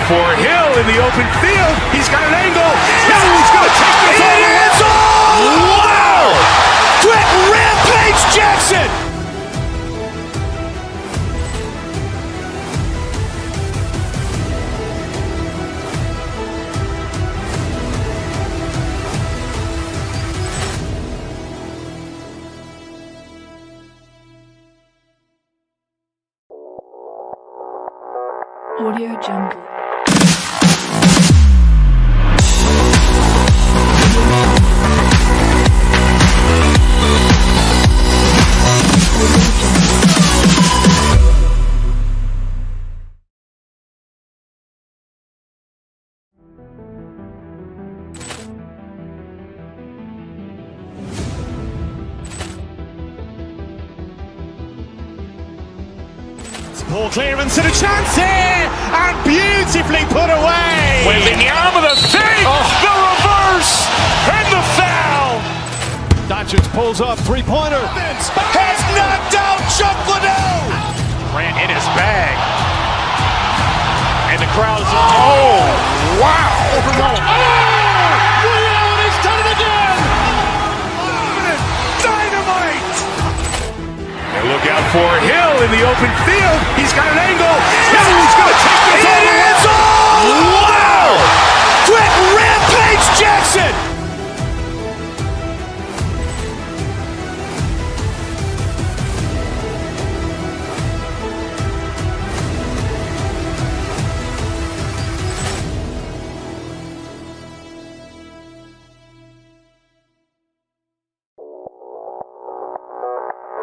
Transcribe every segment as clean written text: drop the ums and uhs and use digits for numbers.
for Hill in the open field. He's got an angle. Hill's going to take this all the way. Wow! Quick Rampage Jackson! Audio Jungle. Ball clearance and a chance here, and beautifully put away. Waving the arm of the fake, the reverse, and the foul. Doncic pulls up, three-pointer. Has knocked out Chuck Liddell. Grant in his bag. And the crowd is, oh, wow. He's done it again. Dynamite. And look out for Hill in the open field. He's got an angle. Hill's going to take this all the way. Wow! Quick Rampage Jackson.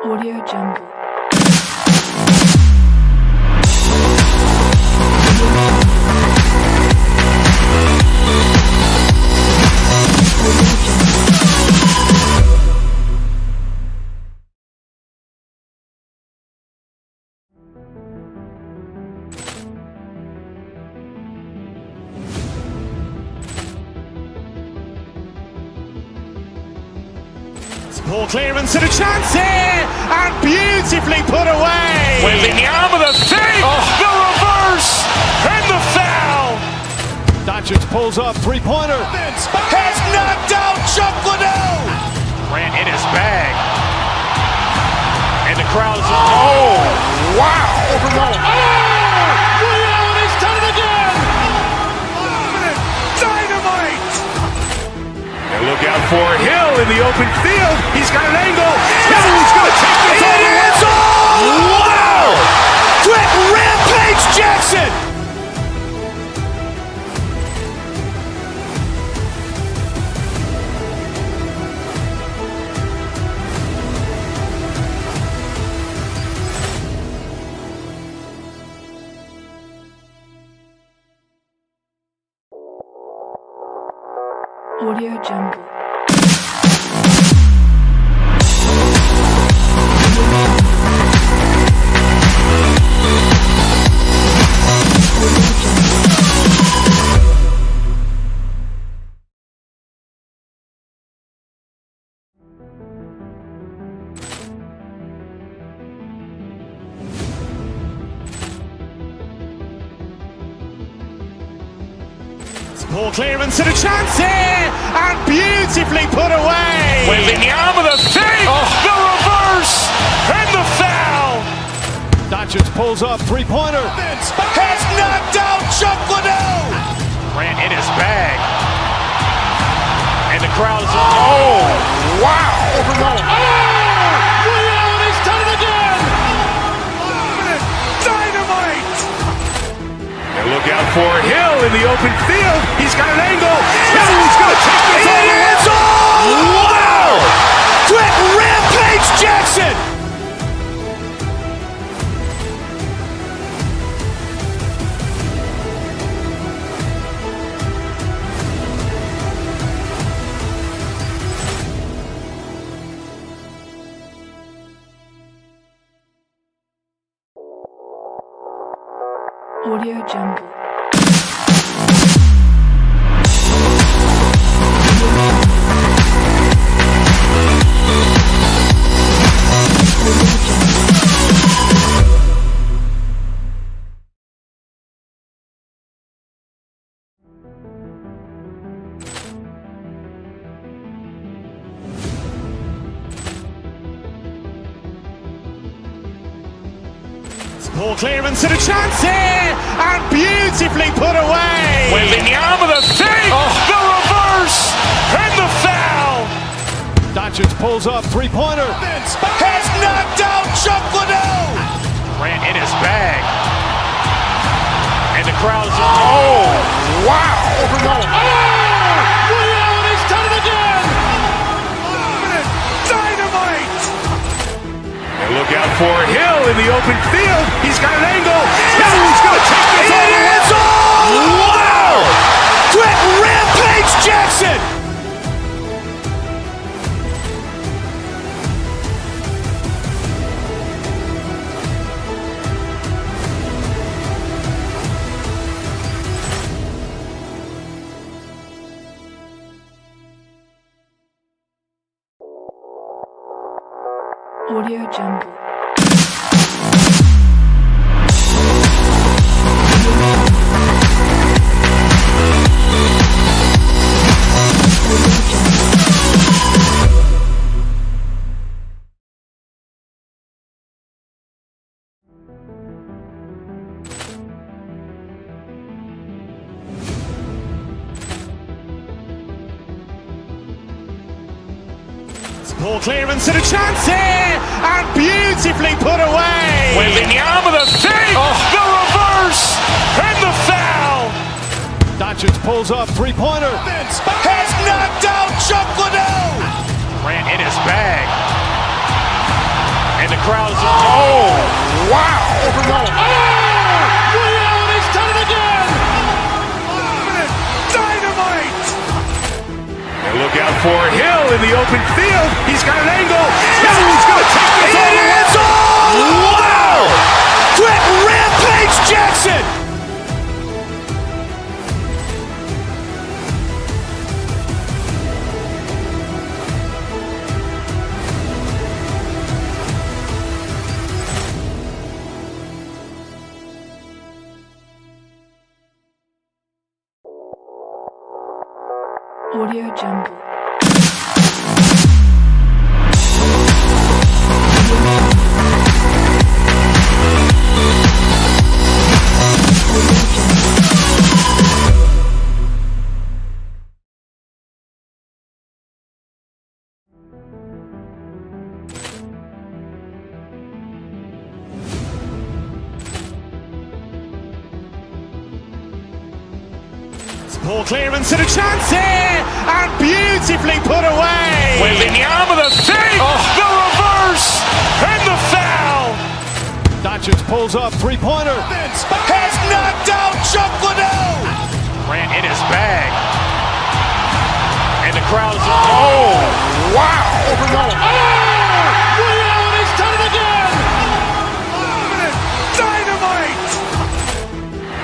Audio Jungle. Ball clearance and a chance here, and beautifully put away. Waving the arm of the fake, the reverse, and the foul. Doncic pulls up, three-pointer. Has knocked out Chuck Liddell. Grant in his bag. And the crowd is, oh, wow. He's done it again. Dynamite. And look out for Hill in the open field. He's got an angle. Hill's going to take this all the way. Wow! Quick Rampage Jackson. Audio Jungle. Ball clearance and a chance here, and beautifully put away. Waving the arm of the fake, the reverse, and the foul. Doncic pulls up, three-pointer. Has knocked out Chuck Liddell. Grant in his bag. And the crowd is, oh, wow. He's done it again. Dynamite. And look out for Hill in the open field. He's got an angle. Hill's going to take this all the way. Wow! Quick Rampage Jackson. Audio Jungle. Ball clearance and a chance here, and beautifully put away. Wembanyama the fake, the reverse, and the foul. Doncic pulls up, three-pointer. Has knocked out Chuck Liddell. Ran in his bag. And the crowd is, oh, wow. He's done it again. Dynamite. And look out for Hill in the open field. He's got an angle. He's going to take this all the way. Wow. Quick Rampage Jackson. Audio Jungle. Ball clearance and a chance here, and beautifully put away. Wembanyama the fake, the reverse, and the foul. Doncic pulls up, three-pointer. Has knocked out Chuck Liddell. Ran in his bag. And the crowd is, oh, wow. He's done it again. Dynamite. And look out for Hill in the open field. He's got an angle. He's going to take this all the way. Wow. Quick Rampage Jackson. Audio Jungle. Ball clearance and a chance here, and beautifully put away. Wembanyama the fake, the reverse, and the foul. Doncic pulls up, three-pointer. Has knocked out Chuck Liddell. Ran in his bag. And the crowd is, oh, wow. He's done it again. Dynamite.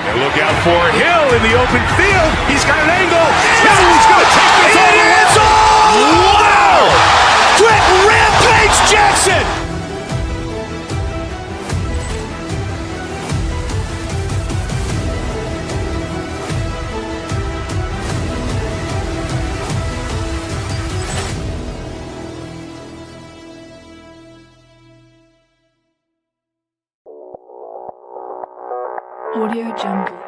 And look out for Hill in the open field. He's got an angle. He's going to take this all the way. Wow. Quick Rampage Jackson. Audio Jungle.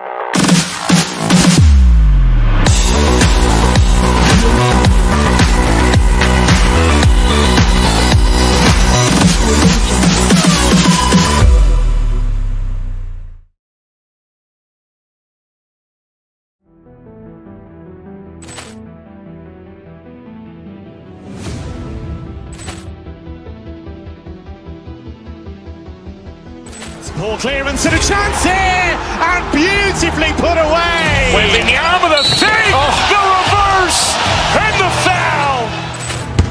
Ball clearance and a chance here, and beautifully put away. Wembanyama the fake, the reverse, and the foul.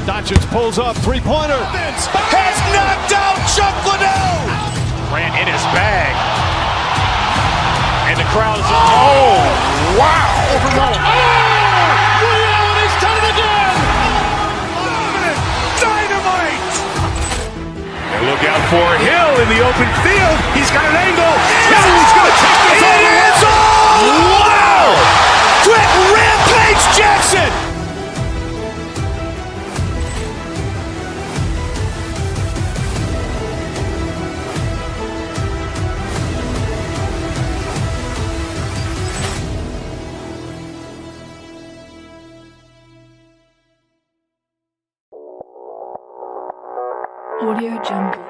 Doncic pulls up, three-pointer. Has knocked out Chuck Liddell. Ran in his bag. And the crowd is, oh, wow. He's done it again. Dynamite. And look out for Hill in the open field. He's got an angle. He's going to take this all the way. Wow. Quick Rampage Jackson. Audio Jungle.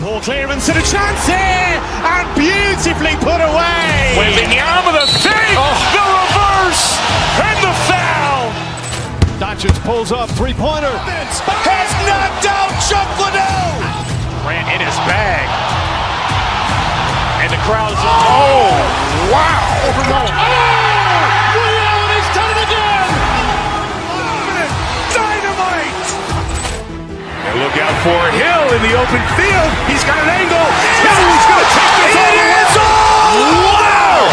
Ball clearance and a chance here, and beautifully put away. Wembanyama the fake, the reverse, and the foul. Doncic pulls up, three-pointer. Has knocked out Chuck Liddell. Grant in his bag. And the crowd is, oh, wow. Liddell has done it again. Dynamite. And look out for Hill in the open field. He's got an angle. He's going to take this all the way. Wow!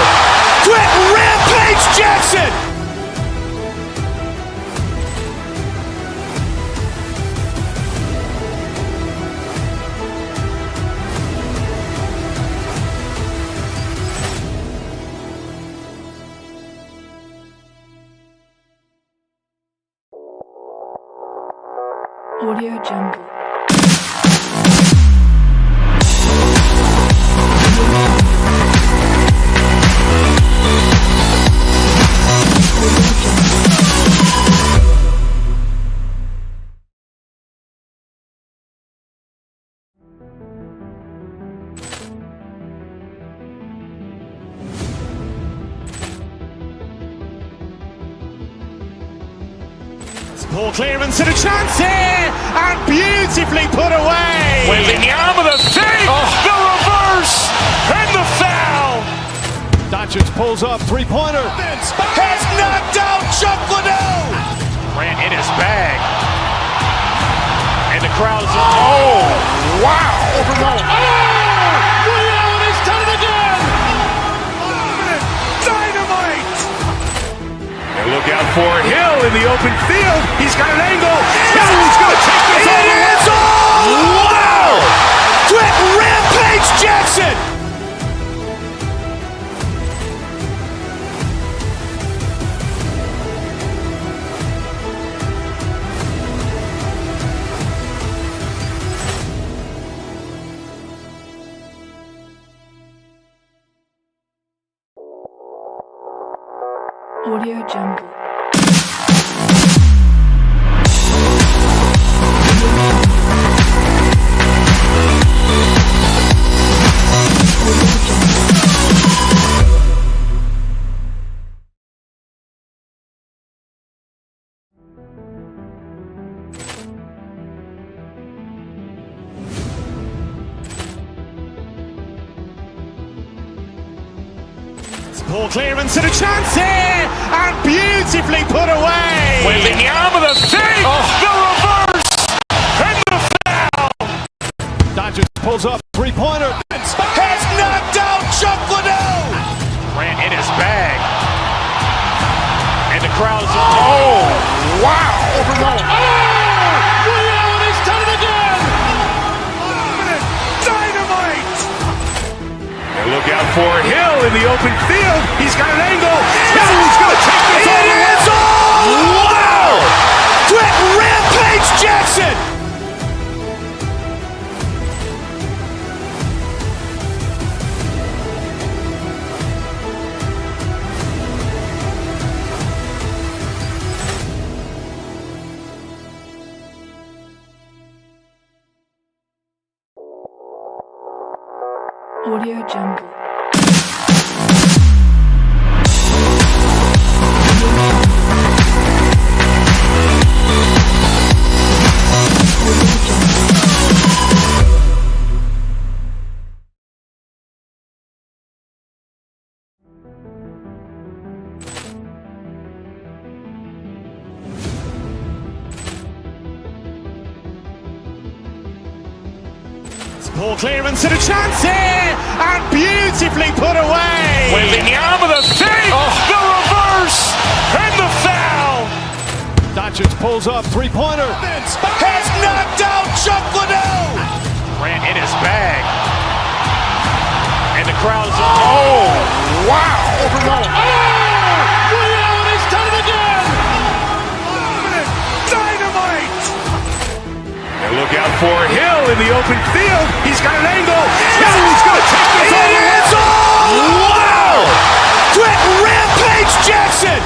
Quick Rampage Jackson. Audio Jungle. Ball clearance and a chance here, and beautifully put away. Wembanyama the fake, the reverse, and the foul. Doncic pulls up, three-pointer. Has knocked out Chuck Liddell. Grant in his bag. And the crowd is, oh, wow. Liddell has done it again. Dynamite. And look out for Hill in the open field. He's got an angle. He's going to take this all the way. Wow. Quick Rampage Jackson. Audio Jungle. Ball clearance and a chance here, and beautifully put away. Wembanyama the fake, the reverse, and the foul. Doncic pulls up, three-pointer. Has knocked out Chuck Liddell. Grant in his bag. And the crowd is, oh, wow. Liddell has done it again. Dynamite. And look out for Hill in the open field. He's got an angle. He's going to take this all the way. Wow. Quick Rampage Jackson. Audio Jungle. Ball clearance and a chance here, and beautifully put away. Wembanyama the fake, the reverse, and the foul. Doncic pulls up, three-pointer. Has knocked out Chuck Liddell. Grant in his bag. And the crowd is Wow! He's done it again! Dynamite! And look out for Hill in the open field. He's got an angle. He's going to take this all the way. Wow! Quick Rampage Jackson!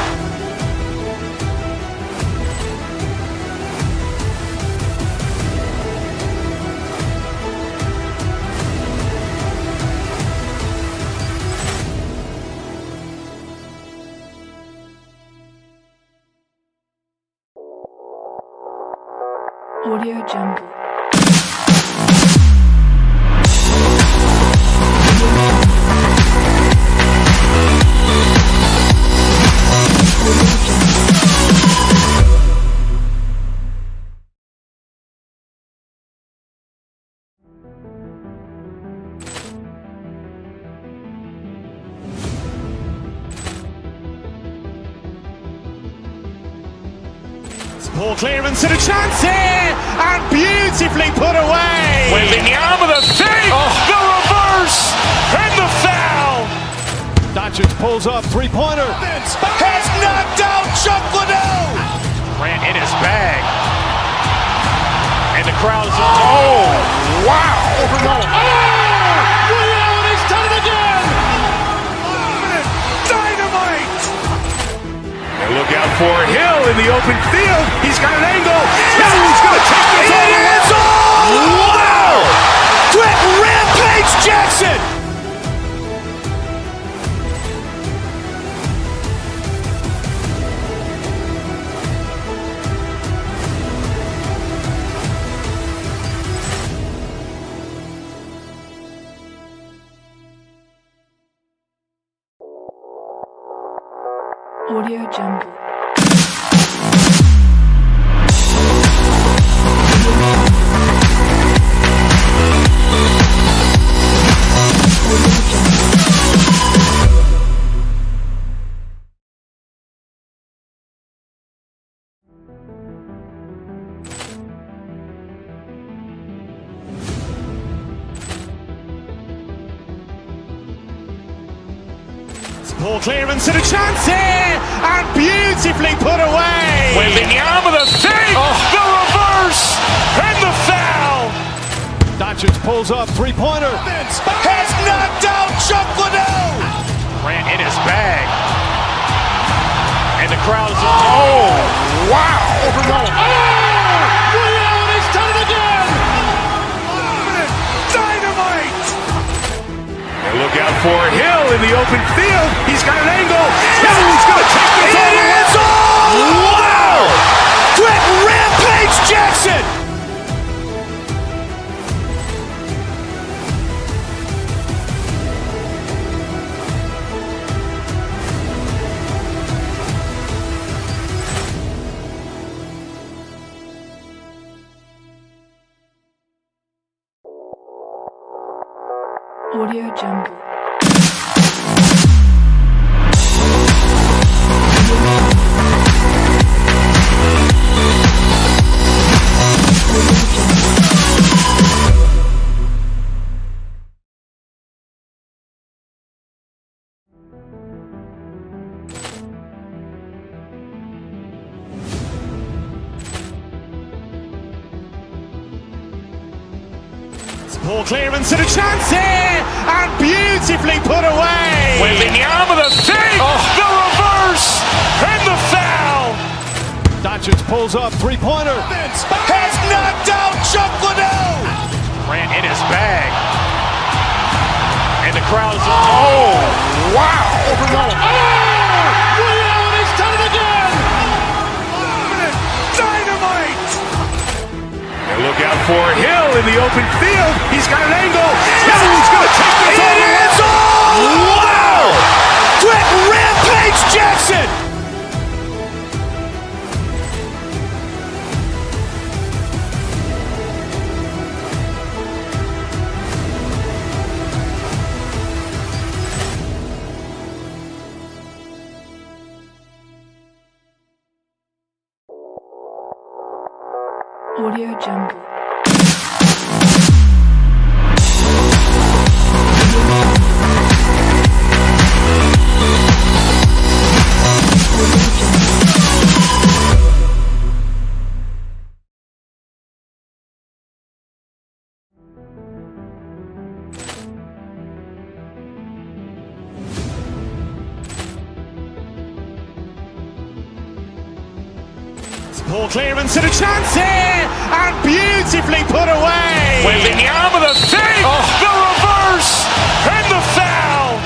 Audio Jungle. Ball clearance and a chance here, and beautifully put away. Waving the arm of the fake, the reverse, and the foul. Doncic pulls up, three-pointer. Has knocked out Chuck Liddell. Grant in his bag. And the crowd is Wow! He's done it again! Dynamite! And look out for Hill in the open field. He's got an angle. He's going to take this all the way. Wow! Quick Rampage Jackson! Audio Jungle. Ball clearance and a chance here, and beautifully put away. Waving the arm of the fake, the reverse, and the foul. Doncic pulls up, three-pointer. Has knocked out Chuck Liddell. Grant in his bag. And the crowd is Wow! He's done it again! Dynamite! And look out for Hill in the open field. He's got an angle. He's going to take this all the way. Wow! Quick Rampage Jackson! Audio Jungle. Ball clearance and a chance here, and beautifully put away. Waving the arm of the fake, the reverse, and the foul. Doncic pulls up, three-pointer. Has knocked out Chuck Liddell. Grant in his bag. And the crowd is Wow! He's done it again! Dynamite! And look out for Hill in the open field. He's got an angle. He's going to take this all the way. Wow! Quick Rampage Jackson! Audio Jungle. Ball clearance and a chance here, and beautifully put away. Wembanyama the fake, the reverse, and the foul.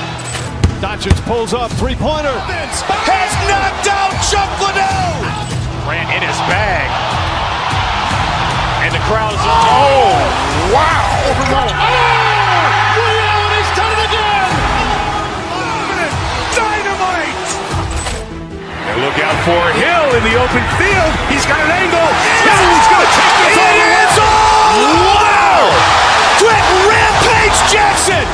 Doncic pulls up, three-pointer. Has knocked out Chuck Liddell. Grant in his bag. And the crowd is, oh, wow. He's done it again. Dynamite. And look out for Hill in the open field. He's got an angle. He's going to take this all the way. Wow. Quick Rampage Jackson.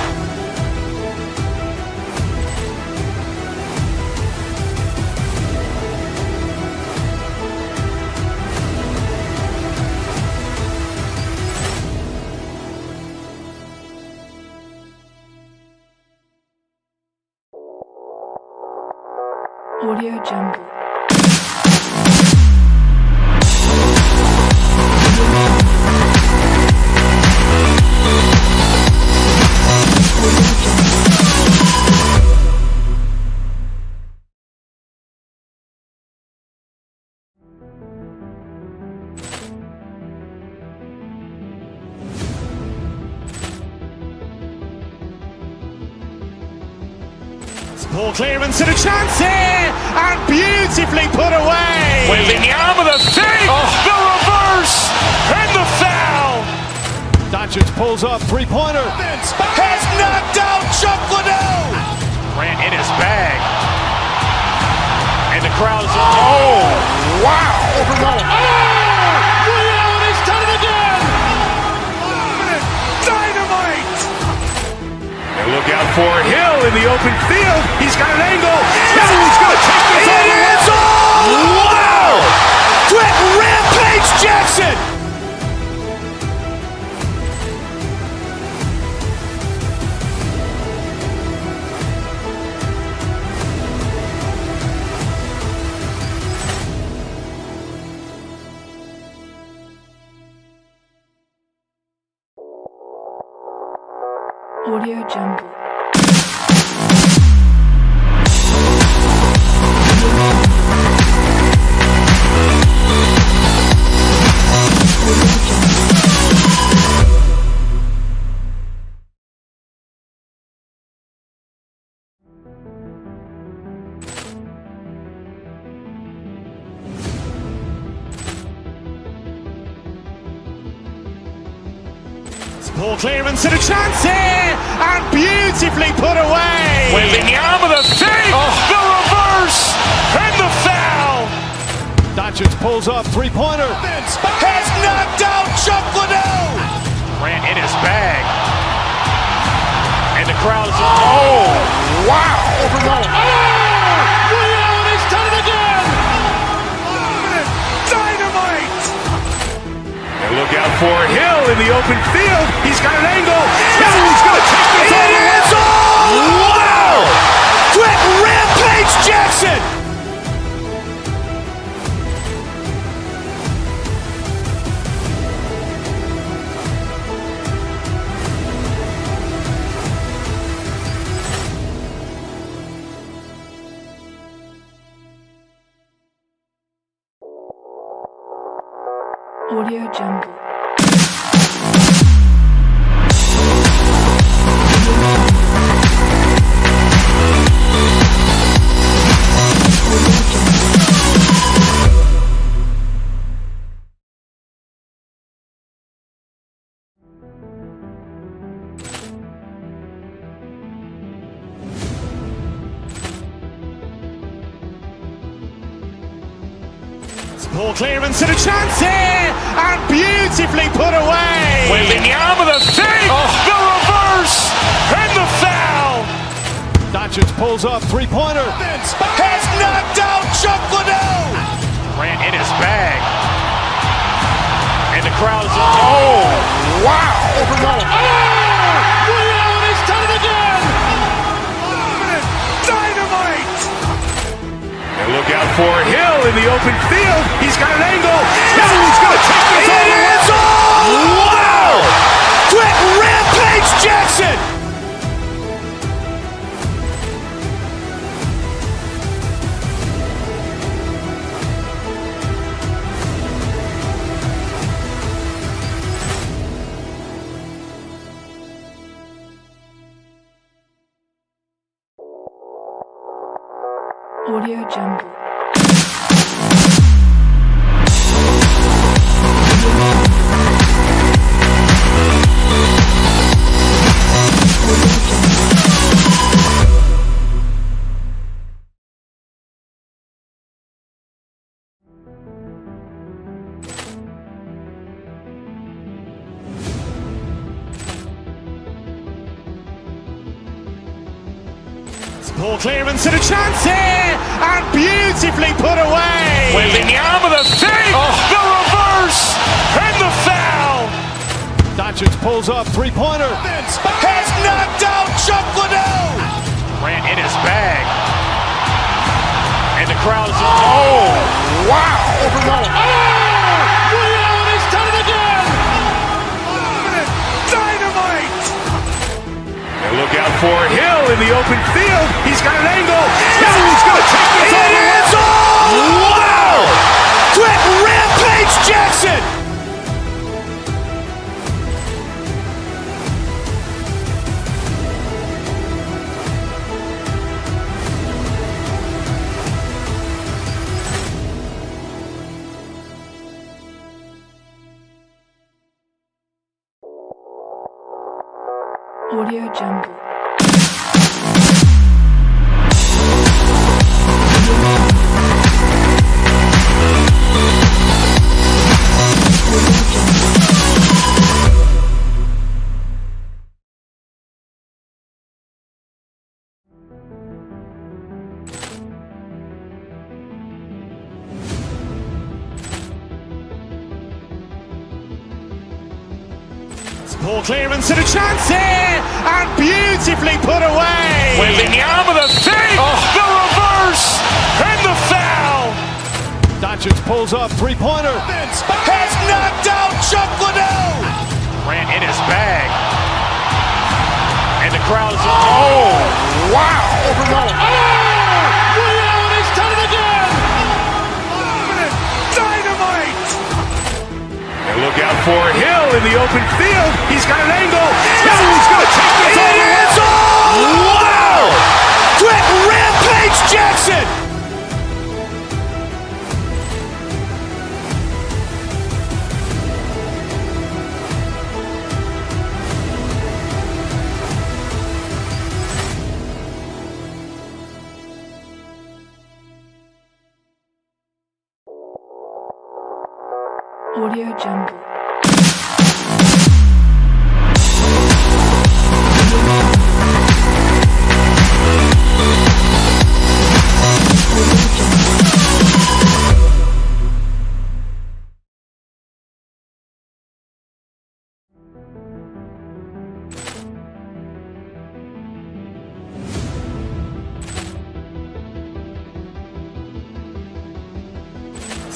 Audio Jungle. Ball clearance and a chance here, and beautifully put away. Wembanyama the fake, the reverse, and the foul. Doncic pulls up, three-pointer. Has knocked out Chuck Liddell. Grant in his bag. And the crowd is, oh, wow. He's done it again. Dynamite. And look out for Hill in the open field. He's got an angle. He's going to take this all the way. Wow. Quick Rampage Jackson. Audio Jungle. Ball clearance and a chance here, and beautifully put away. Wembanyama the fake, the reverse, and the foul. Doncic pulls up, three-pointer. Has knocked out Chuck Liddell. Grant in his bag. And the crowd is, oh, wow. He's done it again. Dynamite. And look out for Hill in the open field. He's got an angle. He's going to take this all the way. Wow. Quick Rampage Jackson. Audio Jungle. Ball clearance and a chance here, and beautifully put away. Wembanyama the fake, the reverse, and the foul. Doncic pulls up, three-pointer. Has knocked out Chuck Liddell. Grant in his bag. And the crowd is, oh, wow. He's done it again. Dynamite. And look out for Hill in the open field. He's got an angle. He's going to take this all the way. Wow. Quick Rampage Jackson. Ball clearance and a chance here, and beautifully put away. Wembanyama the fake, the reverse, and the foul. Doncic pulls up, three-pointer. Has knocked out Chuck Liddell. Grant in his bag. And the crowd is, oh, wow. Ray Allen has done it again. Dynamite. And look out for Hill in the open field. He's got an angle. He's going to take this all the way. Wow. Quick Rampage Jackson. Audio Jungle. Ball clearance and a chance here, and beautifully put away. Wembanyama the fake, the reverse, and the foul. Doncic pulls up, three-pointer. Has knocked out Chuck Liddell. Grant in his bag. And the crowd is, oh, wow. Ray Allen has done it again. Dynamite. And look out for Hill in the open field. He's got an angle. He's going to take this all the way. Wow. Quick Rampage Jackson. Audio Jungle.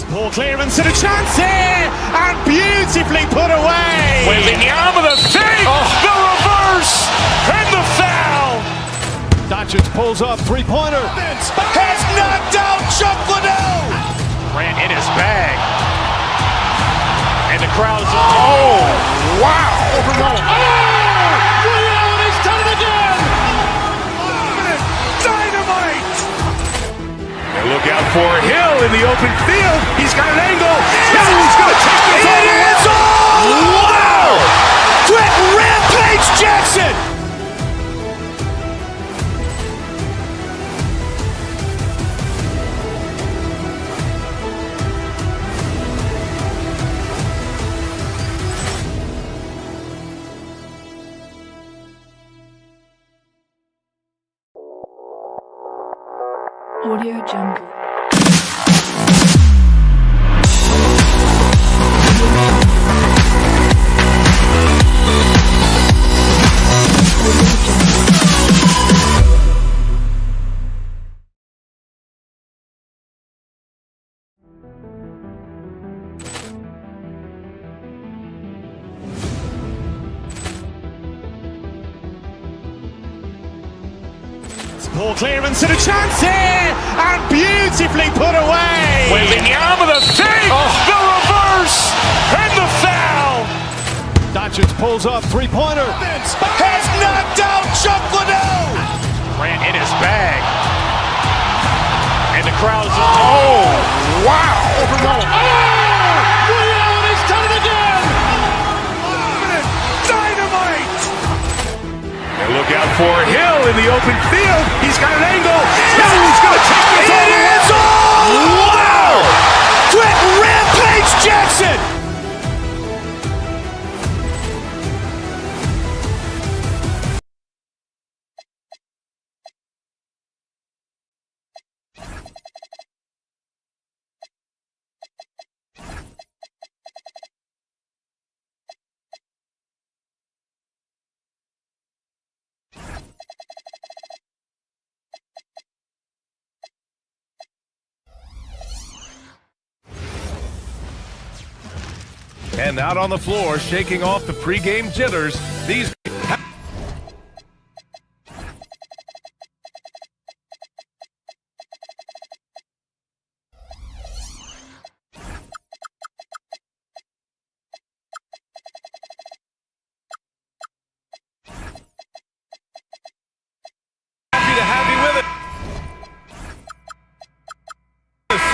Ball clearance and a chance here, and beautifully put away. Wembanyama the fake, the reverse, and the foul. Doncic pulls up, three-pointer. Has knocked out Chuck Liddell. Grant in his bag. And the crowd is, oh, wow. Ray Allen has done it again. Dynamite. And look out for Hill in the open field. He's got an angle. He's going to take this all the way. Wow. Quick Rampage Jackson. Audio Jungle. Ball clearance and a chance here, and beautifully put away. Wembanyama the fake, the reverse, and the foul. Doncic pulls up, three-pointer. Has knocked out Chuck Liddell. Grant in his bag. And the crowd is, oh, wow. Ray Allen has done it again. Dynamite. And look out for Hill in the open field. He's got an angle. He's going to take this all the way. Wow. Quick Rampage Jackson. And out on the floor, shaking off the pregame jitters, these...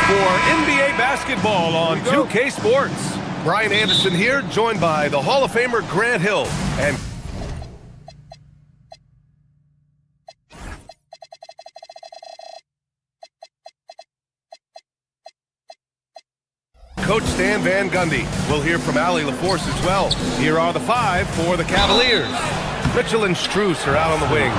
For NBA basketball on 2K Sports. Brian Anderson here, joined by the Hall of Famer Grant Hill and Coach Stan Van Gundy. We'll hear from Allie LaForce as well. Here are the five for the Cavaliers. Mitchell and Strus are out on the wings.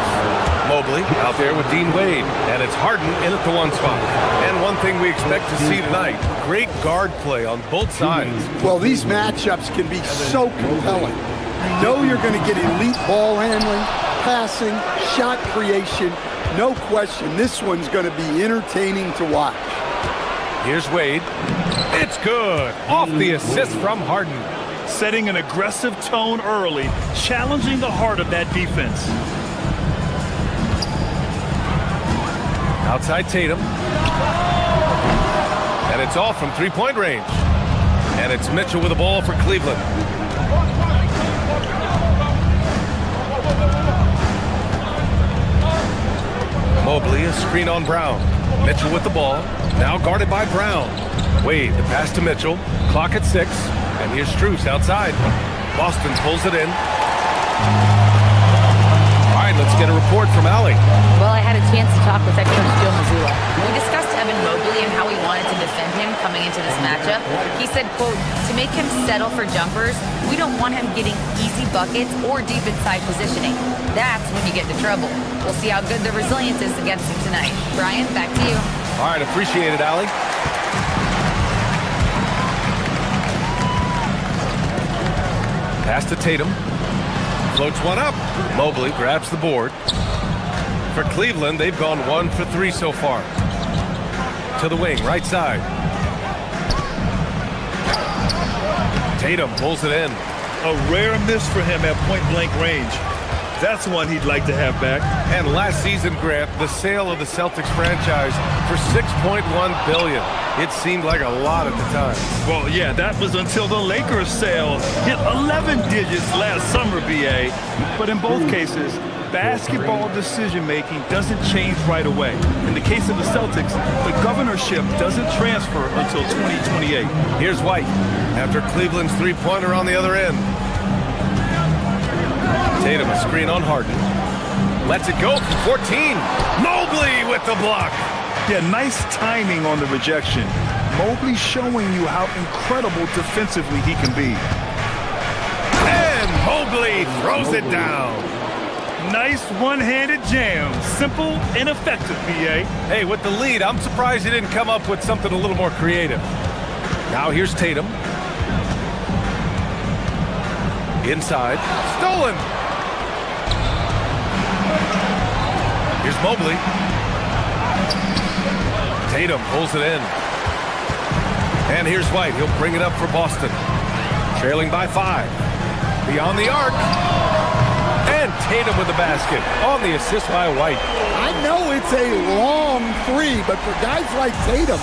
Mobley out there with Dean Wade. And it's Harden in at the one spot. And one thing we expect to see tonight, great guard play on both sides. Well, these matchups can be so compelling. You know you're going to get elite ball handling, passing, shot creation. No question, this one's going to be entertaining to watch. Here's Wade. It's good. Off the assist from Harden. Setting an aggressive tone early, challenging the heart of that defense. Outside Tatum. And it's off from three-point range. And it's Mitchell with the ball for Cleveland. Mobley, a screen on Brown. Mitchell with the ball. Now guarded by Brown. Wade, the pass to Mitchell. Clock at 6. And here's Strus outside. Boston pulls it in. All right, let's get a report from Allie. Well, I had a chance to talk with head coach Joe Mazzulla. We discussed Evan Mobley and how we wanted to defend him coming into this matchup. He said, quote, to make him settle for jumpers, we don't want him getting easy buckets or deep inside positioning. That's when you get into trouble. We'll see how good the resilience is against him tonight. Brian, back to you. All right, appreciate it, Allie. Pass to Tatum. Floats one up. Mobley grabs the board. For Cleveland, they've gone 1 for 3 so far. To the wing, right side. Tatum pulls it in. A rare miss for him at point-blank range. That's one he'd like to have back. And last season, Grant, the sale of the Celtics franchise for $6.1 billion. It seemed like a lot at the time. Well, yeah, that was until the Lakers sale hit 11 digits last summer, BA. But in both cases, basketball decision-making doesn't change right away. In the case of the Celtics, the governorship doesn't transfer until 2028. Here's White after Cleveland's three-pointer on the other end. Tatum, a screen on Harden. Lets it go from 14. Mobley with the block. Yeah, nice timing on the rejection. Mobley showing you how incredible defensively he can be. And Mobley throws it down. Nice one-handed jam. Simple and effective, BA. Hey, with the lead, I'm surprised he didn't come up with something a little more creative. Now here's Tatum. Inside. Stolen. Here's Mobley. Tatum pulls it in. And here's White. He'll bring it up for Boston. Trailing by 5. Beyond the arc. And Tatum with the basket on the assist by White. I know it's a long three, but for guys like Tatum,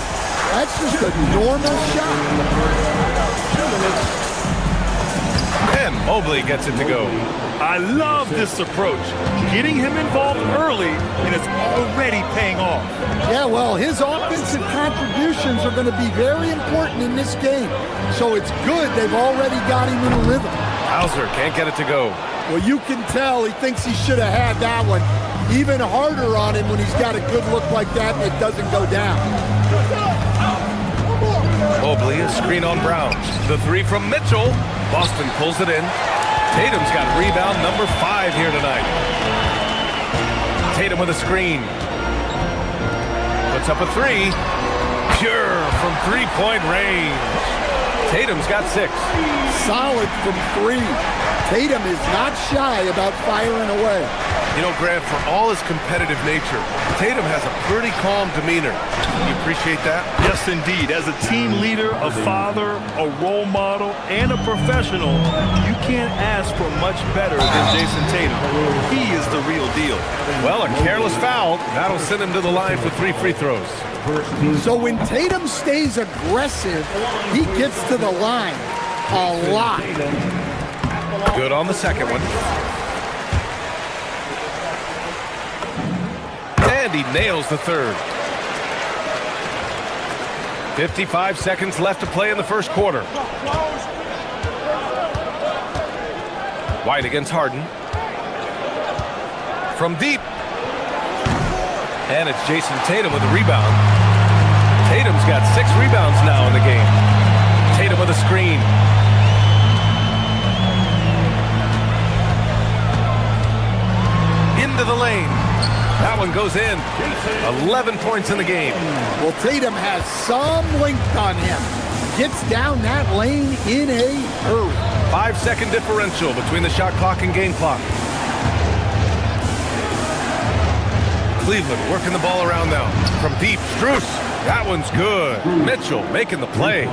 that's just a normal shot. And Mobley gets it to go. I love this approach. Getting him involved early, and it's already paying off. Yeah, well, his offensive contributions are going to be very important in this game. So it's good they've already got him in a rhythm. Hauser can't get it to go. Well, you can tell he thinks he should have had that one. Even harder on him when he's got a good look like that and it doesn't go down. Mobley, a screen on Brown. The three from Mitchell. Boston pulls it in. Tatum's got rebound number 5 here tonight. Tatum with a screen. Puts up a 3. Pure from three-point range. Tatum's got 6. Solid from 3. Tatum is not shy about firing away. You know, Grant, for all his competitive nature, Tatum has a pretty calm demeanor. You appreciate that? Yes, indeed. As a team leader, a father, a role model, and a professional, you can't ask for much better than Jason Tatum. He is the real deal. Well, a careless foul. That'll send him to the line for 3 free throws. So when Tatum stays aggressive, he gets to the line a lot. Good on the second one. And he nails the third. 55 seconds left to play in the first quarter. White against Harden. From deep. And it's Jason Tatum with a rebound. Tatum's got 6 rebounds now in the game. Tatum with a screen. Into the lane. That one goes in. 11 points in the game. Well, Tatum has some length on him. Gets down that lane in a hurry. 5-second differential between the shot clock and game clock. Cleveland working the ball around now. From deep, Strus. That one's good. Mitchell making the play.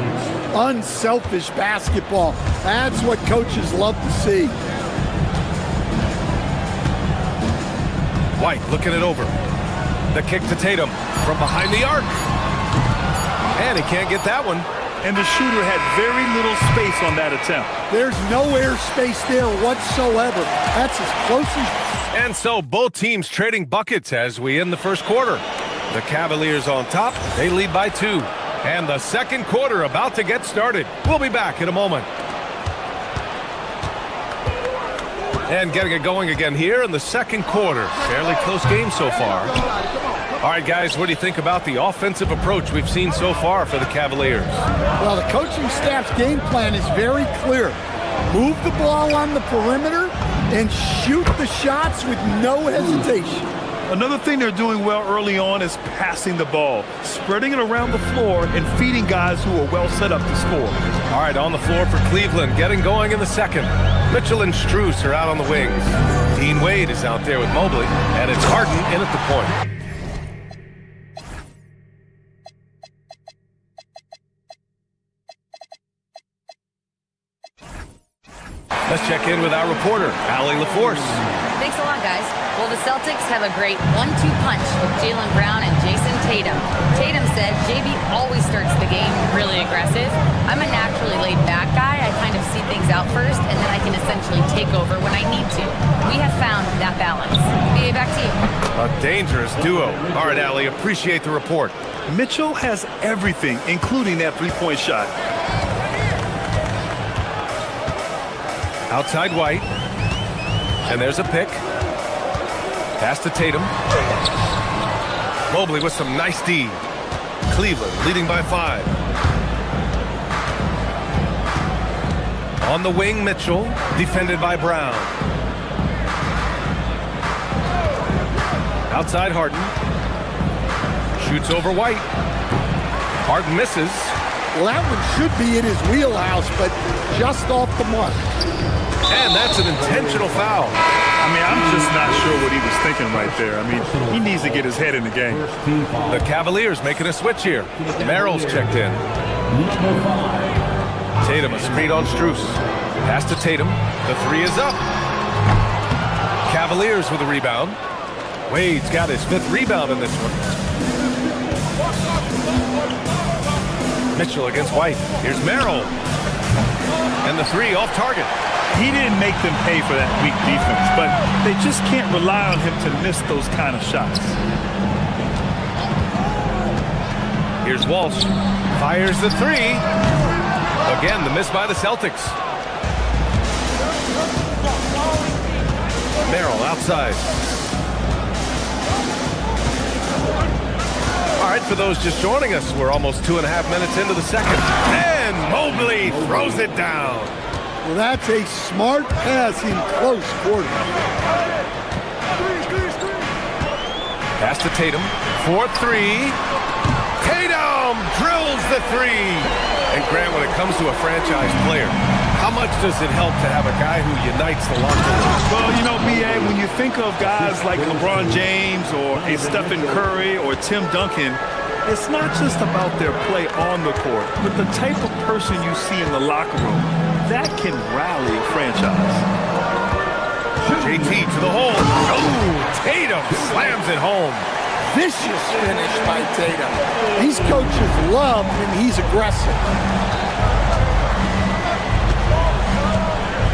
Unselfish basketball. That's what coaches love to see. White looking it over. The kick to Tatum from behind the arc. And he can't get that one. And the shooter had very little space on that attempt. There's no air space there whatsoever. That's as close as... And so both teams trading buckets as we end the first quarter. The Cavaliers on top. They lead by 2. And the second quarter about to get started. We'll be back in a moment. And getting it going again here in the second quarter. Fairly close game so far. All right, guys, what do you think about the offensive approach we've seen so far for the Cavaliers? Well, the coaching staff's game plan is very clear. Move the ball on the perimeter and shoot the shots with no hesitation. Another thing they're doing well early on is passing the ball, spreading it around the floor and feeding guys who are well set up to score. All right, on the floor for Cleveland, getting going in the second. Mitchell and Strus are out on the wings. Dean Wade is out there with Mobley, and it's Harden in at the point. Let's check in with our reporter, Allie LaForce. Thanks a lot, guys. Well, the Celtics have a great 1-2 punch with Jaylen Brown and Jason Tatum. Tatum said JB always starts the game really aggressive. I'm a naturally laid-back guy. I kind of see things out first, and then I can essentially take over when I need to. We have found that balance. BA, back to you. A dangerous duo. All right, Allie, appreciate the report. Mitchell has everything, including that three-point shot. Outside White. And there's a pick. Pass to Tatum. Mobley with some nice D. Cleveland leading by 5. On the wing, Mitchell, defended by Brown. Outside Harden. Shoots over White. Harden misses. Well, that one should be in his wheelhouse, but just off the mark. And that's an intentional foul. I mean, I'm just not sure what he was thinking right there. I mean, he needs to get his head in the game. The Cavaliers making a switch here. Merrill's checked in. Tatum, a screen on Strus. Pass to Tatum. The 3 is up. Cavaliers with a rebound. Wade's got his 5th rebound in this one. Mitchell against White. Here's Merrill. And the 3 off target. He didn't make them pay for that weak defense, but they just can't rely on him to miss those kind of shots. Here's Walsh. Fires the 3. Again, the miss by the Celtics. Merrill outside. All right, for those just joining us, we're almost 2.5 minutes into the second. And Mobley throws it down. Well, that's a smart pass in close quarters. Pass to Tatum. 4-3. Tatum drills the 3. And Grant, when it comes to a franchise player, how much does it help to have a guy who unites the locker room? Well, you know, B.A., when you think of guys like LeBron James or a Stephen Curry or Tim Duncan, it's not just about their play on the court, but the type of person you see in the locker room that can rally a franchise. JT to the hole. Oh, Tatum slams it home. Vicious finish by Tatum. These coaches love when he's aggressive.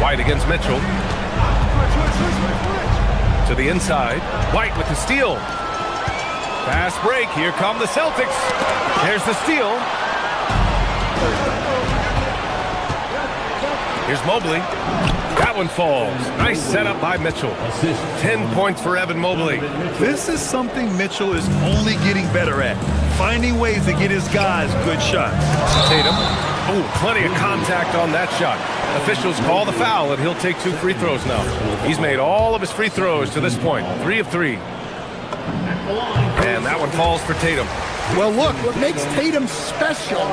White against Mitchell. To the inside. White with the steal. Fast break. Here come the Celtics. There's the steal. Here's Mobley. That one falls. Nice setup by Mitchell. 10 points for Evan Mobley. This is something Mitchell is only getting better at, finding ways to get his guys good shots. Tatum. Oh, plenty of contact on that shot. Officials call the foul, and he'll take 2 free throws now. He's made all of his free throws to this point. 3 of 3. And that one falls for Tatum. Well, look, what makes Tatum special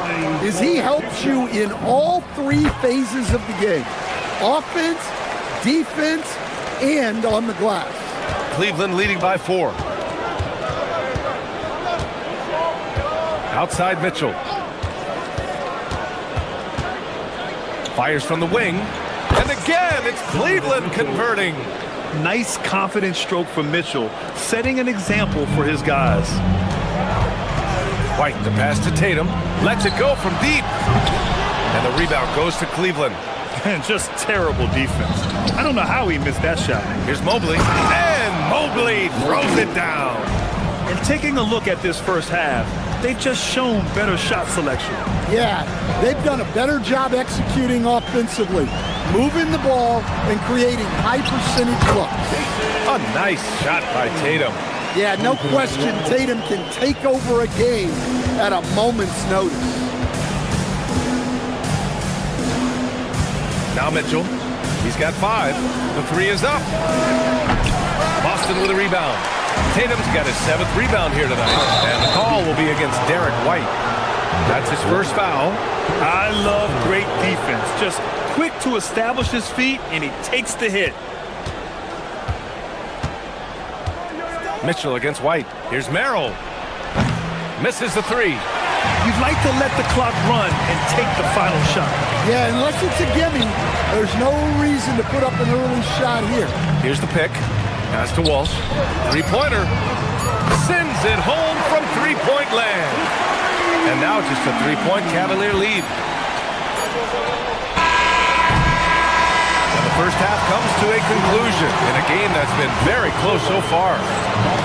is he helps you in all 3 phases of the game. Offense, defense, and on the glass. Cleveland leading by 4. Outside Mitchell. Fires from the wing. And again, it's Cleveland converting. Nice, confident stroke from Mitchell, setting an example for his guys. White, the pass to Tatum. Lets it go from deep. And the rebound goes to Cleveland. And just terrible defense. I don't know how he missed that shot. Here's Mobley. And Mobley throws it down. And taking a look at this first half, they've just shown better shot selection. Yeah, they've done a better job executing offensively, moving the ball and creating high percentage looks. A nice shot by Tatum. Yeah, no question Tatum can take over a game at a moment's notice. Now Mitchell. He's got 5. The 3 is up. Boston with a rebound. Tatum's got his 7th rebound here tonight. And the call will be against Derek White. That's his first foul. I love great defense. Just quick to establish his feet, and he takes the hit. Mitchell against White. Here's Merrill. Misses the 3. You'd like to let the clock run and take the final shot. Yeah, unless it's a gimme, there's no reason to put up an early shot here. Here's the pick. Pass to Walsh. 3-pointer. Sends it home from 3-point land. And now just a 3-point Cavalier lead. And the first half comes to a conclusion in a game that's been very close so far.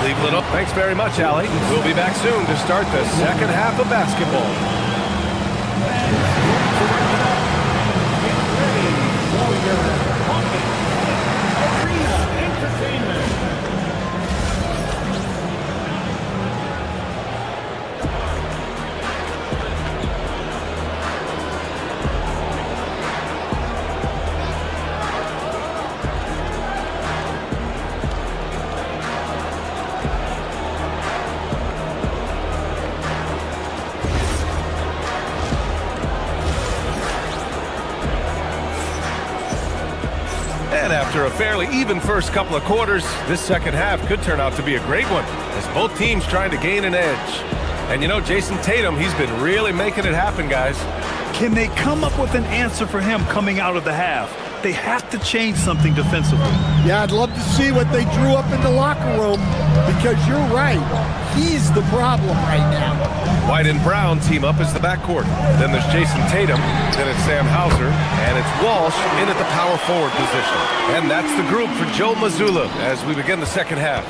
Cleveland up. Thanks very much, Allie. We'll be back soon to start the second half of basketball. And after a fairly even first couple of quarters, this second half could turn out to be a great one, as both teams trying to gain an edge. And you know, Jason Tatum, he's been really making it happen, guys. Can they come up with an answer for him coming out of the half? They have to change something defensively. Yeah, I'd love to see what they drew up in the locker room, because you're right. He's the problem right now. White and Brown team up as the backcourt. Then there's Jason Tatum, then it's Sam Hauser, and it's Walsh in at the power forward position. And that's the group for Joe Mazzulla as we begin the second half.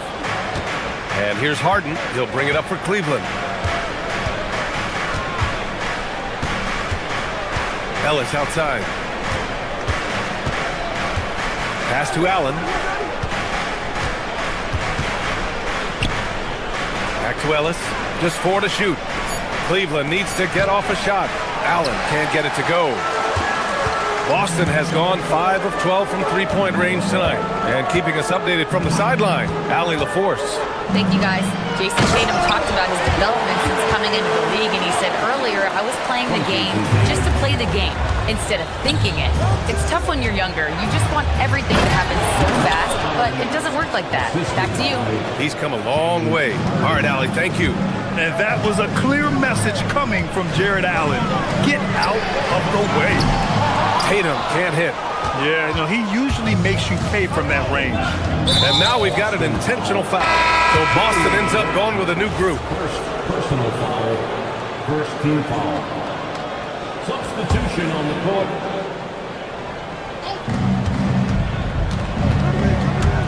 And here's Harden. He'll bring it up for Cleveland. Ellis outside. Pass to Allen. Back to Ellis. Just 4 to shoot. Cleveland needs to get off a shot. Allen can't get it to go. Boston has gone 5 of 12 from three-point range tonight. And keeping us updated from the sideline, Allie LaForce. Thank you, guys. Jason Tatum talked about his development since coming into the league, and he said earlier, I was playing the game just to play the game instead of thinking it. It's tough when you're younger. You just want everything to happen so fast, but it doesn't work like that. Back to you. He's come a long way. All right, Allie, thank you. And that was a clear message coming from Jared Allen. Get out of the way. Tatum can't hit. Yeah, no, he usually makes you pay from that range. And now we've got an intentional foul. So Boston ends up going with a new group. First personal foul. First team foul. Substitution on the court.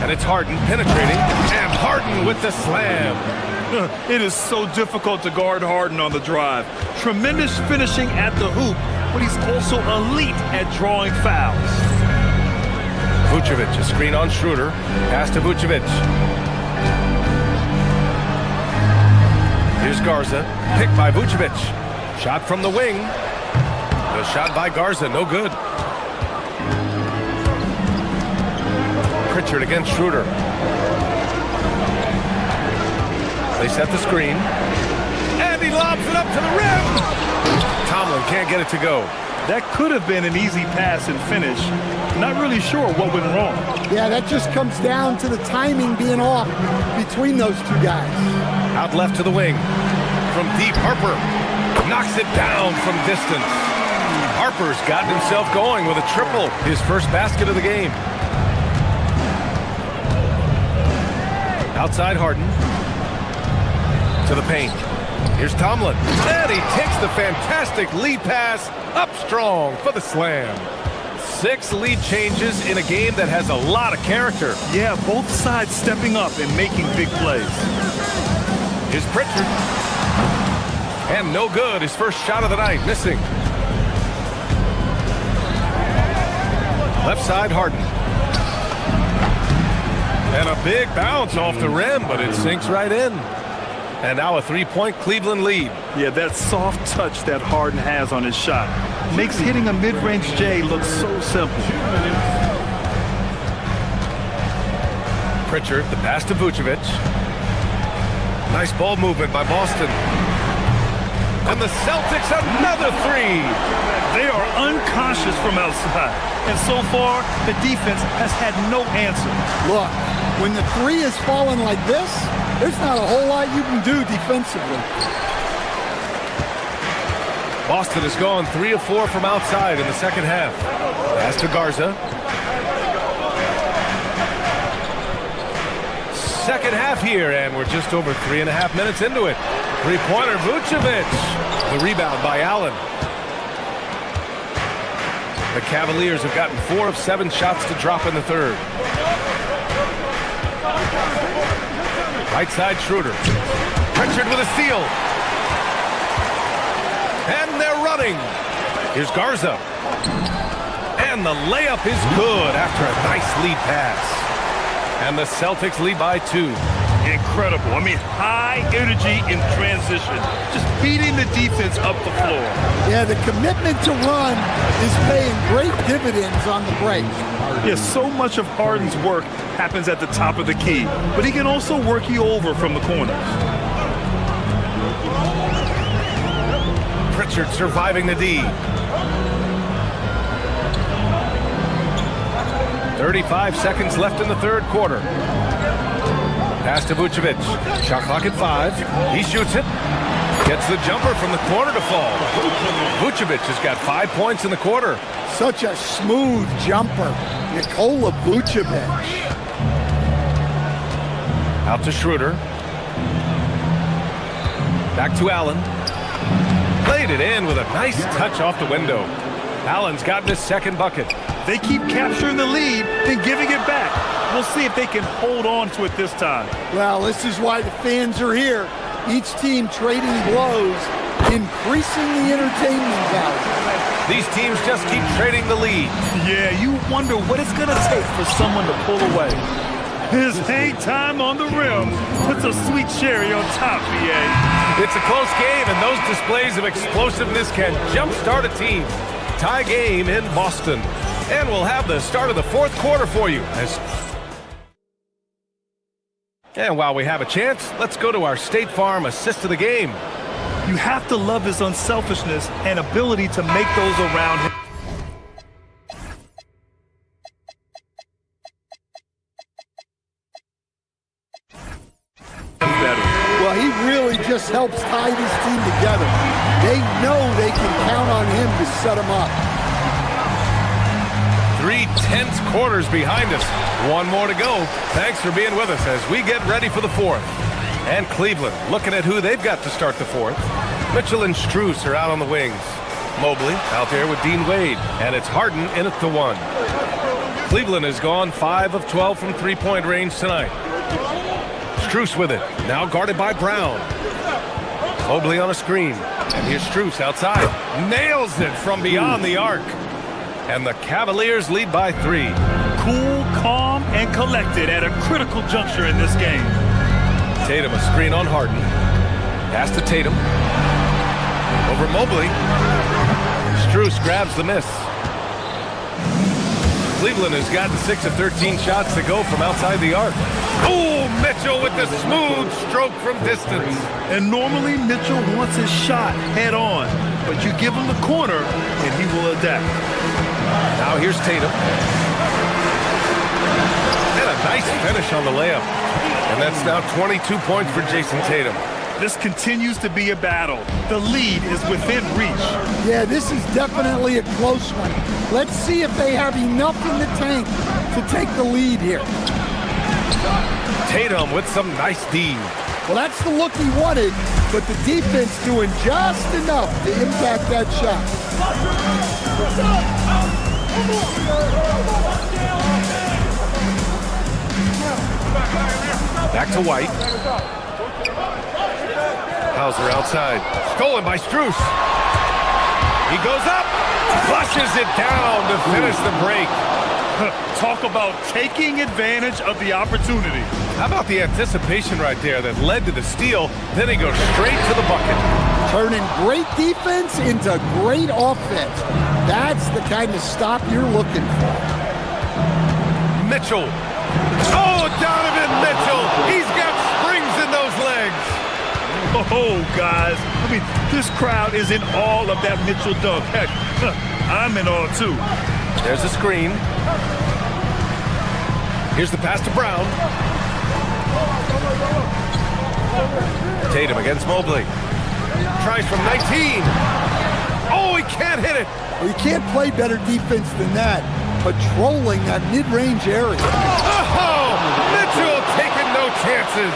And it's Harden penetrating. And Harden with the slam. It is so difficult to guard Harden on the drive. Tremendous finishing at the hoop, but he's also elite at drawing fouls. Vucevic, a screen on Schroeder. Pass to Vucevic. Here's Garza. Picked by Vucevic. Shot from the wing. The shot by Garza, no good. Pritchard against Schroeder. They set the screen. And he lobs it up to the rim. Tomlin can't get it to go. That could have been an easy pass and finish. Not really sure what went wrong. Yeah, that just comes down to the timing being off between those two guys. Out left to the wing. From deep, Harper knocks it down from distance. Harper's gotten himself going with a triple. His first basket of the game. Outside Harden. To the paint. Here's Tomlin. And he takes the fantastic lead pass up strong for the slam. 6 lead changes in a game that has a lot of character. Yeah, both sides stepping up and making big plays. Here's Pritchard. And no good. His first shot of the night, missing. Left side, Harden. And a big bounce off the rim, but it sinks right in. And now a 3-point Cleveland lead. Yeah, that soft touch that Harden has on his shot makes hitting a mid-range J look so simple. Pritchard, the pass to Vucevic. Nice ball movement by Boston. And the Celtics, another 3. They are unconscious from outside. And so far, the defense has had no answer. Look, when the 3 is falling like this, there's not a whole lot you can do defensively. Boston has gone 3 of 4 from outside in the second half. Pass to Garza. Second half here, and we're just over 3.5 minutes into it. 3-pointer, Vucevic. The rebound by Allen. The Cavaliers have gotten 4 of 7 shots to drop in the third. Right side, Schroeder. Pritchard with a steal. And they're running. Here's Garza. And the layup is good after a nice lead pass. And the Celtics lead by 2. Incredible. I mean, high energy in transition. Just beating the defense up the floor. Yeah, the commitment to run is paying great dividends on the break. Yeah, so much of Harden's work happens at the top of the key, but he can also work you over from the corners. Pritchard surviving the D. 35 seconds left in the third quarter. Pass to Vucevic. Shot clock at 5. He shoots it. Gets the jumper from the corner to fall. Vucevic has got 5 points in the quarter. Such a smooth jumper. Nikola Vucevic. Out to Schroeder. Back to Allen. Played it in with a nice touch off the window. Allen's gotten his second bucket. They keep capturing the lead, then giving it back. We'll see if they can hold on to it this time. Well, this is why the fans are here. Each team trading blows, increasing the entertainment value. These teams just keep trading the lead. Yeah, you wonder what it's going to take for someone to pull away. His hang time on the rim puts a sweet cherry on top, BA. It's a close game, and those displays of explosiveness can jumpstart a team. Tie game in Boston. And we'll have the start of the fourth quarter for you. And while we have a chance, let's go to our State Farm assist of the game. You have to love his unselfishness and ability to make those around him better. Well, he really just helps tie this team together. They know they can count on him to set them up. 3 tense quarters behind us. One more to go. Thanks for being with us as we get ready for the fourth. And Cleveland looking at who they've got to start the fourth. Mitchell and Strus are out on the wings. Mobley out there with Dean Wade. And it's Harden in at the 1. Cleveland has gone 5 of 12 from three-point range tonight. Strus with it. Now guarded by Brown. Mobley on a screen. And here's Strus outside. Nails it from beyond the arc. And the Cavaliers lead by 3. Cool, calm, and collected at a critical juncture in this game. Tatum a screen on Harden. Pass to Tatum. Over Mobley. Strus grabs the miss. Cleveland has gotten 6 of 13 shots to go from outside the arc. Oh, Mitchell with the smooth stroke from distance. And normally Mitchell wants his shot head on, but you give him the corner and he will adapt. Now here's Tatum. And a nice finish on the layup. And that's now 22 points for Jason Tatum. This continues to be a battle. The lead is within reach. Yeah, this is definitely a close one. Let's see if they have enough in the tank to take the lead here. Tatum with some nice D. Well, that's the look he wanted, but the defense doing just enough to impact that shot. Back to White. Hauser outside. Stolen by Strus. He goes up. Flushes it down to finish the break. Talk about taking advantage of the opportunity. How about the anticipation right there that led to the steal? Then he goes straight to the bucket. Turning great defense into great offense. That's the kind of stop you're looking for. Mitchell. Oh, Donovan Mitchell. He's got springs in those legs. Oh, guys. I mean, this crowd is in awe of that Mitchell dunk. Heck, I'm in awe, too. There's a screen. Here's the pass to Brown. Tatum against Mobley. Tries from 19. Oh, he can't hit it. Well, you can't play better defense than that. Patrolling that mid-range area. Oh, Mitchell taking no chances.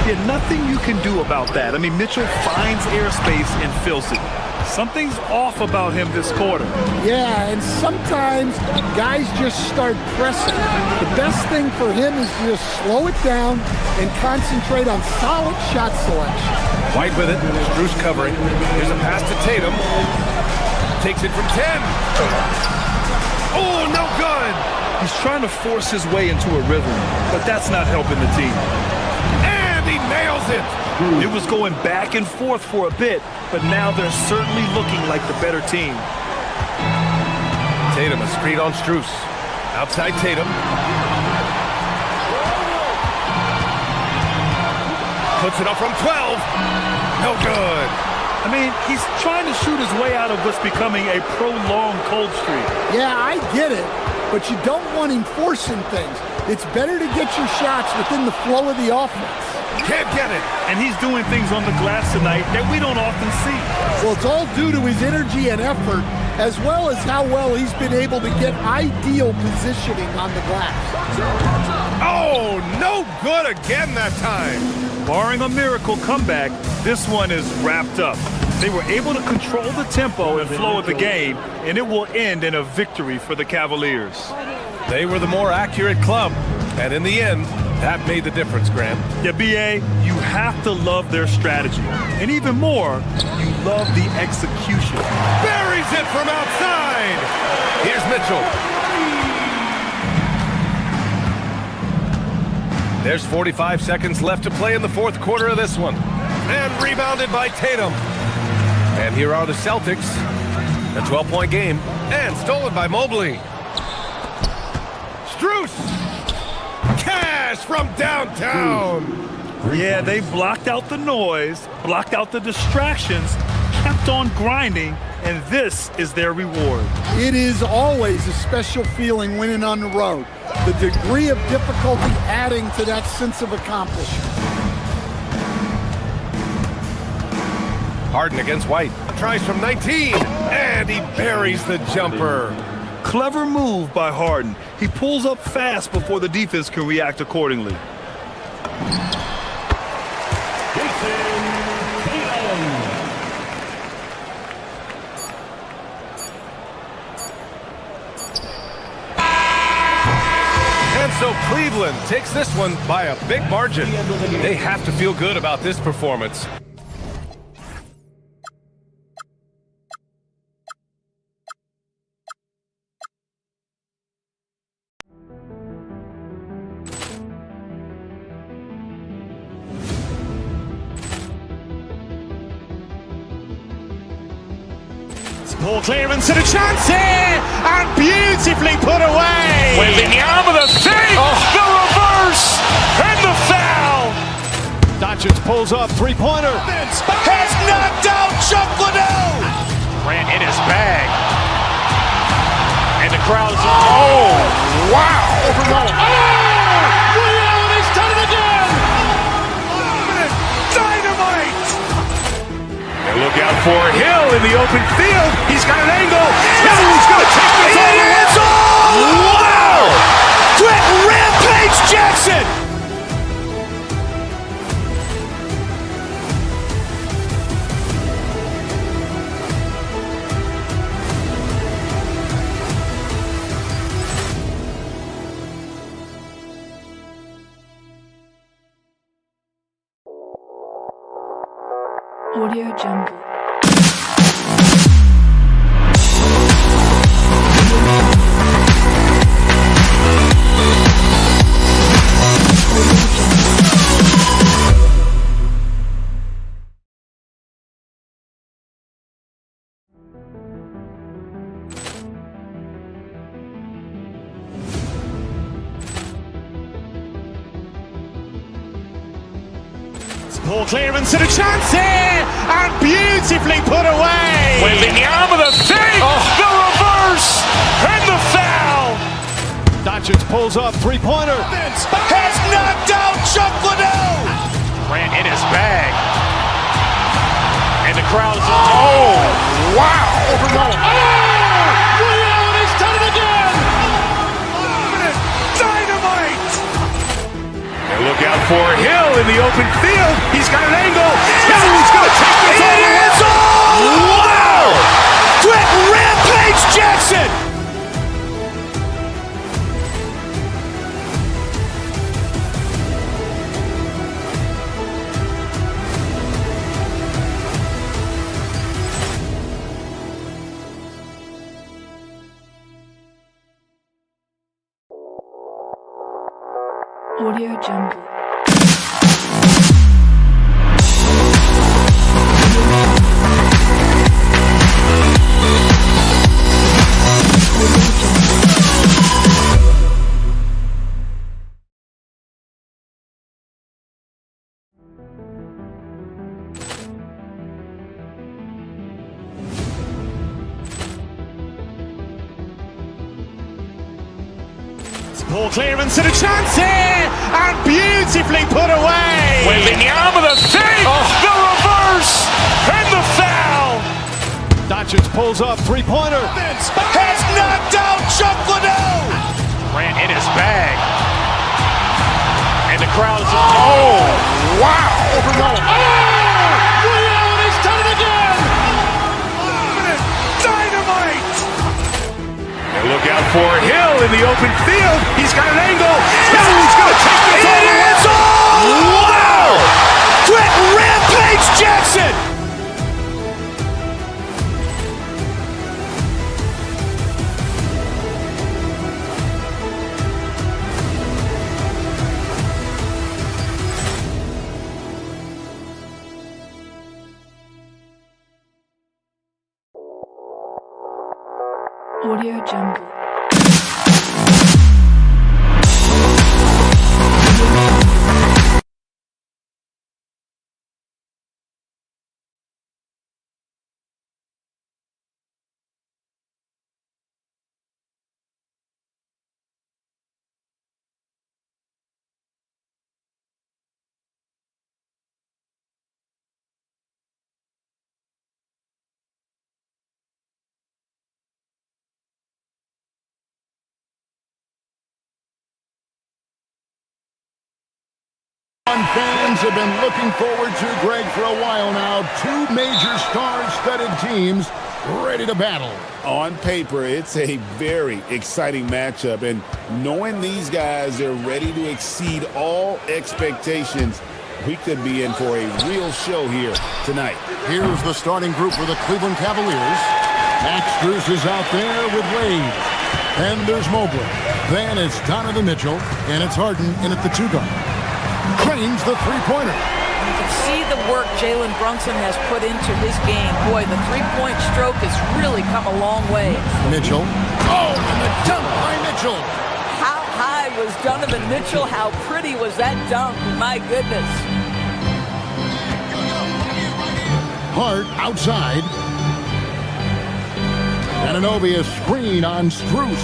Yeah, nothing you can do about that. I mean, Mitchell finds airspace and fills it. Something's off about him this quarter. Yeah, and sometimes guys just start pressing. The best thing for him is to just slow it down and concentrate on solid shot selection. White with it. Strus covering. Here's a pass to Tatum. Takes it from 10. Oh, no good. He's trying to force his way into a rhythm, but that's not helping the team. And he nails it. It was going back and forth for a bit, but now they're certainly looking like the better team. Tatum a screen on Strus. Outside Tatum. Puts it up from 12. No good. I mean, he's trying to shoot his way out of what's becoming a prolonged cold streak. Yeah, I get it, but you don't want him forcing things. It's better to get your shots within the flow of the offense. Can't get it. And he's doing things on the glass tonight that we don't often see. Well, it's all due to his energy and effort, as well as how well he's been able to get ideal positioning on the glass. Oh, no good again that time. Barring a miracle comeback, this one is wrapped up. They were able to control the tempo and flow of the game, and it will end in a victory for the Cavaliers. They were the more accurate club, and in the end, that made the difference, Grant. Yeah, B.A., you have to love their strategy. And even more, you love the execution. Buries it from outside. Here's Mitchell. There's 45 seconds left to play in the fourth quarter of this one. And rebounded by Tatum. And here are the Celtics. A 12-point game. And stolen by Mobley. Strus. Cash. smash from downtown. Yeah, they blocked out the noise, blocked out the distractions, kept on grinding, and this is their reward. It is always a special feeling winning on the road. The degree of difficulty adding to that sense of accomplishment. Harden against White. Tries from 19, and he buries the jumper. Clever move by Harden. He pulls up fast before the defense can react accordingly. And so Cleveland takes this one by a big margin. They have to feel good about this performance. Ball clearance and a chance here, and beautifully put away. Waving the arm of the thing, the reverse, and the foul. Doncic pulls up, three-pointer. Has knocked out Chuck Liddell. Ran in his bag. And the crowd is, oh, wow. Liddell, he's done it again. Dynamite. And look out for Hill in the open field. He's got an angle. He's going to take this all the way. Wow! Quick Rampage Jackson. Audio Jungle. Ball clearance and a chance here, and beautifully put away. Waving the arm of the thing, the reverse, and the foul. Doncic pulls up, three-pointer. Has knocked out Chuck Liddell. Ran in his bag. And the crowd is, oh, wow. Liddell, he's done it again. Dynamite. And look out for Hill in the open field. He's got an angle. He's going to take this all the way. Wow. Quick Rampage Jackson. Audio Jungle. Ball clearance and a chance here, and beautifully put away. Waving the arm of the thing, the reverse, and the foul. Doncic pulls up, three-pointer. Has knocked out Chuck Liddell. Ran in his bag. And the crowd is, oh, wow. Liddell, he's done it again. Dynamite. And look out for Hill in the open field. He's got an angle. He's going to take this all the way. Wow. Quick Rampage Jackson. Audio Jungle. Fans have been looking forward to, Greg, for a while now. Two major star-studded teams ready to battle. On paper, it's a very exciting matchup, and knowing these guys are ready to exceed all expectations, we could be in for a real show here tonight. Here's the starting group for the Cleveland Cavaliers. Max Strus is out there with Wade. And there's Mobley. Then it's Donovan Mitchell, and it's Harden in at the two-guard. Cranes the three-pointer. You can see the work Jalen Brunson has put into his game. Boy, the three-point stroke has really come a long way. Mitchell. Oh, and the dunk by Mitchell. How high was Donovan Mitchell? How pretty was that dunk? My goodness. Hart outside. Anunoby a screen on Strus.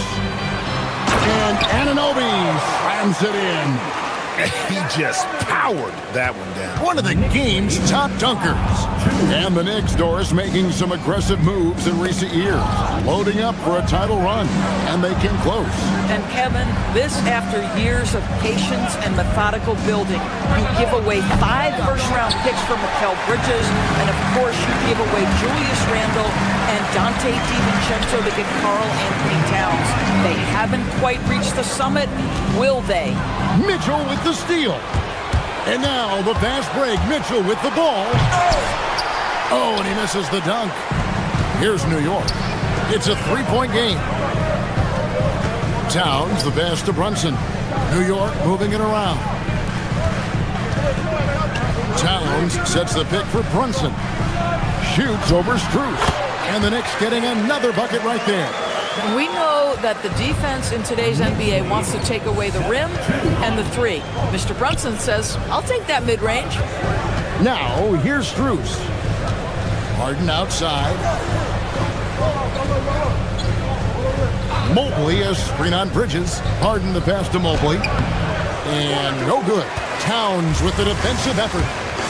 And Anunoby slams it in. He just powered that one down. One of the game's top dunkers. And the Knicks, Doris, making some aggressive moves in recent years. Loading up for a title run. And they came close. And Kevin, this after years of patience and methodical building. You give away 5 first-round picks for Mikal Bridges. And, of course, you give away Julius Randle and Dante DiVincenzo to get Karl Anthony Towns. They haven't quite reached the summit. Will they? Mitchell with the steal. And now the fast break. Mitchell with the ball. Oh, and he misses the dunk. Here's New York. It's a three-point game. Towns the pass to Brunson. New York moving it around. Towns sets the pick for Brunson. Shoots over Strus. And the Knicks getting another bucket right there. We know that the defense in today's NBA wants to take away the rim and the three. Mr. Brunson says, I'll take that mid-range. Now, here's Strus. Harden outside. Mobley a screen on Bridges. Harden the pass to Mobley. And no good. Towns with the defensive effort.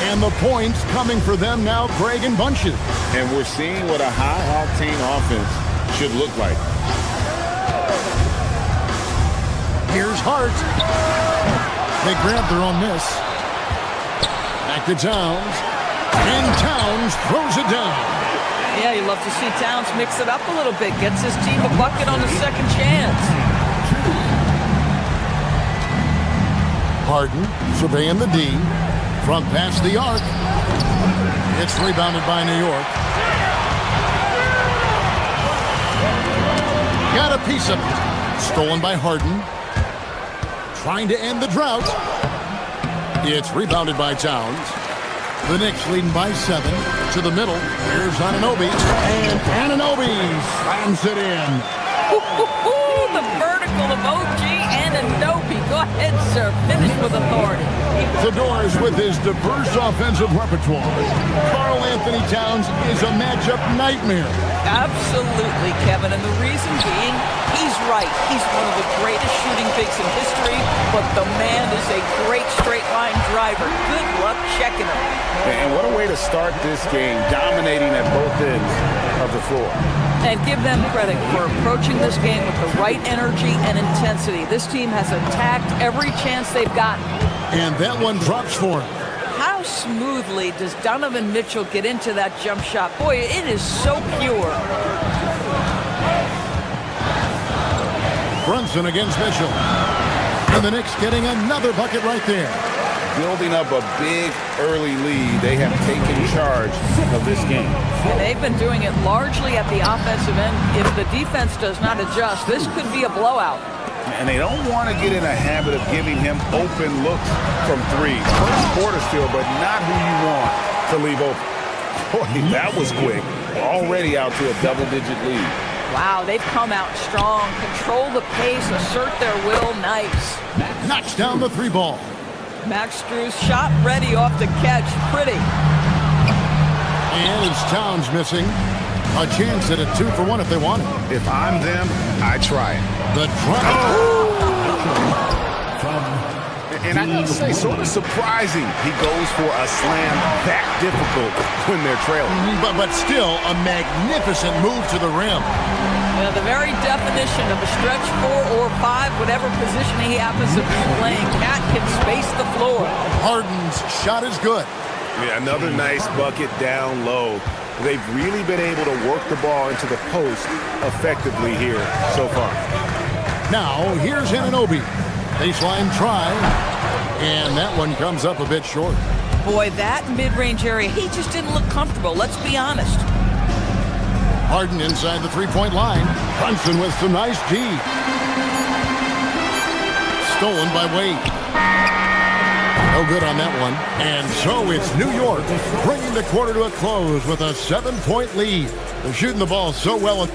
And the points coming for them now, Greg, in bunches. And we're seeing what a high-octane offense should look like. Here's Hart. They grab their own miss. Back to Towns. And Towns throws it down. Yeah, you love to see Towns mix it up a little bit. Gets his team a bucket on the second chance. Harden surveying the D. Front past the arc. It's rebounded by New York. Got a piece of it. Stolen by Harden. Trying to end the drought. It's rebounded by Towns. The Knicks leading by 7. To the middle. Here's Anunoby. And Anunoby slams it in. The vertical of OG Anunoby. Go ahead, sir. Finish with authority. The Doors with his diverse offensive repertoire. Karl Anthony Towns is a matchup nightmare. Absolutely, Kevin. And the reason being, he's right. He's one of the greatest shooting bigs in history, but the man is a great straight-line driver. Good luck checking him. And what a way to start this game, dominating at both ends of the floor. And give them credit for approaching this game with the right energy and intensity. This team has attacked every chance they've gotten. And that one drops for him. How smoothly does Donovan Mitchell get into that jump shot? Boy, it is so pure. Brunson against Mitchell. And the Knicks getting another bucket right there. Building up a big early lead. They have taken charge of this game. And they've been doing it largely at the offensive end. If the defense does not adjust, this could be a blowout. And they don't want to get in a habit of giving him open looks from 3. First quarter still, but not who you want to leave open. Boy, that was quick. Already out to a double-digit lead. Wow, they've come out strong. Control the pace, assert their will. Nice. Knocks down the 3 ball. Max Strus shot ready off the catch. Pretty. And it's Towns missing. A chance at a 2-for-1 if they want it. If I'm them, I try it. The And I gotta say, sort of surprising he goes for a slam that difficult when they're trailing. But still, a magnificent move to the rim. Yeah, the very definition of a stretch 4 or 5, whatever position he happens to be playing, Cat can space the floor. Harden's shot is good. Yeah, another nice bucket down low. They've really been able to work the ball into the post effectively here so far. Now, here's Anunoby. Baseline try, and that one comes up a bit short. Boy, that mid-range area, he just didn't look comfortable, let's be honest. Harden inside the three-point line. Brunson with some nice D. Stolen by Wade. No good on that one. And so it's New York bringing the quarter to a close with a 7-point lead. They're shooting the ball so well.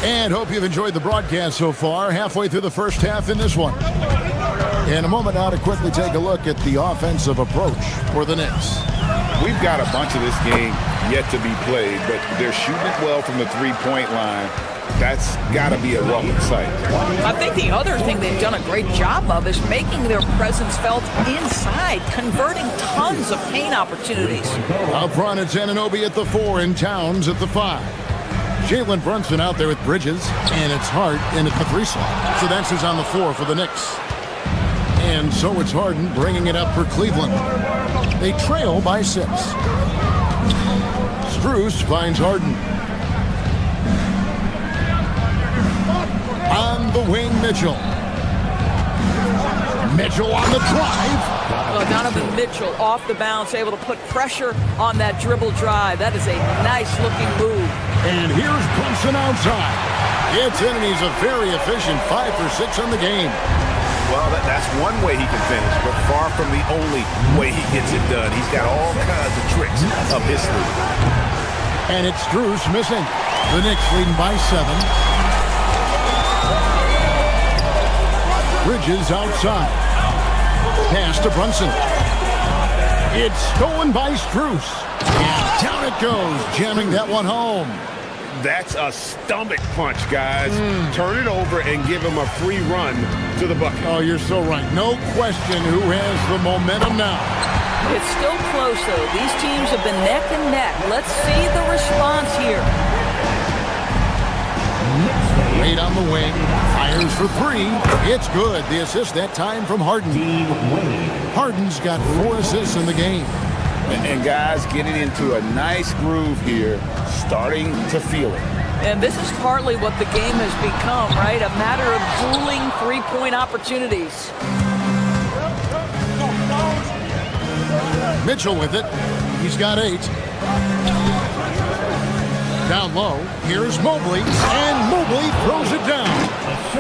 And hope you've enjoyed the broadcast so far. Halfway through the first half in this one. In a moment now to quickly take a look at the offensive approach for the Knicks. We've got a bunch of this game yet to be played, but they're shooting it well from the three-point line. That's got to be a welcome sight. I think the other thing they've done a great job of is making their presence felt inside, converting tons of paint opportunities. Up front, it's Anunoby at the 4 and Towns at the 5. Jalen Brunson out there with Bridges, and it's Hart in at the 3 slot. So that's who's on the floor for the Knicks. And so it's Harden bringing it up for Cleveland. They trail by 6. Strus finds Harden. On the wing, Mitchell. Mitchell on the drive. Well, Donovan Mitchell off the bounce, able to put pressure on that dribble drive. That is a nice-looking move. And here's Brunson outside. Gets in, and he's a very efficient 5 for 6 on the game. Well, that's one way he can finish, but far from the only way he gets it done. He's got all kinds of tricks up his sleeve. And it's Strus missing. The Knicks leading by 7. Bridges outside. Pass to Brunson. It's stolen by Strus. And down it goes, jamming that one home. That's a stomach punch, guys. Turn it over and give him a free run to the bucket. Oh, you're so right. No question who has the momentum now. It's still close, though. These teams have been neck and neck. Let's see the response here. Wade on the wing. Fires for 3. It's good. The assist that time from Harden. Harden's got 4 assists in the game. And guys getting into a nice groove here, starting to feel it. And this is partly what the game has become, right? A matter of dueling three-point opportunities. Mitchell with it. He's got 8. Down low. Here's Mobley. And Mobley throws it down.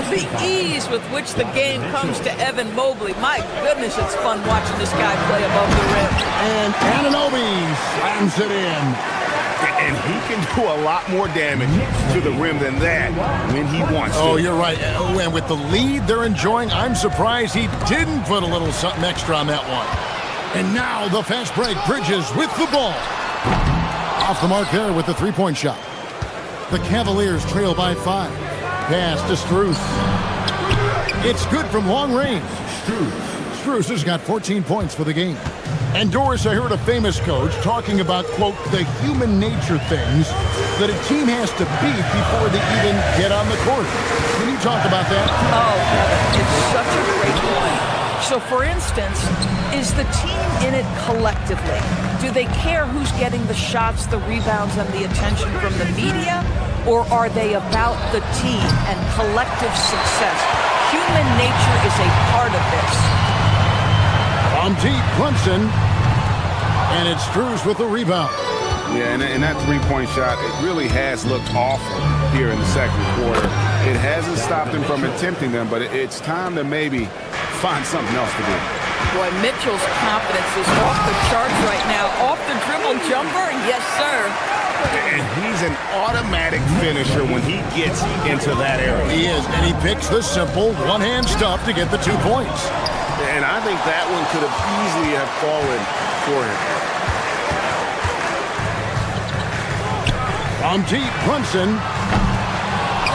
The ease with which the game comes to Evan Mobley. My goodness, it's fun watching this guy play above the rim. And Anunoby slams it in. And he can do a lot more damage to the rim than that when he wants to. Oh, you're right. Oh, and with the lead they're enjoying, I'm surprised he didn't put a little something extra on that one. And now the fast break. Bridges with the ball. Off the mark there with the three-point shot. The Cavaliers trail by 5. Pass to Strus. It's good from long range. Strus has got 14 points for the game. And Doris, I heard a famous coach talking about, quote, the human nature things that a team has to beat before they even get on the court. Can you talk about that? Oh, it's such a great point. So, for instance, is the team in it collectively? Do they care who's getting the shots, the rebounds, and the attention from the media? Or are they about the team and collective success? Human nature is a part of this. From deep, Brunson. And it's Strus with the rebound. Yeah, and that three-point shot, it really has looked awful here in the second quarter. It hasn't stopped him from attempting them, but it's time to maybe find something else to do. Boy, Mitchell's confidence is off the charts right now. Off the dribble jumper, yes, sir. And he's an automatic finisher when he gets into that area. He is, and he picks the simple one-hand stuff to get the 2 points. And I think that one could have easily have fallen for him. From deep, Brunson.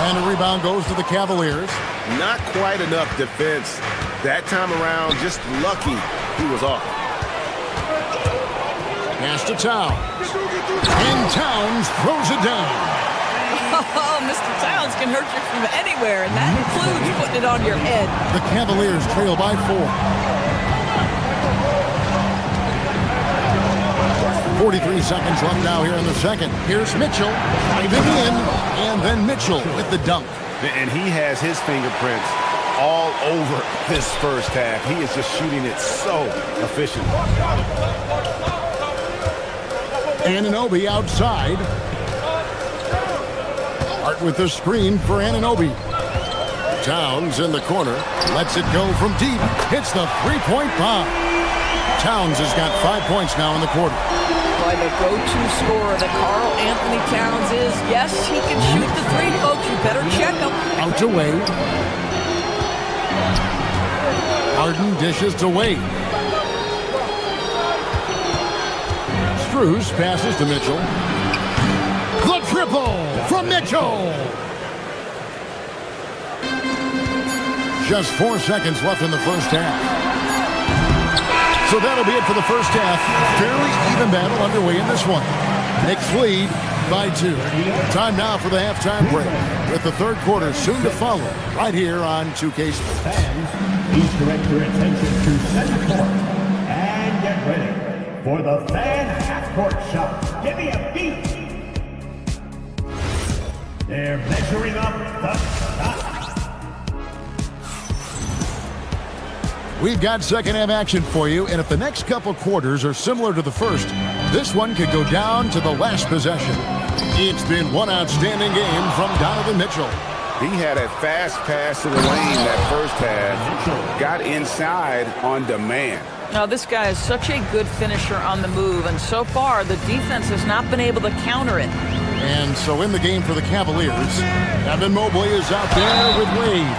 And a rebound goes to the Cavaliers. Not quite enough defense that time around. Just lucky he was off. Pass to Towns. And Towns throws it down. Oh, Mr. Towns can hurt you from anywhere, and that includes putting it on your head. The Cavaliers trail by 4. 43 seconds left now here in the second. Here's Mitchell driving in, and then Mitchell with the dunk. And he has his fingerprints all over this first half. He is just shooting it so efficiently. Anunoby outside. Hart with the screen for Anunoby. Towns in the corner. Lets it go from deep. Hits the three-point bomb. Towns has got 5 points now in the quarter. Boy, the go-to scorer that Karl Anthony Towns is. Yes, he can shoot the three, folks. You better check him. Out to Wade. Harden dishes to Wade. Strus passes to Mitchell. The triple from Mitchell. Just 4 seconds left in the first half. So that'll be it for the first half. Fairly even battle underway in this one. Knicks lead by 2. Time now for the halftime break, with the third quarter soon to follow right here on 2K Sports. Fans, please direct your attention to center court and get ready for the fan half-court shot. Give me a beat. They're measuring up the shot. We've got second half action for you, and if the next couple quarters are similar to the first, this one could go down to the last possession. It's been one outstanding game from Donovan Mitchell. He had a fast pass to the lane that first half. Got inside on demand. Now, this guy is such a good finisher on the move, and so far the defense has not been able to counter it. And so in the game for the Cavaliers, Evan Mobley is out there with Wade.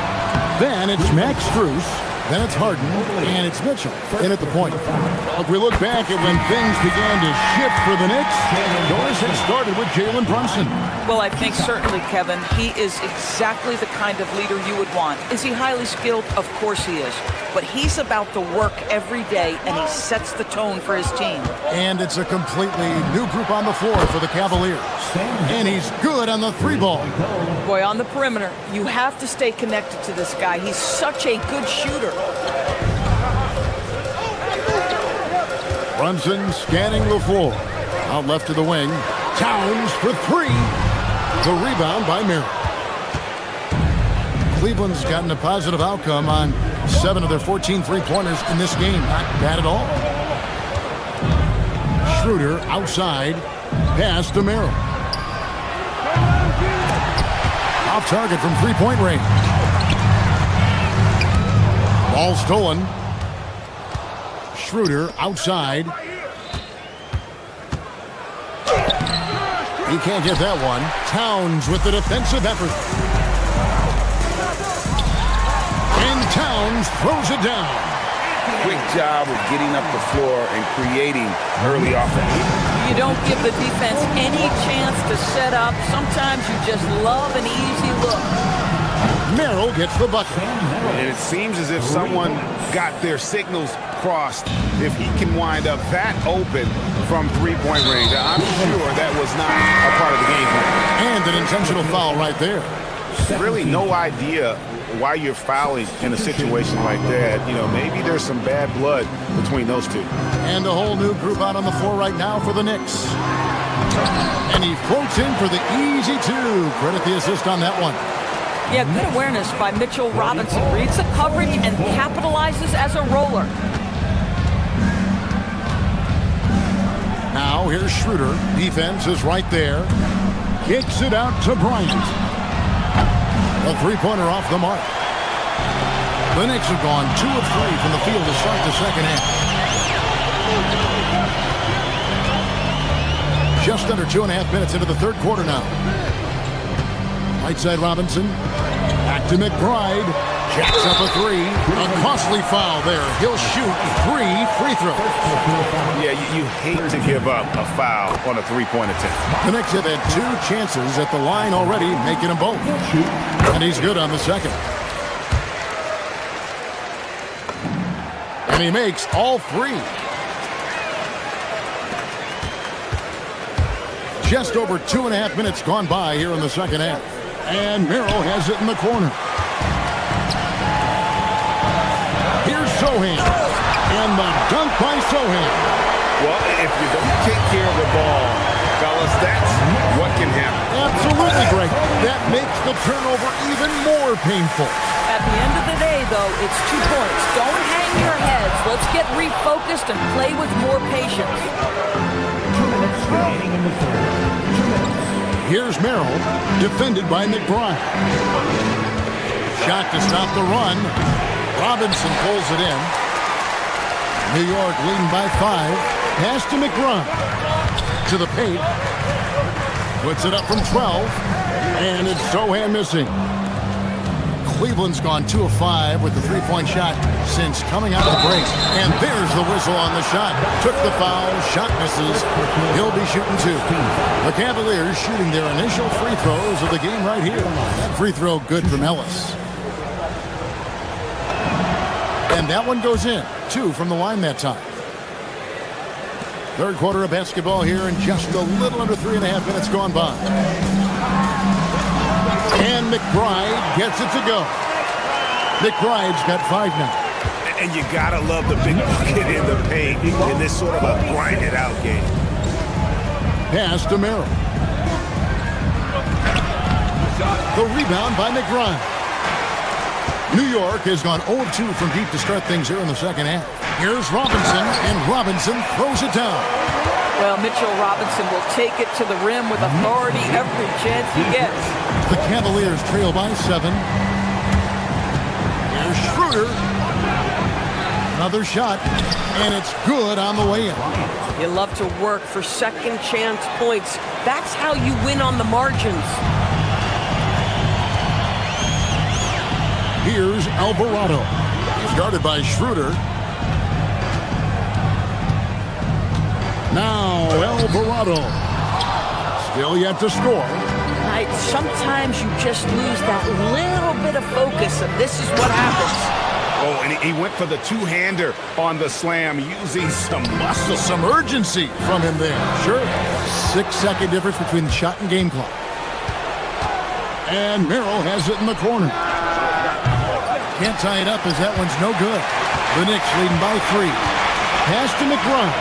Then it's Max Strus. Then it's Harden, and it's Mitchell in at the point. If we look back at when things began to shift for the Knicks, Doris had started with Jalen Brunson. Well, I think certainly, Kevin, he is exactly the kind of leader you would want. Is he highly skilled? Of course he is. But he's about the work every day, and he sets the tone for his team. And it's a completely new group on the floor for the Cavaliers. And he's good on the three ball. Boy, on the perimeter, you have to stay connected to this guy. He's such a good shooter. Brunson scanning the floor. Out left to the wing. Towns for 3. The rebound by Merrill. Cleveland's gotten a positive outcome on 7 of their 14 three-pointers in this game. Not bad at all. Schroeder outside. Pass to Merrill. Off target from three-point range. Ball stolen. Schroeder outside. He can't get that one. Towns with the defensive effort. And Towns throws it down. Quick job of getting up the floor and creating early offense. You don't give the defense any chance to set up. Sometimes you just love an easy look. Merrill gets the bucket. And it seems as if someone got their signals crossed. If he can wind up that open from three-point range, I'm sure that was not a part of the game plan. And an intentional foul right there. Really no idea why you're fouling in a situation like that. You know, maybe there's some bad blood between those two. And a whole new group out on the floor right now for the Knicks. And he floats in for the easy 2. Credit the assist on that one. Yeah, good awareness by Mitchell Robinson. Reads the coverage and capitalizes as a roller. Now here's Schroeder. Defense is right there. Kicks it out to Bryant. A three-pointer off the mark. The Knicks have gone 2 of 3 from the field to start the second half. Just under 2.5 minutes into the third quarter now. Right side Robinson. Back to McBride. Jacks up a three. A costly foul there. He'll shoot 3 free throws. Yeah, you hate to give up a foul on a three-point attempt. The Knicks have had 2 chances at the line already, making them both. And he's good on the second. And he makes all 3. Just over 2.5 minutes gone by here in the second half. And Merrill has it in the corner. Here's Sohan. And the dunk by Sohan. Well, if you don't take care of the ball, fellas, that's what can happen. Absolutely, Greg. That makes the turnover even more painful. At the end of the day, though, it's 2 points. Don't hang your heads. Let's get refocused and play with more patience. 2 minutes remaining in the third. 2 minutes. Here's Merrill, defended by McBride. Shot to stop the run. Robinson pulls it in. New York leading by 5. Pass to McBride. To the paint. Puts it up from 12. And it's Sohan missing. Cleveland's gone 2 of 5 with the three-point shot since coming out of the break. And there's the whistle on the shot. Took the foul, shot misses. He'll be shooting 2. The Cavaliers shooting their initial free throws of the game right here. That free throw good from Ellis. And that one goes in. 2 from the line that time. Third quarter of basketball here and just a little under 3.5 minutes gone by. And McBride gets it to go. McBride's got 5 now. And you gotta love the big bucket in the paint in this sort of a grinded out game. Pass to Merrill. The rebound by McBride. New York has gone 0-2 from deep to start things here in the second half. Here's Robinson, and Robinson throws it down. Well, Mitchell Robinson will take it to the rim with authority every chance he gets. The Cavaliers trail by 7. Here's Schroeder. Another shot, and it's good on the way in. You love to work for second chance points. That's how you win on the margins. Here's Alvarado. He's guarded by Schroeder. Now Alvarado. Still yet to score. Sometimes you just lose that little bit of focus, and this is what happens. Oh, and he went for the two-hander on the slam, using some muscle. Some urgency from him there. Sure. 6-second difference between the shot and game clock. And Merrill has it in the corner. Can't tie it up as that one's no good. The Knicks leading by 3. Pass to McBride.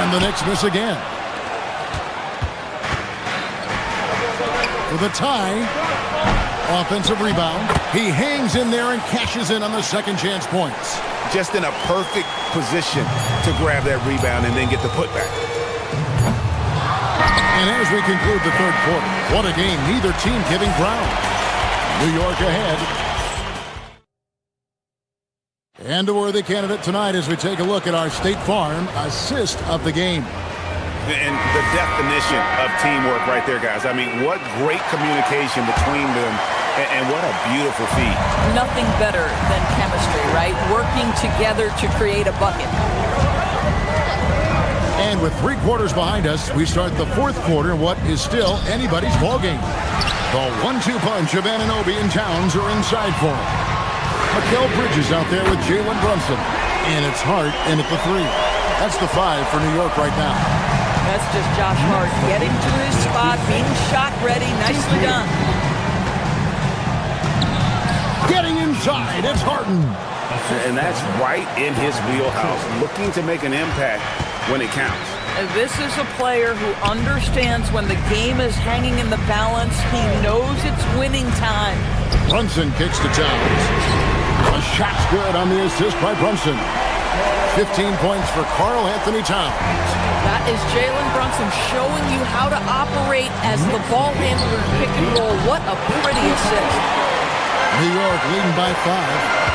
And the Knicks miss again. With a tie. Offensive rebound. He hangs in there and cashes in on the second chance points. Just in a perfect position to grab that rebound and then get the putback. And as we conclude the third quarter, what a game, neither team giving ground. New York ahead. And a worthy candidate tonight as we take a look at our State Farm assist of the game. And the definition of teamwork right there, guys. I mean, what great communication between them, and what a beautiful feat. Nothing better than chemistry, right? Working together to create a bucket. And with 3 quarters behind us, we start the fourth quarter in what is still anybody's ballgame. The 1-2 punch of Anunoby and Towns are inside for him. Mikal Bridges out there with Jalen Brunson. And it's Hart in at the 3. That's the 5 for New York right now. That's just Josh Hart getting to his spot, being shot ready. Nicely done. Getting inside, it's Harden. And that's right in his wheelhouse, looking to make an impact when it counts. This is a player who understands when the game is hanging in the balance. He knows it's winning time. Brunson kicks to Towns. A shot's good on the assist by Brunson. 15 points for Karl Anthony Towns. That is Jalen Brunson showing you how to operate as the ball handler in pick and roll. What a pretty assist. New York leading by 5.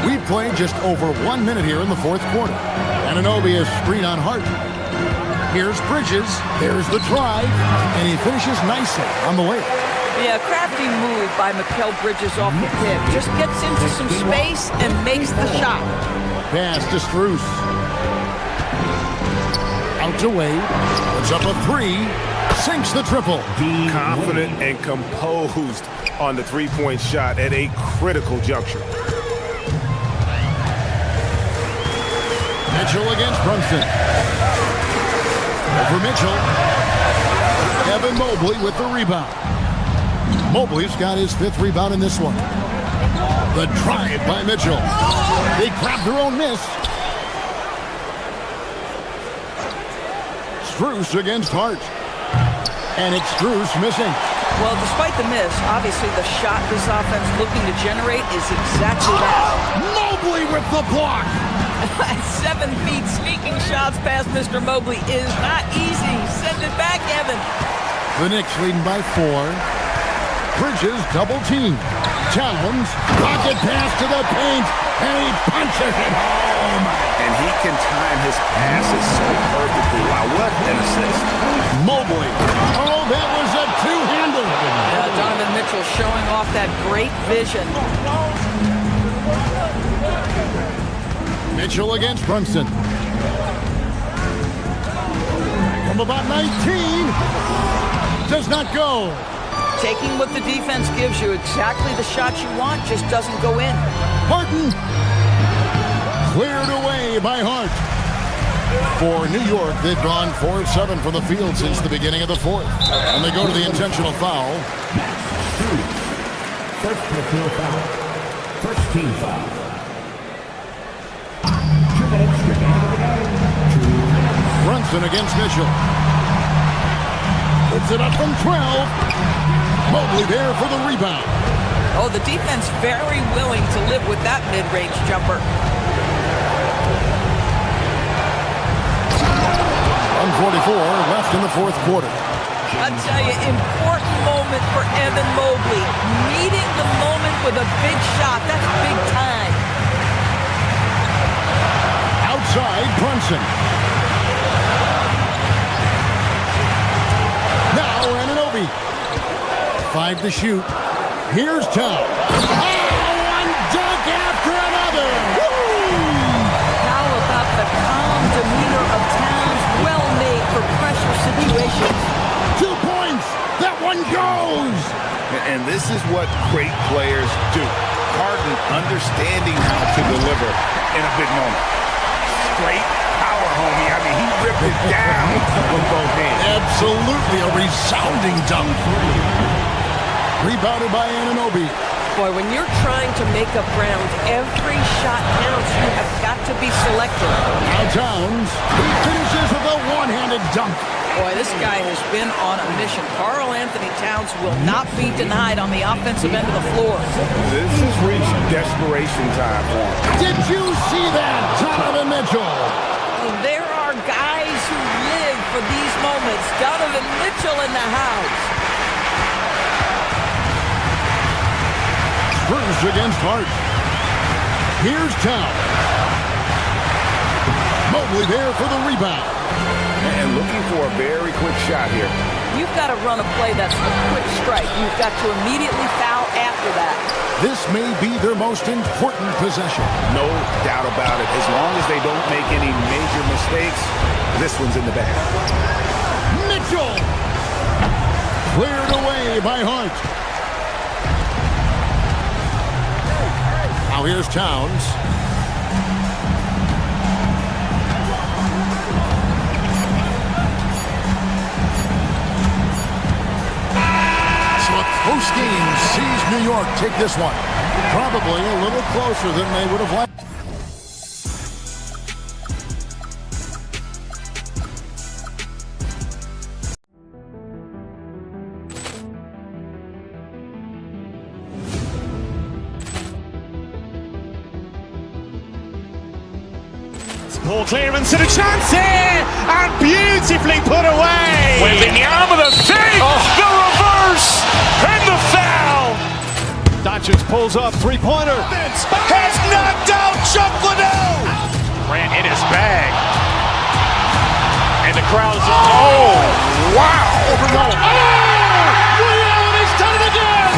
We've played just over 1 minute here in the fourth quarter. Anunoby is screen on Hart. Here's Bridges. There's the drive. And he finishes nicely on the way. Yeah, crafty move by Mikal Bridges off the pick. Just gets into some space and makes the shot. Pass to Strus. Out to Wade. Puts up a three. Sinks the triple. Confident and composed on the three-point shot at a critical juncture. Mitchell against Brunson. Over Mitchell. Evan Mobley with the rebound. Mobley's got his 5th rebound in this one. The drive by Mitchell. They grab their own miss. Strus against Hart. And it's Strus missing. Well, despite the miss, obviously the shot this offense looking to generate is exactly that. Mobley with the block. 7 feet sneaking shots past Mr. Mobley is not easy. Send it back, Evan. The Knicks leading by 4. Bridges double team. Towns, rocket pass to the paint, and he punches it home. And he can time his passes so perfectly. Wow, what an assist. Mobley. Oh, that was a two-hander. Yeah, Donovan Mitchell showing off that great vision. Mitchell against Brunson. From about 19. Does not go. Taking what the defense gives you, exactly the shot you want, just doesn't go in. Harden. Cleared away by Hart. For New York, they've gone 4 of 7 from the field since the beginning of the fourth. And they go to the intentional foul. First personal foul. First team foul. 2 minutes remaining. Brunson against Mitchell. Puts it up from 12. Mobley there for the rebound. Oh, the defense very willing to live with that mid-range jumper. 1:44 left in the fourth quarter. I tell you, important moment for Evan Mobley. Meeting the moment with a big shot. That's big time. Outside, Brunson. Now, Anunoby. 5 to shoot. Here's Town. Oh, one dunk after another. Woo! How about the calm demeanor of Towns? Well made for pressure situations. 2 points. That one goes. And this is what great players do. Harden understanding how to deliver in a big moment. Straight power, homie. I mean, he ripped it down with both hands. Absolutely a resounding dunk. Rebounded by Anunoby. Boy, when you're trying to make up ground, every shot counts. You have got to be selective. Now Towns. He finishes with a one-handed dunk. Boy, this guy has been on a mission. Karl Anthony Towns will not be denied on the offensive end of the floor. This has reached desperation time for him. Did you see that, Donovan Mitchell? There are guys who live for these moments. Donovan Mitchell in the house. Bruce against Hart. Here's Town. Mobley there for the rebound. And looking for a very quick shot here. You've got to run a play that's a quick strike. You've got to immediately foul after that. This may be their most important possession. No doubt about it. As long as they don't make any major mistakes, this one's in the bag. Mitchell! Cleared away by Hart. Now here's Towns. So a close game sees New York take this one. Probably a little closer than they would have liked. Ball clearance and a chance here, and beautifully put away. Waving the arm of the fake, the reverse, and the foul. Doncic pulls up, three-pointer. Has knocked out Chuck Liddell. Grant in his bag. And the crowd is... Oh, wow! Liddell, he's done it again.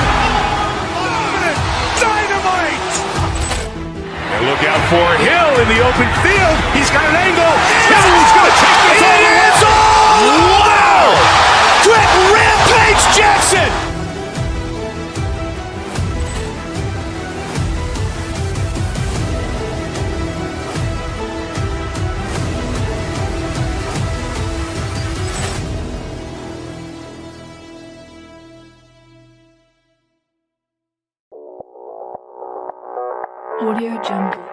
Dynamite. And look out for Hill in the open field. He's got an angle. Hill's going to take this all the way. Wow! Quick Rampage Jackson. Audio Jungle.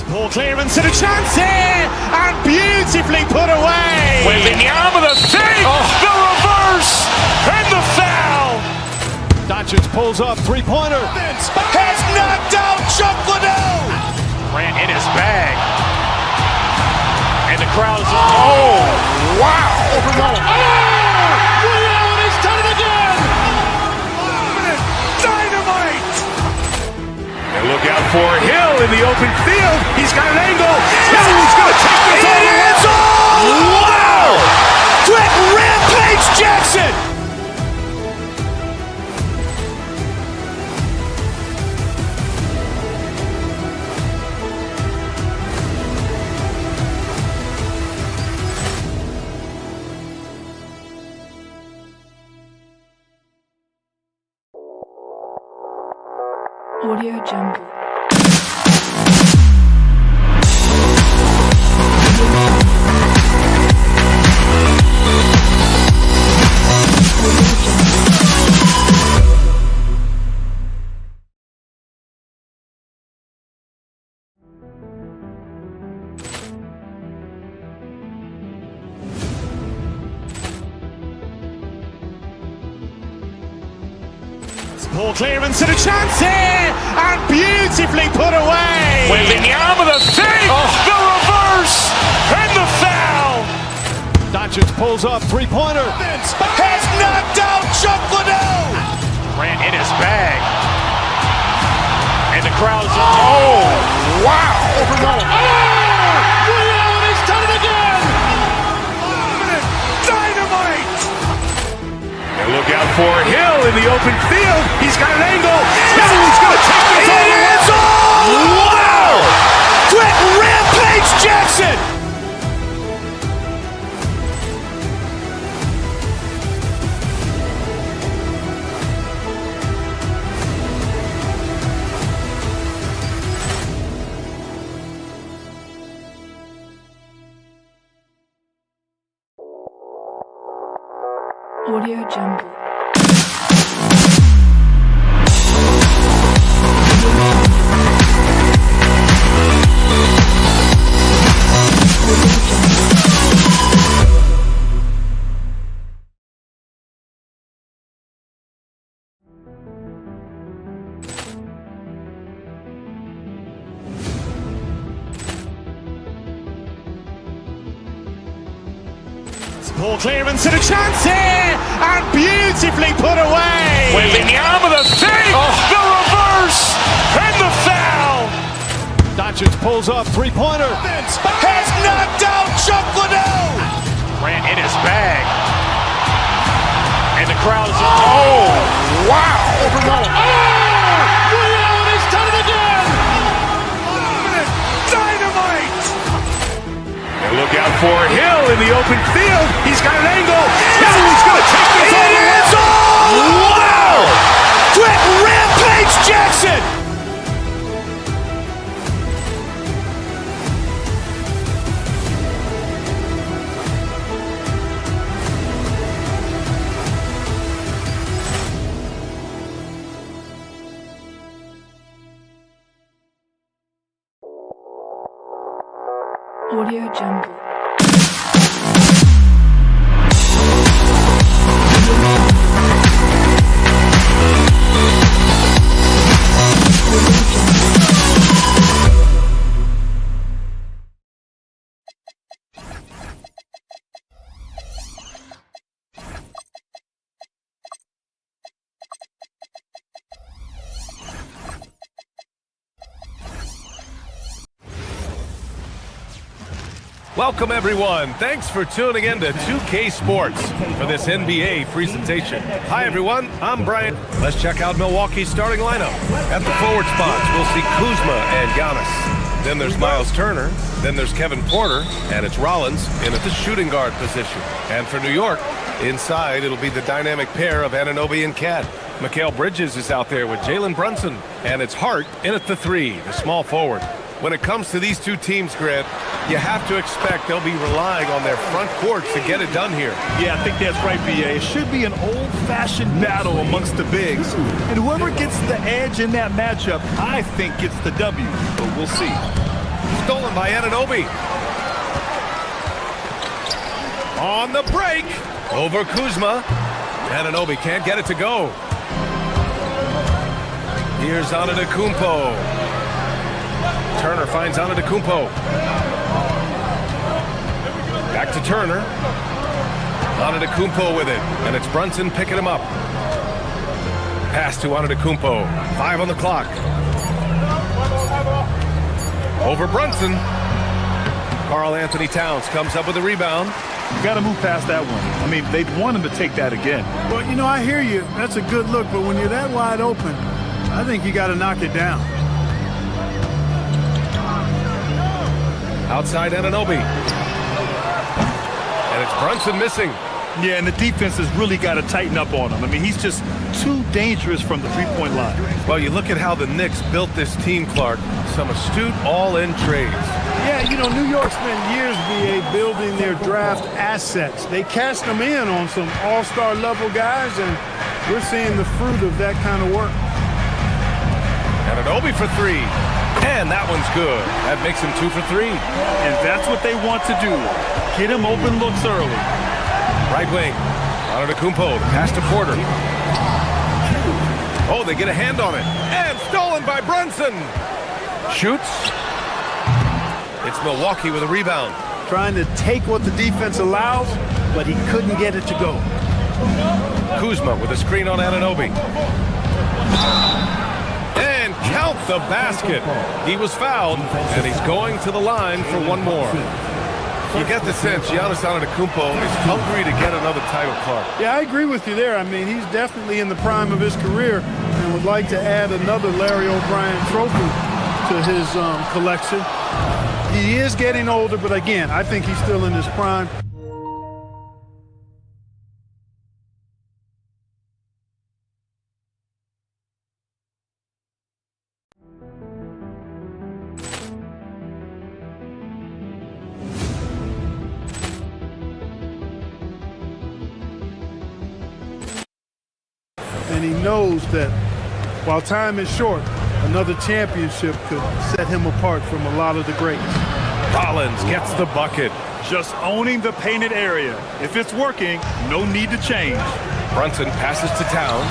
Ball clearance and a chance here, and beautifully put away. Wembanyama the fake, the reverse, and the foul. Doncic pulls up, three-pointer. Has knocked out Chuck Liddell. Grant in his bag. And the crowd is... Oh, wow! Liddell, he's done it again. Dynamite. And look out for Hill in the open field. He's got an angle. Hill's going to take this all the way. Wow! Quick Rampage Jackson. Audio Jungle. Ball clearance and a chance here, and beautifully put away. Wembanyama the fake, the reverse, and the foul. Doncic pulls up, three-pointer. Has knocked out Chuck Liddell. Grant in his bag. And the crowd is... Oh, wow! Liddell, he's done it again. Dynamite. And look out for Hill in the open field. He's got an angle. Hill's going to take this all the way. Wow! Quick Rampage Jackson. Audio Jungle. Ball clearance and a chance here, and beautifully put away. Wembanyama the fake, the reverse, and the foul. Doncic pulls up, three-pointer. Has knocked out Chuck Liddell. Grant in his bag. And the crowd is... Oh, wow! Liddell, he's done it again. Dynamite. And look out for Hill in the open field. He's got an angle. Hill's going to take this all the way. Wow! Quick Rampage Jackson. Audio Jungle. Welcome, everyone. Thanks for tuning in to 2K Sports for this NBA presentation. Hi, everyone. I'm Brian. Let's check out Milwaukee's starting lineup. At the forward spots, we'll see Kuzma and Giannis. Then there's Miles Turner. Then there's Kevin Porter. And it's Rollins in at the shooting guard position. And for New York, inside, it'll be the dynamic pair of Anunoby and Cat. Mikal Bridges is out there with Jalen Brunson. And it's Hart in at the 3, the small forward. When it comes to these two teams, Grant, you have to expect they'll be relying on their front courts to get it done here. Yeah, I think that's right, B.A. It should be an old-fashioned battle amongst the bigs. And whoever gets the edge in that matchup, I think gets the W. But we'll see. Stolen by Anunoby. On the break. Over Kuzma. Anunoby can't get it to go. Here's Antetokounmpo. Turner finds Antetokounmpo. Back to Turner. Antetokounmpo with it. And it's Brunson picking him up. Pass to Antetokounmpo. 5 on the clock. Over Brunson. Karl Anthony Towns comes up with a rebound. You got to move past that one. I mean, they'd want him to take that again. Well, you know, I hear you. That's a good look. But when you're that wide open, I think you got to knock it down. Outside Anunoby. And it's Brunson missing. Yeah, and the defense has really got to tighten up on him. I mean, he's just too dangerous from the three-point line. Well, you look at how the Knicks built this team, Clark. Some astute all-in trades. Yeah, you know, New York spent years, B.A., building their draft assets. They cast them in on some all-star level guys, and we're seeing the fruit of that kind of work. Anunoby for 3. And that one's good. That makes him 2 for 3. And that's what they want to do. Get him open looks early. Right wing. Antetokounmpo. Pass to Porter. Oh, they get a hand on it. And stolen by Brunson. Shoots. It's Milwaukee with a rebound. Trying to take what the defense allows, but he couldn't get it to go. Kuzma with a screen on Anunoby. And count the basket. He was fouled, and he's going to the line for one more. You get the sense Giannis Antetokounmpo is hungry to get another title, Clark. Yeah, I agree with you there. I mean, he's definitely in the prime of his career and would like to add another Larry O'Brien trophy to his collection. He is getting older, but again, I think he's still in his prime. And he knows that while time is short, another championship could set him apart from a lot of the greats. Rollins gets the bucket. Just owning the painted area. If it's working, no need to change. Brunson passes to Towns.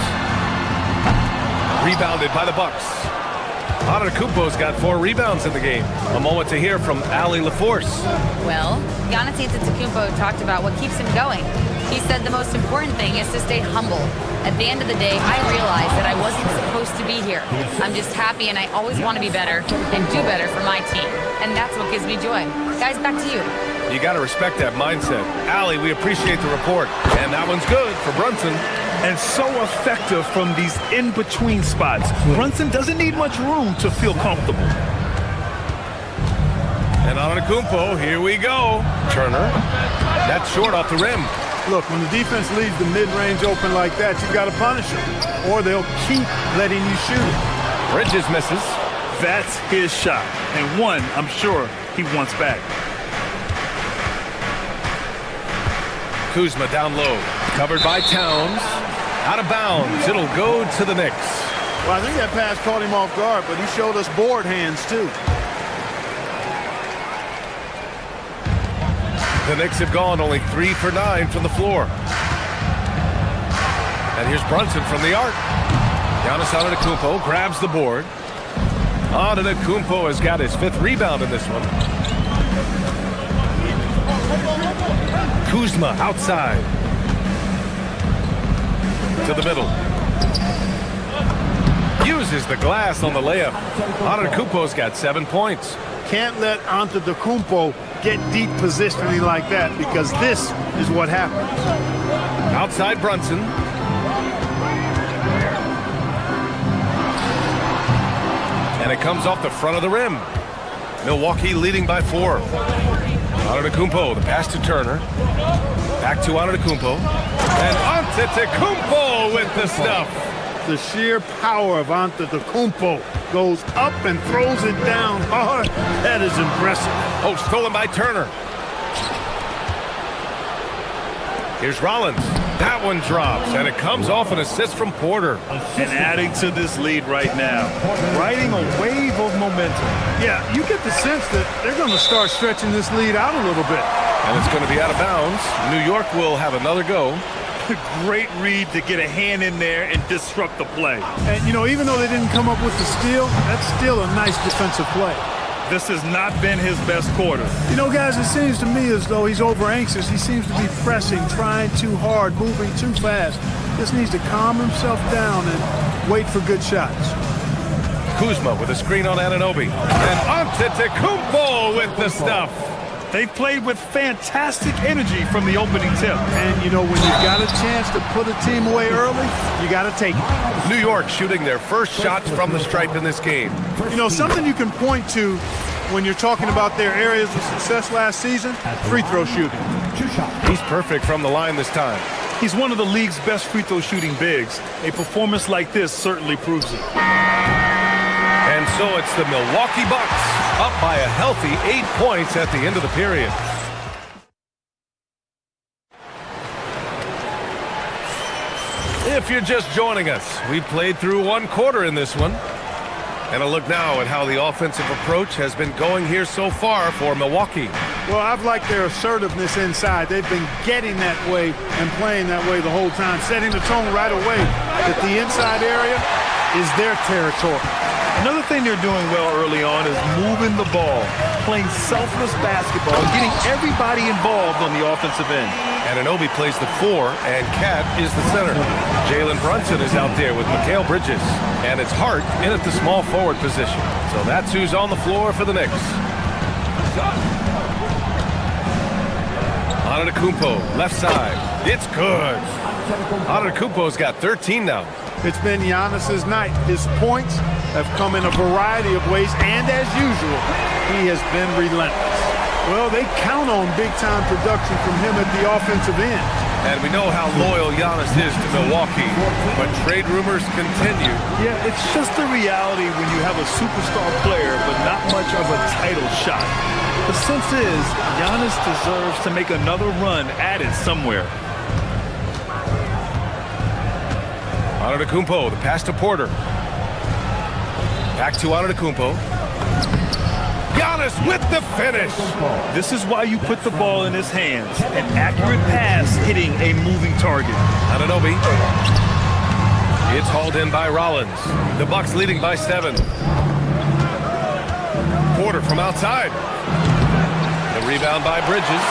Rebounded by the Bucks. Antetokounmpo's got 4 rebounds in the game. A moment to hear from Allie LaForce. Well, Giannis Antetokounmpo talked about what keeps him going. He said the most important thing is to stay humble. At the end of the day, I realized that I wasn't supposed to be here. I'm just happy, and I always want to be better and do better for my team. And that's what gives me joy. Guys, back to you. You got to respect that mindset. Allie, we appreciate the report. And that one's good for Brunson. And so effective from these in-between spots. Brunson doesn't need much room to feel comfortable. And Antetokounmpo, here we go. Turner. That's short off the rim. Look, when the defense leaves the mid-range open like that, you've got to punish them, or they'll keep letting you shoot. Bridges misses. That's his shot, and one I'm sure he wants back. Kuzma down low, covered by Towns. Out of bounds, it'll go to the Knicks. Well, I think that pass caught him off guard, but he showed us board hands too. The Knicks have gone only 3 for 9 from the floor. And here's Brunson from the arc. Giannis Antetokounmpo grabs the board. Antetokounmpo has got his 5th rebound in this one. Kuzma outside. To the middle. Uses the glass on the layup. Antetokounmpo's got 7 points. Can't let Antetokounmpo get deep positioning like that, because this is what happens. Outside Brunson. And it comes off the front of the rim. Milwaukee leading by 4. Antetokounmpo, the pass to Turner. Back to Antetokounmpo. And Antetokounmpo with the stuff. The sheer power of Antetokounmpo goes up and throws it down hard. That is impressive. Oh, stolen by Turner. Here's Rollins. That one drops, and it comes off an assist from Porter. And adding to this lead right now, riding a wave of momentum. Yeah, you get the sense that they're going to start stretching this lead out a little bit. And it's going to be out of bounds. New York will have another go. Great read to get a hand in there and disrupt the play. And, you know, even though they didn't come up with the steal, that's still a nice defensive play. This has not been his best quarter. You know, guys, it seems to me as though he's over anxious. He seems to be pressing, trying too hard, moving too fast. Just needs to calm himself down and wait for good shots. Kuzma with a screen on Anunoby. And Antetokounmpo with the stuff. They played with fantastic energy from the opening tip. And, you know, when you've got a chance to put a team away early, you got to take it. New York shooting their first shots from the stripe in this game. You know, something you can point to when you're talking about their areas of success last season, free throw shooting. He's perfect from the line this time. He's one of the league's best free throw shooting bigs. A performance like this certainly proves it. And so it's the Milwaukee Bucks up by a healthy 8 points at the end of the period. If you're just joining us, we played through 1 quarter in this one. And a look now at how the offensive approach has been going here so far for Milwaukee. Well, I've liked their assertiveness inside. They've been getting that way and playing that way the whole time, setting the tone right away that the inside area is their territory. Another thing they're doing well early on is moving the ball, playing selfless basketball, and getting everybody involved on the offensive end. Anunoby plays the 4, and Cat is the center. Jalen Brunson is out there with Mikal Bridges, and it's Hart in at the small forward position. So that's who's on the floor for the Knicks. Antetokounmpo, left side. It's good. Antetokounmpo's got 13 now. It's been Giannis's night. His points have come in a variety of ways, and as usual, he has been relentless. Well, they count on big-time production from him at the offensive end. And we know how loyal Giannis is to Milwaukee, but trade rumors continue. Yeah, it's just the reality when you have a superstar player, but not much of a title shot. The sense is, Giannis deserves to make another run at it somewhere. Antetokounmpo, the pass to Porter. Back to Antetokounmpo. Giannis with the finish. This is why you put the ball in his hands. An accurate pass hitting a moving target. Anunoby. It's hauled in by Rollins. The Bucks leading by 7. Porter from outside. The rebound by Bridges.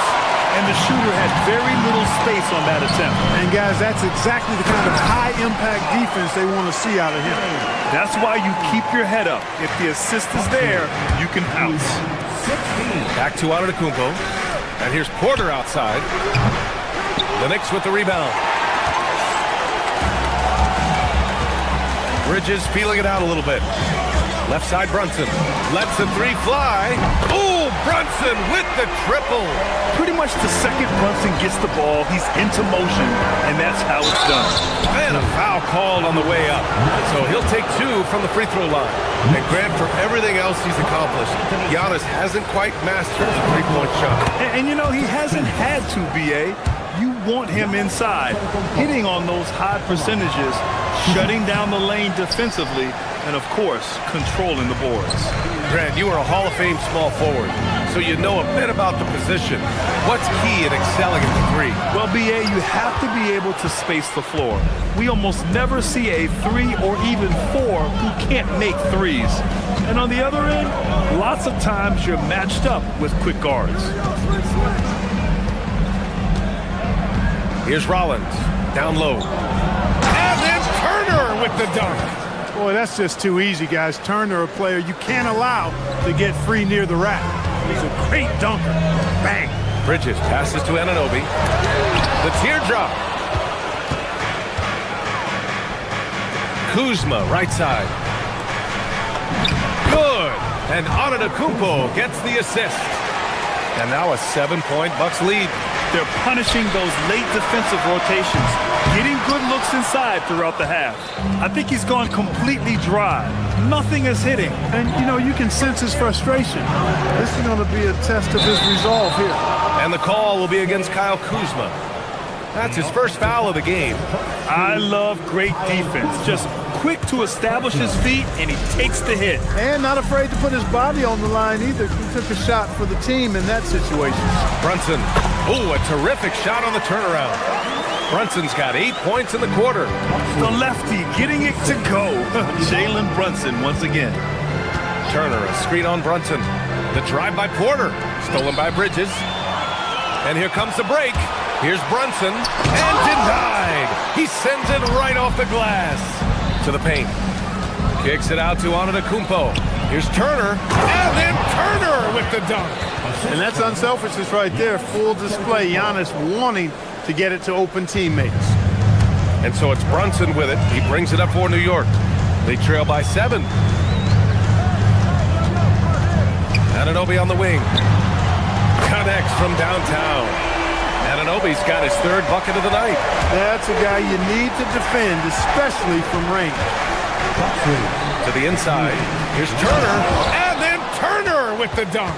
And the shooter had very little space on that attempt. And guys, that's exactly the kind of high-impact defense they want to see out of him. That's why you keep your head up. If the assist is there, you can pounce. Back to Antetokounmpo. And here's Porter outside. The Knicks with the rebound. Bridges feeling it out a little bit. Left side Brunson. Lets the 3 fly. Ooh, Brunson with the triple. Pretty much the second Brunson gets the ball, he's into motion, and that's how it's done. And a foul called on the way up. So he'll take 2 from the free throw line. And Grant, for everything else he's accomplished, Giannis hasn't quite mastered the 3-point shot. And you know, he hasn't had to, B.A. You want him inside, hitting on those high percentages, shutting down the lane defensively. and, of course, controlling the boards. Grant, you are a Hall of Fame small forward, so you know a bit about the position. What's key in excelling at the three? Well, B.A., you have to be able to space the floor. We almost never see a 3 or even 4 who can't make threes. And on the other end, lots of times you're matched up with quick guards. Here's Rollins, down low. And then Turner with the dunk. Boy, that's just too easy, guys. Turner, a player you can't allow to get free near the rack. He's a great dunker. Bang. Bridges passes to Anunoby. The teardrop. Kuzma, right side. Good. And Antetokounmpo gets the assist. And now a 7-point Bucks lead. They're punishing those late defensive rotations, getting good looks inside throughout the half. I think he's gone completely dry. Nothing is hitting. And, you know, you can sense his frustration. This is going to be a test of his resolve here. And the call will be against Kyle Kuzma. That's his first foul of the game. I love great defense. Just quick to establish his feet, and he takes the hit. And not afraid to put his body on the line either. He took a shot for the team in that situation. Brunson. Oh, a terrific shot on the turnaround. Brunson's got 8 points in the quarter. The lefty getting it to go. Jalen Brunson once again. Turner, a screen on Brunson. The drive by Porter. Stolen by Bridges. And here comes the break. Here's Brunson. And denied. He sends it right off the glass. To the paint. Kicks it out to Antetokounmpo. Here's Turner. And then Turner with the dunk. And that's unselfishness right there. Full display. Giannis wanting to get it to open teammates. And so it's Brunson with it. He brings it up for New York. They trail by 7. Anunoby on the wing. Connects from downtown. Anunoby's got his 3rd bucket of the night. That's a guy you need to defend, especially from range. To the inside. Here's Turner. And then Turner with the dunk.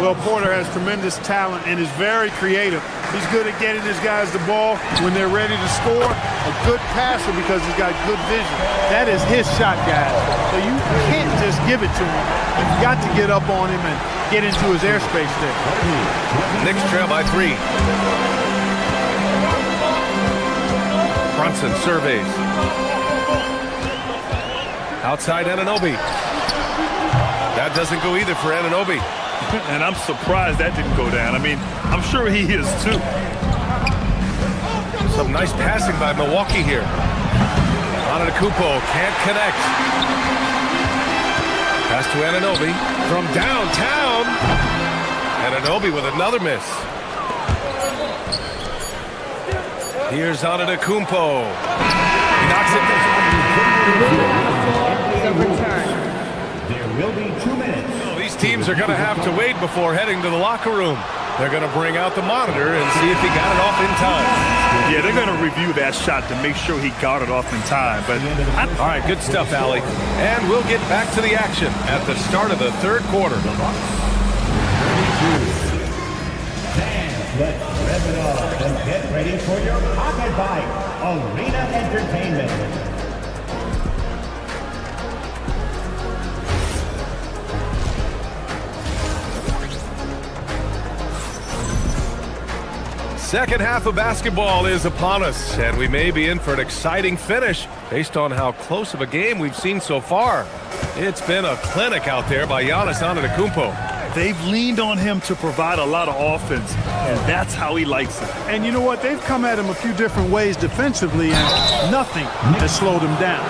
Well, Porter has tremendous talent and is very creative. He's good at getting his guys the ball when they're ready to score. A good passer because he's got good vision. That is his shot, guys. So you can't just give it to him. You've got to get up on him and get into his airspace there. Knicks trail by 3. Brunson surveys. Outside Anunoby. That doesn't go either for Anunoby. And I'm surprised that didn't go down. I mean, I'm sure he is too. Some nice passing by Milwaukee here. Antetokounmpo can't connect. Pass to Anunoby from downtown. Anunoby with another miss. Here's Antetokounmpo. He knocks it down. There will be 2 minutes. These teams are going to have to wait before heading to the locker room. They're going to bring out the monitor and see if he got it off in time. Yeah, they're going to review that shot to make sure he got it off in time. But all right, good stuff, Allie. And we'll get back to the action at the start of the 3rd quarter. Fans, let's rev it up and get ready for your pocket bike. Arena Entertainment. Second half of basketball is upon us, and we may be in for an exciting finish based on how close of a game we've seen so far. It's been a clinic out there by Giannis Antetokounmpo. They've leaned on him to provide a lot of offense, and that's how he likes it. And you know what? They've come at him a few different ways defensively, and nothing has slowed him down.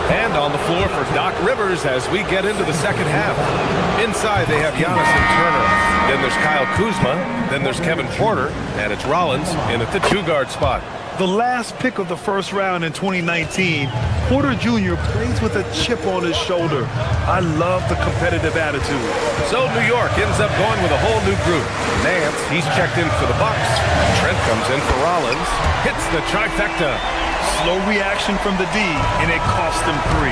And on the floor for Doc Rivers as we get into the second half. Inside they have Giannis and Turner. Then there's Kyle Kuzma. Then there's Kevin Porter. And it's Rollins in at the 2-guard spot. The last pick of the first round in 2019, Porter Jr. plays with a chip on his shoulder. I love the competitive attitude. So New York ends up going with a whole new group. Nance, he's checked in for the Bucks. Trent comes in for Rollins. Hits the trifecta. Slow reaction from the D, and it cost him 3.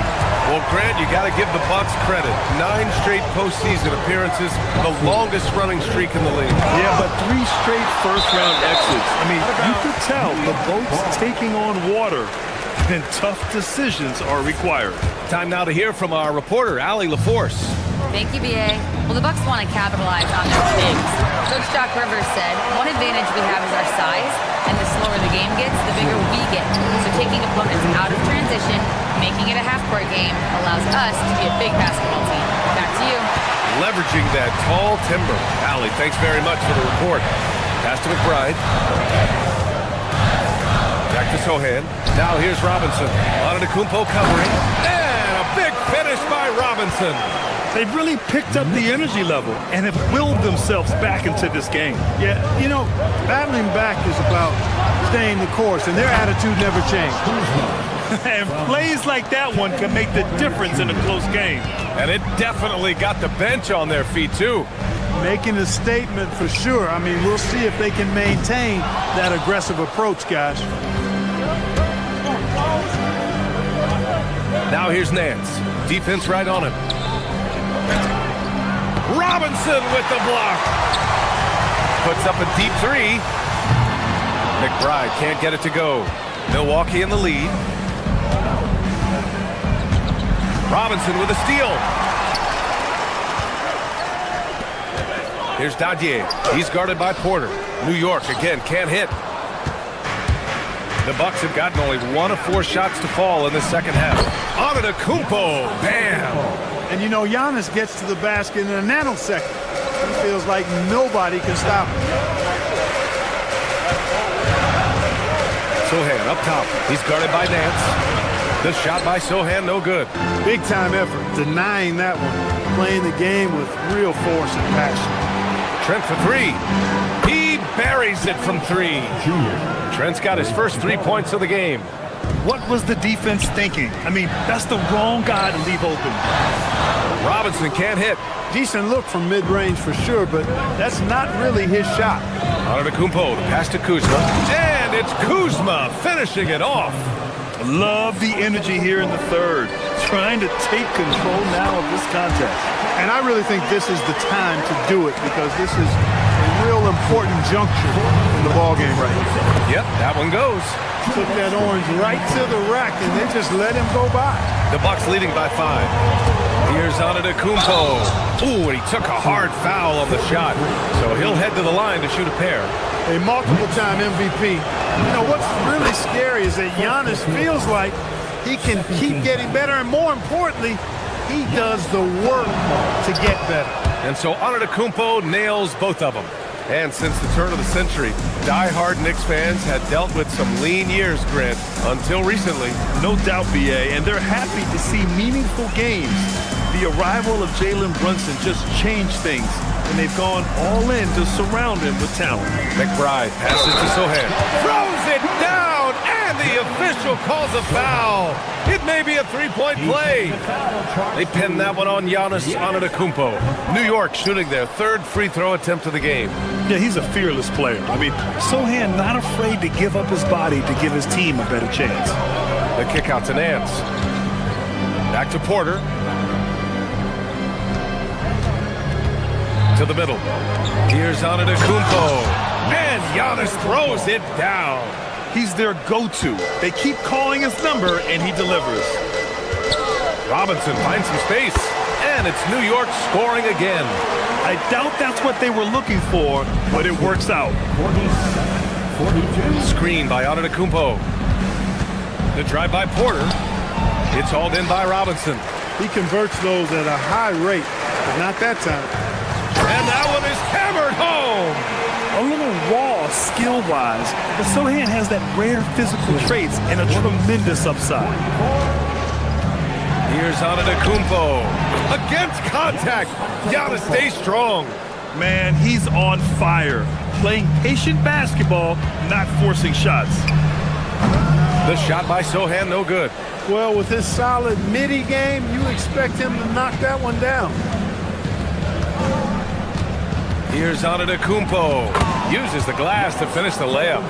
Well, Grant, you got to give the Bucks credit. 9 straight postseason appearances, the longest running streak in the league. Yeah, but 3 straight first-round exits. I mean, you could tell the boat's taking on water. and tough decisions are required. Time now to hear from our reporter, Allie LaForce. Thank you, BA. Well, the Bucks want to capitalize on their bigs. Coach Doc Rivers said, one advantage we have is our size, and the slower the game gets, the bigger we get. So taking opponents out of transition, making it a half-court game, allows us to be a big basketball team. Back to you. Leveraging that tall timber. Allie, thanks very much for the report. Pass to McBride. Back to Sohan. Now here's Robinson. Antetokounmpo covering. And a big finish by Robinson. They've really picked up the energy level and have willed themselves back into this game. Yeah, you know, battling back is about staying the course, and their attitude never changed. And plays like that one can make the difference in a close game. And it definitely got the bench on their feet, too. Making a statement for sure. I mean, we'll see if they can maintain that aggressive approach, guys. Now here's Nance. Defense right on him. Robinson with the block. Puts up a deep three. McBride can't get it to go. Milwaukee in the lead. Robinson with a steal. Here's Dadier. He's guarded by Porter. New York again can't hit. The Bucks have gotten only 1 of 4 shots to fall in the second half. Antetokounmpo, bam! And you know, Giannis gets to the basket in a nanosecond. He feels like nobody can stop him. Sohan up top. He's guarded by Nance. The shot by Sohan, no good. Big time effort, denying that one. Playing the game with real force and passion. Trent for 3. He buries it from 3. Trent's got his first 3 points of the game. What was the defense thinking? I mean, that's the wrong guy to leave open. Robinson can't hit. Decent look from mid-range for sure, but that's not really his shot. Antetokounmpo, the pass to Kuzma. And it's Kuzma finishing it off. Love the energy here in the third. Trying to take control now of this contest. And I really think this is the time to do it because this is a real important juncture in the ballgame right here. Yep, that one goes. Took that orange right to the rack, and they just let him go by. The Bucks leading by 5. Here's Antetokounmpo. Ooh, and he took a hard foul on the shot. So he'll head to the line to shoot a pair. A multiple-time MVP. You know, what's really scary is that Giannis feels like he can keep getting better, and more importantly, he does the work to get better. And so Antetokounmpo nails both of them. And since the turn of the century, die-hard Knicks fans had dealt with some lean years, Grant, until recently. No doubt, BA, and they're happy to see meaningful games. The arrival of Jalen Brunson just changed things, and they've gone all in to surround him with talent. McBride passes to Sohan. Throws it down, and the official calls a foul. It may be a 3-point play. They pin that one on Giannis Antetokounmpo. New York shooting their 3rd free throw attempt of the game. Yeah, he's a fearless player. I mean, Sohan not afraid to give up his body to give his team a better chance. The kick out to Nance. Back to Porter. To the middle. Here's Antetokounmpo. And Giannis throws it down. He's their go-to. They keep calling his number, and he delivers. Robinson finds some space. And it's New York scoring again. I doubt that's what they were looking for, but it works out. 42. Screen by Antetokounmpo. The drive by Porter. It's hauled in by Robinson. He converts those at a high rate, but not that time. And that one is hammered home. A little raw skill-wise, but Sohan has that rare physical traits and a tremendous upside. Here's Antetokounmpo. Against contact. Gotta stay strong. Man, he's on fire. Playing patient basketball, not forcing shots. The shot by Sohan, no good. Well, with his solid midi game, you expect him to knock that one down. Here's Antetokounmpo. Uses the glass to finish the layup.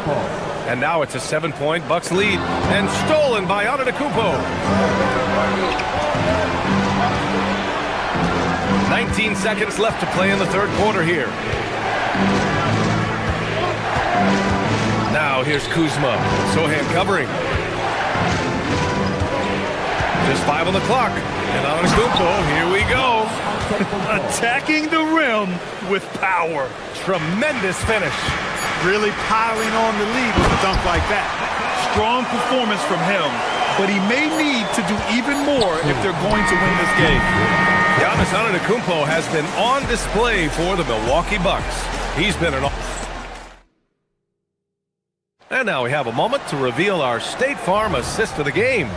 And now it's a 7-point Bucks lead. And stolen by Antetokounmpo. 19 seconds left to play in the 3rd quarter here. Now here's Kuzma. Sohan covering. Just 5 on the clock. And Antetokounmpo, here we go. Attacking the rim with power. Tremendous finish. Really piling on the lead with a dunk like that. Strong performance from him, but he may need to do even more if they're going to win this game. Giannis Antetokounmpo has been on display for the Milwaukee Bucks. He's been an... And now we have a moment to reveal our State Farm assist of the game.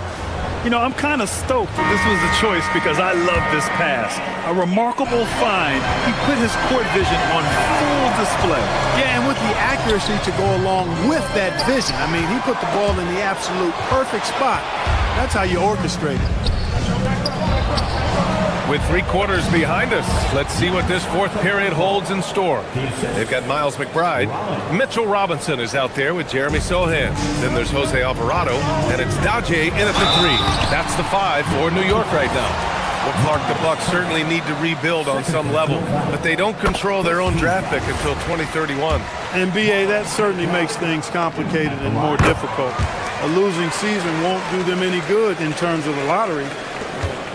You know, I'm kind of stoked that this was a choice because I love this pass. A remarkable find. He put his court vision on full display. Yeah, and with the accuracy to go along with that vision. I mean, he put the ball in the absolute perfect spot. That's how you orchestrate it. With 3 quarters behind us, let's see what this fourth period holds in store. They've got Miles McBride. Mitchell Robinson is out there with Jeremy Sohan. Then there's Jose Alvarado, and it's Daje in at the 3. That's the 5 for New York right now. Well, Clark, the Bucks certainly need to rebuild on some level, but they don't control their own draft pick until 2031. And BA, that certainly makes things complicated and more difficult. A losing season won't do them any good in terms of the lottery.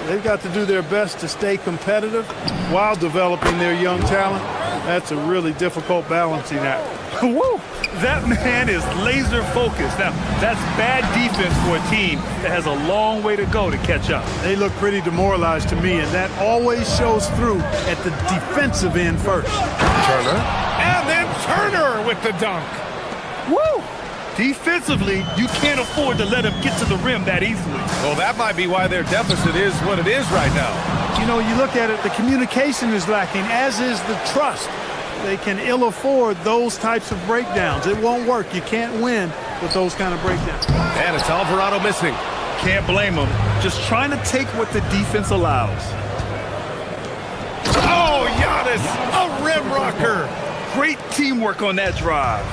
They've got to do their best to stay competitive while developing their young talent. That's a really difficult balancing act. Woo! That man is laser focused. Now, that's bad defense for a team that has a long way to go to catch up. They look pretty demoralized to me, and that always shows through at the defensive end first. Turner. And then Turner with the dunk. Woo! Defensively, you can't afford to let him get to the rim that easily. Well, that might be why their deficit is what it is right now. You know, you look at it, the communication is lacking, as is the trust. They can ill afford those types of breakdowns. It won't work. You can't win with those kind of breakdowns. And it's Alvarado missing. Can't blame him. Just trying to take what the defense allows. Oh, Giannis, a rim rocker. Great teamwork on that drive.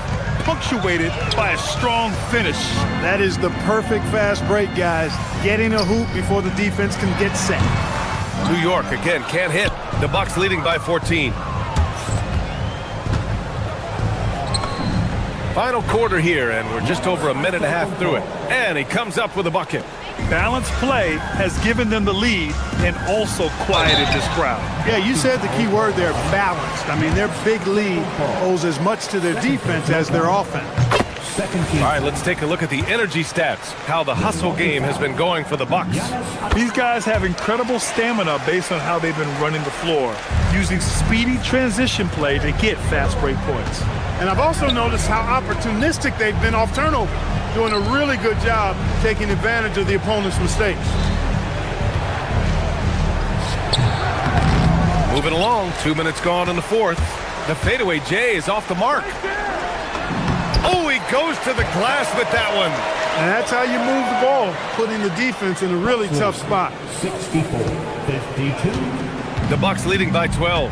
Punctuated by a strong finish. That is the perfect fast break, guys. Getting a hoop before the defense can get set. New York, again, can't hit. The Bucks leading by 14. Final quarter here, and we're just over a minute and a half through it. And he comes up with a bucket. Balanced play has given them the lead and also quieted this crowd. Yeah, you said the key word there, balanced. I mean, their big lead owes as much to their defense as their offense. All right, let's take a look at the energy stats, how the hustle game has been going for the Bucks. These guys have incredible stamina based on how they've been running the floor, using speedy transition play to get fast break points. And I've also noticed how opportunistic they've been off turnover, doing a really good job taking advantage of the opponent's mistakes. Moving along, 2 minutes gone in the fourth. The fadeaway J is off the mark. Oh, he goes to the glass with that one. And that's how you move the ball, putting the defense in a really tough spot. 64-52. The Bucks leading by 12.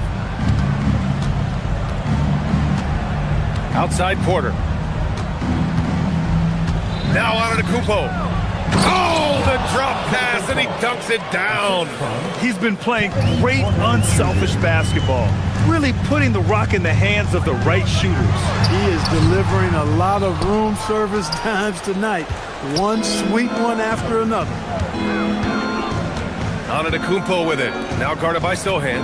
Outside Porter. Now Antetokounmpo. Oh, the drop pass, and he dunks it down. He's been playing great, unselfish basketball, really putting the rock in the hands of the right shooters. He is delivering a lot of room service times tonight. One sweet one after another. Antetokounmpo with it. Now guarded by Sohan.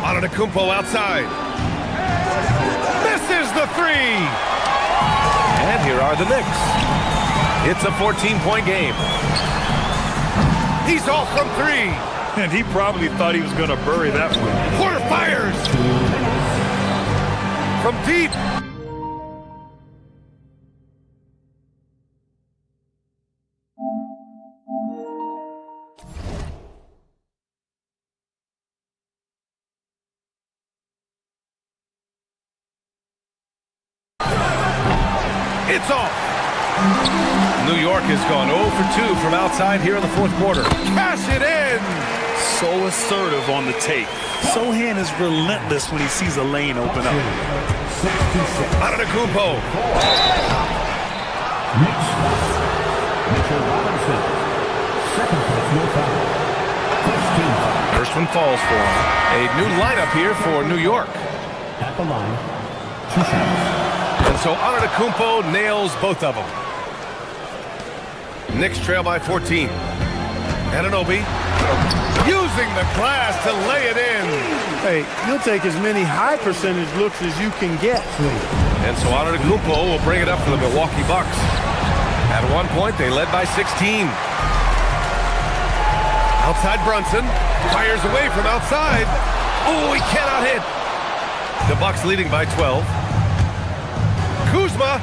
Antetokounmpo outside. Misses the 3. And here are the Knicks. It's a 14-point game. He's off from 3. And he probably thought he was going to bury that one. Porter fires. From deep. It's off. New York has gone 0 for 2 from outside here in the fourth quarter. Cash it in. So assertive on the tape. Sohan is relentless when he sees a lane open up. Antetokounmpo. Knicks. Mitchell Robinson. Second personal foul. First one falls for him. A new lineup here for New York. At the line, 2 shots. And so Antetokounmpo nails both of them. Knicks trail by 14. Anunoby using the glass to lay it in. Hey, you'll take as many high percentage looks as you can get. And so Antetokounmpo will bring it up for the Milwaukee Bucks. At one point, they led by 16. Outside Brunson, fires away from outside. Oh, he cannot hit. The Bucks leading by 12. Kuzma.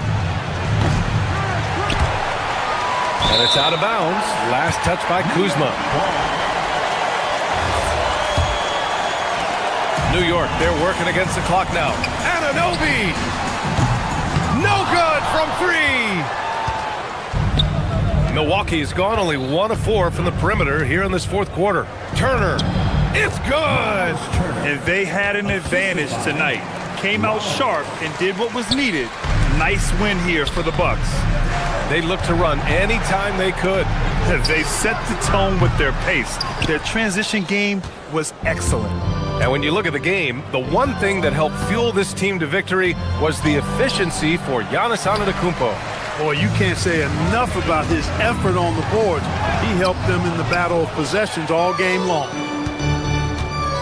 And it's out of bounds. Last touch by Kuzma. New York, they're working against the clock now. Anunoby. No good from 3. Milwaukee has gone only 1 of 4 from the perimeter here in this fourth quarter. Turner. It's good. And they had an advantage tonight. Came out sharp and did what was needed. Nice win here for the Bucks. They looked to run anytime they could. They set the tone with their pace. Their transition game was excellent. And when you look at the game, the one thing that helped fuel this team to victory was the efficiency for Giannis Antetokounmpo. Boy, you can't say enough about his effort on the boards. He helped them in the battle of possessions all game long.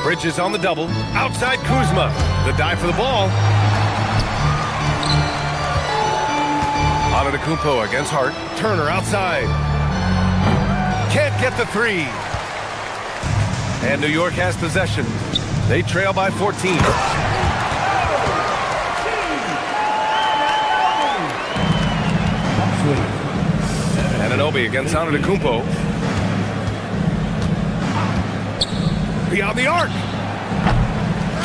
Bridges on the double. Outside Kuzma. The dive for the ball. Antetokounmpo against Hart. Turner outside. Can't get the 3. And New York has possession. They trail by 14. Anunoby against Antetokounmpo. Beyond the arc.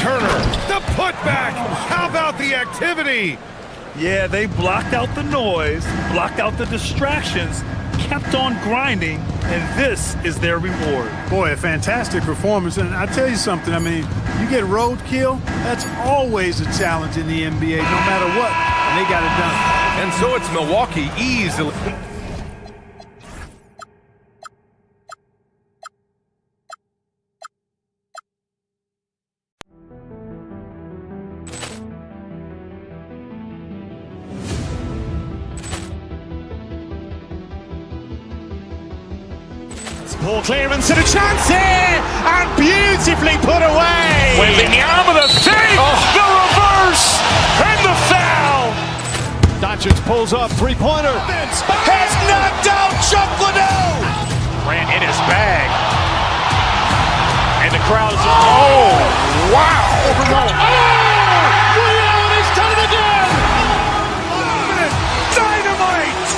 Turner, the putback. How about the activity? Yeah, they blocked out the noise, blocked out the distractions, kept on grinding, and this is their reward. Boy, a fantastic performance. And I tell you something, I mean, you get roadkill, that's always a challenge in the NBA, no matter what. And they got it done. And so it's Milwaukee easily. Ball clearance and a chance here, and beautifully put away. Wembanyama the save, the reverse, and the foul. Doncic pulls up, three-pointer. Has knocked out Chuck Liddell. Ran in his bag. And the crowd is, oh, wow. He's done it again. Dynamite.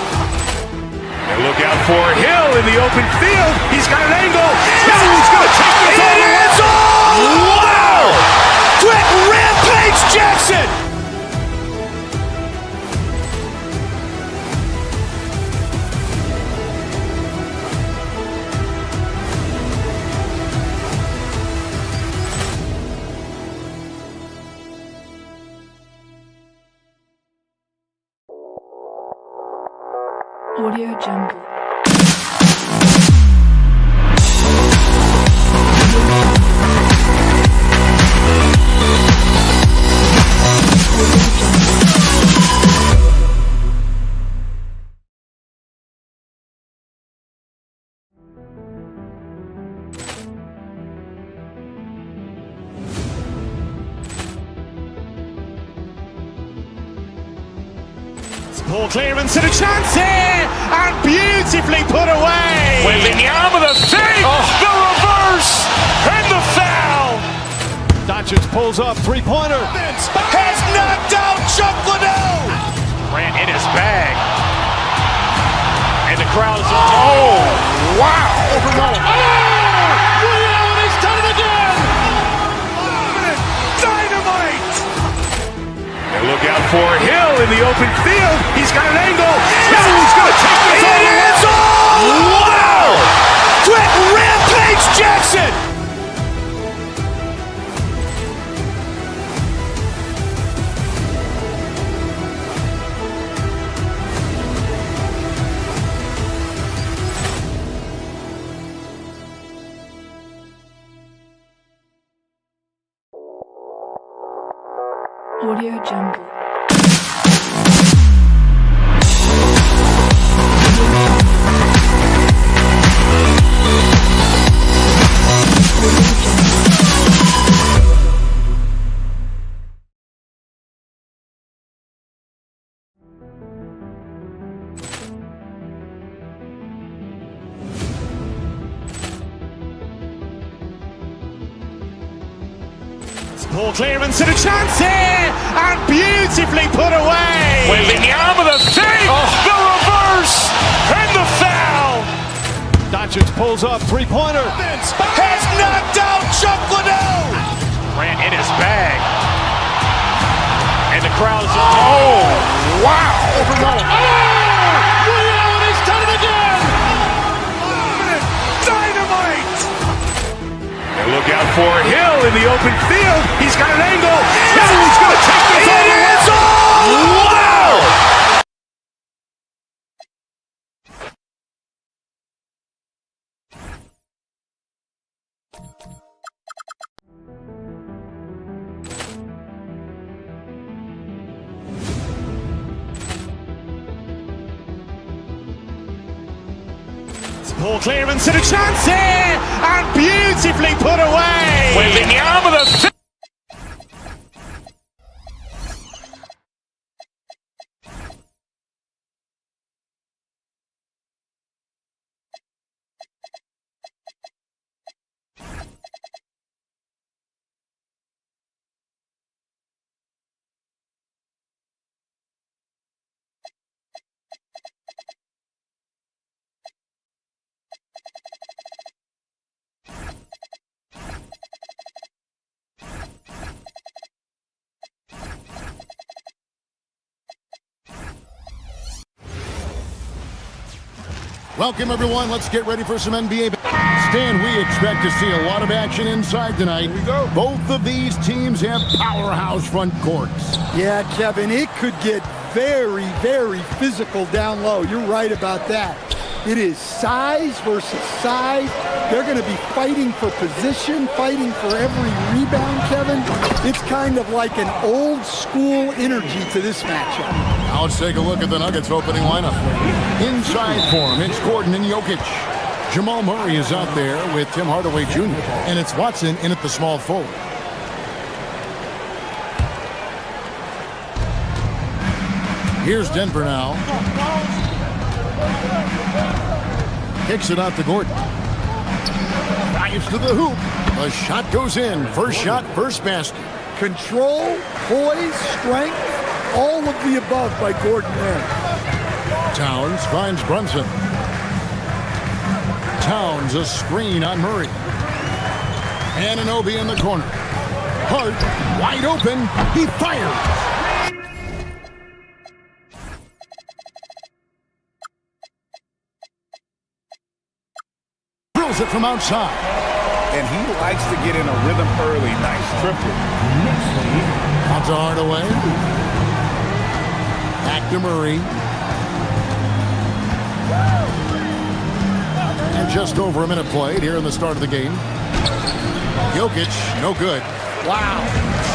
And look out for Hill in the open field. He's got an angle. Hill's going to take this all the way. Wow! Quick rampage Jackson. Audio Jungle. Ball clearance and a chance here, and beautifully put away. Wembanyama the save, the reverse, and the foul. Doncic pulls up, three-pointer. Has knocked out Chuck Liddell. Ran in his bag. And the crowd is, oh, wow. He's done it again. Dynamite. And look out for Hill in the open field. He's got an angle. Hill's going to take this all the way. Wow! Quick rampage Jackson. Audio Jungle. Ball clearance and a chance here, and beautifully put away. Wembanyama the save, the reverse, and the foul. Doncic pulls up, three-pointer. Has knocked out Chuck Liddell. Grant in his bag. And the crowd is... Oh, wow. He's done it again! Dynamite. And look out for Hill in the open field. He's got an angle. He's going to take this all the way. Wow. Ball clearance and a chance here, and beautifully put away. Wembanyama the... Welcome, everyone. Let's get ready for some NBA. Stan, we expect to see a lot of action inside tonight. Here we go. Both of these teams have powerhouse front courts. Yeah, Kevin, it could get very, very physical down low. You're right about that. It is size versus size. They're going to be fighting for position, fighting for every rebound, Kevin. It's kind of like an old school energy to this matchup. Now let's take a look at the Nuggets opening lineup. Inside for him, it's Gordon and Jokic. Jamal Murray is out there with Tim Hardaway Jr. And it's Watson in at the small forward. Here's Denver now. Kicks it out to Gordon. Drives to the hoop. A shot goes in. First shot, first basket. Control, poise, strength, all of the above by Gordon there. Towns finds Brunson. Towns a screen on Murray. Anunoby in the corner. Hart wide open. He fires. Drills it from outside. And he likes to get in a rhythm early. Nice triple. Out to Hardaway. Back to Murray. And just over a minute played here in the start of the game. Jokic, no good. Wow.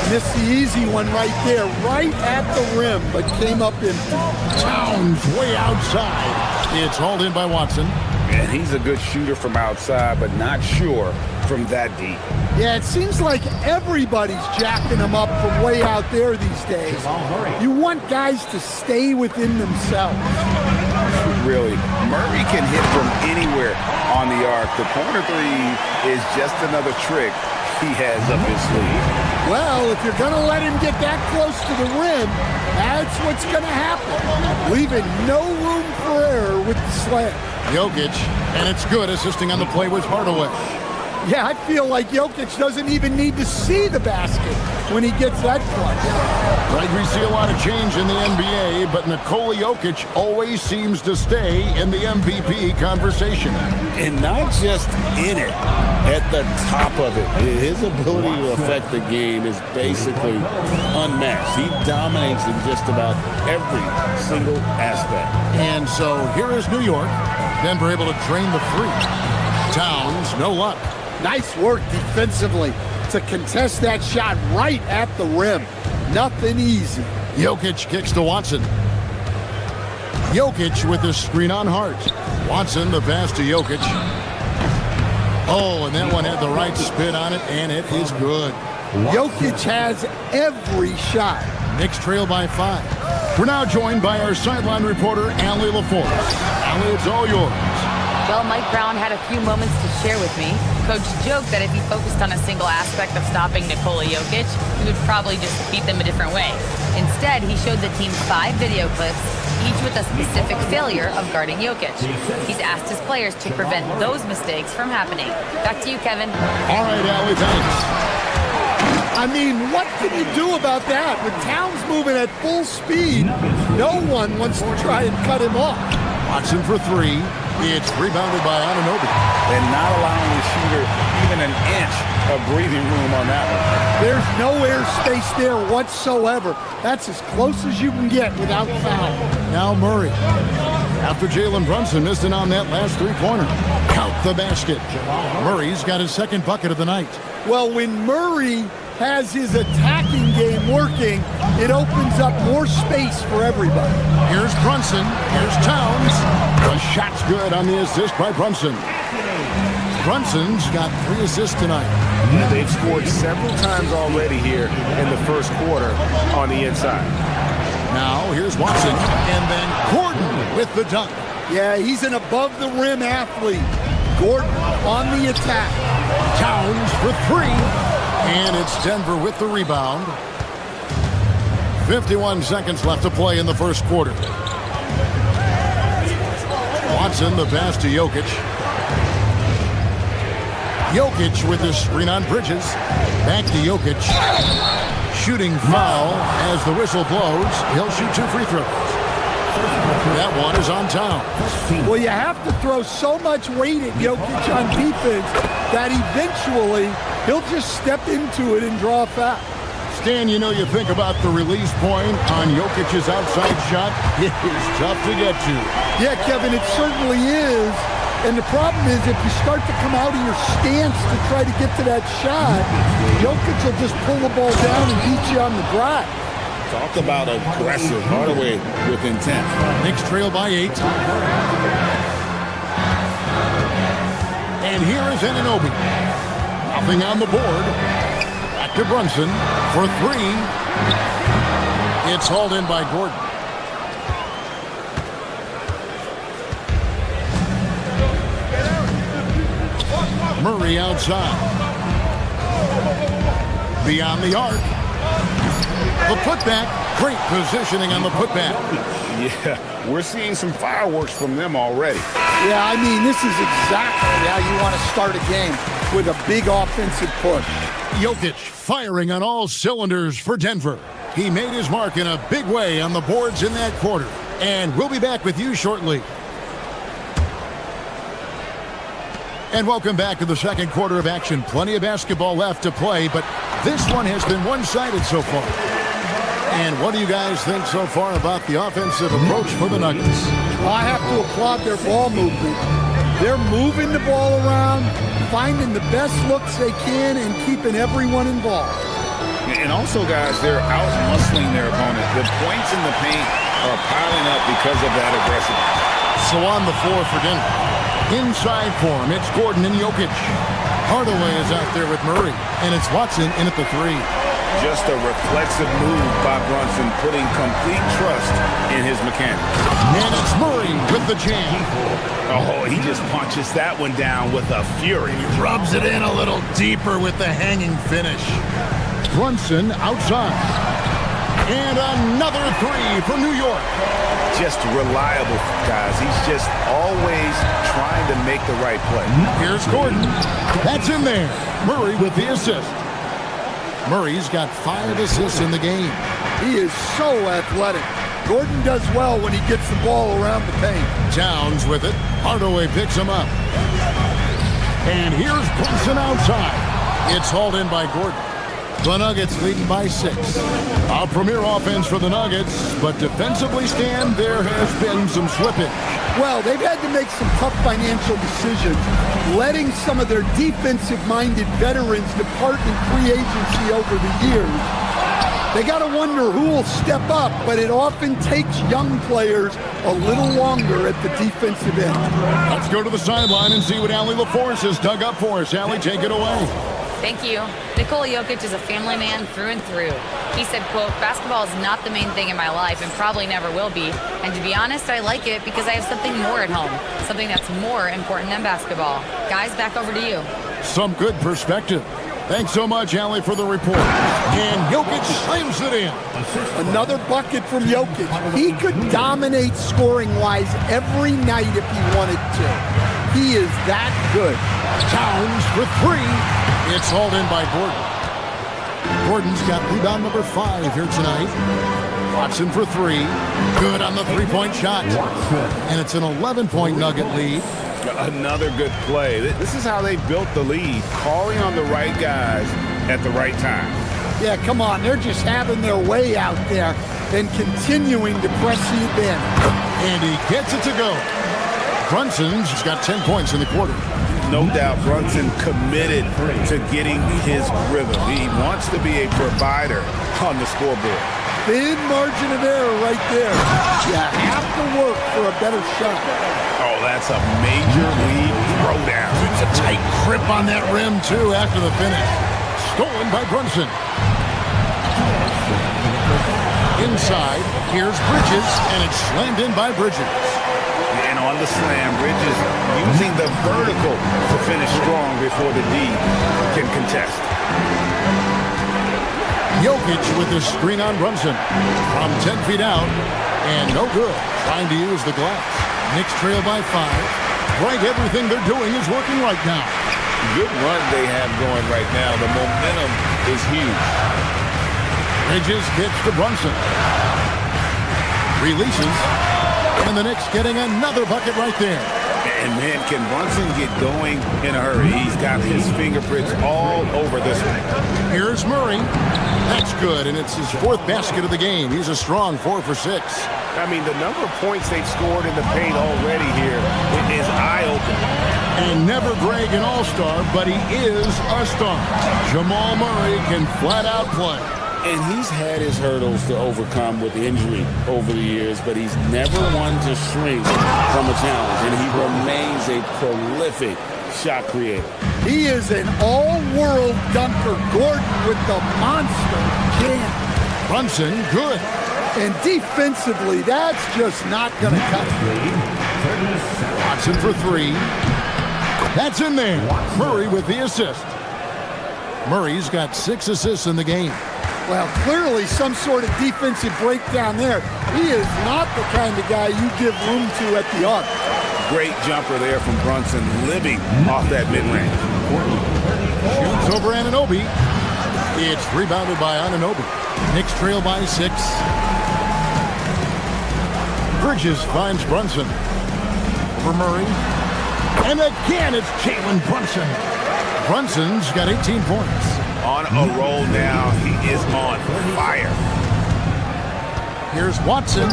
Missed the easy one right there, right at the rim, but came up empty. Towns way outside. It's hauled in by Watson. And he's a good shooter from outside, but not sure from that deep. Yeah, it seems like everybody's jacking him up from way out there these days. You want guys to stay within themselves. Really, Murray can hit from anywhere on the arc. The corner three is just another trick he has up his sleeve. Well, if you're going to let him get that close to the rim, that's what's going to happen. Leaving no room for error with the slam. Jokic, and it's good, assisting on the play with Hardaway. Yeah, I feel like Jokic doesn't even need to see the basket when he gets that clutch. Right, we see a lot of change in the NBA, but Nikola Jokic always seems to stay in the MVP conversation. And not just in it, at the top of it. His ability to affect the game is basically unmatched. He dominates in just about every single aspect. And so here is New York. Denver able to drain the three. Towns, no luck. Nice work defensively to contest that shot right at the rim. Nothing easy. Jokic kicks to Watson. Jokic with the screen on Hart. Watson the pass to Jokic. Oh, and that one had the right spin on it, and it is good. Jokic has every shot. Knicks trail by 5. We're now joined by our sideline reporter, Allie LaForce. Allie, it's all yours. Well, Mike Brown had a few moments to share with me. Coach joked that if he focused on a single aspect of stopping Nikola Jokic, he would probably just beat them a different way. Instead, he showed the team 5 video clips, each with a specific failure of guarding Jokic. He's asked his players to prevent those mistakes from happening. Back to you, Kevin. All right, Allie, thanks. I mean, what can you do about that? With Towns moving at full speed, no one wants to try and cut him off. Watson for 3. It's rebounded by Anunoby. And not allowing the shooter even an inch of breathing room on that one. There's no air space there whatsoever. That's as close as you can get without foul. Now Murray. After Jalen Brunson missed it on that last three-pointer. Count the basket. Murray's got his second bucket of the night. Well, when Murray has his attacking game working, it opens up more space for everybody. Here's Brunson. Here's Towns. The shot's good on the assist by Brunson. Brunson's got 3 assists tonight. And they've scored several times already here in the first quarter on the inside. Now here's Watson. And then Gordon with the dunk. Yeah, he's an above-the-rim athlete. Gordon on the attack. Towns for 3. And it's Denver with the rebound. 51 seconds left to play in the first quarter. Watson, the pass to Jokic. Jokic with his screen on Bridges. Back to Jokic. Shooting foul as the whistle blows. He'll shoot 2 free throws. That one is on Towns. Well, you have to throw so much weight at Jokic on defense that eventually he'll just step into it and draw a foul. Stan, you know, you think about the release point on Jokic's outside shot. It is tough to get to. Yeah, Kevin, it certainly is. And the problem is if you start to come out of your stance to try to get to that shot, Jokic will just pull the ball down and beat you on the drive. Talk about aggressive, Hardaway with intent. Knicks trail by 8. And here is Anunoby. Nothing on the board. Back to Brunson for 3. It's hauled in by Gordon. Murray outside. Beyond the arc. The putback. Great positioning on the putback. Yeah, we're seeing some fireworks from them already. Yeah, I mean, this is exactly how you want to start a game, with a big offensive push. Jokic firing on all cylinders for Denver. He made his mark in a big way on the boards in that quarter. And we'll be back with you shortly. And welcome back to the second quarter of action. Plenty of basketball left to play, but this one has been one-sided so far. And what do you guys think so far about the offensive approach for the Nuggets? I have to applaud their ball movement. They're moving the ball around, finding the best looks they can, and keeping everyone involved. And also, guys, they're out-muscling their opponent. The points in the paint are piling up because of that aggressiveness. So on the floor for Denver. Inside for him, it's Gordon and Jokic. Hardaway is out there with Murray, and it's Watson in at the 3. Just a reflexive move by Brunson, putting complete trust in his mechanics. And it's Murray with the jam. Oh, he just punches that one down with a fury. He rubs it in a little deeper with the hanging finish. Brunson outside. And another 3 for New York. Just reliable, guys. He's just always trying to make the right play. Here's Gordon. That's in there. Murray with the assist. Murray's got 5 assists in the game. He is so athletic. Gordon does well when he gets the ball around the paint. Towns with it. Hardaway picks him up. And here's Brunson outside. It's hauled in by Gordon. The Nuggets leading by 6. A premier offense for the Nuggets, but defensively, Stan, there has been some slippage. Well, they've had to make some tough financial decisions, letting some of their defensive-minded veterans depart in free agency over the years. They got to wonder who will step up, but it often takes young players a little longer at the defensive end. Let's go to the sideline and see what Allie LaForce has dug up for us. Allie, take it away. Thank you. Nikola Jokic is a family man through and through. He said, quote, basketball is not the main thing in my life and probably never will be. And to be honest, I like it because I have something more at home, something that's more important than basketball. Guys, back over to you. Some good perspective. Thanks so much, Allie, for the report. And Jokic slams it in. Another bucket from Jokic. He could dominate scoring-wise every night if he wanted to. He is that good. Towns for three. It's hauled in by Gordon. Gordon's got rebound number 5 here tonight. Watson for three. Good on the three-point shot. And it's an 11-point Nugget lead. Another good play. This is how they built the lead, calling on the right guys at the right time. Yeah, come on. They're just having their way out there and continuing to press you in. And he gets it to go. Brunson's got 10 points in the quarter. No doubt Brunson committed to getting his rhythm. He wants to be a provider on the scoreboard. Thin margin of error right there. You have to work for a better shot. Oh, that's a major league throwdown. It's a tight grip on that rim, too, after the finish. Stolen by Brunson. Inside, here's Bridges, and it's slammed in by Bridges. And on the slam, Bridges using the vertical to finish strong before the D can contest. Jokic with the screen on Brunson from 10 feet out, and no good. Trying to use the glass. Knicks trail by 5. Right, everything they're doing is working right now. Good run they have going right now. The momentum is huge. Bridges gets to Brunson. Releases. And the Knicks getting another bucket right there. And man, can Brunson get going in a hurry? He's got his fingerprints all over this one. Here's Murray. That's good, and it's his 4th basket of the game. He's a strong 4 for 6. I mean, the number of points they've scored in the paint already here is eye-opening. And never Greg an all-star, but he is a star. Jamal Murray can flat-out play. And he's had his hurdles to overcome with injury over the years, but he's never one to shrink from a challenge, and he remains a prolific shot creator. He is an all-world dunker. Gordon with the monster jam. Brunson, good. And defensively, that's just not going to cut it. Watson for three. That's in there. Murray with the assist. Murray's got 6 assists in the game. Well, clearly some sort of defensive breakdown there. He is not the kind of guy you give room to at the arc. Great jumper there from Brunson, living off that mid-range. Shoots over Anunoby. It's rebounded by Anunoby. Knicks trail by 6. Bridges finds Brunson. For Murray. And again, it's Jalen Brunson. Brunson's got 18 points. On a roll now. He is on fire. Here's Watson.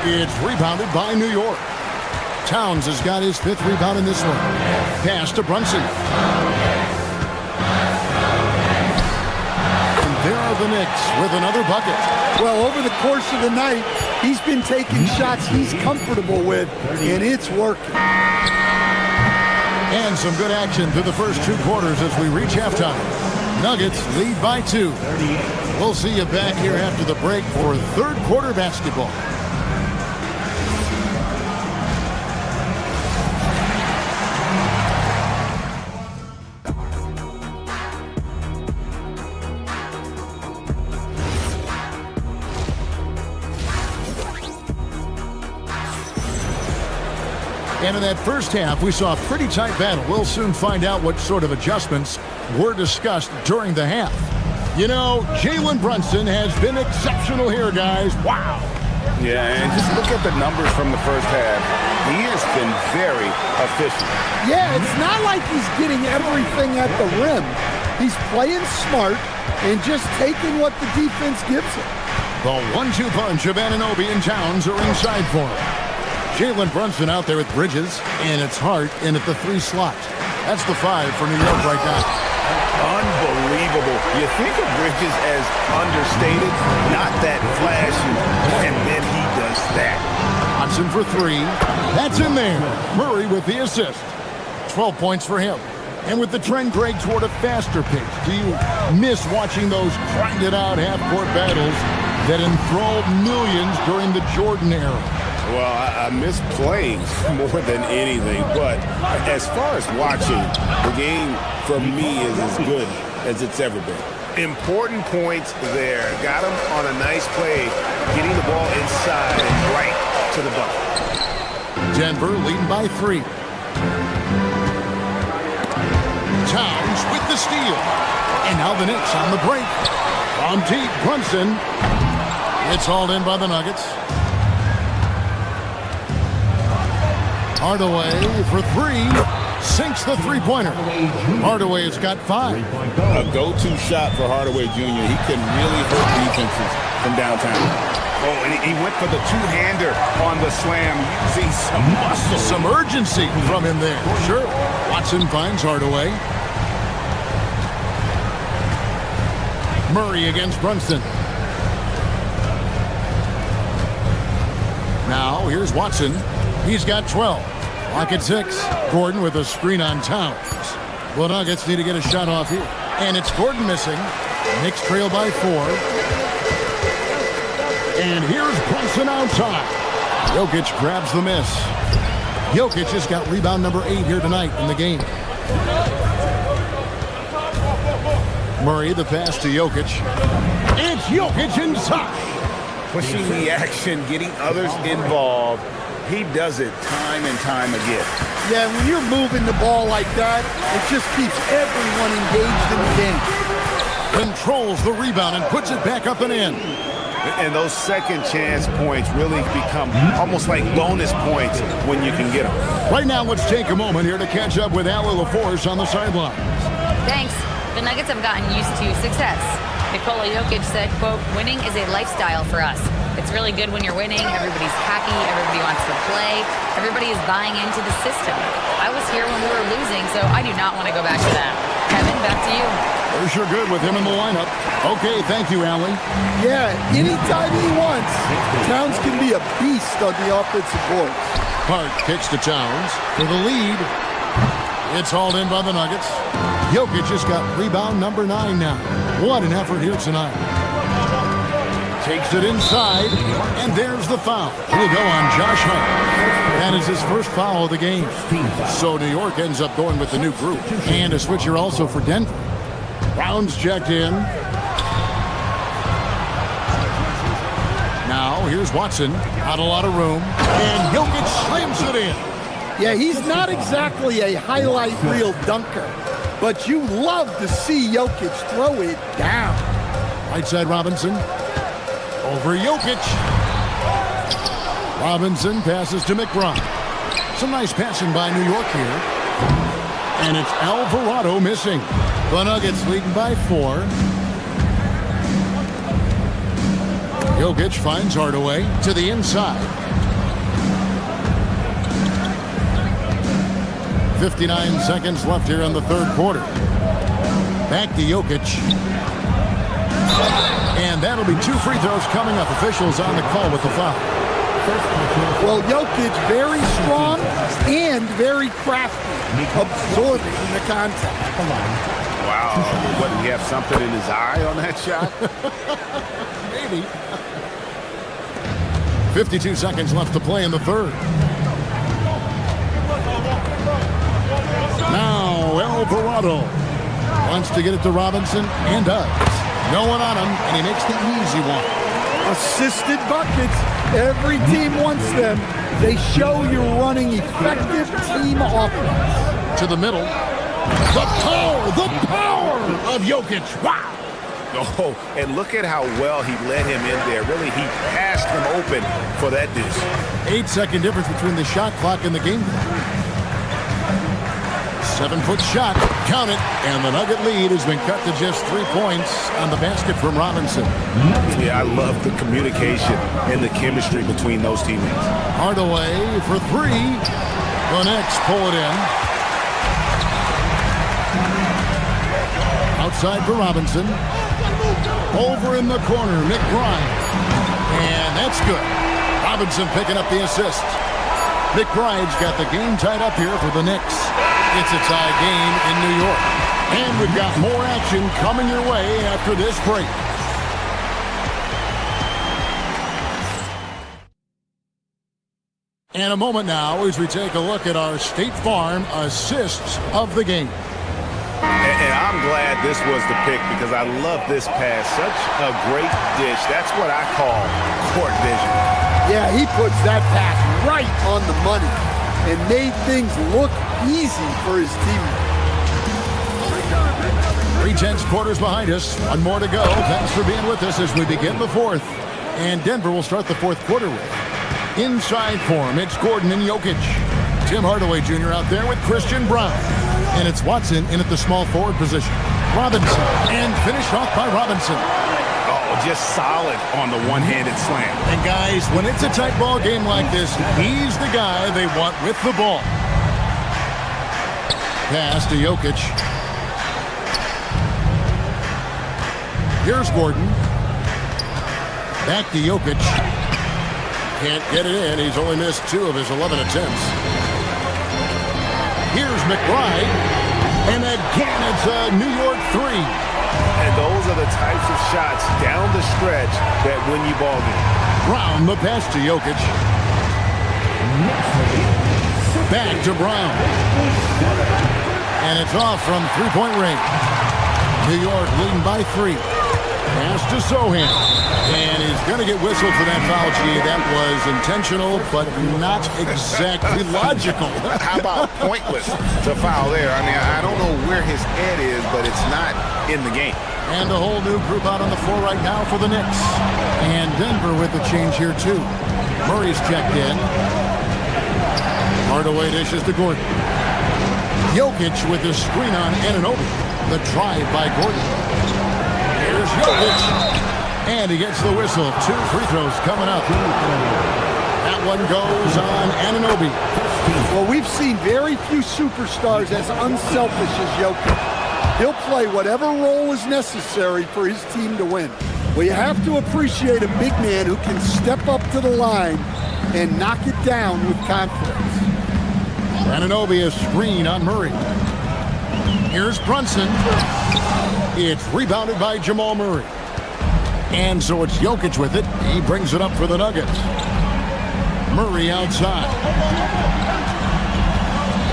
It's rebounded by New York. Towns has got his 5th rebound in this one. Pass to Brunson. And there are the Knicks with another bucket. Well, over the course of the night, he's been taking shots he's comfortable with, and it's working. And some good action through the first 2 quarters as we reach halftime. Nuggets lead by 2. We'll see you back here after the break for 3rd quarter basketball. And in that first half, we saw a pretty tight battle. We'll soon find out what sort of adjustments were discussed during the half. You know, Jalen Brunson has been exceptional here, guys. Wow. Yeah, and just look at the numbers from the first half. He has been very efficient. Yeah, it's not like he's getting everything at the rim. He's playing smart and just taking what the defense gives him. The 1-2 punch of Anunoby and Towns are inside for him. Jalen Brunson out there with Bridges, and it's Hart in at the 3 slot. That's the 5 for New York right now. Unbelievable. You think of Bridges as understated, not that flashy, and then he does that. Watson for 3. That's in there. Murray with the assist. 12 points for him. And with the trend, Greg, toward a faster pace, do you miss watching those grinded-out half-court battles that enthralled millions during the Jordan era? Well, I miss playing more than anything, but as far as watching, the game for me is as good as it's ever been. Important points there. Got him on a nice play, getting the ball inside and right to the bucket. Denver leading by 3. Towns with the steal. And now the Knicks on the break. From deep, Brunson. It's hauled in by the Nuggets. Hardaway for 3. Sinks the three-pointer. Hardaway has got 5. A go-to shot for Hardaway Jr. He can really hurt defenses from downtown. Oh, and he went for the two-hander on the slam, using some muscle. Some urgency from him there. Sure. Watson finds Hardaway. Murray against Brunson. Now, here's Watson. He's got 12. Lock at 6. Gordon with a screen on Towns. The Nuggets need to get a shot off here. And it's Gordon missing. Knicks trail by 4. And here's Brunson outside. Jokic grabs the miss. Jokic has got rebound number 8 here tonight in the game. Murray, the pass to Jokic. It's Jokic inside. Pushing the action, getting others involved. He does it time and time again. Yeah, when you're moving the ball like that, it just keeps everyone engaged in the game. Controls the rebound and puts it back up and in. And those second chance points really become almost like bonus points when you can get them. Right now, let's take a moment here to catch up with Al LaForce on the sideline. Thanks. The Nuggets have gotten used to success. Nikola Jokic said, quote, winning is a lifestyle for us. It's really good when you're winning. Everybody's happy. Everybody wants to play. Everybody is buying into the system. I was here when we were losing, so I do not want to go back to that. Kevin, back to you. They're sure good with him in the lineup. Okay, thank you, Allie. Yeah, anytime he wants. Towns can be a beast on the offensive boards. Hart kicks to Towns for the lead. It's hauled in by the Nuggets. Jokic has got rebound number 9 now. What an effort here tonight. Takes it inside, and there's the foul. He'll go on Josh Hart. That is his first foul of the game. So New York ends up going with the new group. And a switcher also for Denver. Brown's checked in. Now, here's Watson. Not a lot of room. And Jokic slams it in. Yeah, he's not exactly a highlight reel dunker, but you love to see Jokic throw it down. Right side Robinson. Over Jokic. Robinson passes to McBride. Some nice passing by New York here. And it's Alvarado missing. The Nuggets leading by 4. Jokic finds Hardaway to the inside. 59 seconds left here in the third quarter. Back to Jokic. And that'll be 2 free throws coming up. Officials on the call with the foul. Well, Jokic very strong and very crafty, absorbing the contact. Wow. Wouldn't he have something in his eye on that shot? Maybe. 52 seconds left to play in the third. Now, Alvarado wants to get it to Robinson and does. No one on him, and he makes the easy one. Assisted buckets. Every team wants them. They show you're running effective team offense. To the middle. The power of Jokic. Wow. Oh, and look at how well he let him in there. Really, he passed him open for that deuce. 8-second difference between the shot clock and the game. 7-foot shot, count it, and the Nugget lead has been cut to just 3 points on the basket from Robinson. Yeah, I love the communication and the chemistry between those teammates. Hardaway for 3. The Knicks pull it in. Outside for Robinson. Over in the corner, McBride. And that's good. Robinson picking up the assist. McBride's got the game tied up here for the Knicks. It's a tie game in New York. And we've got more action coming your way after this break. And a moment now as we take a look at our State Farm assists of the game. And I'm glad this was the pick because I love this pass. Such a great dish. That's what I call court vision. Yeah, he puts that pass right on the money and made things look easy for his team. 3/10 quarters behind us. One more to go. Thanks for being with us as we begin the fourth. And Denver will start the fourth quarter with. Inside form, it's Gordon and Jokic. Tim Hardaway Jr. out there with Christian Brown. And it's Watson in at the small forward position. Robinson, and finished off by Robinson. Oh, just solid on the one-handed slam. And guys, when it's a tight ball game like this, he's the guy they want with the ball. Pass to Jokic. Here's Gordon. Back to Jokic. Can't get it in. He's only missed 2 of his 11 attempts. Here's McBride. And again, it's a New York 3. And those are the types of shots down the stretch that win you ball game. Brown, the pass to Jokic. Back to Brown. And it's off from three-point range. New York leading by 3. Pass to Sohan. And he's going to get whistled for that foul. Gee, that was intentional, but not exactly logical. How about pointless to foul there? I mean, I don't know where his head is, but it's not in the game. And a whole new group out on the floor right now for the Knicks. And Denver with a change here, too. Murray's checked in. Hardaway dishes to Gordon. Jokic with the screen on Anunoby. The drive by Gordon. Here's Jokic. And he gets the whistle. 2 free throws coming up. That one goes on Anunoby. Well, we've seen very few superstars as unselfish as Jokic. He'll play whatever role is necessary for his team to win. Well, you have to appreciate a big man who can step up to the line and knock it down with confidence. Anunoby a screen on Murray. Here's Brunson. It's rebounded by Jamal Murray. And so it's Jokic with it. He brings it up for the Nuggets. Murray outside.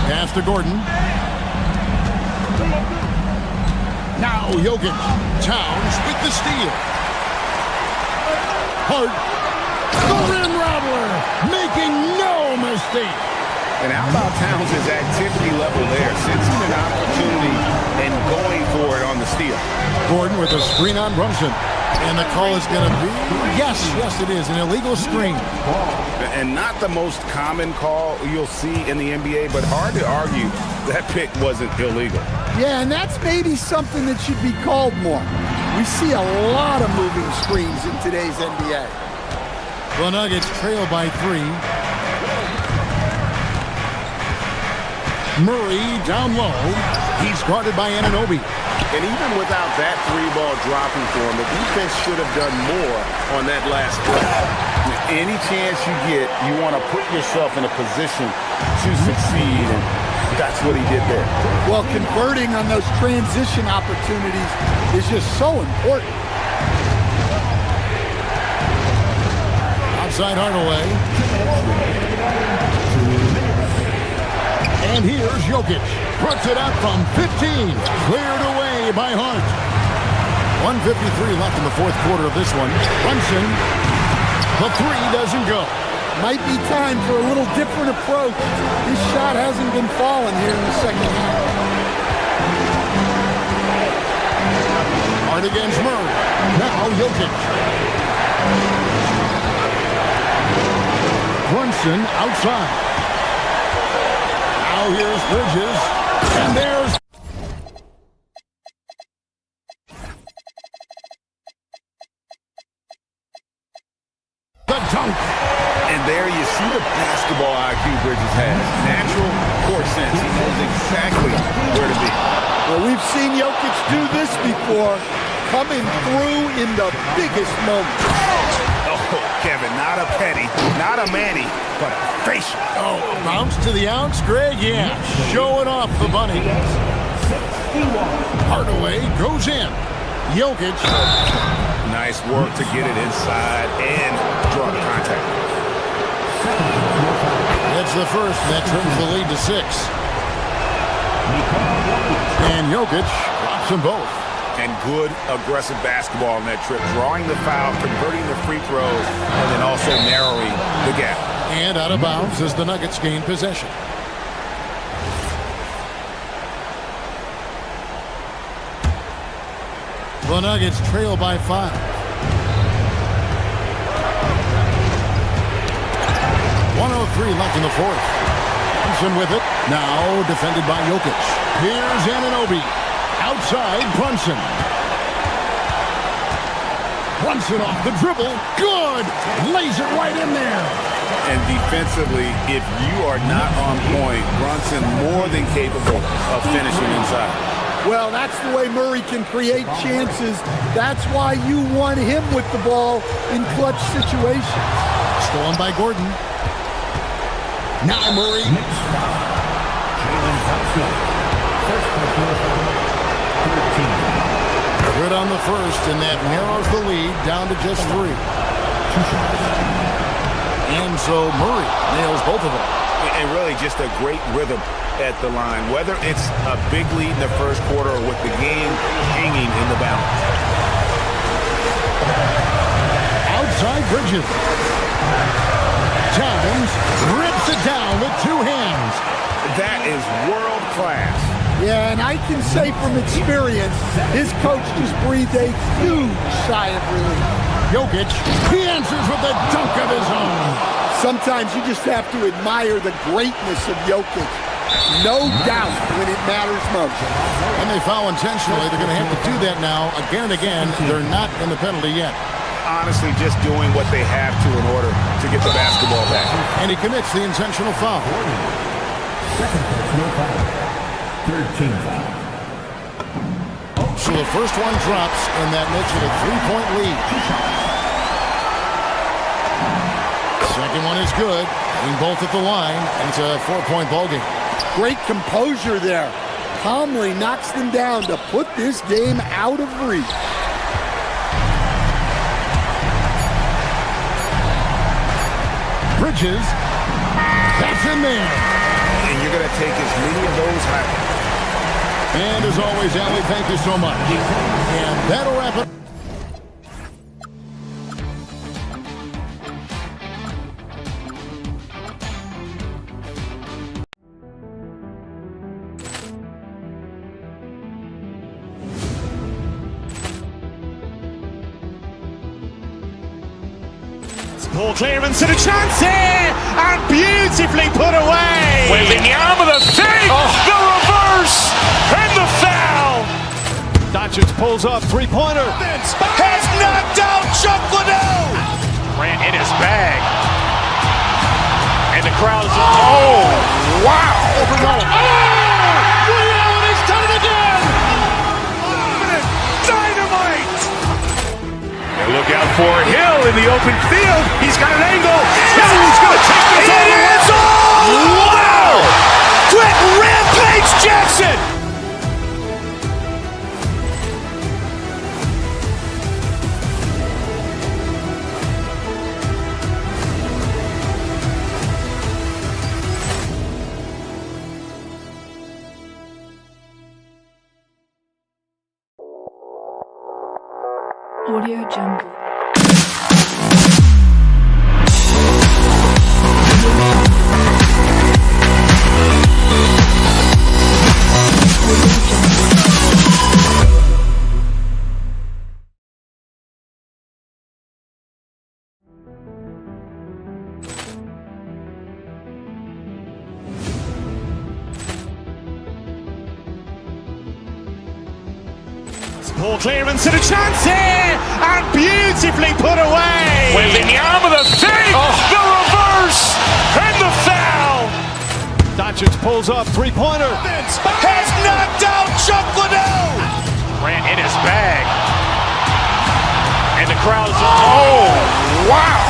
Pass to Gordon. Now Jokic. Towns with the steal. Hart. The rim rattler. Making no mistake. And how about Towns' activity level there? Sensing an opportunity and going for it on the steal. Gordon with a screen on Brunson. And the call is going to be, yes, it is, an illegal screen. And not the most common call you'll see in the NBA, but hard to argue that pick wasn't illegal. Yeah, and that's maybe something that should be called more. We see a lot of moving screens in today's NBA. The Nuggets trail by 3. Murray down low. He's guarded by Anunoby. And even without that 3-ball dropping for him, the defense should have done more on that last play. Any chance you get, you want to put yourself in a position to succeed, and that's what he did there. Well, converting on those transition opportunities is just so important. Outside Hardaway. And here's Jokic. Puts it up from 15. Cleared away by Hart. 1:53 left in the fourth quarter of this one. Brunson. The 3 doesn't go. Might be time for a little different approach. This shot hasn't been falling here in the second half. Hart against Murray. Now Jokic. Brunson outside. Now here's Bridges. And there's the dunk. And there you see the basketball IQ Bridges has. Natural court sense. He knows exactly where to be. Well, we've seen Jokic do this before, coming through in the biggest moments. Oh, Kevin, not a penny, Not a Manny, but a facial. Oh, bounce to the ounce, Greg? Yeah, showing off the bunny. Hardaway goes in. Jokic. Nice work to get it inside and draw the contact. That's the first. That trims the lead to 6. And Jokic drops them both. And good aggressive basketball on that trip. Drawing the foul, converting the free throws, and then also narrowing the gap. And out of bounds as the Nuggets gain possession. The Nuggets trail by 5. 1:03 left in the fourth. Brunson with it. Now defended by Jokic. Here's Anunoby. Outside Brunson. Brunson off the dribble. Good. Lays it right in there. And defensively, if you are not on point, Brunson more than capable of finishing inside. Well, that's the way Murray can create chances. That's why you want him with the ball in clutch situations. Stolen by Gordon. Now Murray. Good on the first, and that narrows the lead down to just 3. And so Murray nails both of them. And really just a great rhythm at the line, whether it's a big lead in the first quarter or with the game hanging in the balance. Outside Bridges. Towns rips it down with 2 hands. That is world class. Yeah, and I can say from experience, his coach just breathed a huge sigh of relief. Jokic, he answers with a dunk of his own. Sometimes you just have to admire the greatness of Jokic. No doubt when it matters most. And they foul intentionally. They're going to have to do that now again and again. They're not in the penalty yet. Honestly, just doing what they have to in order to get the basketball back. And he commits the intentional foul. Second personal foul. 13 foul. So the first one drops, and that makes it a 3-point lead. Second one is good. Hitting both at the line, and it's a 4-point ball game. Great composure there. Calmly knocks them down to put this game out of reach. Bridges. That's in there. And you're going to take as many of those highlights. And as always, Allie, thank you so much. And that'll wrap it. Ball clearance and a chance here, and beautifully put away. Wembanyama the fake, the reverse, and the foul. Doncic pulls up, 3-pointer. Has knocked out Chuck Liddell. Ran in his bag. And the crowd is, oh, wow. He's done it again. Dynamite. And look out for Hill in the open field. He's got an angle. Hill's going to take this all the way. Wow! Quick Rampage Jackson. Audio Jungle. Ball clearance and a chance here, and beautifully put away. Wembanyama the fake, the reverse, and the foul. Doncic pulls up, 3-pointer. Has knocked out Chuck Liddell. Ran in his bag. And the crowd is, oh, wow.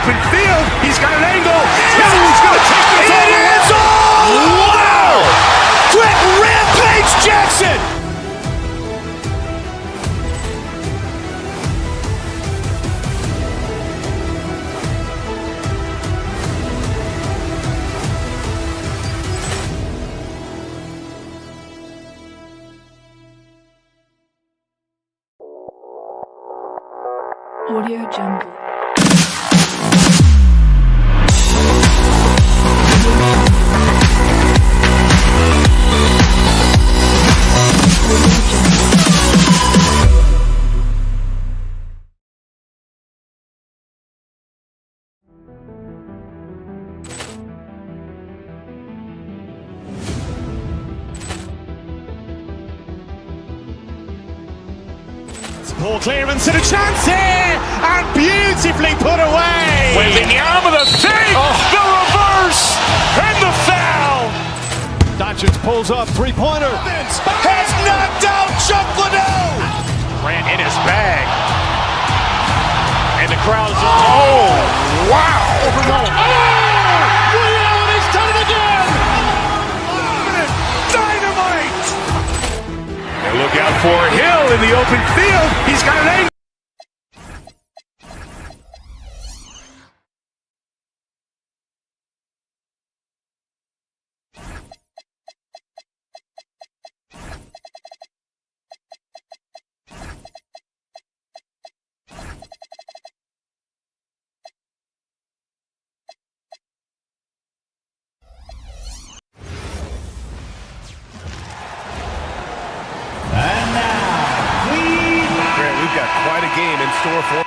open field. He's got an angle. He's going to take this all the way. Wow! Quick rampage Jackson! Audio Jungle. Ball clearance and a chance here, and beautifully put away. Wembanyama the fake, the reverse, and the foul. Doncic pulls up, three-pointer. Has knocked out Chuck Liddell. Grant in his bag. And the crowd is... Oh, wow. He's done it again. Dynamite. And look out for Hill in the open field. He's got an angle. We've got quite a game in store for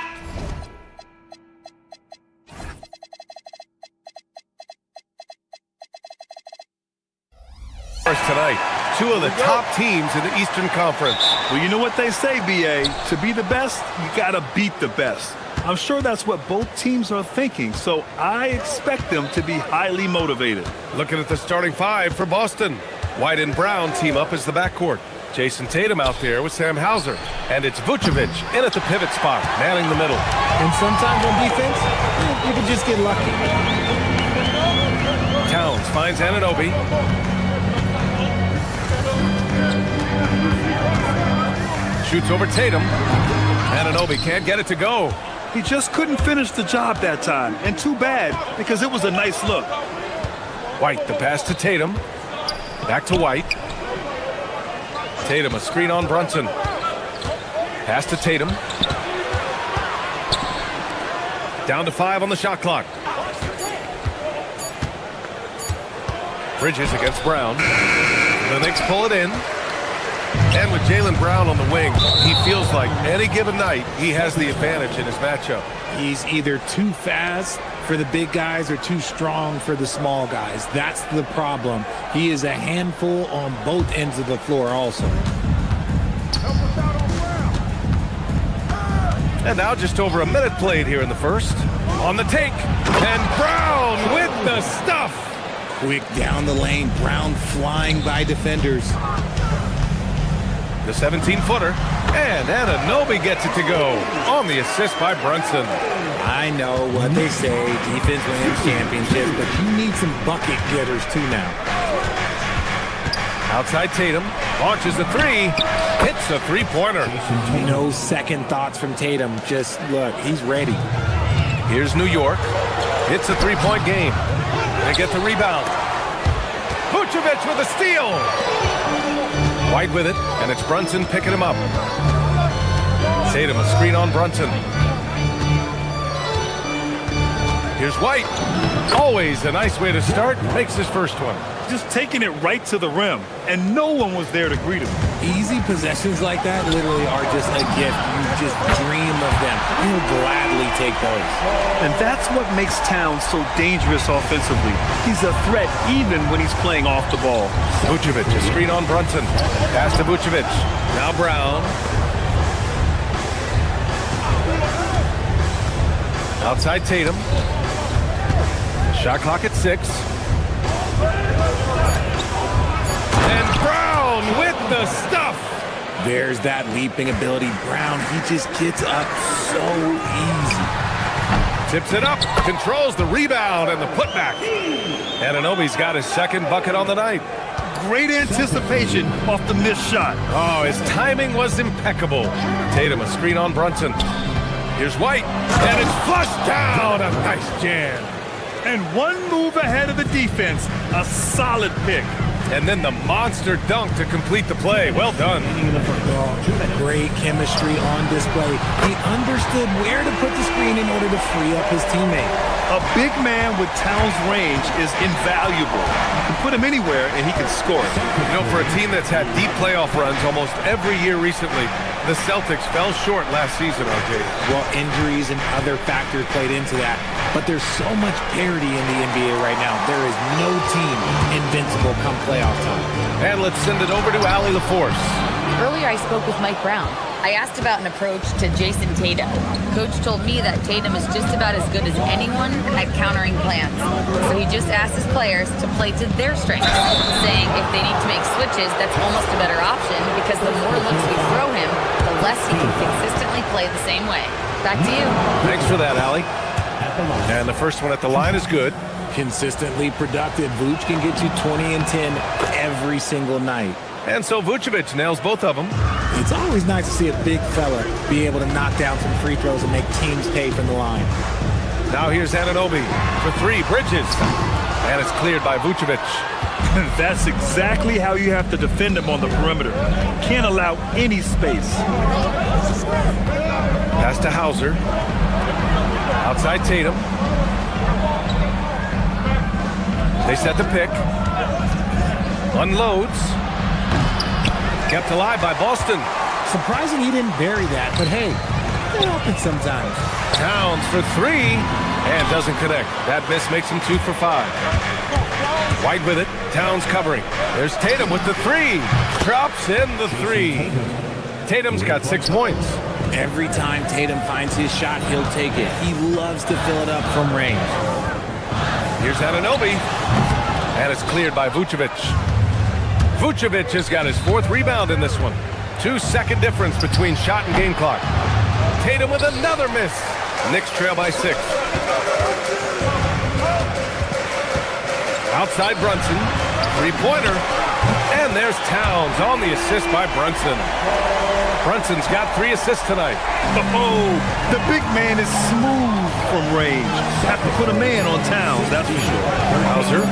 us tonight. Two of the top teams in the Eastern Conference. Well, you know what they say, B.A. To be the best, you got to beat the best. I'm sure that's what both teams are thinking, so I expect them to be highly motivated. Looking at the starting five for Boston. White and Brown team up as the backcourt. Jason Tatum out there with Sam Hauser. And it's Vucevic in at the pivot spot, manning the middle. And sometimes on defense, you can just get lucky. Towns finds Anunoby. Shoots over Tatum. Anunoby can't get it to go. He just couldn't finish the job that time, and too bad, because it was a nice look. White, the pass to Tatum. Back to White. Tatum, a screen on Brunson. Pass to Tatum. Down to 5 on the shot clock. Bridges against Brown. The Knicks pull it in. And with Jaylen Brown on the wing, he feels like any given night he has the advantage in his matchup. He's either too fast for the big guys or too strong for the small guys. That's the problem. He is a handful on both ends of the floor also. And now just over a minute played here in the first. On the take. And Brown with the stuff. Quick down the lane. Brown flying by defenders. The 17-footer. And Anunoby gets it to go on the assist by Brunson. I know what they say, defense wins championships, but you need some bucket getters too now. Outside Tatum, launches the three, hits a three-pointer. No second thoughts from Tatum, just look, he's ready. Here's New York, it's a three-point game. They get the rebound. Vucevic with a steal. White with it, and it's Brunson picking him up. Tatum, a screen on Brunson. Here's White. Always a nice way to start. Makes his first one. Just taking it right to the rim, and no one was there to greet him. Easy possessions like that literally are just a gift. You just dream of them. You'll gladly take those. And that's what makes Towns so dangerous offensively. He's a threat even when he's playing off the ball. Vucevic, a screen on Brunson. Pass to Vucevic. Now Brown. Outside Tatum. Shot clock at 6. And Brown with the stuff. There's that leaping ability. Brown, he just gets up so easy. Tips it up, controls the rebound and the putback. Anunoby's got his second bucket on the night. Great anticipation off the missed shot. Oh, his timing was impeccable. Tatum, a screen on Brunson. Here's White, and it's flushed down. A nice jam. And one move ahead of the defense. A solid pick. And then the monster dunk to complete the play. Well done. Great chemistry on display. He understood where to put the screen in order to free up his teammate. A big man with Towns' range is invaluable. You can put him anywhere and he can score. You know, for a team that's had deep playoff runs almost every year recently, the Celtics fell short last season, RJ. Well, injuries and other factors played into that. But there's so much parity in the NBA right now. There is no team invincible come playoff time. And let's send it over to Allie LaForce. Earlier, I spoke with Mike Brown. I asked about an approach to Jason Tatum. Coach told me that Tatum is just about as good as anyone at countering plans. So he just asked his players to play to their strengths, saying if they need to make switches, that's almost a better option because the more looks we throw him, the less he can consistently play the same way. Back to you. Thanks for that, Allie. And the first one at the line is good. Consistently productive. Vooch can get you 20 and 10 every single night. And so Vucevic nails both of them. It's always nice to see a big fella be able to knock down some free throws and make teams pay from the line. Now here's Anunoby for three. Bridges. And it's cleared by Vucevic. That's exactly how you have to defend him on the perimeter. Can't allow any space. Pass to Hauser. Outside Tatum. They set the pick. Unloads. Kept alive by Boston. Surprising he didn't bury that, but hey, it happens sometimes. Towns for three, and doesn't connect. That miss makes him 2 for 5. White with it. Towns covering. There's Tatum with the three. Drops in the three. Tatum's got 6 points. Every time Tatum finds his shot, he'll take it. He loves to fill it up from range. Here's Anunoby. And it's cleared by Vucevic. Vucevic has got his 4th rebound in this one. 2-second difference between shot and game clock. Tatum with another miss. Knicks trail by 6. Outside Brunson. 3-pointer. And there's Towns on the assist by Brunson. Brunson's got 3 assists tonight. Oh, the big man is smooth from range. Have to put a man on Towns, that's for sure. Hauser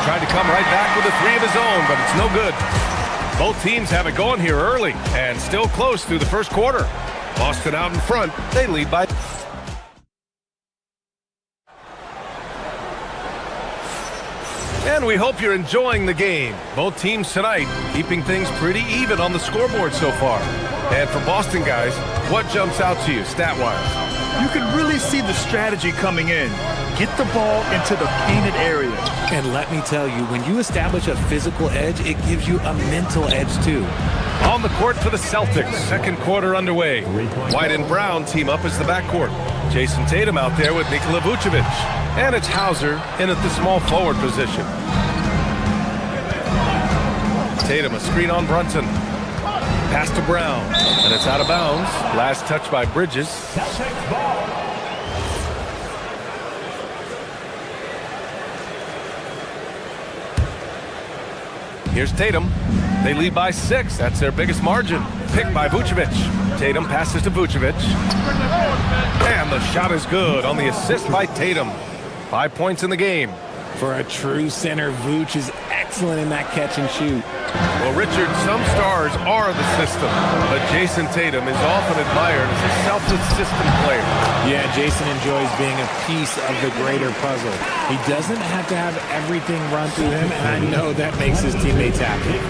tried to come right back with a 3 of his own, but it's no good. Both teams have it going here early and still close through the first quarter. Boston out in front. They lead by... And we hope you're enjoying the game. Both teams tonight keeping things pretty even on the scoreboard so far. And for Boston guys, what jumps out to you stat-wise? You can really see the strategy coming in. Get the ball into the painted area. And let me tell you, when you establish a physical edge, it gives you a mental edge too. On the court for the Celtics, second quarter underway. White and Brown team up as the backcourt. Jason Tatum out there with Nikola Vucevic. And it's Hauser in at the small forward position. Tatum, a screen on Brunson. Pass to Brown, and it's out of bounds. Last touch by Bridges. Here's Tatum. They lead by 6. That's their biggest margin. Picked by Vucevic. Tatum passes to Vucevic. And the shot is good on the assist by Tatum. 5 points in the game. For a true center, Vooch is excellent in that catch and shoot. Well, Richard, some stars are the system, but Jason Tatum is often admired as a selfless system player. Yeah, Jason enjoys being a piece of the greater puzzle. He doesn't have to have everything run through him, and I know that makes his teammates happy.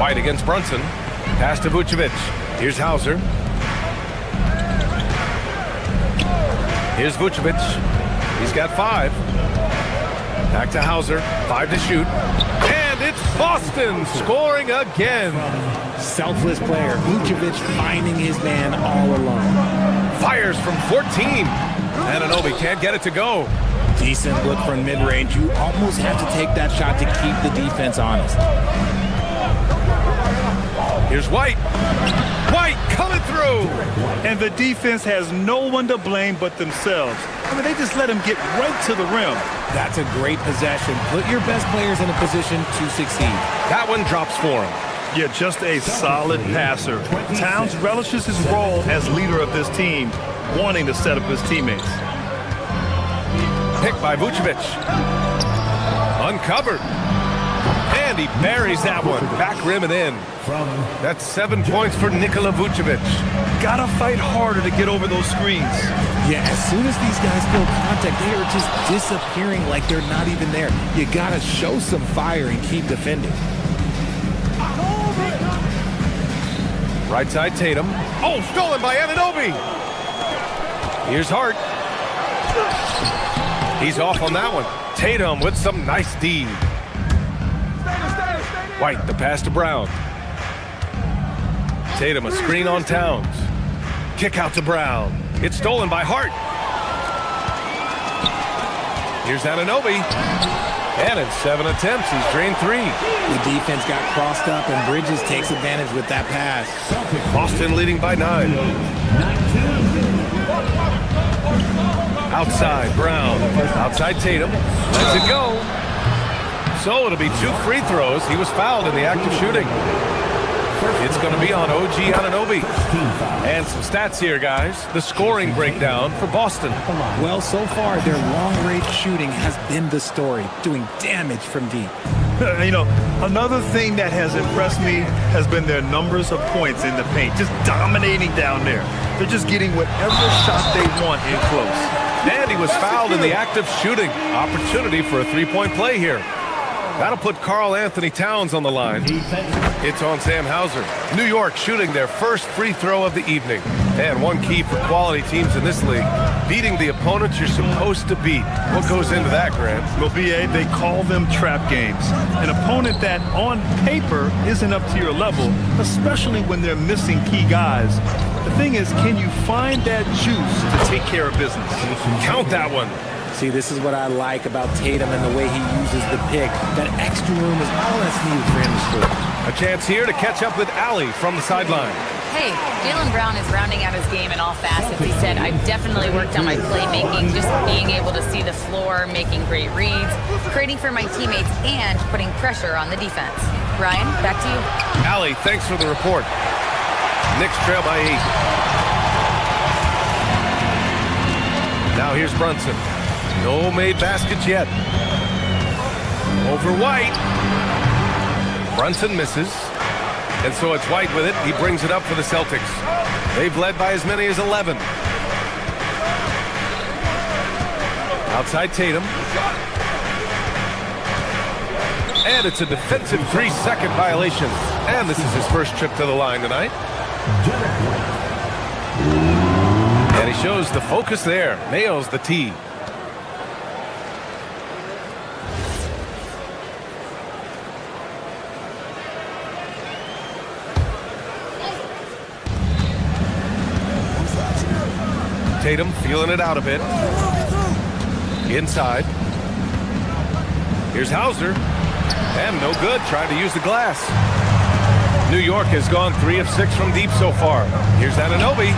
White against Brunson. Pass to Vucevic. Here's Hauser. Here's Vucevic. He's got 5. Back to Hauser. 5 to shoot. And it's Boston scoring again. Selfless player. Vucevic finding his man all alone. Fires from 14. Anunoby can't get it to go. Decent look from mid-range. You almost have to take that shot to keep the defense honest. Here's White. White coming through. And the defense has no one to blame but themselves. I mean, they just let him get right to the rim. That's a great possession. Put your best players in a position to succeed. That one drops for him. Yeah, just a solid passer. Towns relishes his role as leader of this team, wanting to set up his teammates. Picked by Vucevic. Uncovered. And he buries that one. Back rim and in. That's 7 points for Nikola Vucevic. Gotta fight harder to get over those screens. Yeah, as soon as these guys feel contact, they are just disappearing like they're not even there. You gotta show some fire and keep defending. Right side Tatum. Oh, stolen by Anunoby. Here's Hart. He's off on that one. Tatum with some nice D. White, the pass to Brown. Tatum, a screen on Towns. Kick out to Brown. It's stolen by Hart. Here's Anunoby. And in 7 attempts, he's drained 3. The defense got crossed up, and Bridges takes advantage with that pass. Boston leading by 9. Outside, Brown. Outside, Tatum. Lets it go. So it'll be 2 free throws. He was fouled in the act of shooting. It's going to be on OG Anunoby. And some stats here, guys. The scoring breakdown for Boston. Well, so far, their long-range shooting has been the story, doing damage from deep. You know, another thing that has impressed me has been their numbers of points in the paint, just dominating down there. They're just getting whatever shot they want in close. And he was fouled in the act of shooting. Opportunity for a 3-point play here. That'll put Karl Anthony Towns on the line. It's on Sam Hauser. New York shooting their first free throw of the evening. And one key for quality teams in this league, beating the opponents you're supposed to beat. What goes into that, Grant? Well, B.A., they call them trap games. An opponent that, on paper, isn't up to your level, especially when they're missing key guys. The thing is, can you find that juice to take care of business? Count that one. See, this is what I like about Tatum and the way he uses the pick. That extra room is all that's needed for him to score. A chance here to catch up with Allie from the sideline. Hey, Jaylen Brown is rounding out his game in all facets. He said, I've definitely worked on my playmaking, just being able to see the floor, making great reads, creating for my teammates, and putting pressure on the defense. Ryan, back to you. Allie, thanks for the report. Knicks trail by 8. Now here's Brunson. No made baskets yet. Over White. Brunson misses. And so it's White with it. He brings it up for the Celtics. They've led by as many as 11. Outside Tatum. And it's a defensive 3-second violation. And this is his first trip to the line tonight. And he shows the focus there. Nails the tee. Tatum feeling it out a bit. Inside. Here's Hauser. And no good. Trying to use the glass. New York has gone 3 of 6 from deep so far. Here's Anunoby.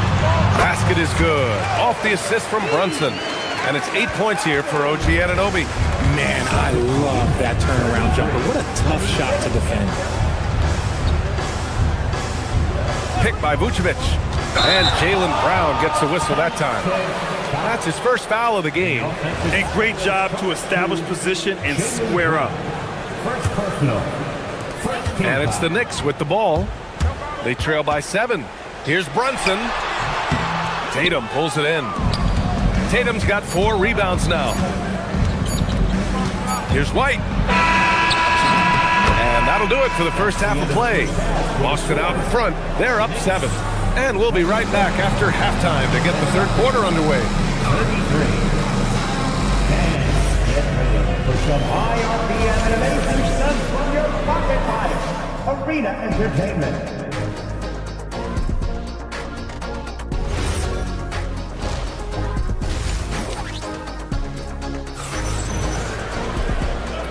Basket is good. Off the assist from Brunson. And it's 8 points here for OG Anunoby. Man, I love that turnaround jumper. What a tough shot to defend. Picked by Vucevic. And Jaylen Brown gets the whistle that time. That's his first foul of the game. A great job to establish position and square up. And it's the Knicks with the ball. They trail by 7. Here's Brunson. Tatum pulls it in. Tatum's got 4 rebounds now. Here's White. And that'll do it for the first half of play. Boston out in front. They're up 7. And we'll be right back after halftime to get the third quarter underway. 33. And get ready for some high RPM and amazing stunts from your pocket pipe. Arena Entertainment.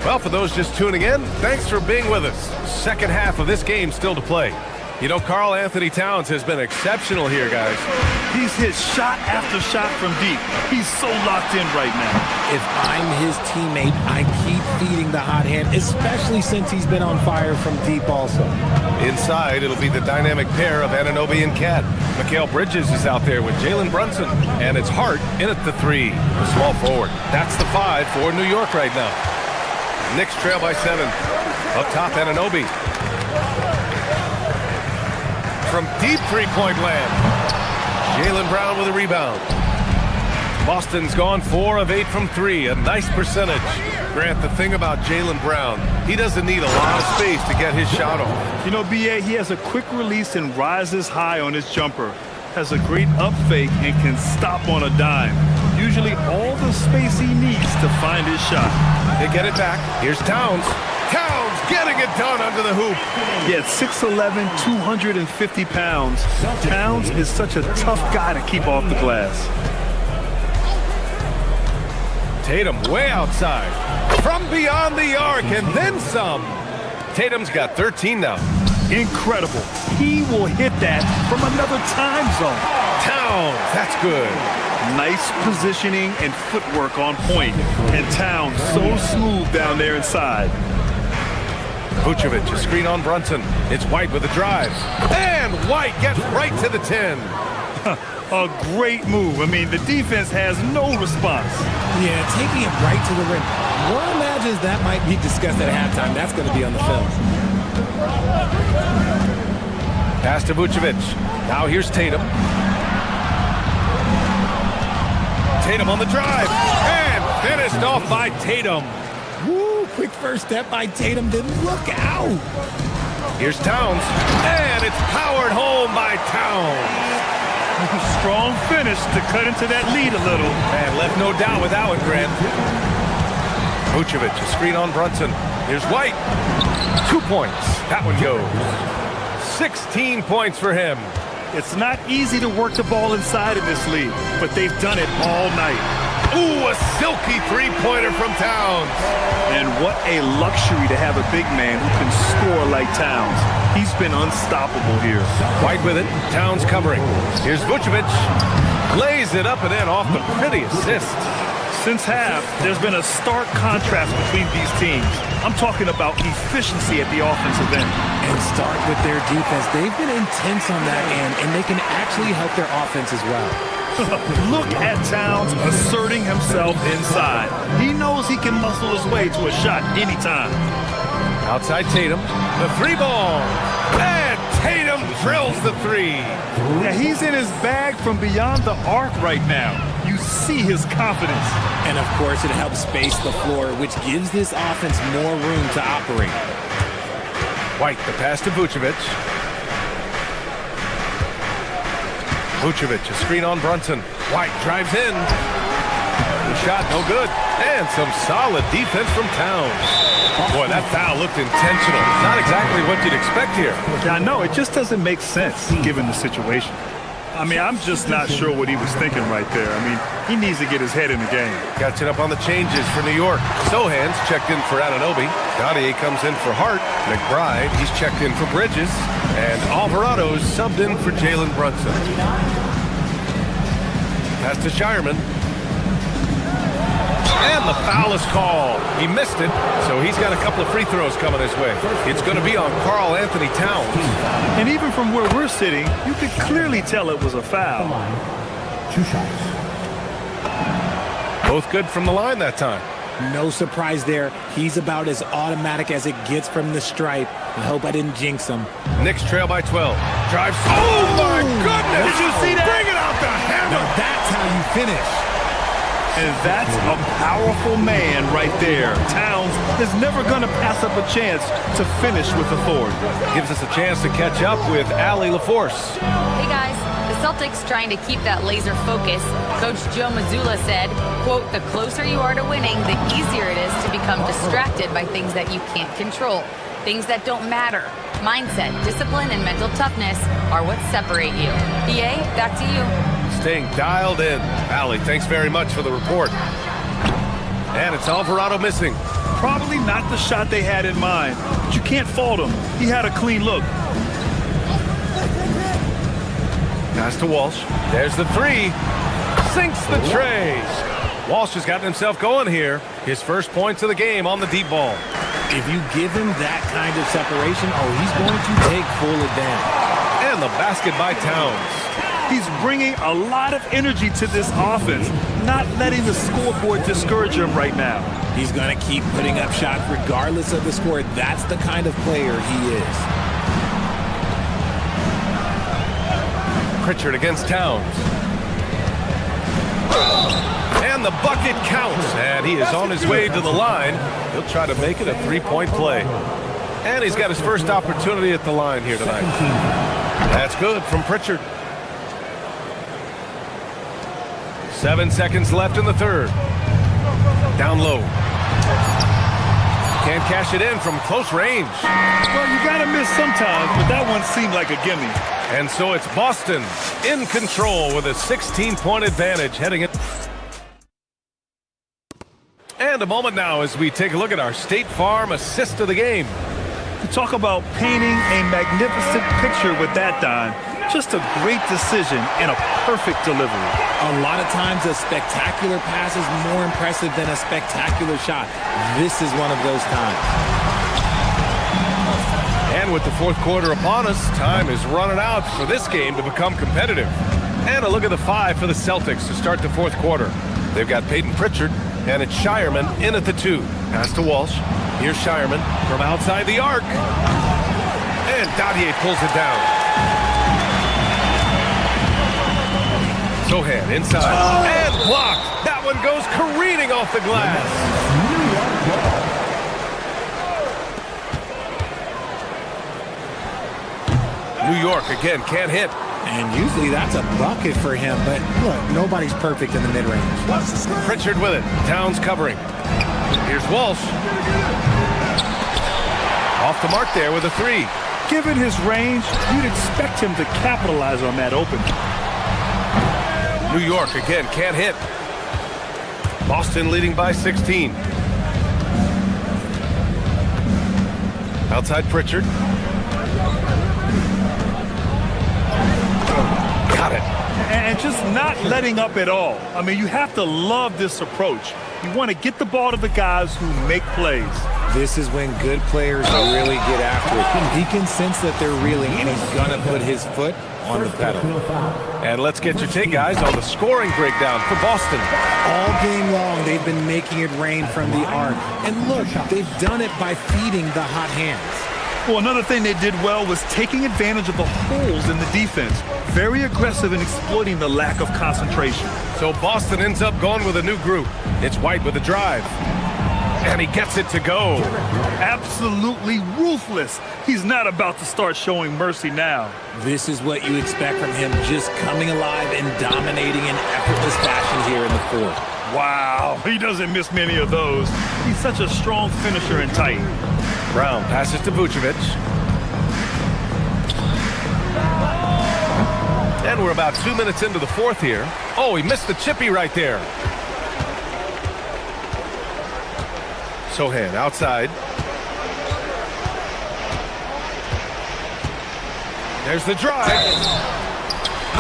Well, for those just tuning in, thanks for being with us. Second half of this game still to play. You know, Karl Anthony Towns has been exceptional here, guys. He's hit shot after shot from deep. He's so locked in right now. If I'm his teammate, I keep feeding the hot hand, especially since he's been on fire from deep also. Inside, it'll be the dynamic pair of Anunoby and Cat. Mikal Bridges is out there with Jalen Brunson, and it's Hart in at the 3, the small forward. That's the 5 for New York right now. Knicks trail by 7. Up top, Anunoby. From deep three-point land, Jaylen Brown with a rebound. Boston's gone 4 of 8 from 3, a nice percentage. Grant, the thing about Jaylen Brown, he doesn't need a lot of space to get his shot off. You know, B.A., he has a quick release and rises high on his jumper. Has a great up fake and can stop on a dime. Usually all the space he needs to find his shot. They get it back. Here's Towns. Towns getting it done under the hoop. Yeah, 6'11", 250 pounds. Towns is such a tough guy to keep off the glass. Tatum way outside. From beyond the arc and then some. Tatum's got 13 now. Incredible. He will hit that from another time zone. Towns, that's good. Nice positioning and footwork on point. And Towns so smooth down there inside. Vucevic, a screen on Brunson. It's White with a drive. And White gets right to the 10. A great move. I mean, the defense has no response. Yeah, taking it right to the rim. One imagines that might be discussed at halftime. That's going to be on the film. Pass to Vucevic. Now here's Tatum. Tatum on the drive. And finished off by Tatum. Woo, quick first step by Tatum. Didn't look out. Here's Towns. And it's powered home by Towns. Strong finish to cut into that lead a little. And left no doubt with that one, Grant. Vucevic, a screen on Brunson. Here's White. 2 points. That one goes. 16 points for him. It's not easy to work the ball inside in this league, but they've done it all night. Ooh, a silky three-pointer from Towns. And what a luxury to have a big man who can score like Towns. He's been unstoppable here. White with it. Towns covering. Here's Vucevic. Lays it up and in off the pretty assist. Since half, there's been a stark contrast between these teams. I'm talking about efficiency at the offensive end. And start with their defense. They've been intense on that end, and they can actually help their offense as well. Look at Towns asserting himself inside. He knows he can muscle his way to a shot anytime. Outside Tatum, the 3 ball. And Tatum drills the 3. Yeah, he's in his bag from beyond the arc right now. You see his confidence. And of course, it helps space the floor, which gives this offense more room to operate. White, the pass to Vucevic. Vucevic, a screen on Brunson. White drives in. The shot, no good. And some solid defense from Towns. Boy, that foul looked intentional. Not exactly what you'd expect here. I know, it just doesn't make sense given the situation. I mean, I'm just not sure what he was thinking right there. I mean, he needs to get his head in the game. Catching up on the changes for New York. Sohan's checked in for Anunoby. Gautier comes in for Hart. McBride, he's checked in for Bridges. And Alvarado's subbed in for Jalen Brunson. Pass to Shireman. And the foul is called. He missed it, so he's got a couple of free throws coming his way. It's going to be on Karl Anthony Towns. And even from where we're sitting, you could clearly tell it was a foul. 2 shots. Both good from the line that time. No surprise there. He's about as automatic as it gets from the stripe. I hope I didn't jinx him. Knicks trail by 12. Drives. Oh, my goodness. Did you see that? Bring it out the hammer. Now that's how you finish. And that's a powerful man right there. Towns is never going to pass up a chance to finish with authority. Gives us a chance to catch up with Allie LaForce. Hey guys, the Celtics trying to keep that laser focus. Coach Joe Mazzulla said, quote, the closer you are to winning, the easier it is to become distracted by things that you can't control. Things that don't matter. Mindset, discipline, and mental toughness are what separate you. BA, back to you. Staying dialed in. Allie, thanks very much for the report. And it's Alvarado missing. Probably not the shot they had in mind, but you can't fault him. He had a clean look. Pass to Walsh. There's the three. Sinks the tray. Walsh has gotten himself going here. His first points of the game on the deep ball. If you give him that kind of separation, he's going to take full advantage. And the basket by Towns. He's bringing a lot of energy to this offense, not letting the scoreboard discourage him right now. He's going to keep putting up shots regardless of the score. That's the kind of player he is. Pritchard against Towns. And the bucket counts. And he is on his way to the line. He'll try to make it a three-point play. And he's got his first opportunity at the line here tonight. That's good from Pritchard. 7 seconds left in the third. Down low. Can't cash it in from close range. Well, you gotta miss sometimes, but that one seemed like a gimme. And so it's Boston in control with a 16-point advantage heading in. And a moment now as we take a look at our State Farm assist of the game. You talk about painting a magnificent picture with that, Don. Just a great decision and a perfect delivery. A lot of times a spectacular pass is more impressive than a spectacular shot. This is one of those times. And with the fourth quarter upon us, time is running out for this game to become competitive. And a look at the five for the Celtics to start the fourth quarter. They've got Peyton Pritchard, and it's Shireman in at the 2. Pass to Walsh. Here's Shireman from outside the arc. And Dadier pulls it down. Sohan inside. And blocked. That one goes careening off the glass. New York again can't hit. And usually that's a bucket for him, but look, nobody's perfect in the mid-range. Pritchard with it. Towns covering. Here's Walsh. Off the mark there with a 3. Given his range, you'd expect him to capitalize on that open. New York again can't hit. Boston leading by 16. Outside Pritchard. Got it. And just not letting up at all. I mean, you have to love this approach. You want to get the ball to the guys who make plays. This is when good players really get after it. He can sense that they're reeling, and he's going to put his foot on the pedal. And let's get your take, guys, on the scoring breakdown for Boston. All game long, they've been making it rain from the arc. And look, they've done it by feeding the hot hands. Well, another thing they did well was taking advantage of the holes in the defense. Very aggressive in exploiting the lack of concentration. So Boston ends up going with a new group. It's White with a drive. And he gets it to go. Absolutely ruthless. He's not about to start showing mercy now. This is what you expect from him, just coming alive and dominating in effortless fashion here in the fourth. Wow, he doesn't miss many of those. He's such a strong finisher and tight. Brown passes to Vucevic. And we're about 2 minutes into the fourth here. Oh, he missed the chippy right there. Sohan outside. There's the drive.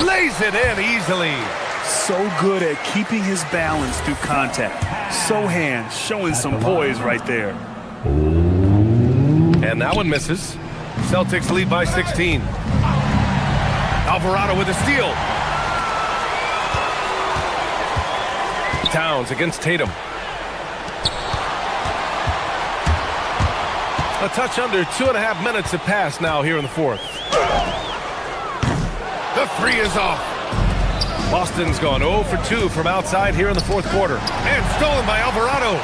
Lays it in easily. So good at keeping his balance through contact. Sohan showing some poise right there. And that one misses. Celtics lead by 16. Alvarado with a steal. Towns against Tatum. A touch under 2.5 minutes have passed now here in the fourth. The 3 is off. Boston's gone 0 for 2 from outside here in the fourth quarter. And stolen by Alvarado.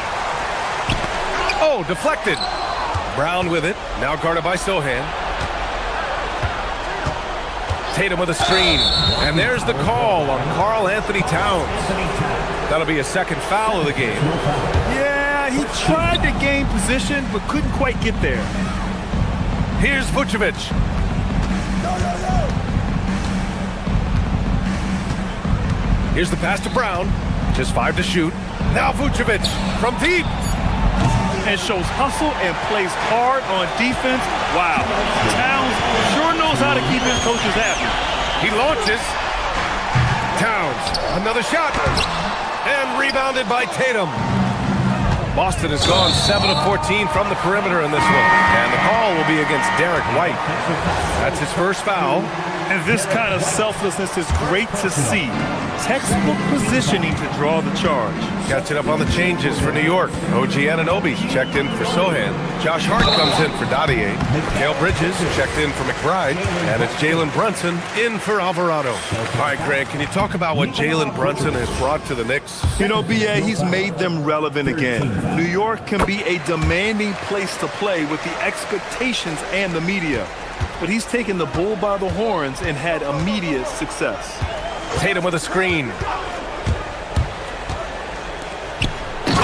Oh, deflected. Brown with it. Now guarded by Sohan. Tatum with a screen. And there's the call on Karl Anthony Towns. That'll be a second foul of the game. Yeah, he tried to gain position, but couldn't quite get there. Here's Vucevic. Here's the pass to Brown. Just 5 to shoot. Now Vucevic from deep. And shows hustle and plays hard on defense. Wow. Towns sure knows how to keep his coaches happy. He launches. Towns, another shot, and rebounded by Tatum. Boston has gone 7 of 14 from the perimeter in this one, and the call will be against Derek White. That's his first foul. And this kind of selflessness is great to see. Textbook positioning to draw the charge. Catching up on the changes for New York. OG Anunoby checked in for Sohan. Josh Hart comes in for Dadier. Mikal Bridges checked in for McBride. And it's Jalen Brunson in for Alvarado. All right, Grant, can you talk about what Jalen Brunson has brought to the Knicks? You know, B.A., he's made them relevant again. New York can be a demanding place to play with the expectations and the media. But he's taken the bull by the horns and had immediate success. Tatum with a screen.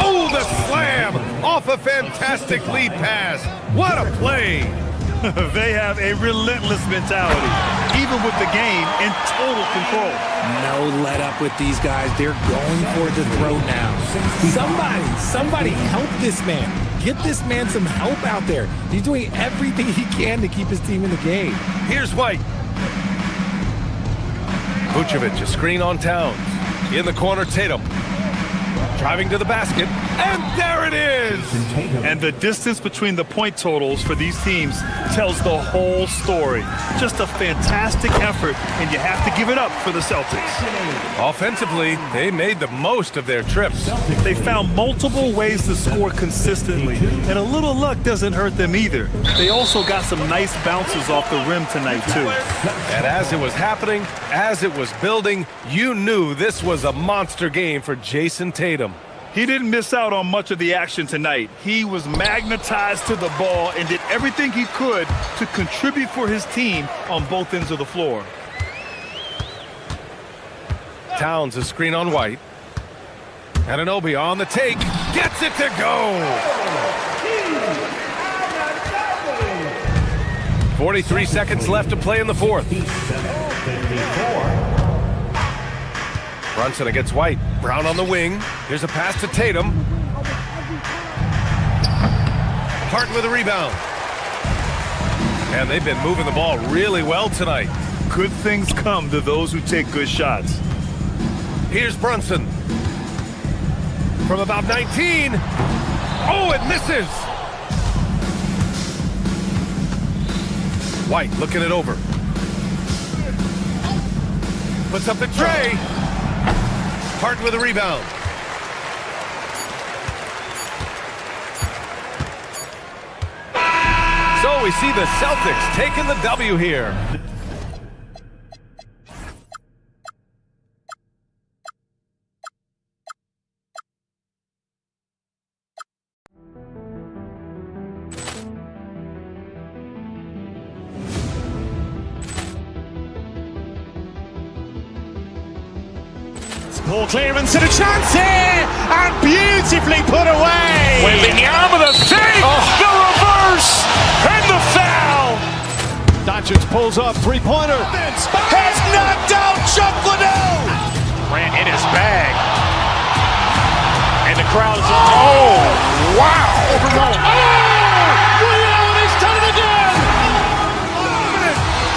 Oh, the slam! Off a fantastic lead pass. What a play! They have a relentless mentality, even with the game in total control. No let up with these guys. They're going for the throw now. Somebody help this man. Get this man some help out there. He's doing everything he can to keep his team in the game. Here's White. Vucevic, a screen on Towns. In the corner, Tatum. Driving to the basket, and there it is! And the distance between the point totals for these teams tells the whole story. Just a fantastic effort, and you have to give it up for the Celtics. Offensively, they made the most of their trips. They found multiple ways to score consistently, and a little luck doesn't hurt them either. They also got some nice bounces off the rim tonight, too. And as it was happening, as it was building, you knew this was a monster game for Jason Tatum. He didn't miss out on much of the action tonight. He was magnetized to the ball and did everything he could to contribute for his team on both ends of the floor. Towns, a screen on White. Anunoby on the take. Gets it to go! 43 seconds left to play in the fourth. Brunson against White. Brown on the wing. Here's a pass to Tatum. Hart with a rebound. And they've been moving the ball really well tonight. Good things come to those who take good shots. Here's Brunson. From about 19. Oh, it misses! White looking it over. Puts up the tray. Hart with a rebound. So we see the Celtics taking the W here. Ball clearance and a chance here, and beautifully put away. Wembanyama the save, the reverse, and the foul. Doncic pulls up, three-pointer. Has knocked out Chuck Liddell. Grant in his bag. And the crowd is, oh, wow. He's done it again.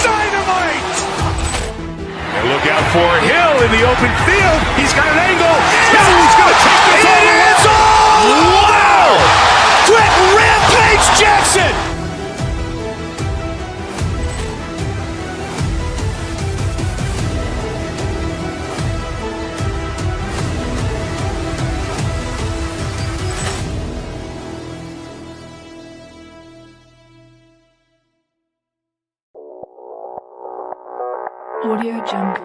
Dynamite. And look out for Hill in the open field. He's got an angle. Now he's going to take this all the way. Wow! Quick rampage Jackson. Audio Jungle.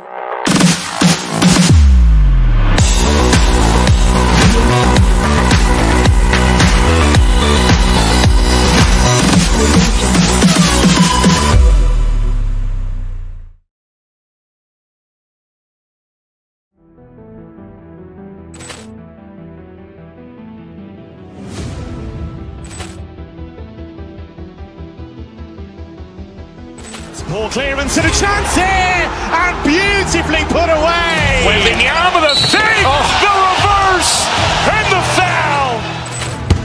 Ball clearance and a chance here, and beautifully put away. Wembanyama the save, the reverse, and the foul.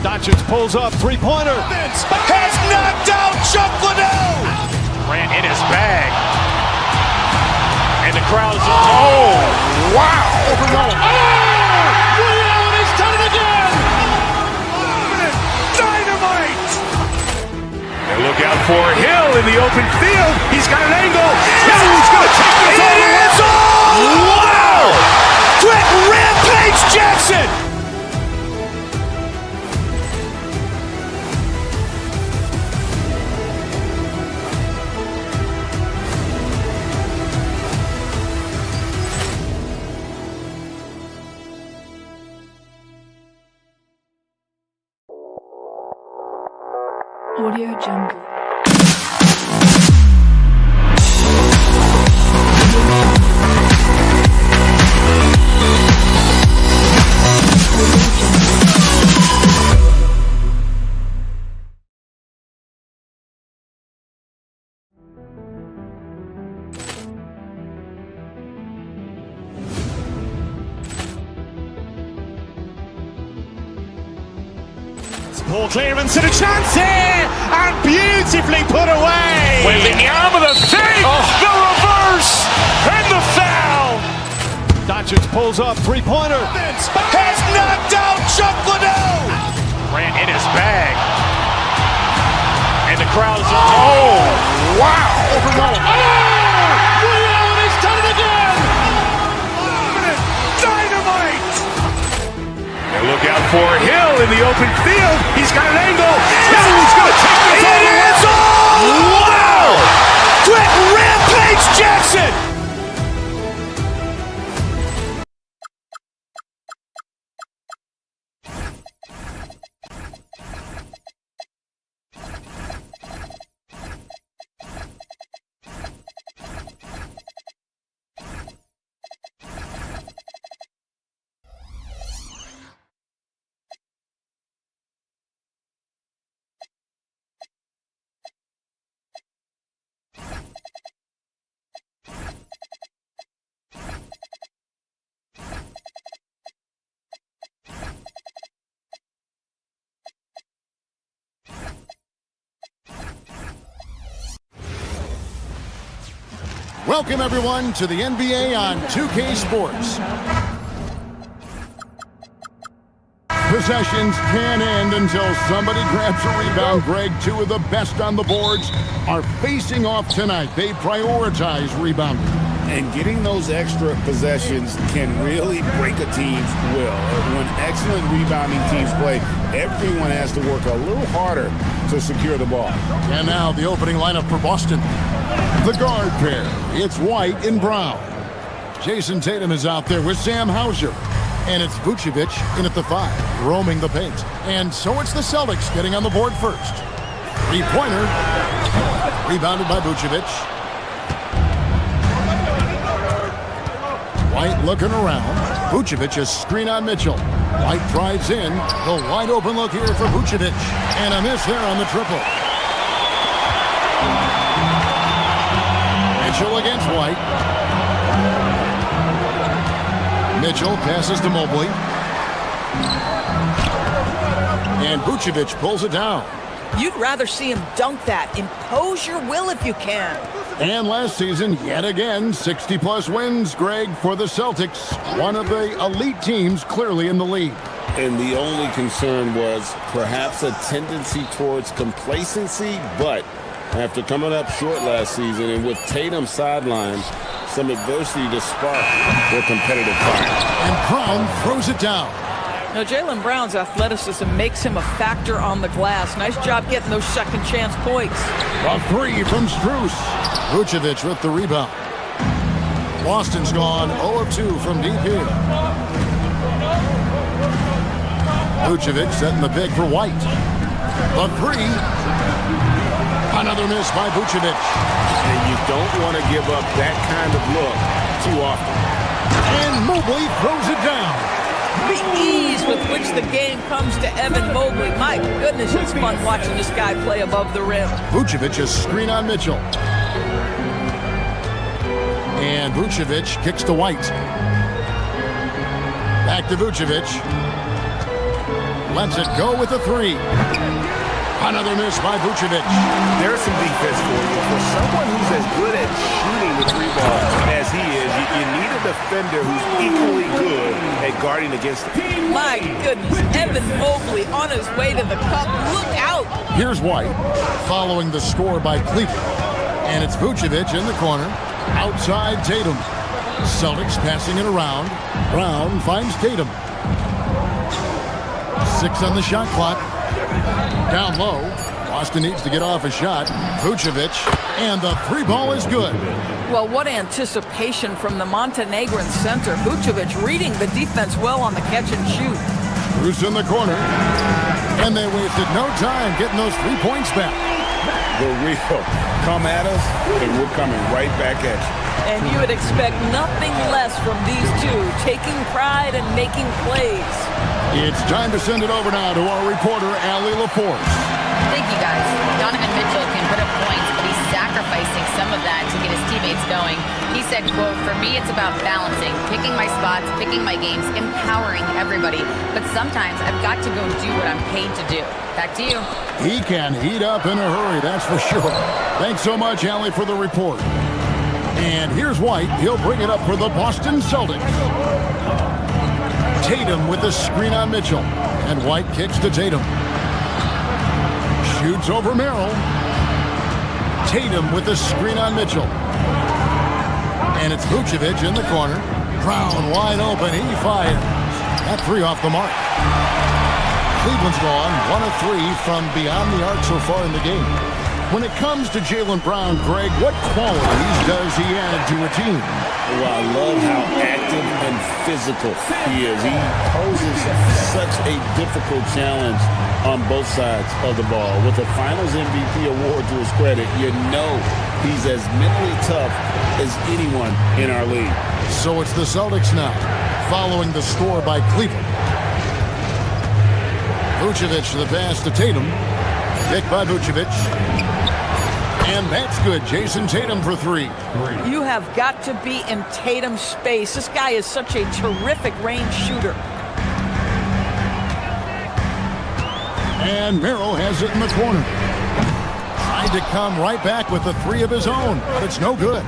Doncic pulls up, three-pointer. Has knocked out Chuck Liddell. Grant in his bag. And the crowd is, oh, wow! Overruled. And he's done it again! Dynamite! And look out for Hill in the open field. He's got an angle. Hill's going to take this all the way. Wow! Quick rampage Jackson! Audio Jungle. Ball clearance and a chance here, and beautifully put away. With the arm of the fake, the reverse, and the foul. Doncic pulls up, three-pointer. Has knocked out Chuck Liddell. Grant in his bag. And the crowd is... Oh, wow. Overruled. And he's done it again. Dynamite! And look out for Hill in the open field. He's got an angle. Hill's going to take this all the way. Wow! Quick rampage Jackson! Welcome, everyone, to the NBA on 2K Sports. Possessions can end until somebody grabs a rebound. Greg, two of the best on the boards are facing off tonight. They prioritize rebounding. And getting those extra possessions can really break a team's will. When excellent rebounding teams play, everyone has to work a little harder to secure the ball. And now the opening lineup for Boston. The guard pair, it's White and Brown. Jason Tatum is out there with Sam Hauser. And it's Vucevic in at the 5, roaming the paint. And so it's the Celtics getting on the board first. Three-pointer, rebounded by Vucevic. White looking around. Vucevic a screen on Mitchell. White drives in. The wide open look here for Vucevic. And a miss there on the triple. Mitchell against White. Mitchell passes to Mobley. And Vucevic pulls it down. You'd rather see him dunk that. Impose your will if you can. And last season, yet again, 60-plus wins, Greg, for the Celtics. One of the elite teams clearly in the league. And the only concern was perhaps a tendency towards complacency, but after coming up short last season and with Tatum sidelined, some adversity to spark their competitive fire. And Brown throws it down. Now, Jaylen Brown's athleticism makes him a factor on the glass. Nice job getting those second chance points. A three from Strus. Vucevic with the rebound. Boston's gone 0 of 2 from deep here. Vucevic setting the pick for White. The three. Another miss by Vucevic. And you don't want to give up that kind of look too often. And Mobley throws it down. The ease with which the game comes to Evan Mobley. My goodness, it's fun watching this guy play above the rim. Vucevic a screen on Mitchell. And Vucevic kicks to White. Back to Vucevic. Lets it go with a three. Another miss by Vucevic. There's some defense for you. For someone who's as good at shooting the three ball as he is, you need a defender who's equally good at guarding against him. My goodness, Evan Mobley on his way to the cup. Look out! Here's White following the score by Cleveland. And it's Vucevic in the corner. Outside Tatum. Celtics passing it around. Brown finds Tatum. 6 on the shot clock. Down low. Boston needs to get off a shot. Vucevic. And the three ball is good. Well, what anticipation from the Montenegrin center. Vucevic reading the defense well on the catch and shoot. Bruce in the corner. And they wasted no time getting those 3 points back. The real come at us, and we're coming right back at you. And you would expect nothing less from these two, taking pride and making plays. It's time to send it over now to our reporter, Allie LaForce. Thank you, guys. Donovan Mitchell can put up points, but he's sacrificing some of that to get his teammates going. He said, quote, "For me, it's about balancing, picking my spots, picking my games, empowering everybody. But sometimes I've got to go do what I'm paid to do." Back to you. He can heat up in a hurry, that's for sure. Thanks so much, Allie, for the report. And here's White. He'll bring it up for the Boston Celtics. Tatum with the screen on Mitchell. And White kicks to Tatum. Shoots over Merrill. Tatum with the screen on Mitchell. And it's Vucevic in the corner. Brown wide open. He fires. That three off the mark. Cleveland's gone 1 of 3 from beyond the arc so far in the game. When it comes to Jaylen Brown, Greg, what qualities does he add to a team? Well, I love how active and physical he is. He poses such a difficult challenge on both sides of the ball. With the Finals MVP award to his credit, you know he's as mentally tough as anyone in our league. So it's the Celtics now, following the score by Cleveland. Vucevic the pass to Tatum. Picked by Vucevic. And that's good. Jason Tatum for 3. You have got to be in Tatum's space. This guy is such a terrific range shooter. And Merrill has it in the corner. Tried to come right back with the 3 of his own, but it's no good.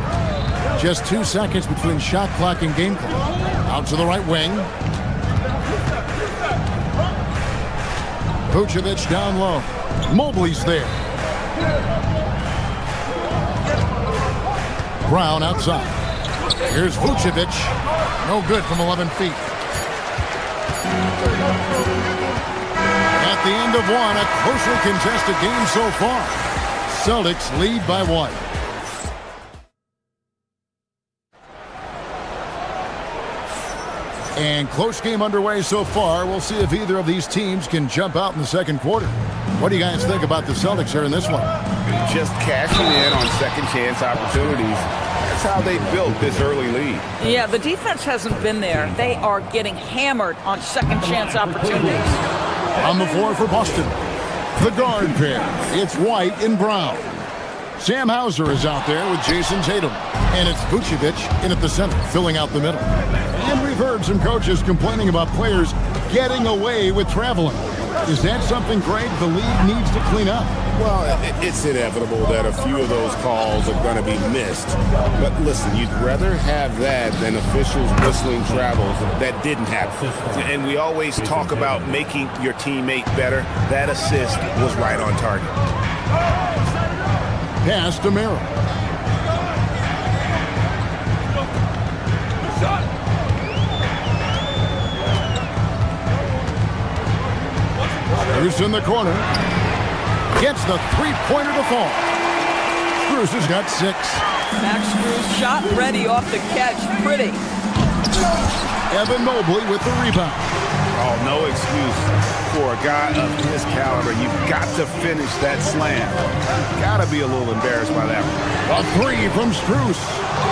Just 2 seconds between shot clock and game clock. Out to the right wing. Vucevic down low. Mobley's there. Brown outside. Here's Vucevic. No good from 11 feet. At the end of 1, a closely contested game so far. Celtics lead by 1. And close game underway so far. We'll see if either of these teams can jump out in the second quarter. What do you guys think about the Celtics here in this one? Just cashing in on second chance opportunities. That's how they built this early lead. Yeah, the defense hasn't been there. They are getting hammered on second chance opportunities. On the floor for Boston, the guard pair. It's White and Brown. Sam Hauser is out there with Jason Tatum. And it's Vucevic in at the center, filling out the middle. And we've heard some coaches complaining about players getting away with traveling. Is that something, Greg, the league needs to clean up? Well, it's inevitable that a few of those calls are going to be missed. But listen, you'd rather have that than officials whistling travels that didn't happen. And we always talk about making your teammate better. That assist was right on target. Pass to Merrill. Bruce in the corner. Gets the three-pointer to fall. Bruce has got 6. Max Strus shot ready off the catch. Pretty. Evan Mobley with the rebound. Oh, no excuse for a guy of his caliber. You've got to finish that slam. Got to be a little embarrassed by that one. A 3 from Strus.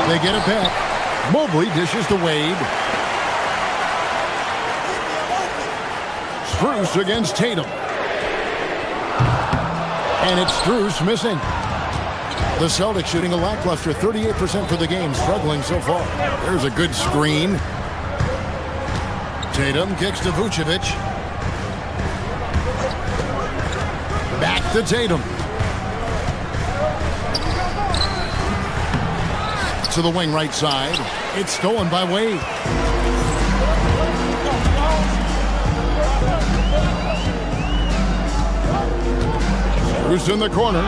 They get it back. Mobley dishes to Wade. Strus against Tatum. And it's Strus missing. The Celtics shooting a lackluster 38% for the game, struggling so far. There's a good screen. Tatum kicks to Vucevic. Back to Tatum. To the wing right side. It's stolen by Wade. Who's in the corner?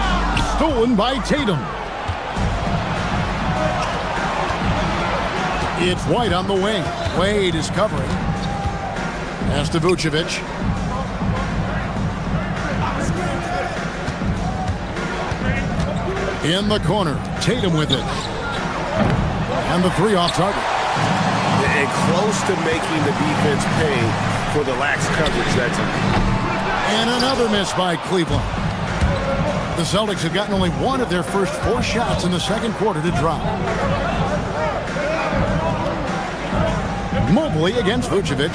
Stolen by Tatum. It's White on the wing. Wade is covering. Pass to Vucevic. In the corner. Tatum with it. And the three off target. And close to making the defense pay for the lax coverage that time. And another miss by Cleveland. The Celtics have gotten only one of their first 4 shots in the second quarter to drop. Mobley against Vucevic.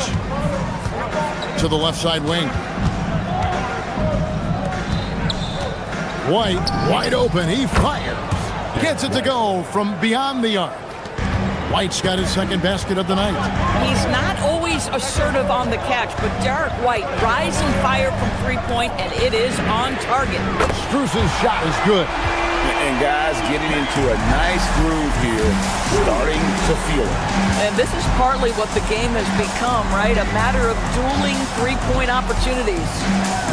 To the left side wing. White, wide open. He fires. Gets it to go from beyond the arc. White's got his second basket of the night. He's not always assertive on the catch, but Derek White, rise and fire from three-point, and it is on target. Strus's shot is good. And guys getting into a nice groove here, starting to feel it. And this is partly what the game has become, right? A matter of dueling three-point opportunities.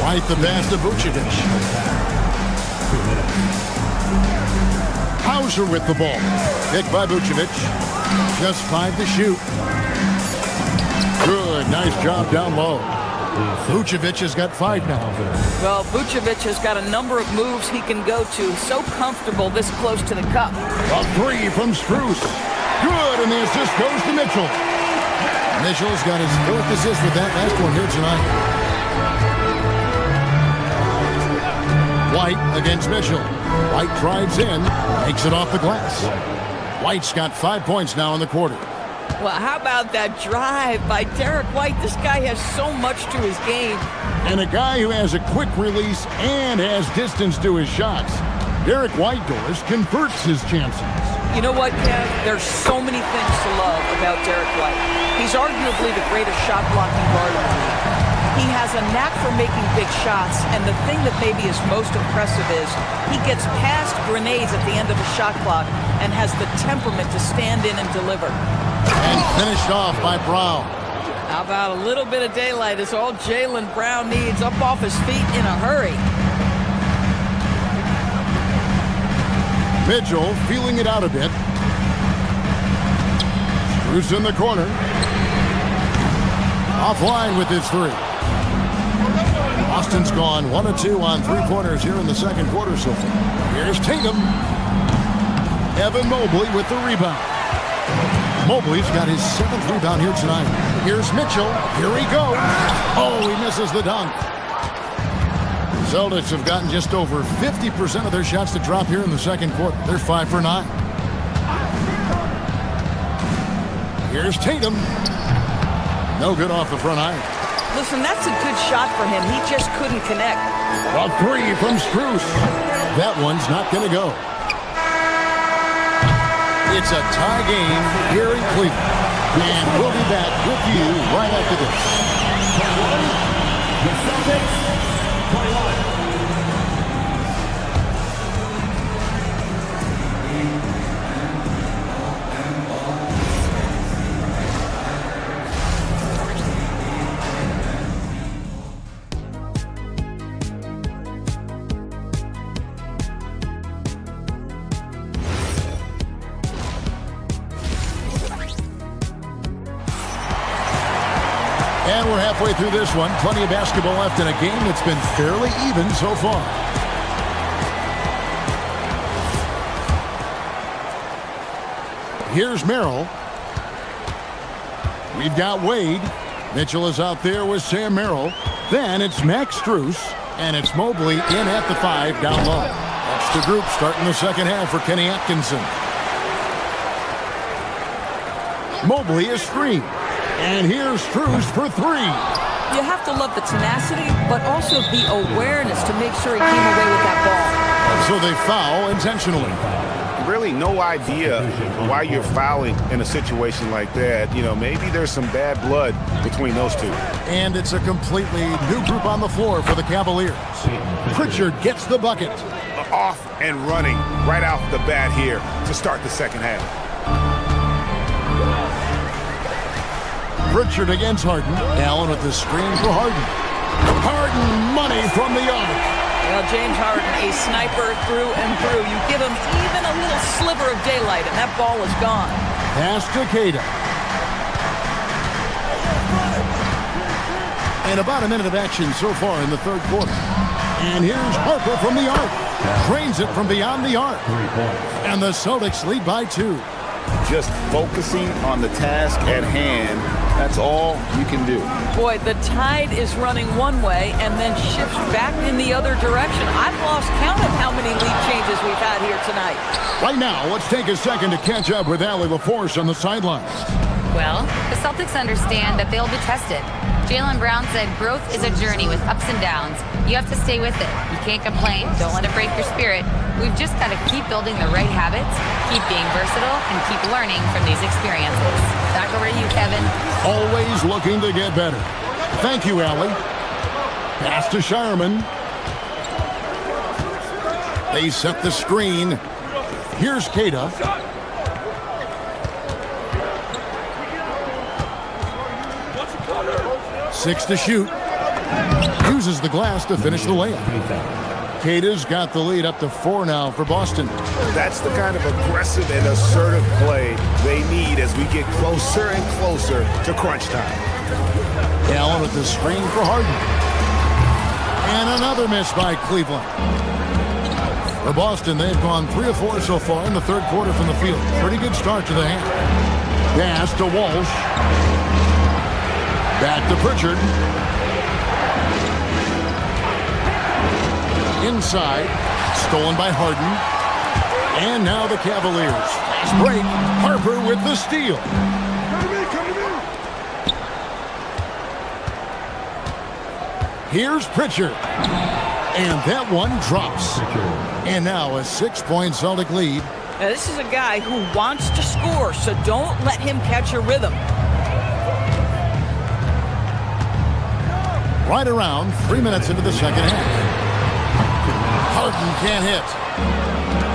White the pass to Vucevic. Hauser with the ball. Picked by Vucevic. Just 5 to shoot. Good, nice job down low. Vucevic has got 5 now. Well, Vucevic has got a number of moves he can go to. So comfortable this close to the cup. A 3 from Strus. Good, and the assist goes to Mitchell. Mitchell's got his 4th assist with that last one here tonight. White against Mitchell. White drives in, makes it off the glass. White's got 5 points now in the quarter. Well, how about that drive by Derek White? This guy has so much to his game. And a guy who has a quick release and has distance to his shots. Derek White doors converts his chances. You know what, Kev? There's so many things to love about Derek White. He's arguably the greatest shot-blocking guard in the league. He has a knack for making big shots, and the thing that maybe is most impressive is he gets past grenades at the end of a shot clock and has the temperament to stand in and deliver. And finished off by Brown. How about a little bit of daylight is all Jaylen Brown needs, up off his feet in a hurry. Mitchell feeling it out a bit. Strus in the corner. Offline with his 3. Austin's gone 1 of 2 on 3-pointers here in the second quarter so far. Here's Tatum. Evan Mobley with the rebound. Mobley's got his 7th rebound here tonight. Here's Mitchell. Here he goes. Oh, he misses the dunk. Celtics have gotten just over 50% of their shots to drop here in the second quarter. They're 5 for 9. Here's Tatum. No good off the front iron. Listen, that's a good shot for him. He just couldn't connect. A 3 from Strus. That one's not going to go. It's a tie game here in Cleveland. And we'll be back with you right after this. The Celtics, 21. And we're halfway through this one. Plenty of basketball left in a game that's been fairly even so far. Here's Merrill. We've got Wade. Mitchell is out there with Sam Merrill. Then it's Max Strus. And it's Mobley in at the 5 down low. That's the group starting the second half for Kenny Atkinson. Mobley is screened. And here's Strus for 3. You have to love the tenacity, but also the awareness to make sure he came away with that ball. So they foul intentionally. really no idea why you're fouling in a situation like that. You know, maybe there's some bad blood between those two. And it's a completely new group on the floor for the Cavaliers. Pritchard gets the bucket. Off and running right off the bat here to start the second half. Pritchard against Harden. Allen with the screen for Harden. Harden, money from the arc. Well, James Harden, a sniper through and through. You give him even a little sliver of daylight, and that ball is gone. Pass to Queta. And about a minute of action so far in the third quarter. And here's Harper from the arc. Drains it from beyond the arc. And the Celtics lead by 2. Just focusing on the task at hand. That's all you can do. Boy, the tide is running one way and then shifts back in the other direction. I've lost count of how many lead changes we've had here tonight. Right now, let's take a second to catch up with Allie LaForce on the sidelines. Well, the Celtics understand that they'll be tested. Jaylen Brown said growth is a journey with ups and downs. You have to stay with it. You can't complain. Don't let it break your spirit. We've just got to keep building the right habits, keep being versatile, and keep learning from these experiences. Back over to you, Kevin. Always looking to get better. Thank you, Allie. Pass to Shireman. They set the screen. Here's Queta. Six to shoot. Uses the glass to finish the layup. Queta's got the lead up to 4 now for Boston. That's the kind of aggressive and assertive play they need as we get closer and closer to crunch time. Allen with the screen for Harden. And another miss by Cleveland. For Boston, they've gone 3 of 4 so far in the third quarter from the field. Pretty good start to the half. Pass to Walsh. Back to Pritchard. Inside. Stolen by Harden. And now the Cavaliers. Fast break. Harper with the steal. Here's Pritchard. And that one drops. And now a 6-point Celtic lead. Now, this is a guy who wants to score, so don't let him catch a rhythm. Right around 3 minutes into the second half. Harden can't hit.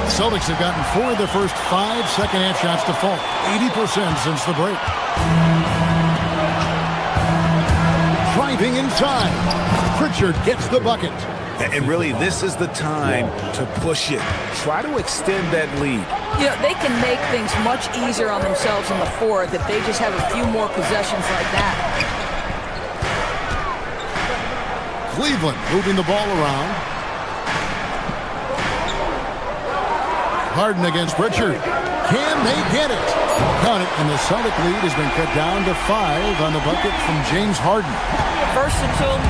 Celtics have gotten 4 of their first 5 second-half shots to fall. 80% since the break. Driving inside. Pritchard gets the bucket. And really, this is the time to push it. Try to extend that lead. You know, they can make things much easier on themselves in the fourth if they just have a few more possessions like that. Cleveland moving the ball around. Harden against Pritchard. Can they get it? Got it, and the Celtic lead has been cut down to 5 on the bucket from James Harden. Versatile,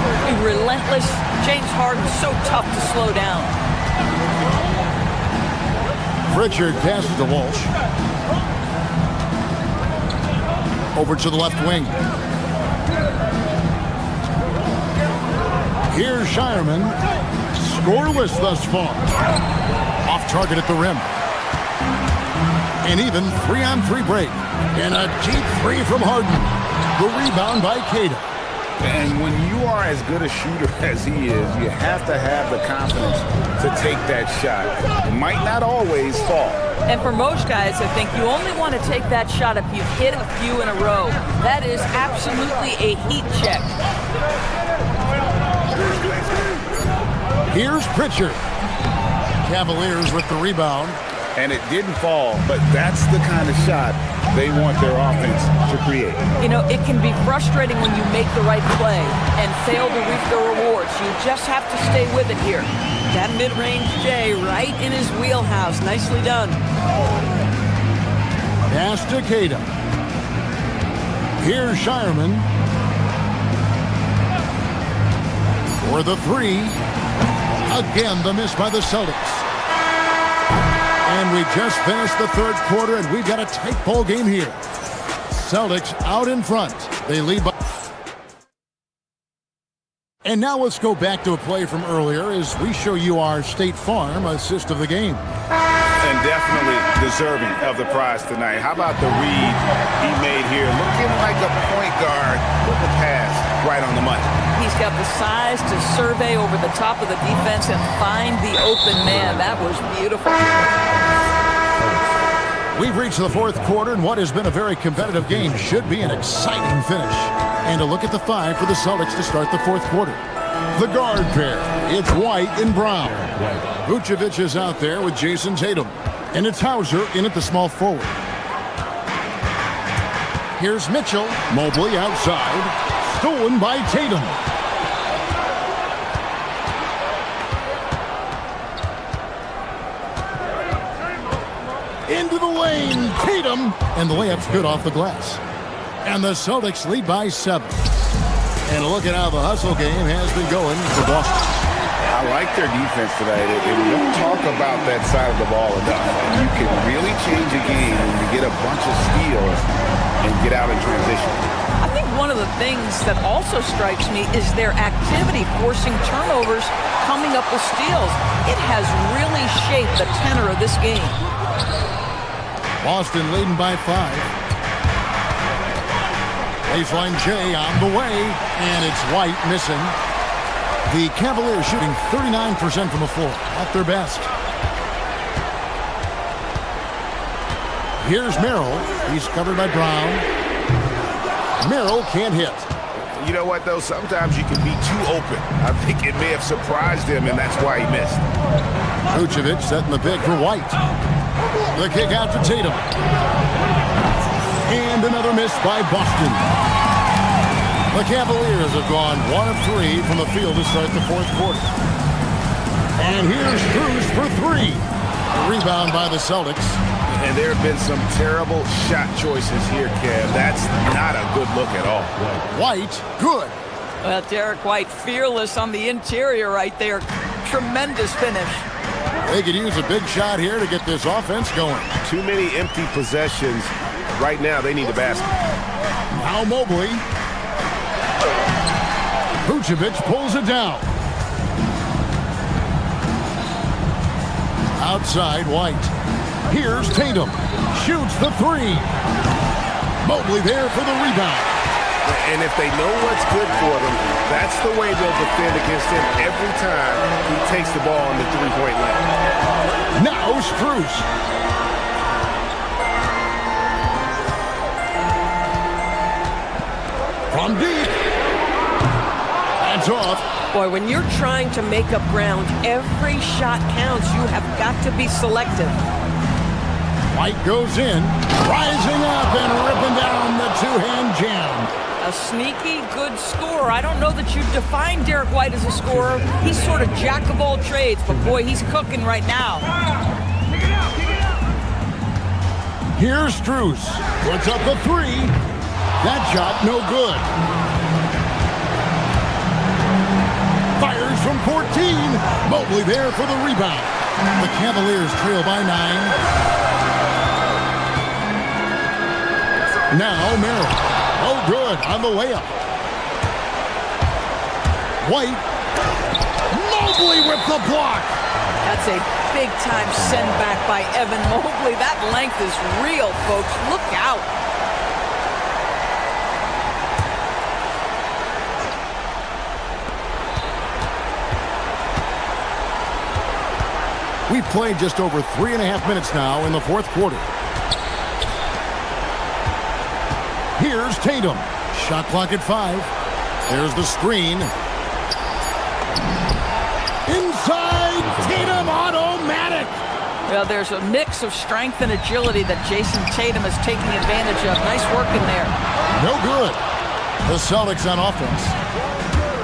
relentless. James Harden so tough to slow down. Pritchard passes to Walsh. Over to the left wing. Here's Shireman. Scoreless thus far. Off target at the rim. And even 3-on-3 break. And a deep 3 from Harden. The rebound by Queta. And when you are as good a shooter as he is, you have to have the confidence to take that shot. It might not always fall. And for most guys, I think you only want to take that shot if you've hit a few in a row. That is absolutely a heat check. Here's Pritchard. Cavaliers with the rebound. And it didn't fall, but that's the kind of shot they want their offense to create. You know, it can be frustrating when you make the right play and fail to reap the rewards. You just have to stay with it here. That mid-range J right in his wheelhouse. Nicely done. Pass to Queta. Here's Shireman. For the 3. Again, the miss by the Celtics. And we just finished the third quarter, and we've got a tight ball game here. Celtics out in front. They lead by... And now let's go back to a play from earlier as we show you our State Farm assist of the game. And definitely deserving of the prize tonight. How about the read he made here? Looking like a point guard with the pass right on the money. He's got the size to survey over the top of the defense and find the open man. That was beautiful. We've reached the fourth quarter, and what has been a very competitive game should be an exciting finish. And a look at the five for the Celtics to start the fourth quarter. The guard pair, it's White and Brown. Vucevic is out there with Jason Tatum. And it's Hauser in at the small forward. Here's Mitchell. Mobley outside. Stolen by Tatum. Into the lane. Tatum. And the layup's good off the glass. And the Celtics lead by 7. And look at how the hustle game has been going for Boston. I like their defense tonight. We don't talk about that side of the ball enough. And you can really change a game when you get a bunch of steals and get out in transition. I think one of the things that also strikes me is their activity forcing turnovers, coming up with steals. It has really shaped the tenor of this game. Boston leading by 5. Baseline J on the way, and it's White missing. The Cavaliers shooting 39% from the floor, at their best. Here's Merrill. He's covered by Brown. Merrill can't hit. You know what, though? Sometimes you can be too open. I think it may have surprised him, and that's why he missed. Vucevic setting the pick for White. The kick out to Tatum. And another miss by Boston. The Cavaliers have gone 1 of 3 from the field to start the fourth quarter. And here's Cruz for 3. A rebound by the Celtics. And there have been some terrible shot choices here, Kev. That's not a good look at all. White, good. Well, Derek White, fearless on the interior right there. Tremendous finish. They could use a big shot here to get this offense going. Too many empty possessions. Right now, they need a basket. Now Mobley. Vucevic pulls it down. Outside, White. Here's Tatum. Shoots the 3. Mobley there for the rebound. And if they know what's good for them, that's the way they'll defend against him every time he takes the ball on the three-point line. Now Strus. From deep. That's off. Boy, when you're trying to make up ground, every shot counts. You have got to be selective. White goes in, rising up and ripping down the two-hand jam. A sneaky good scorer. I don't know that you'd define Derek White as a scorer. He's sort of jack of all trades, but boy, he's cooking right now. Here's Strus. Puts up the 3. That shot no good. Fires from 14. Mobley there for the rebound. The Cavaliers trail by 9. Now Merrill. Oh, good on the layup. White. Mobley with the block. That's a big-time send back by Evan Mobley. That length is real, folks. Look out. We've played just over 3.5 minutes now in the fourth quarter. Here's Tatum. Shot clock at 5. There's the screen. Inside, Tatum automatic. Well, there's a mix of strength and agility that Jason Tatum is taking advantage of. Nice work in there. No good. The Celtics on offense.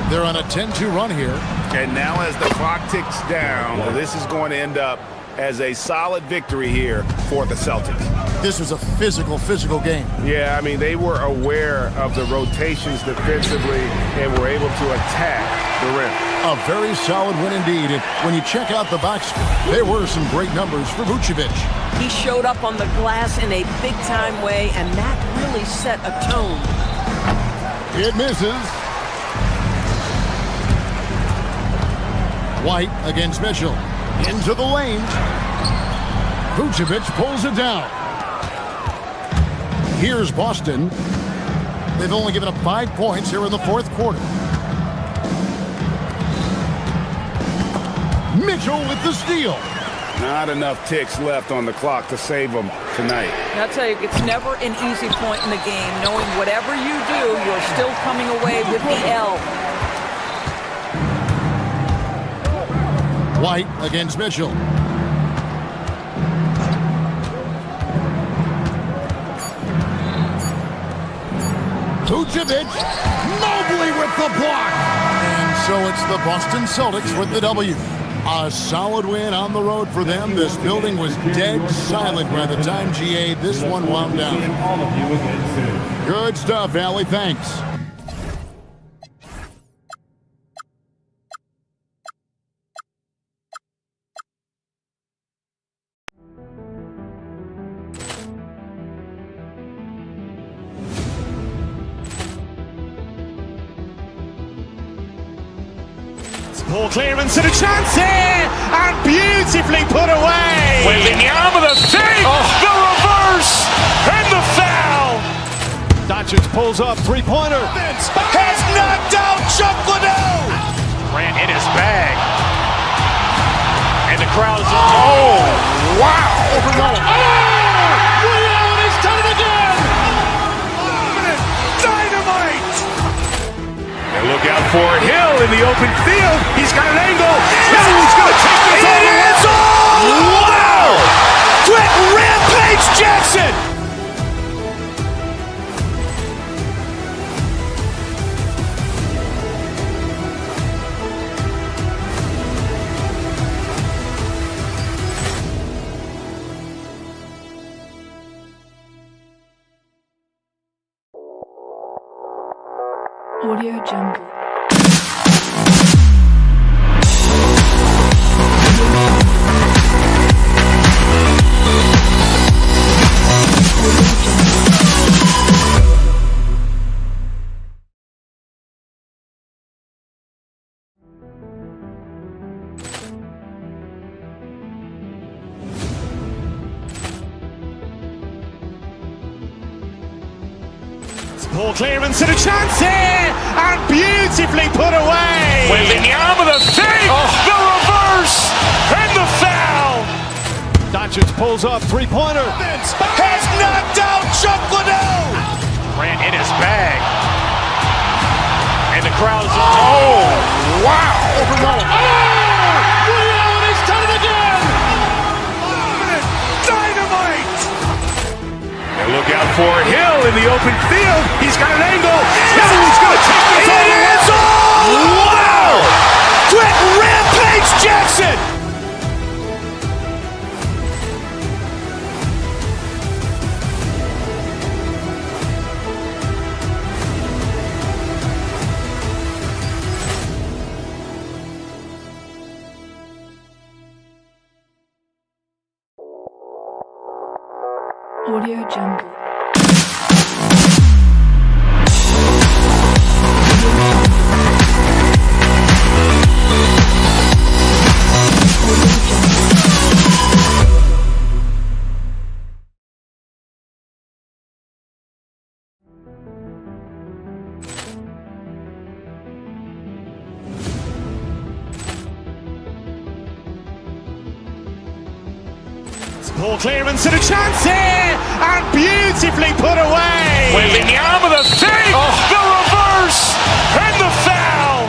They're on a 10-2 run here. And now as the clock ticks down, this is going to end up as a solid victory here for the Celtics. This was a physical game. Yeah, I mean, they were aware of the rotations defensively and were able to attack the rim. A very solid win indeed. And when you check out the box score, there were some great numbers for Vucevic. He showed up on the glass in a big-time way, and that really set a tone. It misses. White against Mitchell. Into the lane. Vucevic pulls it down. Here's Boston. They've only given up 5 points here in the fourth quarter. Mitchell with the steal. Not enough ticks left on the clock to save them tonight. I'll tell you, it's never an easy point in the game, knowing whatever you do, you're still coming away with the L. White against Mitchell. Vucevic, Mobley with the block. And so it's the Boston Celtics with the W. A solid win on the road for them. This building was dead silent by the time GA this one wound down. Good stuff, Allie. Thanks. Ball clearance and a chance here, and beautifully put away. Wembanyama the fake, the reverse, and the foul. Doncic pulls up, three-pointer. Has knocked out Chuck Liddell. Ran in his bag. And the crowd is, oh, wow. Liddell, and he's done it again. Dynamite. And look out for Hill in the open field. He's got an angle. He's going to take this all the way. Wow! Quick Rampage Jackson. Audio Jungle. Ball clearance and a chance here, and beautifully put away. Wembanyama the fake, the reverse, and the foul. Doncic pulls up, three-pointer. Has knocked out Chuck Liddell. Ran in his bag. And the crowd is, oh, wow. Liddell, and he's done it again. Dynamite. And look out for Hill in the open field. He's got an angle. He's going to take this all the way. Wow! Quick Rampage Jackson. Audio Jungle. Ball clearance and a chance here, and beautifully put away. Wembanyama the fake, the reverse, and the foul.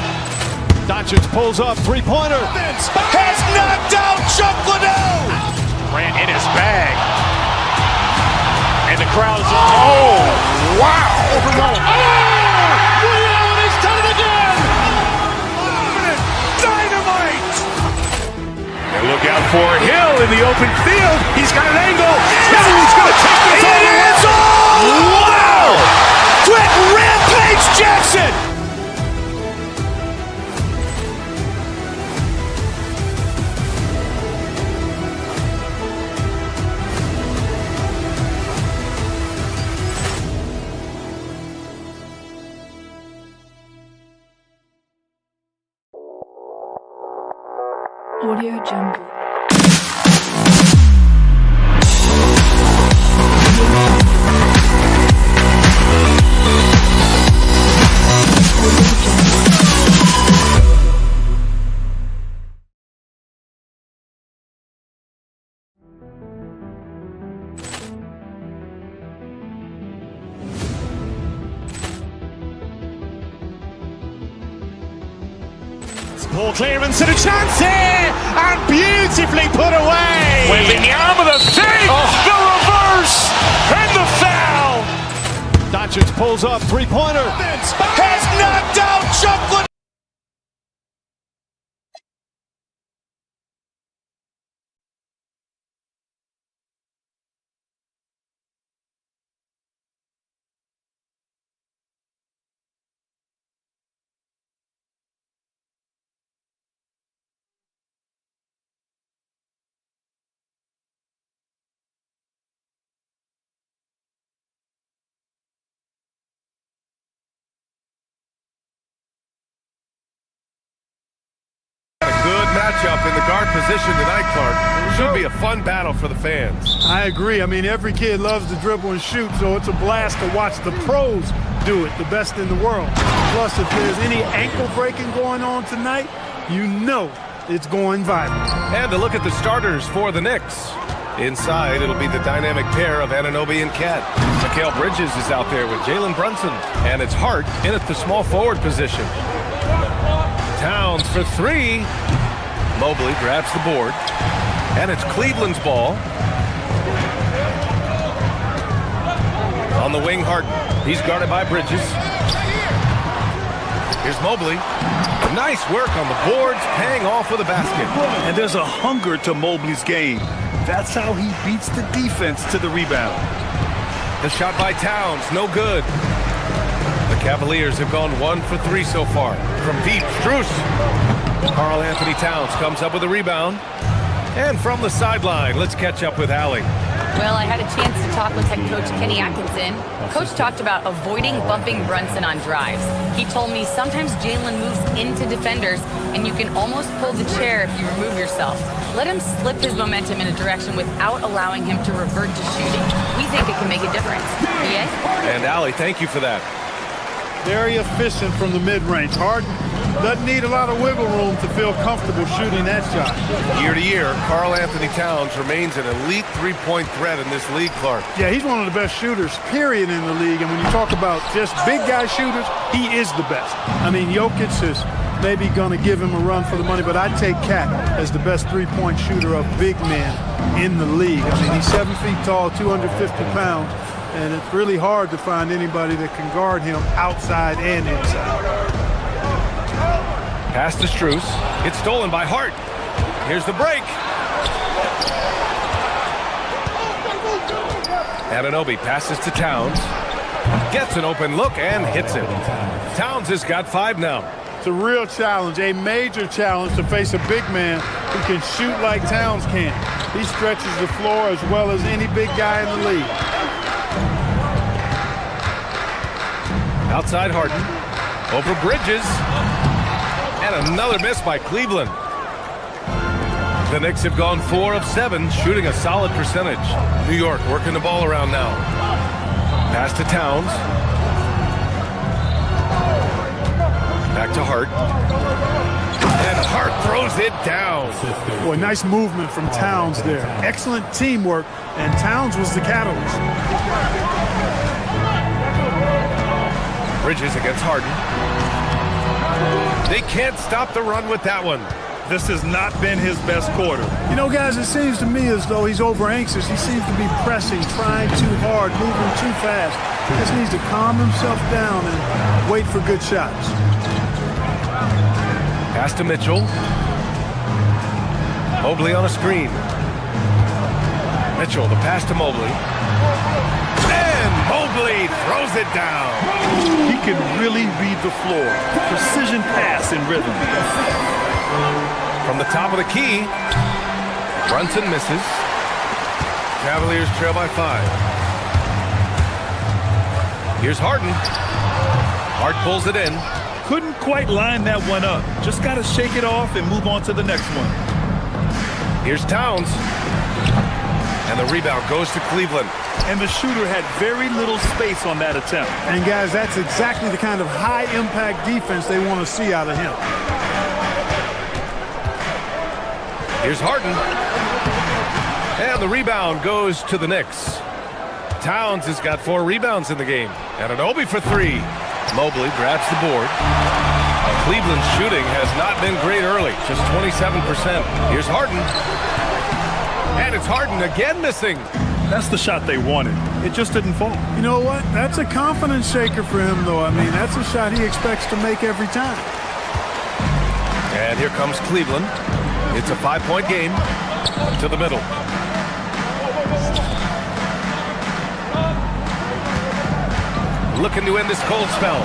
Doncic pulls up, three-pointer. Has knocked out Chuck Liddell. Ran in his bag. And the crowd is, oh, wow. Liddell, and he's done it again. Dynamite. And look out for Hill in the open field. He's got an angle. He's going to take this all the way. Wow! Quick Rampage Jackson. Audio Jungle. Ball clearance and a chance here, and beautifully put away. Wembanyama the save, the reverse, and the foul. Doncic pulls up, three-pointer. Has knocked out Chocolate. Matchup in the guard position tonight, Clark. Should be a fun battle for the fans. I agree. I mean, every kid loves to dribble and shoot, so it's a blast to watch the pros do it, the best in the world. Plus, if there's any ankle breaking going on tonight, you know it's going viral. And to look at the starters for the Knicks. Inside, it'll be the dynamic pair of Anunoby and Cat. Mikal Bridges is out there with Jalen Brunson, and it's Hart in at the small forward position. Towns for three. Mobley grabs the board, and it's Cleveland's ball. On the wing, Harden. He's guarded by Bridges. Here's Mobley. Nice work on the boards, paying off with a basket. And there's a hunger to Mobley's game. That's how he beats the defense to the rebound. The shot by Towns, no good. The Cavaliers have gone 1 for 3 so far. From deep, Strus. Karl Anthony Towns comes up with a rebound. And from the sideline, let's catch up with Allie. Well, I had a chance to talk with head coach Kenny Atkinson. Coach talked about avoiding bumping Brunson on drives. He told me sometimes Jalen moves into defenders, and you can almost pull the chair if you remove yourself. Let him slip his momentum in a direction without allowing him to revert to shooting. We think it can make a difference. Yeah? And Allie, thank you for that. Very efficient from the mid-range. Harden doesn't need a lot of wiggle room to feel comfortable shooting that shot. Year to year, Karl Anthony Towns remains an elite three-point threat in this league, Clark. Yeah, he's one of the best shooters, period, in the league. And when you talk about just big guy shooters, he is the best. I mean, Jokic is maybe going to give him a run for the money, but I'd take Cat as the best three-point shooter of big men in the league. I mean, he's 7 feet tall, 250 pounds. And it's really hard to find anybody that can guard him outside and inside. Pass to Strus. It's stolen by Hart. Here's the break. Anunoby passes to Towns. Gets an open look and hits it. Towns has got 5 now. It's a real challenge, a major challenge to face a big man who can shoot like Towns can. He stretches the floor as well as any big guy in the league. Outside Harden, over Bridges, and another miss by Cleveland. The Knicks have gone 4 of 7, shooting a solid percentage. New York working the ball around now. Pass to Towns. Back to Hart. And Hart throws it down. Boy, nice movement from Towns there. Excellent teamwork, and Towns was the catalyst. Bridges against Harden. They can't stop the run with that one. This has not been his best quarter. You know, guys, it seems to me as though he's over anxious. He seems to be pressing, trying too hard, moving too fast. He just needs to calm himself down and wait for good shots. Pass to Mitchell. Mobley on a screen. Mitchell, the pass to Mobley. And Mobley throws it down. He can really read the floor. Precision pass and rhythm. From the top of the key, Brunson misses. Cavaliers trail by 5. Here's Harden. Hart pulls it in. Couldn't quite line that one up. Just got to shake it off and move on to the next one. Here's Towns. And the rebound goes to Cleveland. And the shooter had very little space on that attempt. And guys, that's exactly the kind of high-impact defense they want to see out of him. Here's Harden. And the rebound goes to the Knicks. Towns has got 4 rebounds in the game. And Anunoby for 3. Mobley grabs the board. Cleveland's shooting has not been great early, just 27%. Here's Harden. And it's Harden again missing. That's the shot they wanted. It just didn't fall. You know what? That's a confidence shaker for him, though. I mean, that's a shot he expects to make every time. And here comes Cleveland. It's a 5-point game to the middle. Looking to end this cold spell.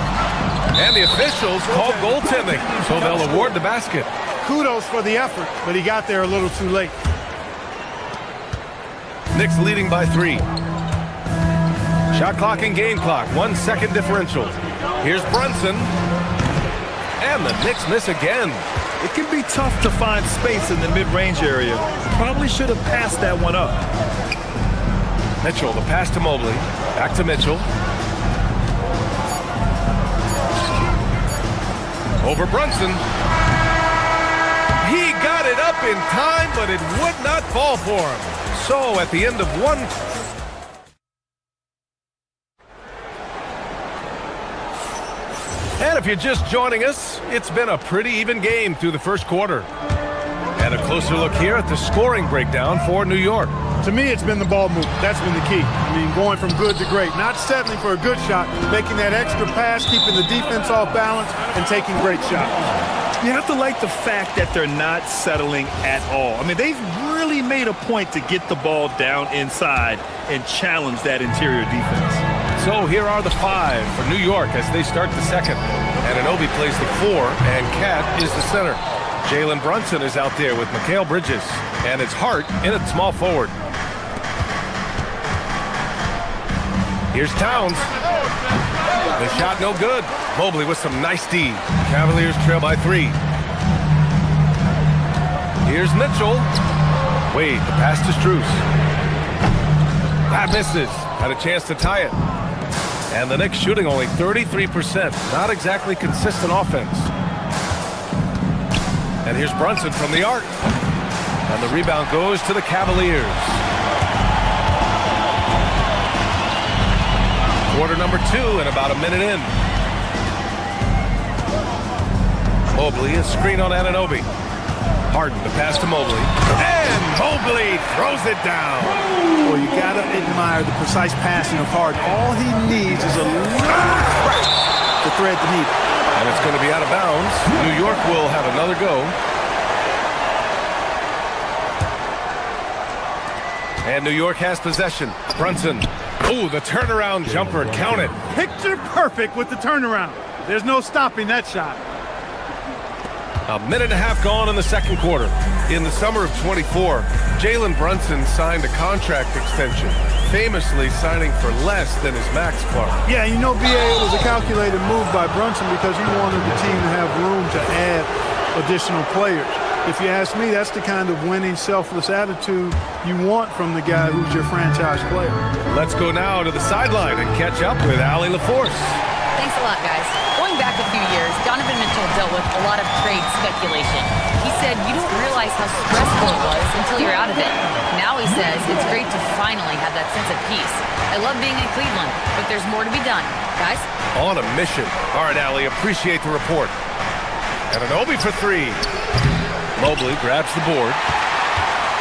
And the officials called goaltending, so they'll award the basket. Kudos for the effort, but he got there a little too late. Knicks leading by 3. Shot clock and game clock, 1 second differential. Here's Brunson. And the Knicks miss again. It can be tough to find space in the mid-range area. Probably should have passed that one up. Mitchell, the pass to Mobley. Back to Mitchell. Over Brunson. He got it up in time, but it would not fall for him. So at the end of one... And if you're just joining us, it's been a pretty even game through the first quarter. And a closer look here at the scoring breakdown for New York. To me, it's been the ball movement. That's been the key. I mean, going from good to great. Not settling for a good shot, making that extra pass, keeping the defense off balance, and taking great shots. You have to like the fact that they're not settling at all. I mean, they've really made a point to get the ball down inside and challenge that interior defense. So here are the 5 for New York as they start the second. Anunoby plays the 4, and Cat is the center. Jalen Brunson is out there with Mikal Bridges, and it's Hart in at small forward. Here's Towns. The shot no good. Mobley with some nice D. Cavaliers trail by 3. Here's Mitchell. Wade, the pass to Strus. That misses. Had a chance to tie it. And the Knicks shooting only 33%. Not exactly consistent offense. And here's Brunson from the arc. And the rebound goes to the Cavaliers. Quarter number 2 and about a minute in. Mobley, a screen on Anunoby. Harden, the pass to Mobley. And Mobley throws it down. Well, you got to admire the precise passing of Harden. All he needs is a little crack to thread the needle. And it's going to be out of bounds. New York will have another go. And New York has possession. Brunson. Oh, the turnaround jumper. Count it. Picture perfect with the turnaround. There's no stopping that shot. A minute and a half gone in the second quarter. In the summer of 24, Jalen Brunson signed a contract extension, famously signing for less than his max, Clark. Yeah, you know, BA, it was a calculated move by Brunson because he wanted the team to have room to add additional players. If you ask me, that's the kind of winning, selfless attitude you want from the guy who's your franchise player. Let's go now to the sideline and catch up with Allie LaForce. Thanks a lot, guys. Going back a few years, Donovan Mitchell dealt with a lot of trade speculation. He said you don't realize how stressful it was until you're out of it. Now he says it's great to finally have that sense of peace. I love being in Cleveland, but there's more to be done. Guys? On a mission. All right, Allie, appreciate the report. Anunoby for 3. Mobley grabs the board.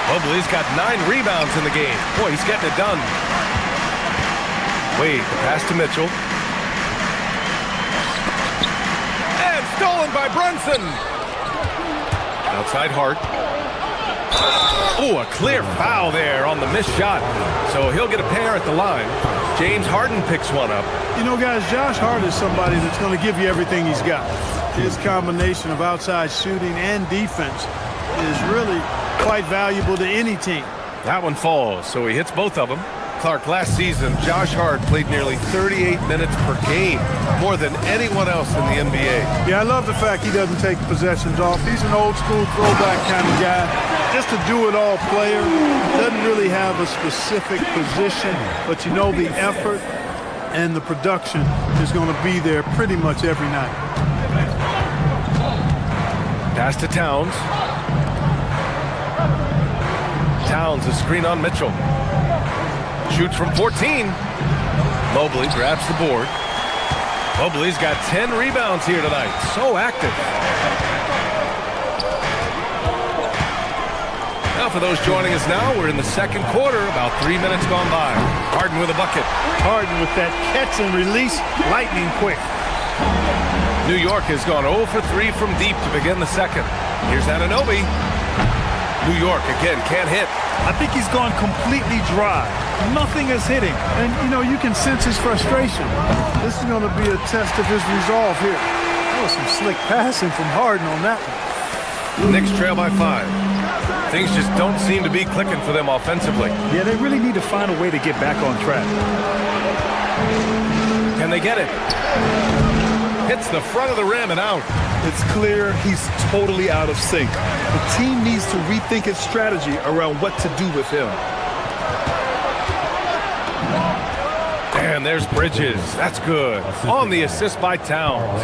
Mobley's got 9 rebounds in the game. Boy, he's getting it done. Wade, the pass to Mitchell. And stolen by Brunson. Outside Hart. Oh, a clear foul there on the missed shot. So he'll get a pair at the line. James Harden picks one up. You know, guys, Josh Hart is somebody that's going to give you everything he's got. His combination of outside shooting and defense is really quite valuable to any team. That one falls, so he hits both of them. Clark, last season, Josh Hart played nearly 38 minutes per game, more than anyone else in the NBA. Yeah, I love the fact he doesn't take possessions off. He's an old-school throwback kind of guy. Just a do-it-all player. Doesn't really have a specific position, but you know the effort and the production is going to be there pretty much every night. Pass to Towns. Towns, a screen on Mitchell. Shoots from 14. Mobley grabs the board. Mobley's got 10 rebounds here tonight. So active. Now for those joining us now, we're in the second quarter, about 3 minutes gone by. Harden with a bucket. Harden with that catch and release, lightning quick. New York has gone 0 for 3 from deep to begin the second. Here's Anunoby. New York again can't hit. I think he's gone completely dry. Nothing is hitting. And, you know, you can sense his frustration. This is going to be a test of his resolve here. That was some slick passing from Harden on that one. Knicks trail by 5. Things just don't seem to be clicking for them offensively. Yeah, they really need to find a way to get back on track. Can they get it? Hits the front of the rim and out. It's clear he's totally out of sync. The team needs to rethink its strategy around what to do with him. And there's Bridges. That's good. On the assist by Towns.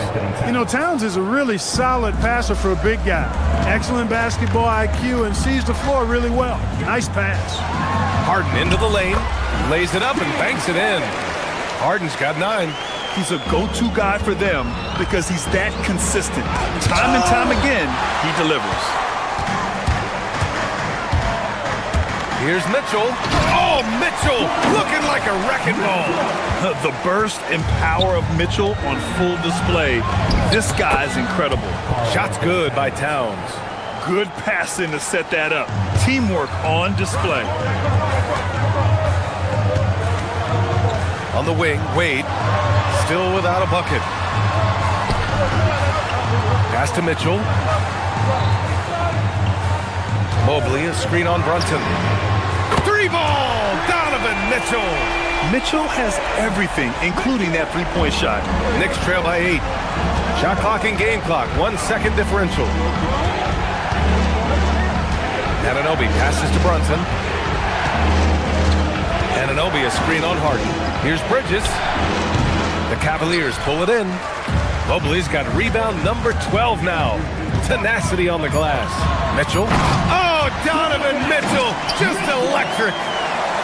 You know, Towns is a really solid passer for a big guy. Excellent basketball IQ and sees the floor really well. Nice pass. Harden into the lane. Lays it up and banks it in. Harden's got 9. He's a go-to guy for them because he's that consistent. Time and time again, he delivers. Here's Mitchell. Oh, Mitchell looking like a wrecking ball. The burst and power of Mitchell on full display. This guy's incredible. Shot's good by Towns. Good passing to set that up. Teamwork on display. On the wing, Wade. Still without a bucket. Pass to Mitchell. Mobley, a screen on Brunson. 3-ball! Donovan Mitchell! Mitchell has everything, including that three-point shot. Knicks trail by 8. Shot clock and game clock, 1 second differential. Anunoby passes to Brunson. Anunoby, a screen on Harden. Here's Bridges. The Cavaliers pull it in. Mobley's got rebound number 12 now. Tenacity on the glass. Mitchell. Oh, Donovan Mitchell, just electric.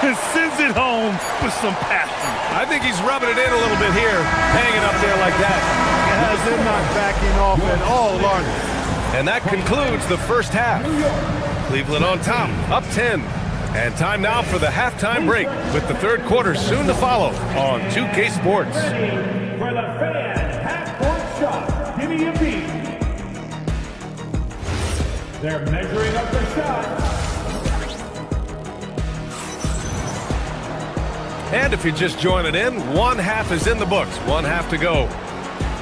And sends it home with some passion. I think he's rubbing it in a little bit here, hanging up there like that. Guys, they're not backing off at all, are they? And that concludes the first half. Cleveland on top, up 10. And time now for the halftime break, with the third quarter soon to follow on 2K Sports. For the fan half-court shot, give me a beat. They're measuring up the shot. And if you're just joining in, one half is in the books, one half to go.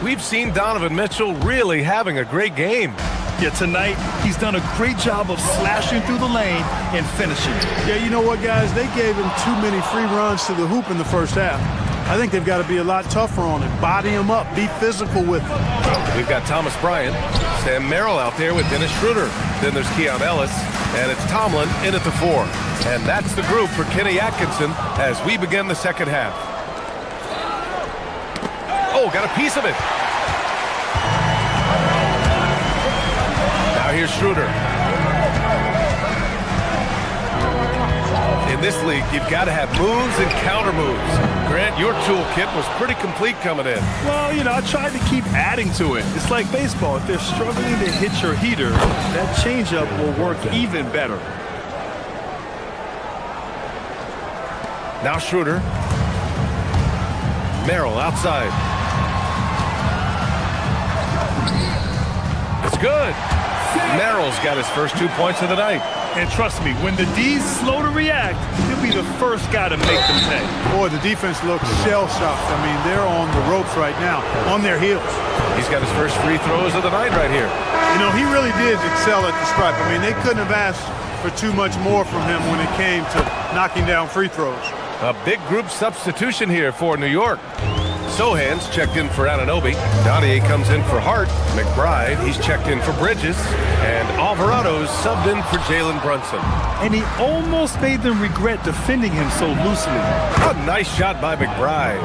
We've seen Donovan Mitchell really having a great game. Yeah, tonight, he's done a great job of slashing through the lane and finishing. Yeah, you know what, guys? They gave him too many free runs to the hoop in the first half. I think they've got to be a lot tougher on him. Body him up. Be physical with him. We've got Thomas Bryant, Sam Merrill out there with Dennis Schroeder. Then there's Keon Ellis, and it's Tomlin in at the 4. And that's the group for Kenny Atkinson as we begin the second half. Oh, got a piece of it. Now here's Schroeder. In this league, you've got to have moves and counter moves. Grant, your toolkit was pretty complete coming in. Well, you know, I tried to keep adding to it. It's like baseball. If they're struggling to hit your heater, that changeup will work even better. Now Schroeder. Merrill outside. It's good. Merrill's got his first 2 points of the night. And trust me, when the D's slow to react, he'll be the first guy to make them pay. Boy, the defense looks shell-shocked. I mean, they're on the ropes right now, on their heels. He's got his first free throws of the night right here. You know, he really did excel at the stripe. I mean, they couldn't have asked for too much more from him when it came to knocking down free throws. A big group substitution here for New York. Sohan's checked in for Anunoby. Donnier comes in for Hart. McBride, he's checked in for Bridges. And Alvarado's subbed in for Jalen Brunson. And he almost made them regret defending him so loosely. A nice shot by McBride.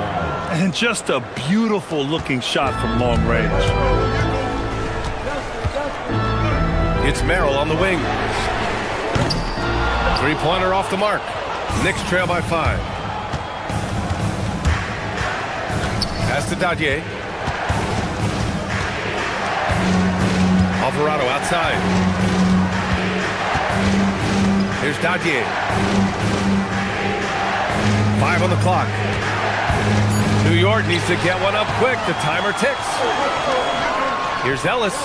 And just a beautiful looking shot from long range. It's Merrill on the wing. Three-pointer off the mark. Knicks trail by 5. Pass to Dadier. Alvarado outside. Here's Dadier. 5 on the clock. New York needs to get one up quick. The timer ticks. Here's Ellis.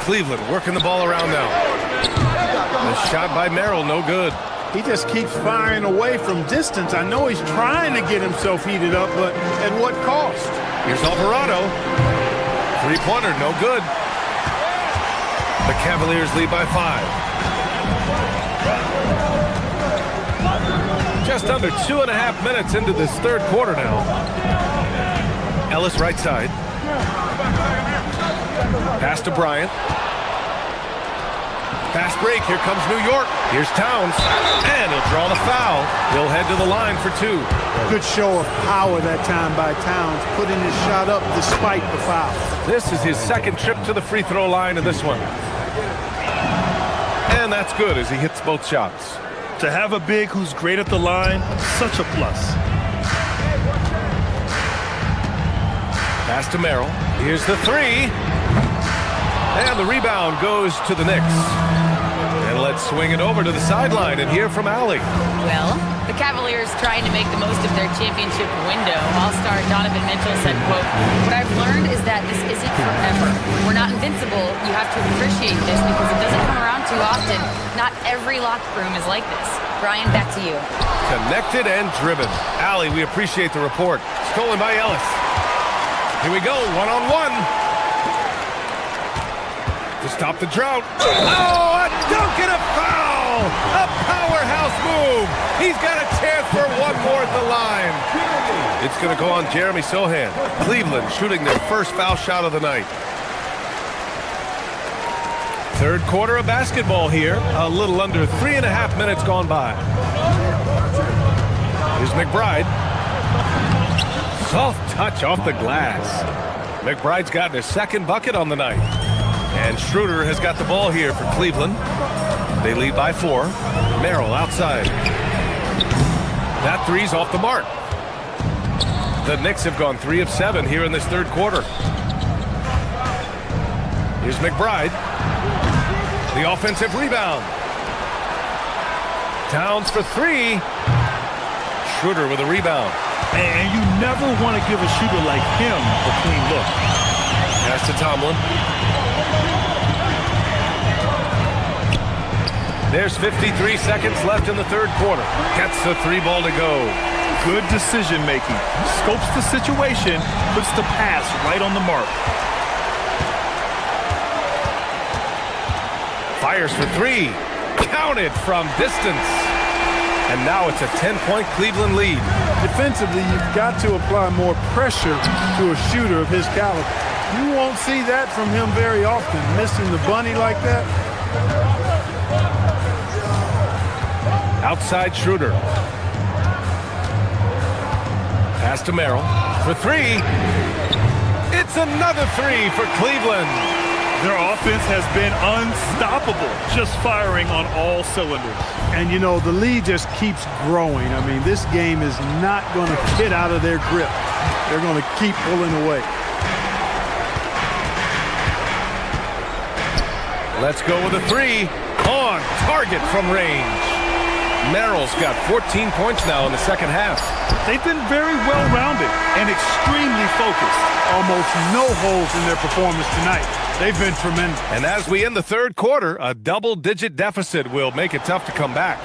Cleveland working the ball around now. The shot by Merrill, no good. He just keeps firing away from distance. I know he's trying to get himself heated up, but at what cost? Here's Alvarado. Three-pointer, no good. The Cavaliers lead by 5. Just under 2.5 minutes into this third quarter now. Ellis right side. Pass to Bryant. Fast break, here comes New York. Here's Towns, and he'll draw the foul. He'll head to the line for 2. Good show of power that time by Towns, putting his shot up despite the foul. This is his second trip to the free throw line in this one. And that's good as he hits both shots. To have a big who's great at the line, such a plus. Pass to Merrill. Here's the 3. And the rebound goes to the Knicks. And let's swing it over to the sideline and hear from Allie. Well, the Cavaliers trying to make the most of their championship window. All-star Donovan Mitchell said, quote, "What I've learned is that this isn't forever. We're not invincible. You have to appreciate this because it doesn't come around too often. Not every locker room is like this." Brian, back to you. Connected and driven. Allie, we appreciate the report. Stolen by Ellis. Here we go, one-on-one. To stop the drought. Oh, a dunk and a foul! A powerhouse move! He's got a chance for one more at the line. It's going to go on Jeremy Sohan. Cleveland shooting their first foul shot of the night. Third quarter of basketball here. A little under 3.5 minutes gone by. Here's McBride. Soft touch off the glass. McBride's gotten his second bucket on the night. And Schroeder has got the ball here for Cleveland. They lead by 4. Merrill outside. That three's off the mark. The Knicks have gone 3 of 7 here in this third quarter. Here's McBride. The offensive rebound. Towns for 3. Schroeder with a rebound. And you never want to give a shooter like him a clean look. Pass to Tomlin. There's 53 seconds left in the third quarter. Gets the 3 ball to go. Good decision making. Scopes the situation, puts the pass right on the mark. Fires for 3. Counted from distance. And now it's a 10-point Cleveland lead. Defensively, you've got to apply more pressure to a shooter of his caliber. You won't see that from him very often, missing the bunny like that. Outside Schroeder. Pass to Merrill for 3. It's another 3 for Cleveland. Their offense has been unstoppable, just firing on all cylinders. And, you know, the lead just keeps growing. I mean, this game is not going to get out of their grip. They're going to keep pulling away. Let's go with a 3. On target from range. Merrill's got 14 points now in the second half. They've been very well-rounded and extremely focused. Almost no holes in their performance tonight. They've been tremendous. And as we end the third quarter, a double-digit deficit will make it tough to come back.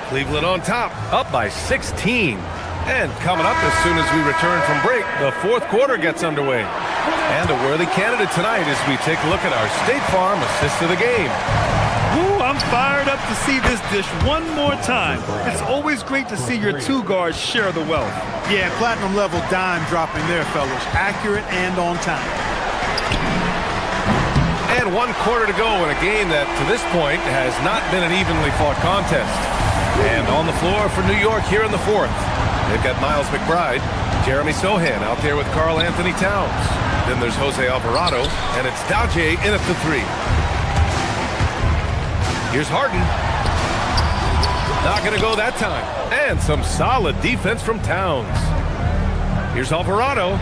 Cleveland on top, up by 16. And coming up as soon as we return from break, the fourth quarter gets underway. And a worthy candidate tonight as we take a look at our State Farm assist of the game. Ooh, I'm fired up to see this dish one more time. It's always great to see your 2 guards share the wealth. Yeah, platinum level dime dropping there, fellas. Accurate and on time. And 1 quarter to go in a game that, to this point, has not been an evenly fought contest. And on the floor for New York here in the fourth. They've got Miles McBride, Jeremy Sohan out there with Karl Anthony Towns. Then there's Jose Alvarado, and it's Dadier in at the 3. Here's Harden. Not going to go that time. And some solid defense from Towns. Here's Alvarado.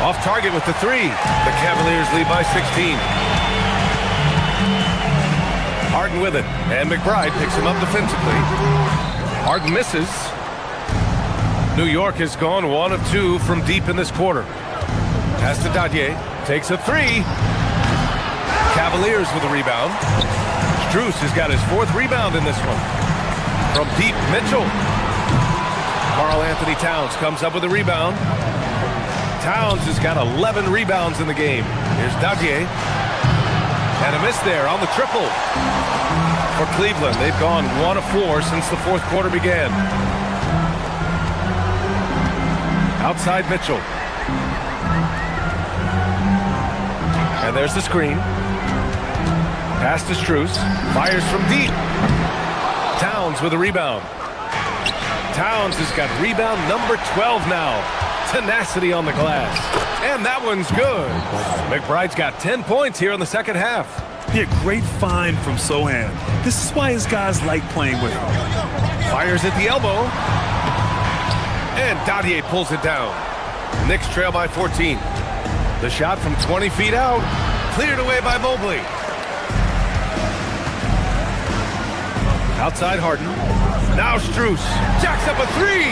Off target with the three. The Cavaliers lead by 16. Harden with it. And McBride picks him up defensively. Harden misses. New York has gone 1 of 2 from deep in this quarter. Pass to Dadier. Takes a three. Cavaliers with a rebound. Strus has got his 4th rebound in this one. From deep, Mitchell. Karl Anthony Towns comes up with a rebound. Towns has got 11 rebounds in the game. Here's Dadier. And a miss there on the triple. For Cleveland, they've gone 1 of 4 since the 4th quarter began. Outside Mitchell. And there's the screen. Pass to Strus. Fires from deep. Towns with a rebound. Towns has got rebound number 12 now. Tenacity on the glass. And that one's good. McBride's got 10 points here in the second half. Yeah, great find from Sohan. This is why his guys like playing with him. Fires at the elbow. And Dadier pulls it down. Knicks trail by 14. The shot from 20 feet out. Cleared away by Mobley. Outside Harden. Now Strus. Jacks up a three.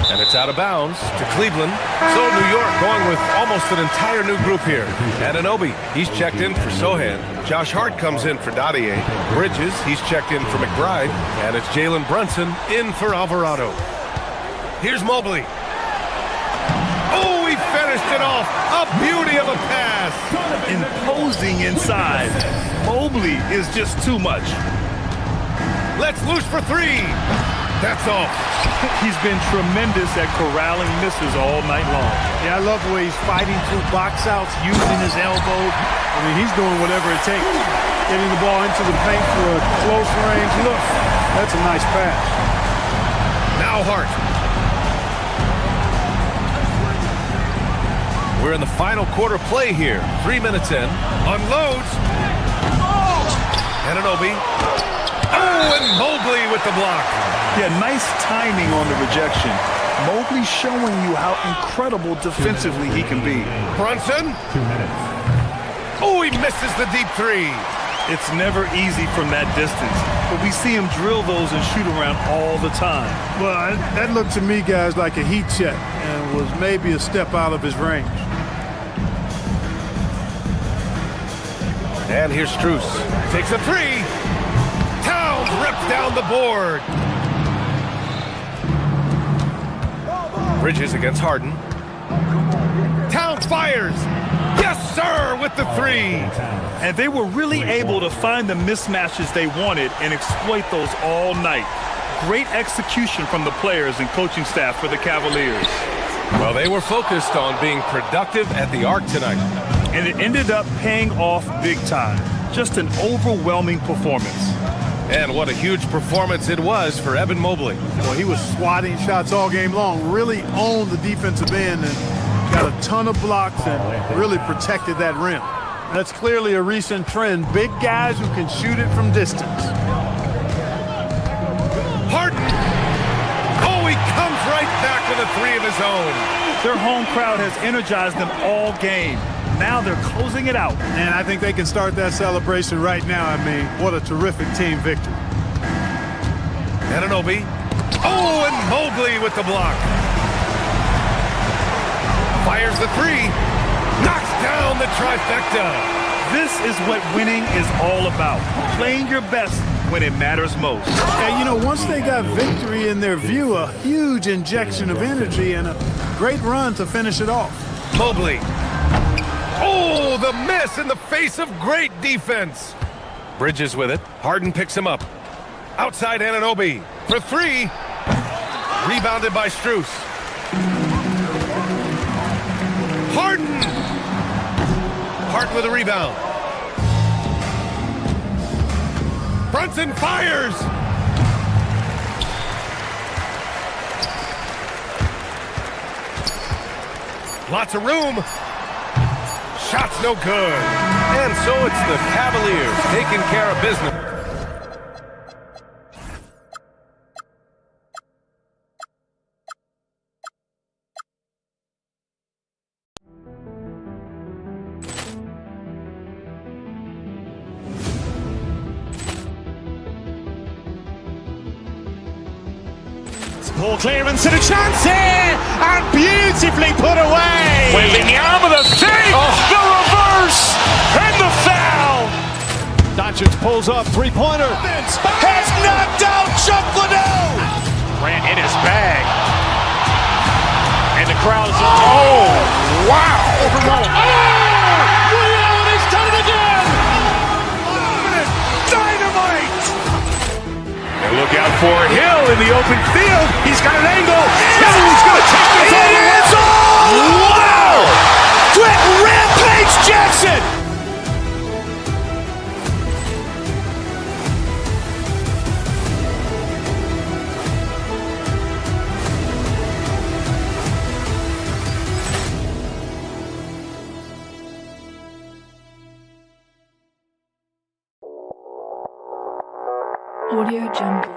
And it's out of bounds to Cleveland. So New York going with almost an entire new group here. Anunoby, he's checked in for Sohan. Josh Hart comes in for Dadier. Bridges, he's checked in for McBride. And it's Jalen Brunson in for Alvarado. Here's Mobley. Oh, he finished it off. A beauty of a pass. Imposing inside. Mobley is just too much. Let's loose for three. That's off. He's been tremendous at corralling misses all night long. Yeah, I love the way he's fighting through box outs, using his elbow. I mean, he's doing whatever it takes. Getting the ball into the paint for a close range look. That's a nice pass. Now Hart. We're in the final quarter play here. 3 minutes in. Unloads. Anunoby. Oh, and Mobley with the block. Yeah, nice timing on the rejection. Mobley showing you how incredible defensively he can be. Brunson. Oh, he misses the deep three. It's never easy from that distance, but we see him drill those and shoot around all the time. Well, that looked to me, guys, like a heat check and was maybe a step out of his range. And here's Strus. Takes a three. Towns rips down the board. Bridges against Harden. Towns fires. Yes, sir, with the three. And they were really able to find the mismatches they wanted and exploit those all night. Great execution from the players and coaching staff for the Cavaliers. Well, they were focused on being productive at the arc tonight. And it ended up paying off big time. Just an overwhelming performance. And what a huge performance it was for Evan Mobley. Well, he was swatting shots all game long, really owned the defensive end and got a ton of blocks and really protected that rim. That's clearly a recent trend. Big guys who can shoot it from distance. Harden. Oh, he comes right back with a three of his own. Their home crowd has energized them all game. Now they're closing it out. And I think they can start that celebration right now. I mean, what a terrific team victory. Anunoby. Oh, and Mobley with the block. Fires the three. Knocks down the trifecta. This is what winning is all about. Playing your best when it matters most. And, you know, once they got victory in their view, a huge injection of energy and a great run to finish it off. Mobley. Oh, the miss in the face of great defense. Bridges with it. Harden picks him up. Outside Anunoby for three. Rebounded by Strus. Harden. Hart with a rebound. Brunson fires. Lots of room. Shot's no good. And so it's the Cavaliers taking care of business. Ball clearance and a chance here, and beautifully put away. Wembanyama the save, the reverse, and the foul. Doncic pulls up, three-pointer. Has knocked out Chuck Liddell. Grant in his bag. And the crowd is, oh, wow. He's done it again. Dynamite. And look out for Hill in the open field. He's got an angle. He's going to take this all the way. Wow. Quick Rampage Jackson. Audio Jungle.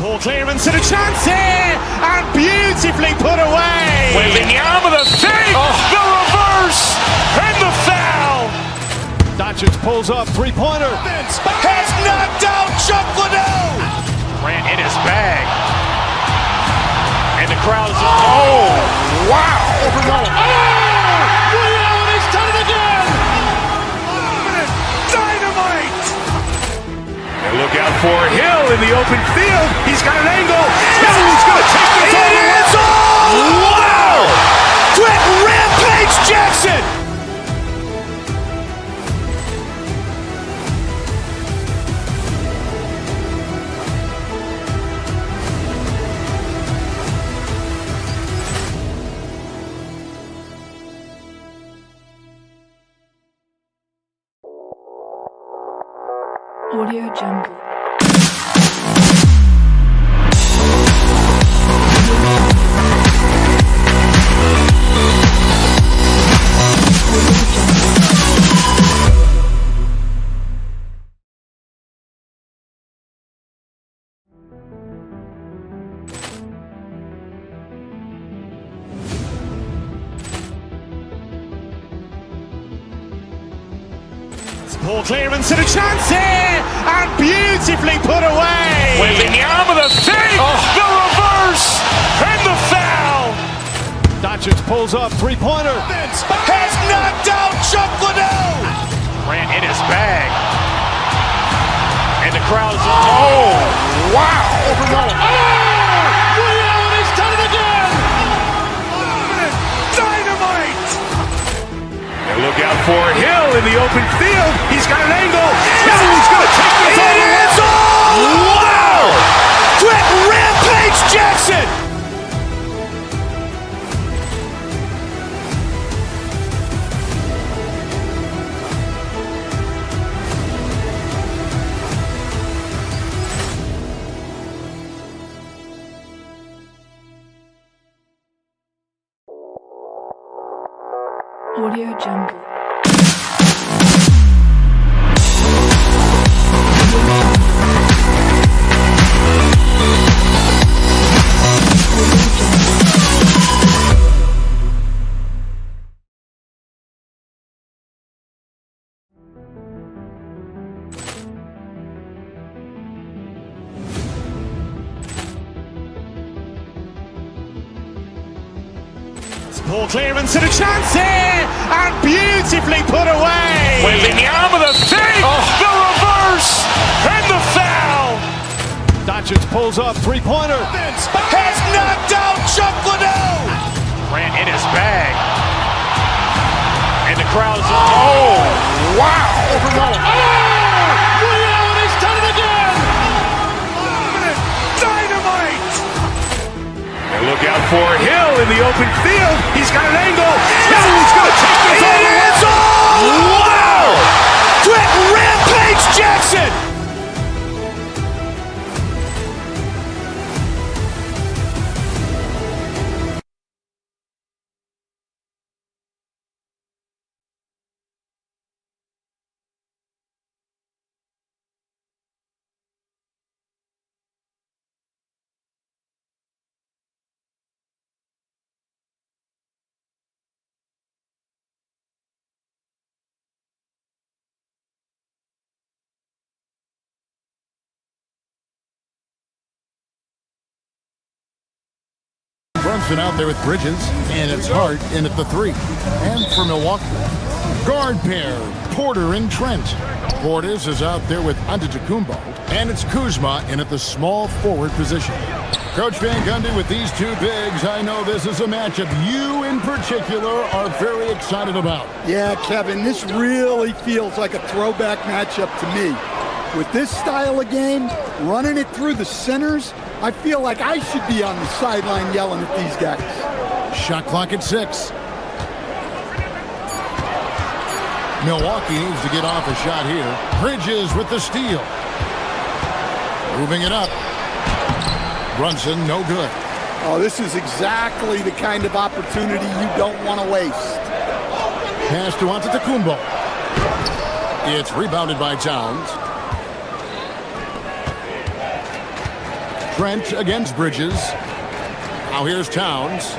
Ball clearance and a chance here, and beautifully put away. Wembanyama the save, the reverse, and the foul. Doncic pulls up, three-pointer. Has knocked out Chuck Liddell. Grant in his bag. And the crowd is, oh, wow. He's done it again. Dynamite. And look out for Hill in the open field. He's got an angle. He's going to take this all the way. Wow. Quick Rampage Jackson. Audio Jungle. Ball clearance and a chance here, and beautifully put away. Wembanyama the save, the reverse, and the foul. Doncic pulls up, three-pointer. Has knocked out Chuck Liddell. Grant in his bag. And the crowd is, oh, wow. He's done it again. Dynamite. And look out for Hill in the open field. He's got an angle. He's going to take this all the way. Wow. Quick Rampage Jackson. Audio Jungle. Ball clearance and a chance here, and beautifully put away. Wembanyama the save, the reverse, and the foul. Doncic pulls up, three-pointer. Has knocked out Chuck Liddell. Grant in his bag. And the crowd is, oh, wow. He's done it again. Dynamite. And look out for Hill in the open field. He's got an angle. He's going to take this all the way. Wow. Quick Rampage Jackson. Brunson out there with Bridges, and it's Hart in at the 3. And for Milwaukee, guard pair, Porter and Trent. Portis is out there with Antetokounmpo, and it's Kuzma in at the small forward position. Coach Van Gundy, with these two bigs, I know this is a matchup you in particular are very excited about. Yeah, Kevin, this really feels like a throwback matchup to me. With this style of game, running it through the centers, I feel like I should be on the sideline yelling at these guys. Shot clock at 6. Milwaukee needs to get off a shot here. Bridges with the steal. Moving it up. Brunson, no good. Oh, this is exactly the kind of opportunity you don't want to waste. Pass to Antetokounmpo. It's rebounded by Towns. Trent against Bridges. Now here's Towns.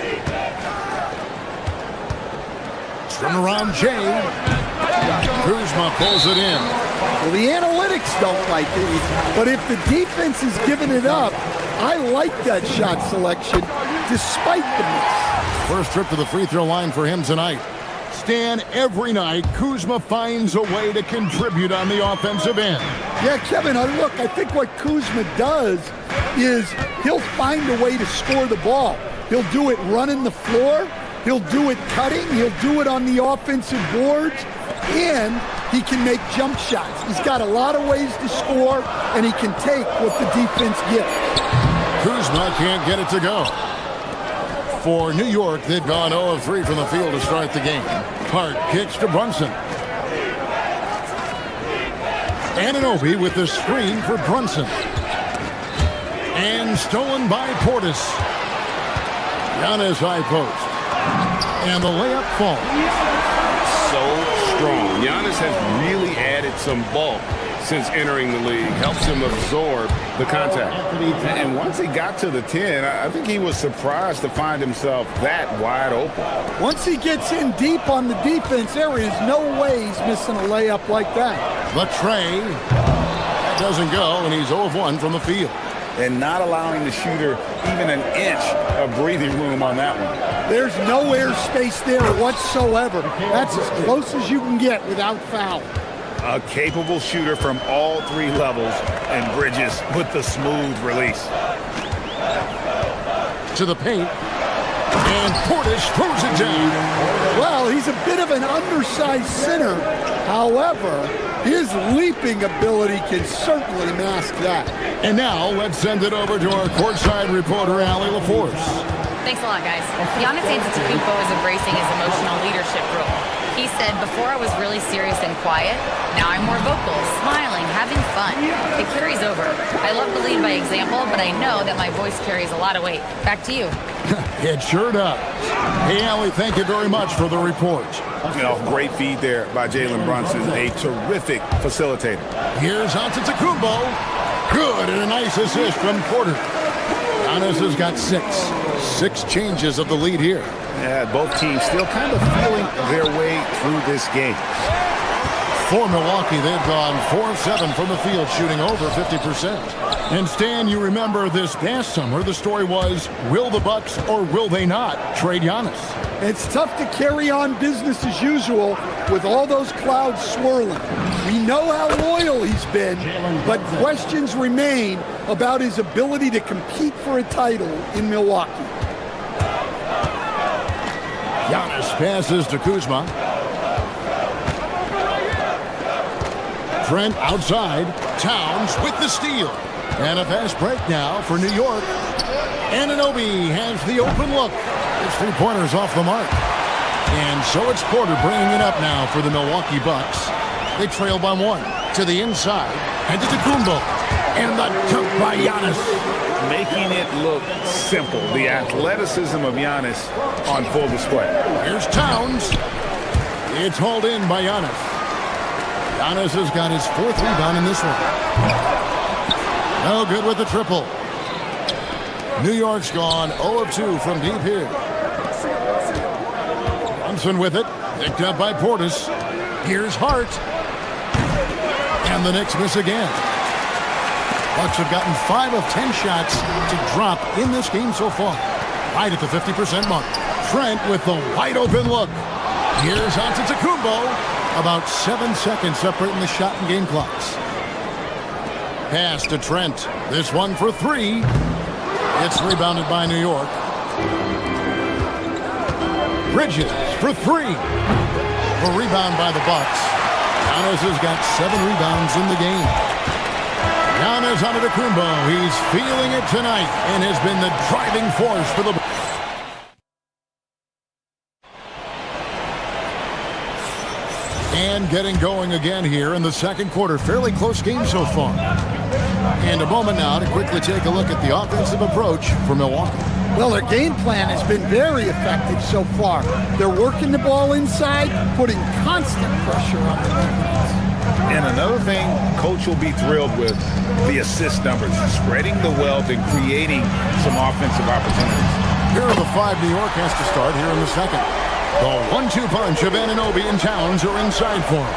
Turn around Jay. Kuzma pulls it in. Well, the analytics don't like it, but if the defense is giving it up, I like that shot selection despite the miss. First trip to the free throw line for him tonight. Stan, every night, Kuzma finds a way to contribute on the offensive end. Yeah, Kevin, look, I think what Kuzma does is he'll find a way to score the ball. He'll do it running the floor. He'll do it cutting. He'll do it on the offensive boards. And he can make jump shots. He's got a lot of ways to score, and he can take what the defense gives. Kuzma can't get it to go. For New York, they've gone 0 of 3 from the field to start the game. Hart kicks to Brunson. Anunoby with the screen for Brunson. And stolen by Portis. Giannis high post. And the layup falls. So strong. Giannis has really added some bulk since entering the league. Helps him absorb the contact. And once he got to the 10, I think he was surprised to find himself that wide open. Once he gets in deep on the defense, there is no way he's missing a layup like that. Latrey doesn't go, and he's 0 of 1 from the field. And not allowing the shooter even an inch of breathing room on that one. There's no air space there whatsoever. That's as close as you can get without foul. A capable shooter from all 3 levels, and Bridges with the smooth release. To the paint, and Portis throws it down. Well, he's a bit of an undersized center. However, his leaping ability can certainly mask that. And now, let's send it over to our courtside reporter, Allie LaForce. Thanks a lot, guys. Giannis Antetokounmpo is embracing his emotional leadership role. He said, before I was really serious and quiet, now I'm more vocal, smiling, having fun. It carries over. I love to lead by example, but I know that my voice carries a lot of weight. Back to you. It sure does. Hey, Allie, thank you very much for the report. Great feed there by Jalen Brunson, a terrific facilitator. Here's Antetokounmpo. Good, and a nice assist from Porter. Giannis has got 6. 6 changes of the lead here. Yeah, both teams still kind of feeling their way through this game. For Milwaukee, they've gone 4 of 7 from the field, shooting over 50%. And Stan, you remember this past summer, the story was, will the Bucks or will they not trade Giannis? It's tough to carry on business as usual with all those clouds swirling. We know how loyal he's been, but questions remain about his ability to compete for a title in Milwaukee. Giannis passes to Kuzma. Trent outside. Towns with the steal. And a fast break now for New York. Anunoby has the open look. His 3-pointers off the mark. And so it's Porter bringing it up now for the Milwaukee Bucks. They trail by 1. To the inside. And to Antetokounmpo. And the dunk by Giannis. Making it look simple. The athleticism of Giannis on full display. Here's Towns. It's hauled in by Giannis. Giannis has got his 4th rebound in this one. No good with the triple. New York's gone 0 of 2 from deep here. Brunson with it. Picked up by Portis. Here's Hart. And the Knicks miss again. Bucks have gotten 5 of 10 shots to drop in this game so far. Right at the 50% mark. Trent with the wide open look. Here's Antetokounmpo. About 7 seconds separating the shot and game clocks. Pass to Trent. This one for three. It's rebounded by New York. Bridges for three. A rebound by the Bucks. Giannis has got 7 rebounds in the game. Giannis Antetokounmpo, he's feeling it tonight and has been the driving force for the Bucks. And getting going again here in the second quarter. Fairly close game so far. And a moment now to quickly take a look at the offensive approach for Milwaukee. Well, their game plan has been very effective so far. They're working the ball inside, putting constant pressure on the defense. And another thing Coach will be thrilled with, the assist numbers, spreading the wealth and creating some offensive opportunities. Here are the 5 New York has to start here in the second. The 1-2 punch of Anunoby and Towns are inside for him.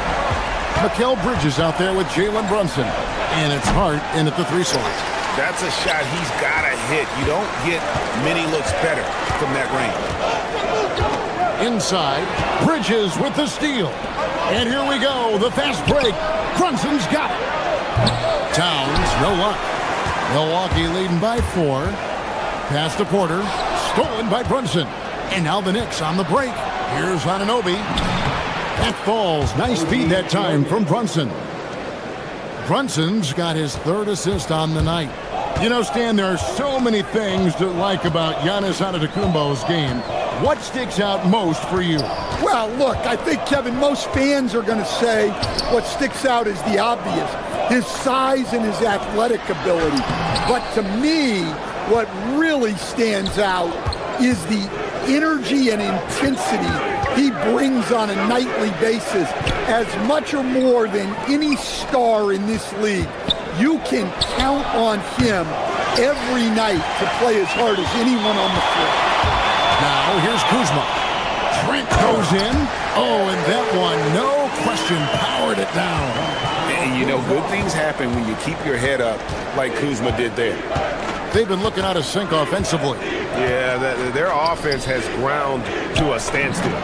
Mikal Bridges out there with Jalen Brunson. And it's Hart in at the 3 slot. That's a shot he's got to hit. You don't get many looks better from that range. Inside, Bridges with the steal. And here we go, the fast break. Brunson's got it. Towns, no luck. Milwaukee leading by 4. Pass to Porter, stolen by Brunson. And now the Knicks on the break. Here's Anunoby. That falls. Nice feed that time from Brunson. Brunson's got his 3rd assist on the night. You know, Stan, there are so many things to like about Giannis Antetokounmpo's game. What sticks out most for you? Well, look, I think, Kevin, most fans are going to say what sticks out is the obvious. His size and his athletic ability. But to me, what really stands out is the energy and intensity he brings on a nightly basis, as much or more than any star in this league. You can count on him every night to play as hard as anyone on the floor. Now here's Kuzma. Trent goes in. Oh, and that one, no question, powered it down. And you know, good things happen when you keep your head up like Kuzma did there. They've been looking out of sync offensively. Yeah, their offense has ground to a standstill.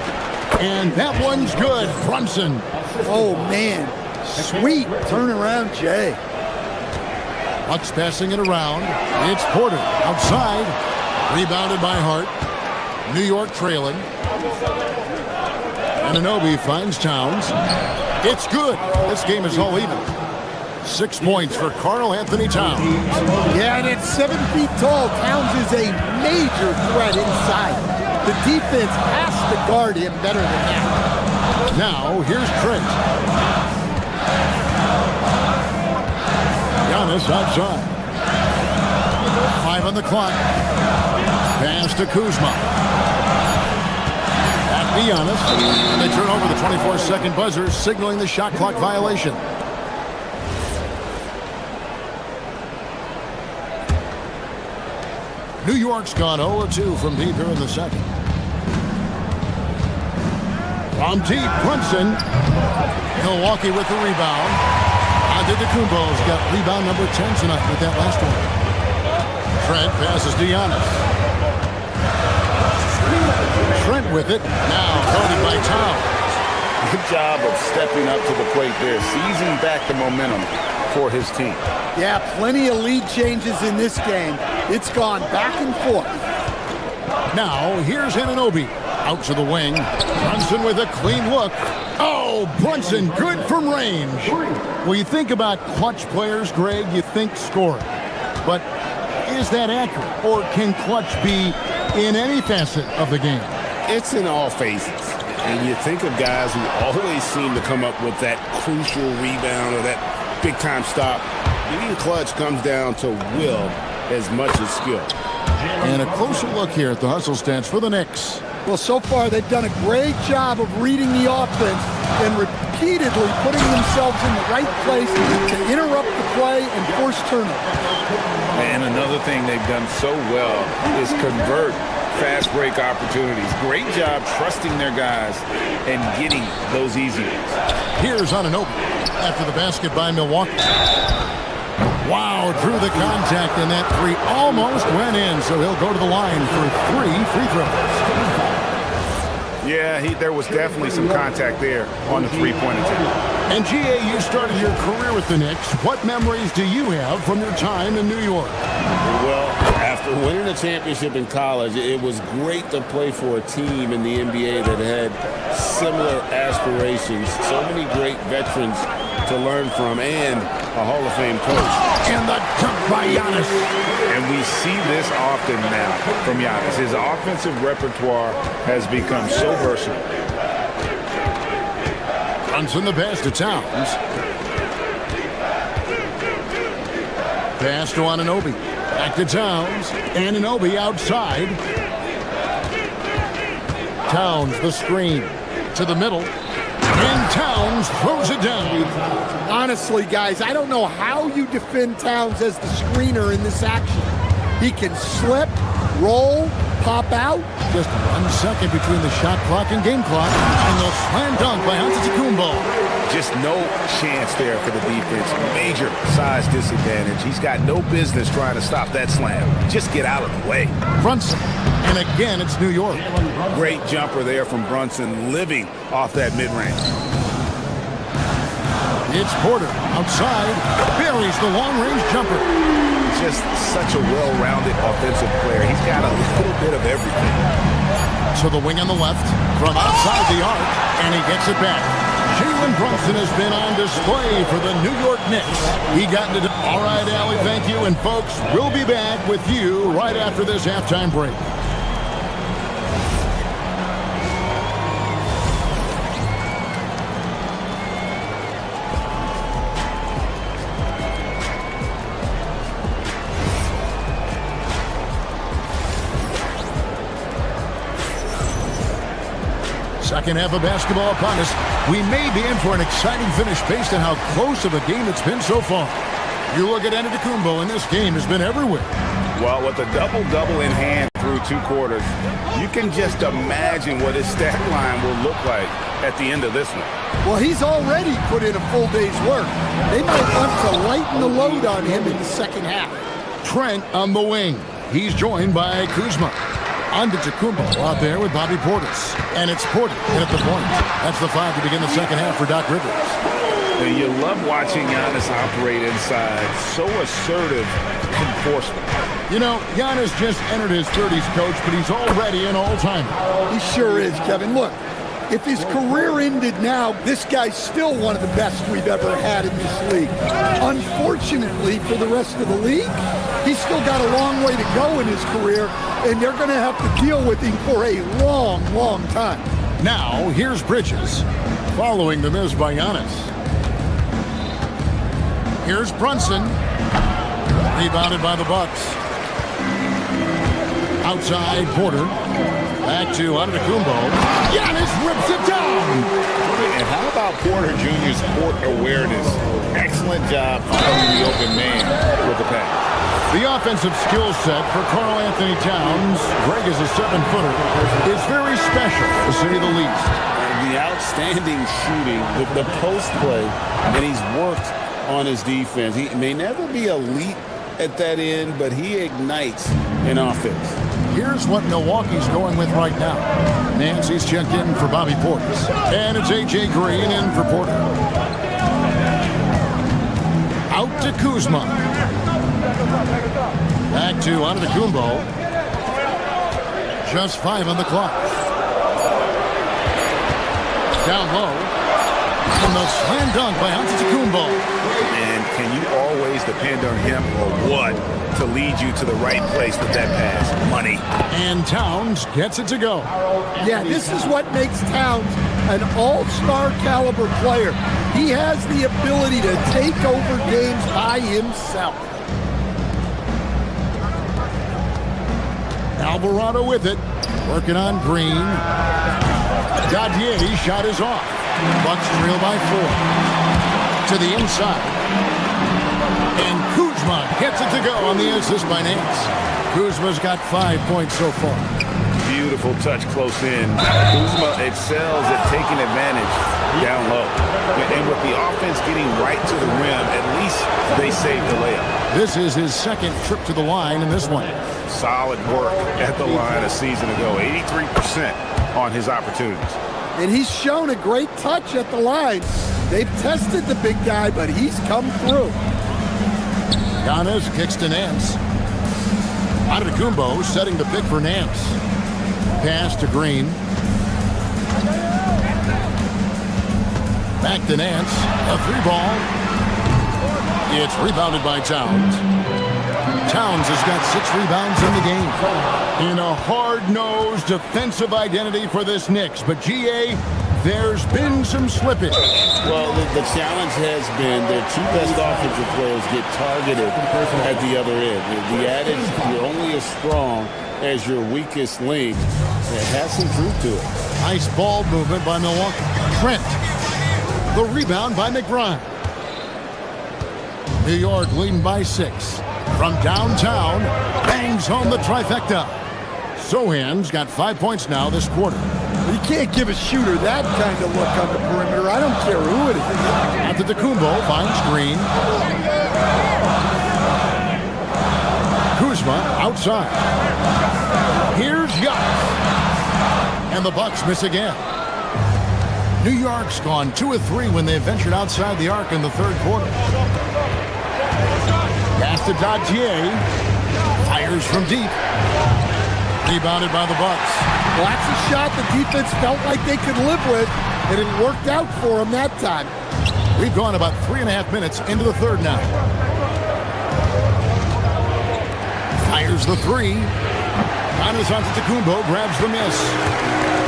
And that one's good. Brunson. Oh, man. Sweet turnaround, Jay. Bucks passing it around. It's Porter outside. Rebounded by Hart. New York trailing. Anunoby finds Towns. It's good. This game is all even. 6 points for Karl Anthony Towns. Yeah, and at 7 feet tall, Towns is a major threat inside. The defense has to guard him better than that. Now, here's Trent. Giannis outside. 5 on the clock. Pass to Kuzma. Back to Giannis. And they turn over the 24-second buzzer, signaling the shot clock violation. New York's gone 0-2 from deep here in the second. From deep, Brunson. Milwaukee with the rebound. Antetokounmpo's got rebound number 10 tonight with that last one. Trent passes to Giannis. Trent with it. Now guarded by Towns. Good job of stepping up to the plate there, seizing back the momentum for his team. Yeah, plenty of lead changes in this game. It's gone back and forth. Now, here's Anunoby. Out to the wing. Brunson with a clean look. Oh, Brunson good from range. Well, you think about clutch players, Greg, you think scoring. But is that accurate? Or can clutch be in any facet of the game? It's in all phases. And you think of guys who always seem to come up with that crucial rebound or that big-time stop. Being clutch comes down to will as much as skill. And a closer look here at the hustle stats for the Knicks. Well, so far they've done a great job of reading the offense and repeatedly putting themselves in the right place to interrupt the play and force turnovers. And another thing they've done so well is convert fast break opportunities. Great job trusting their guys and getting those easy ones. Here's Anunoby after the basket by Milwaukee. Wow, drew the contact, and that three almost went in, so he'll go to the line for 3 free throws. Yeah, there was definitely some contact there on the three-point attempt. And G.A., you started your career with the Knicks. What memories do you have from your time in New York? Well, after winning a championship in college, it was great to play for a team in the NBA that had similar aspirations. So many great veterans to learn from, and a Hall of Fame coach. And the dunk by Giannis. And we see this often now from Giannis. His offensive repertoire has become so versatile. Brunson the pass to Towns. Pass to Anunoby. Back to Towns. Anunoby outside. Towns the screen. To the middle. And Towns throws it down. Honestly, guys, I don't know how you defend Towns as the screener in this action. He can slip, roll, pop out. Just 1 second between the shot clock and game clock. And the slam dunk by Antetokounmpo. Just no chance there for the defense. Major size disadvantage. He's got no business trying to stop that slam. Just get out of the way. Brunson. And again, it's New York. Great jumper there from Brunson, living off that mid-range. It's Porter outside. Buries the long-range jumper. Just such a well-rounded offensive player. He's got a little bit of everything. To the wing on the left, from outside the arc, and he gets it back. Jalen Brunson has been on display for the New York Knicks. He got into... All right, Allie, thank you. And folks, we'll be back with you right after this halftime break. Second half of basketball upon us. We may be in for an exciting finish based on how close of a game it's been so far. You look at Antetokounmpo, and this game has been everywhere. Well, with a double-double in hand through 2 quarters, you can just imagine what his stat line will look like at the end of this one. Well, he's already put in a full day's work. They might want to lighten the load on him in the second half. Trent on the wing. He's joined by Kuzma. Antetokounmpo out there with Bobby Portis. And it's Porter in at the point. That's the 5 to begin the second half for Doc Rivers. And you love watching Giannis operate inside. So assertive enforcement. You know, Giannis just entered his 30s, Coach, but he's already an all-timer. He sure is, Kevin. Look, if his career ended now, this guy's still one of the best we've ever had in this league. Unfortunately for the rest of the league, he's still got a long way to go in his career, and they're going to have to deal with him for a long, long time. Now, here's Bridges, following the miss by Giannis. Here's Brunson, rebounded by the Bucks. Outside, Porter. Back to Antetokounmpo. Giannis rips it down! And how about Porter Jr.'s court awareness? Excellent job finding the open man with the pass. The offensive skill set for Karl Anthony Towns, Greg is a 7-footer, is very special, to say the least. The outstanding shooting, the post play, and he's worked on his defense. He may never be elite at that end, but he ignites in offense. Here's what Milwaukee's going with right now. Nancy's checked in for Bobby Portis. And it's A.J. Green in for Porter. Out to Kuzma. Back to Antetokounmpo. Just 5 on the clock. Down low. And the slam dunk by Antetokounmpo. And can you always depend on him or what to lead you to the right place with that pass? Money. And Towns gets it to go. Yeah, this is what makes Towns an all-star caliber player. He has the ability to take over games by himself. Alvarado with it. Working on Green. Gaudier shot is off. Bucks trail by 4. To the inside. And Kuzma gets it to go on the assist by Nance. Kuzma's got 5 points so far. Beautiful beautiful touch close in. Kuzma excels at taking advantage down low. And with the offense getting right to the rim, at least they saved the layup. This is his second trip to the line in this one. Solid work at the line a season ago. 83% on his opportunities. And he's shown a great touch at the line. They've tested the big guy, but he's come through. Giannis kicks to Nance. Antetokounmpo setting the pick for Nance. Pass to Green. Back to Nance. A three ball. It's rebounded by Towns. Towns has got 6 rebounds in the game. In a hard-nosed defensive identity for this Knicks. But GA, there's been some slippage. Well, the challenge has been their 2 best offensive players get targeted at the other end. The adage, you're only as strong as your weakest link, it has some truth to it. Nice ball movement by Milwaukee. Trent. The rebound by McBride. New York leading by 6. From downtown, bangs home the trifecta. Sohan's got 5 points now this quarter. You can't give a shooter that kind of look on the perimeter. I don't care who it is. Antetokounmpo finds Green. Kuzma outside. Here's Giannis. And the Bucks miss again. New York's gone 2 of 3 when they ventured outside the arc in the third quarter. Pass to Dottier. Fires from deep. Rebounded by the Bucks. Well, that's a shot the defense felt like they could live with, and it worked out for them that time. We've gone about 3.5 minutes into the third now. Fires the 3. Giannis Antetokounmpo grabs the miss.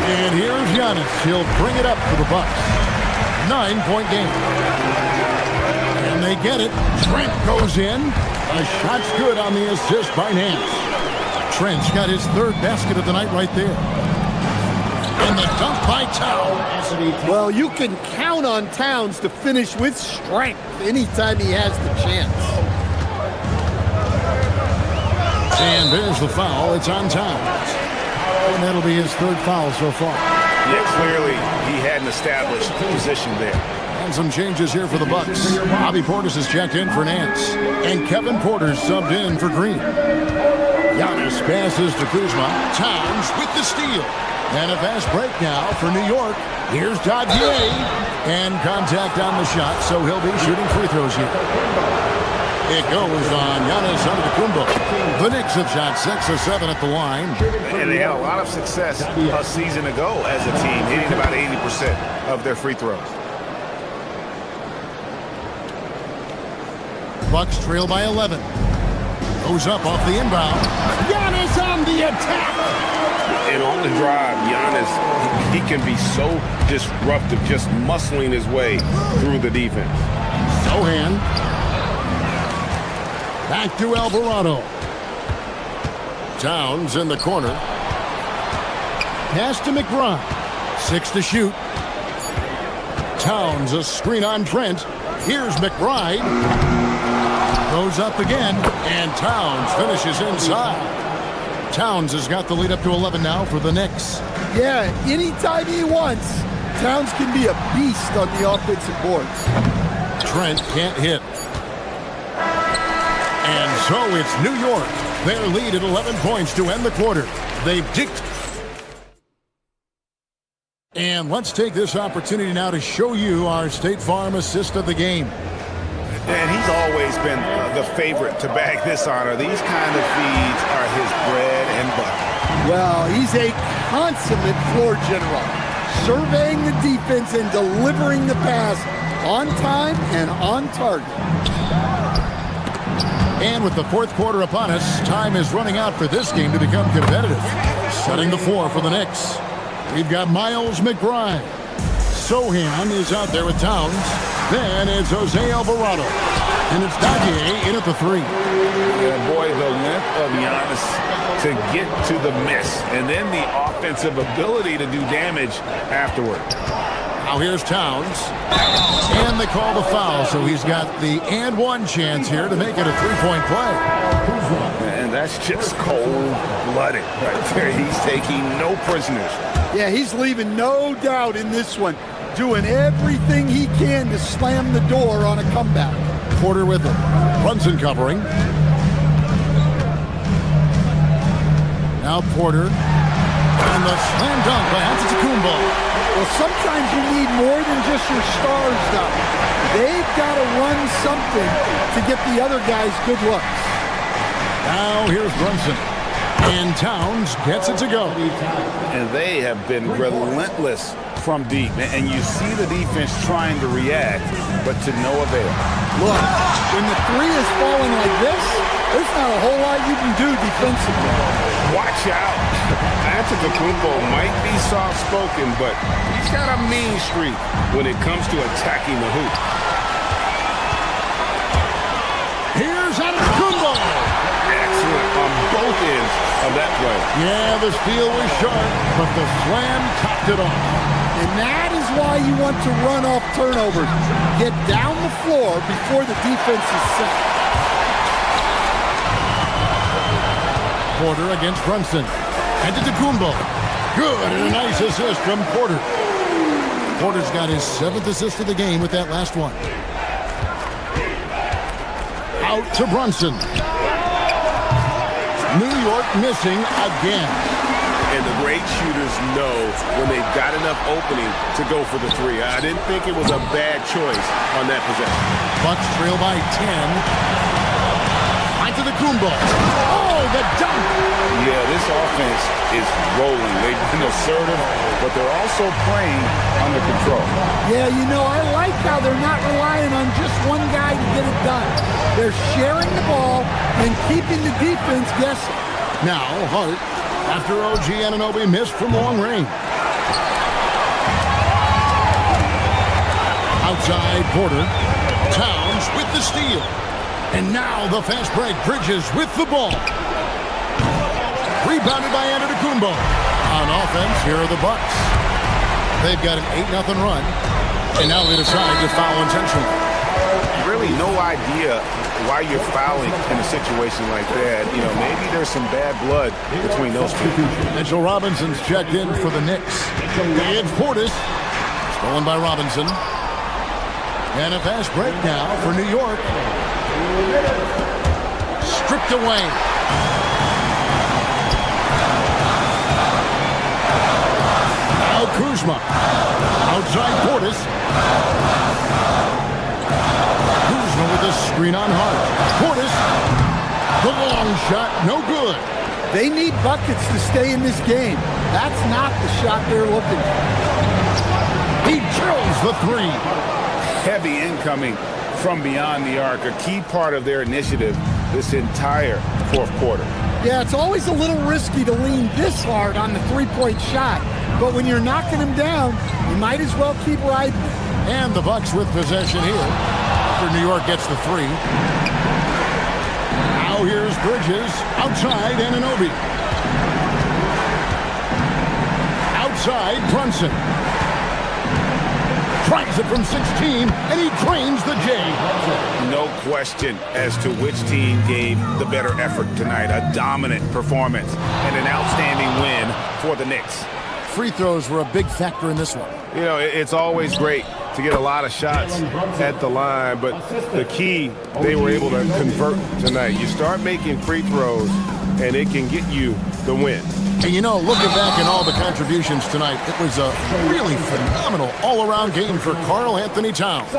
And here's Giannis. He'll bring it up for the Bucks. 9-point game. And they get it. Trent goes in. A shot's good on the assist by Nance. Trent's got his 3rd basket of the night right there. And the dunk by Towns. Well, you can count on Towns to finish with strength anytime he has the chance. And there's the foul. It's on Towns. And that'll be his 3rd foul so far. Yeah, clearly he hadn't established position there. And some changes here for the Bucks. Bobby Portis has checked in for Nance. And Kevin Porter's subbed in for Green. Giannis passes to Kuzma. Towns with the steal. And a fast break now for New York. Here's Dottier. And contact on the shot, so he'll be shooting free throws here. It goes on Giannis Antetokounmpo. The Knicks have shot 6 of 7 at the line. And they had a lot of success a season ago as a team, hitting about 80% of their free throws. Bucks trail by 11. Goes up off the inbound. Giannis on the attack. And on the drive, Giannis, he can be so disruptive, just muscling his way through the defense. Sohan. Back to Alvarado. Towns in the corner. Pass to McBride. 6 to shoot. Towns a screen on Trent. Here's McBride. Goes up again, and Towns finishes inside. Towns has got the lead up to 11 now for the Knicks. Yeah, anytime he wants, Towns can be a beast on the offensive boards. Trent can't hit. And so it's New York. Their lead at 11 points to end the quarter. They've dicked. And let's take this opportunity now to show you our State Farm assist of the game. And he's always been the favorite to bag this honor. These kind of feeds are his bread and butter. Well, he's a consummate floor general, surveying the defense and delivering the pass on time and on target. And with the fourth quarter upon us, time is running out for this game to become competitive. Setting the floor for the Knicks. We've got Miles McBride. Sohan is out there with Towns. Then it's Jose Alvarado. And it's Dottier in at the 3. Yeah, boy, the length of Giannis to get to the miss. And then the offensive ability to do damage afterward. Now here's Towns. And they call the foul, so he's got the and one chance here to make it a 3-point play. And that's just cold-blooded right there. He's taking no prisoners. Yeah, he's leaving no doubt in this one. Doing everything he can to slam the door on a comeback. Porter with him. Brunson covering. Now Porter. And the slam dunk by Antetokounmpo. Well, sometimes you need more than just your stars, though. They've got to run something to get the other guys good looks. Now here's Brunson. And Towns gets it to go. And they have been relentless from deep. And you see the defense trying to react, but to no avail. Look, when the three is falling like this, there's not a whole lot you can do defensively. Watch out. Antetokounmpo might be soft-spoken, but he's got a mean streak when it comes to attacking the hoop. Here's Antetokounmpo. Excellent on both ends of that play. Yeah, the steal was sharp, but the slam topped it off. And that is why you want to run off turnovers. Get down the floor before the defense is set. Porter against Brunson. Antetokounmpo. Good, and a nice assist from Porter. Porter's got his 7th assist of the game with that last one. Out to Brunson. New York missing again. And the great shooters know when they've got enough opening to go for the three. I didn't think it was a bad choice on that possession. Bucks trail by 10. Antetokounmpo. Oh, the dunk! Yeah, this offense is rolling. They've been assertive, but they're also playing under control. Yeah, you know, I like how they're not relying on just one guy to get it done. They're sharing the ball and keeping the defense guessing. Now, Hart, after OG Anunoby missed from long range. Outside Porter. Towns with the steal. And now the fast break. Bridges with the ball. Rebounded by Antetokounmpo. On offense, here are the Bucks. They've got an 8-0 run. And now they decide to foul intentionally. Really no idea why you're fouling in a situation like that. You know, maybe there's some bad blood between those two. Mitchell Robinson's checked in for the Knicks. It's Portis. Stolen by Robinson. And a fast break now for New York. Stripped away. Now Kuzma. Outside Portis. Kuzma with a screen on Hart. Portis. The long shot, no good. They need buckets to stay in this game. That's not the shot they're looking for. He drills the three. Heavy incoming from beyond the arc, a key part of their initiative this entire fourth quarter. Yeah, it's always a little risky to lean this hard on the three-point shot, but when you're knocking them down, you might as well keep riding. And the Bucks with possession here after New York gets the three. Now here's Bridges, outside Anunoby. Outside Brunson. Tries it from 16, and he drains the J. No question as to which team gave the better effort tonight. A dominant performance and an outstanding win for the Knicks. Free throws were a big factor in this one. You know, it's always great to get a lot of shots at the line, but the key, they were able to convert tonight. You start making free throws, and it can get you the win. And you know, looking back at all the contributions tonight, it was a really phenomenal all-around game for Karl Anthony Towns.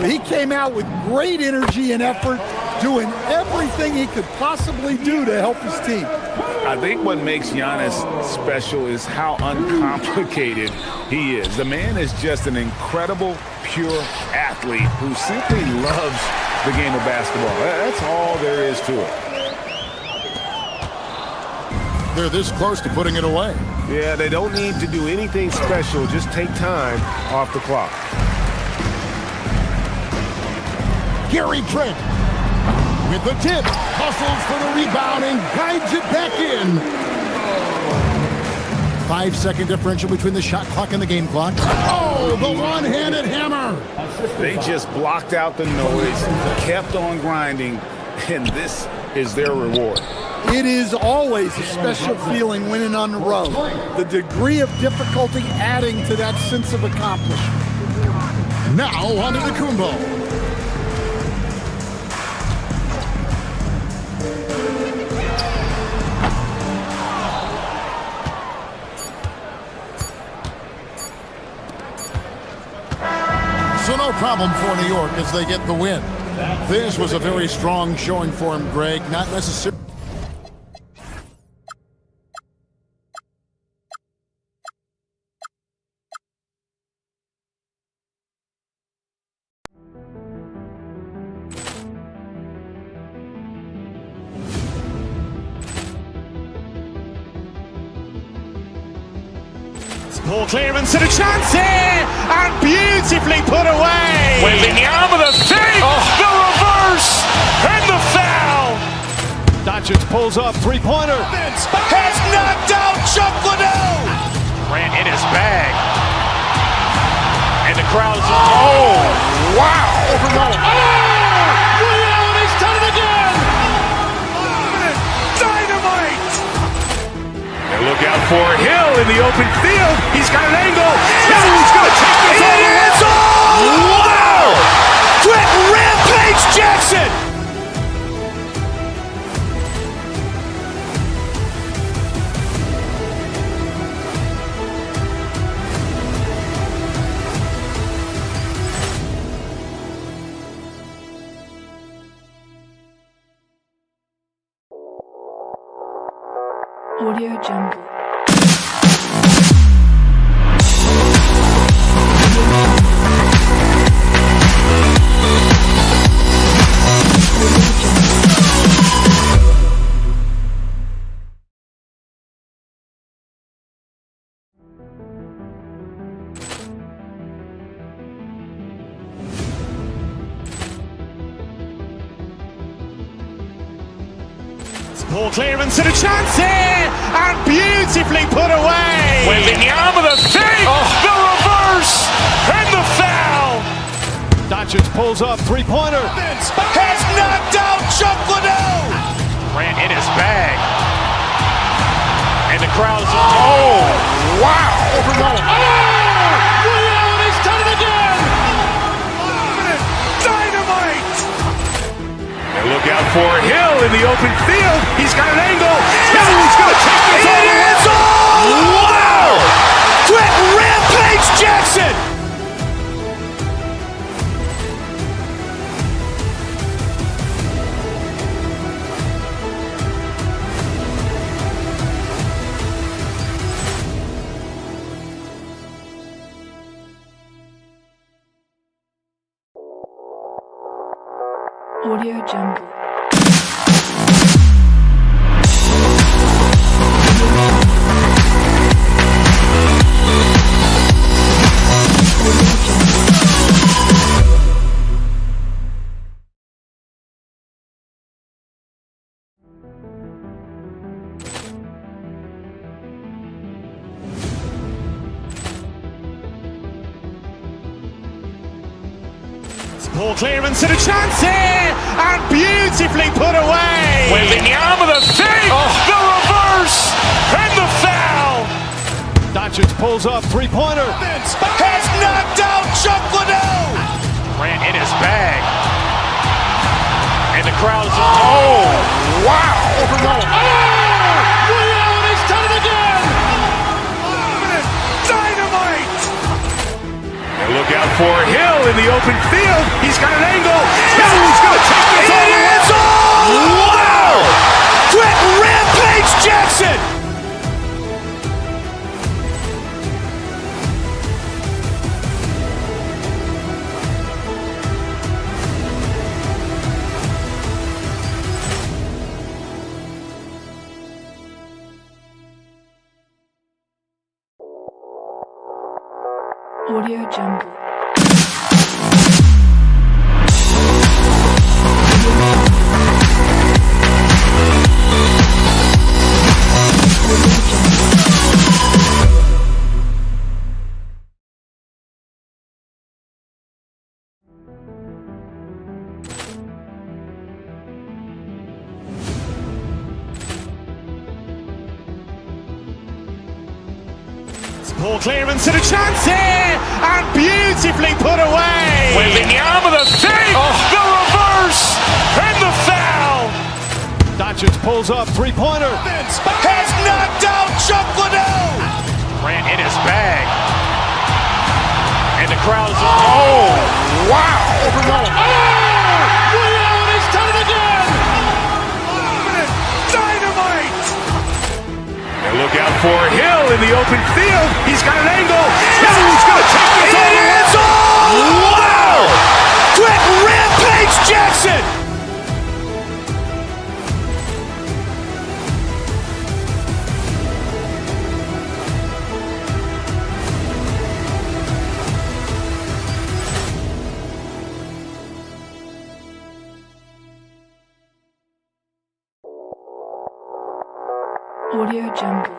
He came out with great energy and effort, doing everything he could possibly do to help his team. I think what makes Giannis special is how uncomplicated he is. The man is just an incredible, pure athlete who simply loves the game of basketball. That's all there is to it. They're this close to putting it away. Yeah, they don't need to do anything special. Just take time off the clock. Gary Trent with the tip. Hustles for the rebound and guides it back in. 5-second differential between the shot clock and the game clock. Oh, the one-handed hammer. They just blocked out the noise, kept on grinding, and this is their reward. It is always a special feeling winning on the road. The degree of difficulty adding to that sense of accomplishment. Now on to the Kumbo. So no problem for New York as they get the win. This was a very strong showing for him, Greg. Not necessarily. Ball clearance and a chance here, and beautifully put away. Wembanyama the fake, the reverse, and the foul. Doncic pulls up, three-pointer. Has knocked out Chuck Liddell. Ran in his bag. And the crowd is, oh, wow. He's done it again. Dynamite. And look out for Hill in the open field. He's got an angle. He's going to take this all the way. Wow! Quick Rampage Jackson. Audio Jungle. Ball clearance and a chance here, and beautifully put away. Wembanyama the fake, the reverse, and the foul. Doncic pulls up, three-pointer. Has knocked out Chuck Liddell. Ran in his bag. And the crowd is, oh, wow. He's done it again. Dynamite. And look out for Hill in the open field. He's got an angle. He's going to take this all the way. Wow! Quick Rampage Jackson. Audio Jungle. Ball clearance and a chance here, and beautifully put away. Wembanyama the fake, the reverse, and the foul. Doncic pulls up, three-pointer. Has knocked out Chuck Liddell. Ran in his bag. And the crowd is, oh, wow. He's done it again. Dynamite. And look out for Hill in the open field. He's got an angle. He's going to take this all the way. Wow! Quick Rampage Jackson. Audio Jungle. Audio Jungle. Ball clearance and a chance here, and beautifully put away. With the arm of the fake, the reverse, and the foul. Doncic pulls up, three-pointer. Has knocked out Chuck Liddell. Ran in his bag. And the crowd is, oh, wow. Liddell has done it again. Dynamite. And look out for Hill in the open field. He's got an angle. Hill's going to take this all the way. Wow. Quick rampage Jackson. Audio Jungle.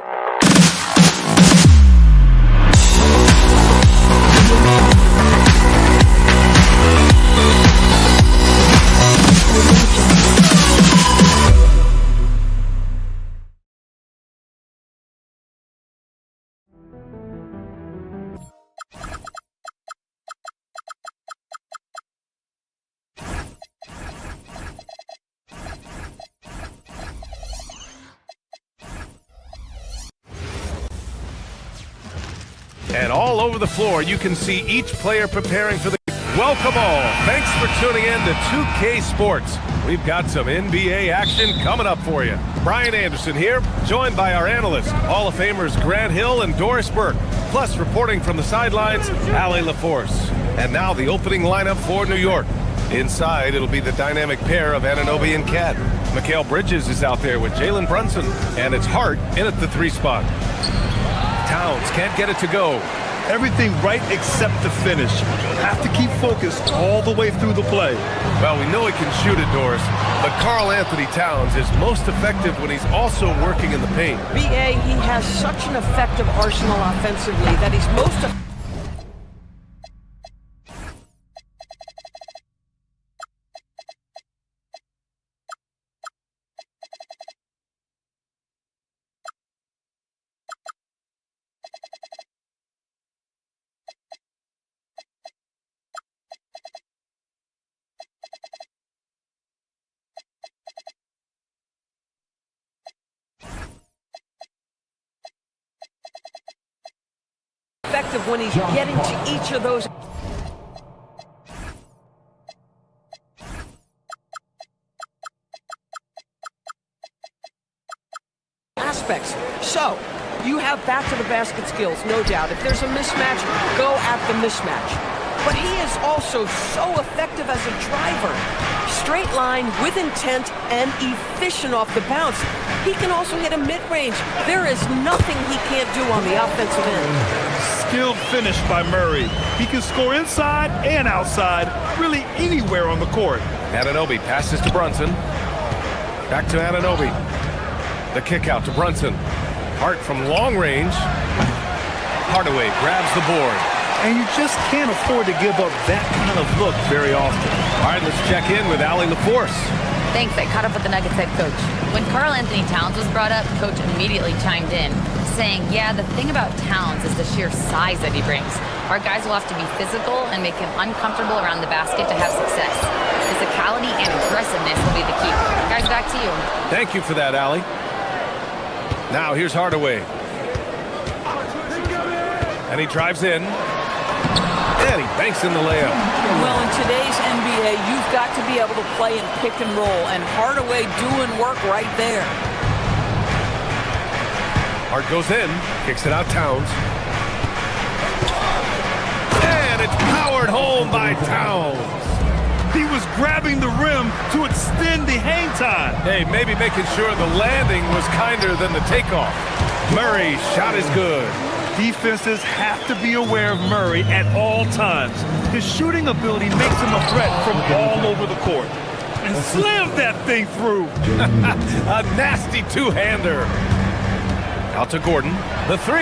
And all over the floor, you can see each player preparing for the... Welcome all. Thanks for tuning in to 2K Sports. We've got some NBA action coming up for you. Brian Anderson here, joined by our analysts, Hall of Famers Grant Hill and Doris Burke. Plus, reporting from the sidelines, Allie LaForce. And now the opening lineup for New York. Inside, it'll be the dynamic pair of Anunoby and Cat. Mikal Bridges is out there with Jalen Brunson. And it's Hart in at the 3 spot. Towns can't get it to go. Everything right except the finish. Have to keep focused all the way through the play. Well, we know he can shoot it, Doris, but Karl Anthony Towns is most effective when he's also working in the paint. BA, he has such an effective arsenal offensively that he's most effective when he's getting to each of those aspects. So, you have back to the basket skills, no doubt. If there's a mismatch, go at the mismatch. But he is also so effective as a driver. Straight line, with intent, and efficient off the bounce. He can also hit a mid-range. There is nothing he can't do on the offensive end. Skilled finish by Murray. He can score inside and outside, really anywhere on the court. Anunoby passes to Brunson. Back to Anunoby. The kick out to Brunson. Hart from long range. Hardaway grabs the board. And you just can't afford to give up that kind of look very often. All right, let's check in with Allie LaForce. Thanks, I caught up with the Nuggets head coach. When Karl Anthony Towns was brought up, coach immediately chimed in, saying, yeah, the thing about Towns is the sheer size that he brings. Our guys will have to be physical and make him uncomfortable around the basket to have success. Physicality and aggressiveness will be the key. Guys, back to you. Thank you for that, Allie. Now here's Hardaway. And he drives in. And he banks in the layup. Well, in today's NBA, you've got to be able to play in pick and roll, and Hardaway doing work right there. Hart goes in, kicks it out Towns. And it's powered home by Towns. He was grabbing the rim to extend the hang time. Hey, maybe making sure the landing was kinder than the takeoff. Murray's shot is good. Defenses have to be aware of Murray at all times. His shooting ability makes him a threat from all over the court. And slammed that thing through. A nasty two-hander. Out to Gordon. The 3.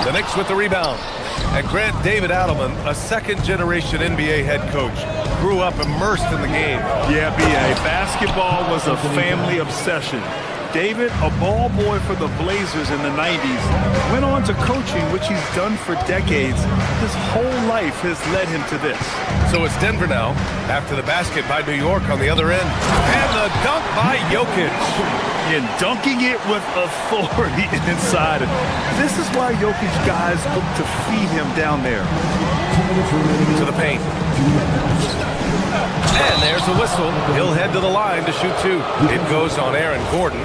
The Knicks with the rebound. And Grant David Adelman, a second-generation NBA head coach. grew up immersed in the game. Yeah, B.A. Basketball was a family obsession. David, a ball boy for the Blazers in the 90s, went on to coaching, which he's done for decades. His whole life has led him to this. So it's Denver now, after the basket by New York on the other end. And the dunk by Jokic. And dunking it with authority inside. This is why Jokic guys look to feed him down there. To the paint. And there's a whistle. He'll head to the line to shoot two. It goes on Aaron Gordon.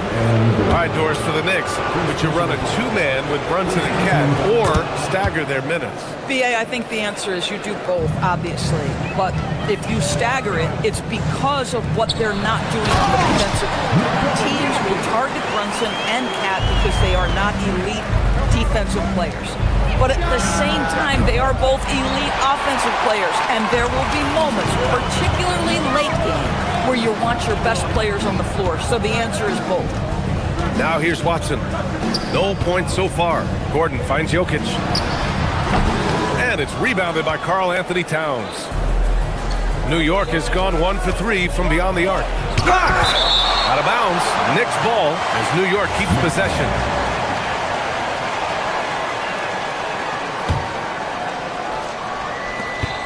All right, Doris, for the Knicks, would you run a two-man with Brunson and Cat or stagger their minutes? BA, I think the answer is you do both, obviously. But if you stagger it, it's because of what they're not doing on the defensive end. Teams will target Brunson and Cat because they are not elite defensive players. But at the same time, they are both elite offensive players, and there will be moments, particularly late game, where you want your best players on the floor. So the answer is both. Now here's Watson. No points so far. Gordon finds Jokic. And it's rebounded by Karl Anthony Towns. New York has gone 1 for 3 from beyond the arc. Blocked! Out of bounds. Knicks ball as New York keeps possession.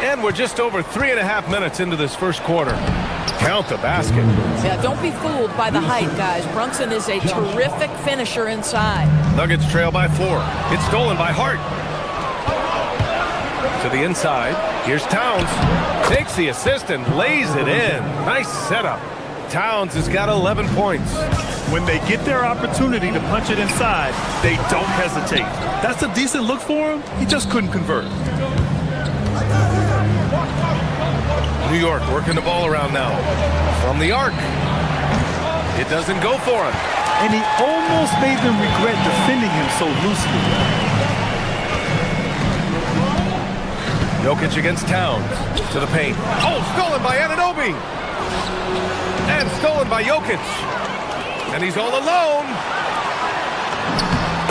And we're just over 3.5 minutes into this first quarter. Count the basket. Yeah, don't be fooled by the height, guys. Brunson is a terrific finisher inside. Nuggets trail by 4. It's stolen by Hart. To the inside. Here's Towns. Takes the assist and lays it in. Nice setup. Towns has got 11 points. When they get their opportunity to punch it inside, they don't hesitate. That's a decent look for him. He just couldn't convert. New York working the ball around now. From the arc. It doesn't go for him. And he almost made them regret defending him so loosely. Jokic against Towns. To the paint. Oh, stolen by Anunoby. And stolen by Jokic. And he's all alone.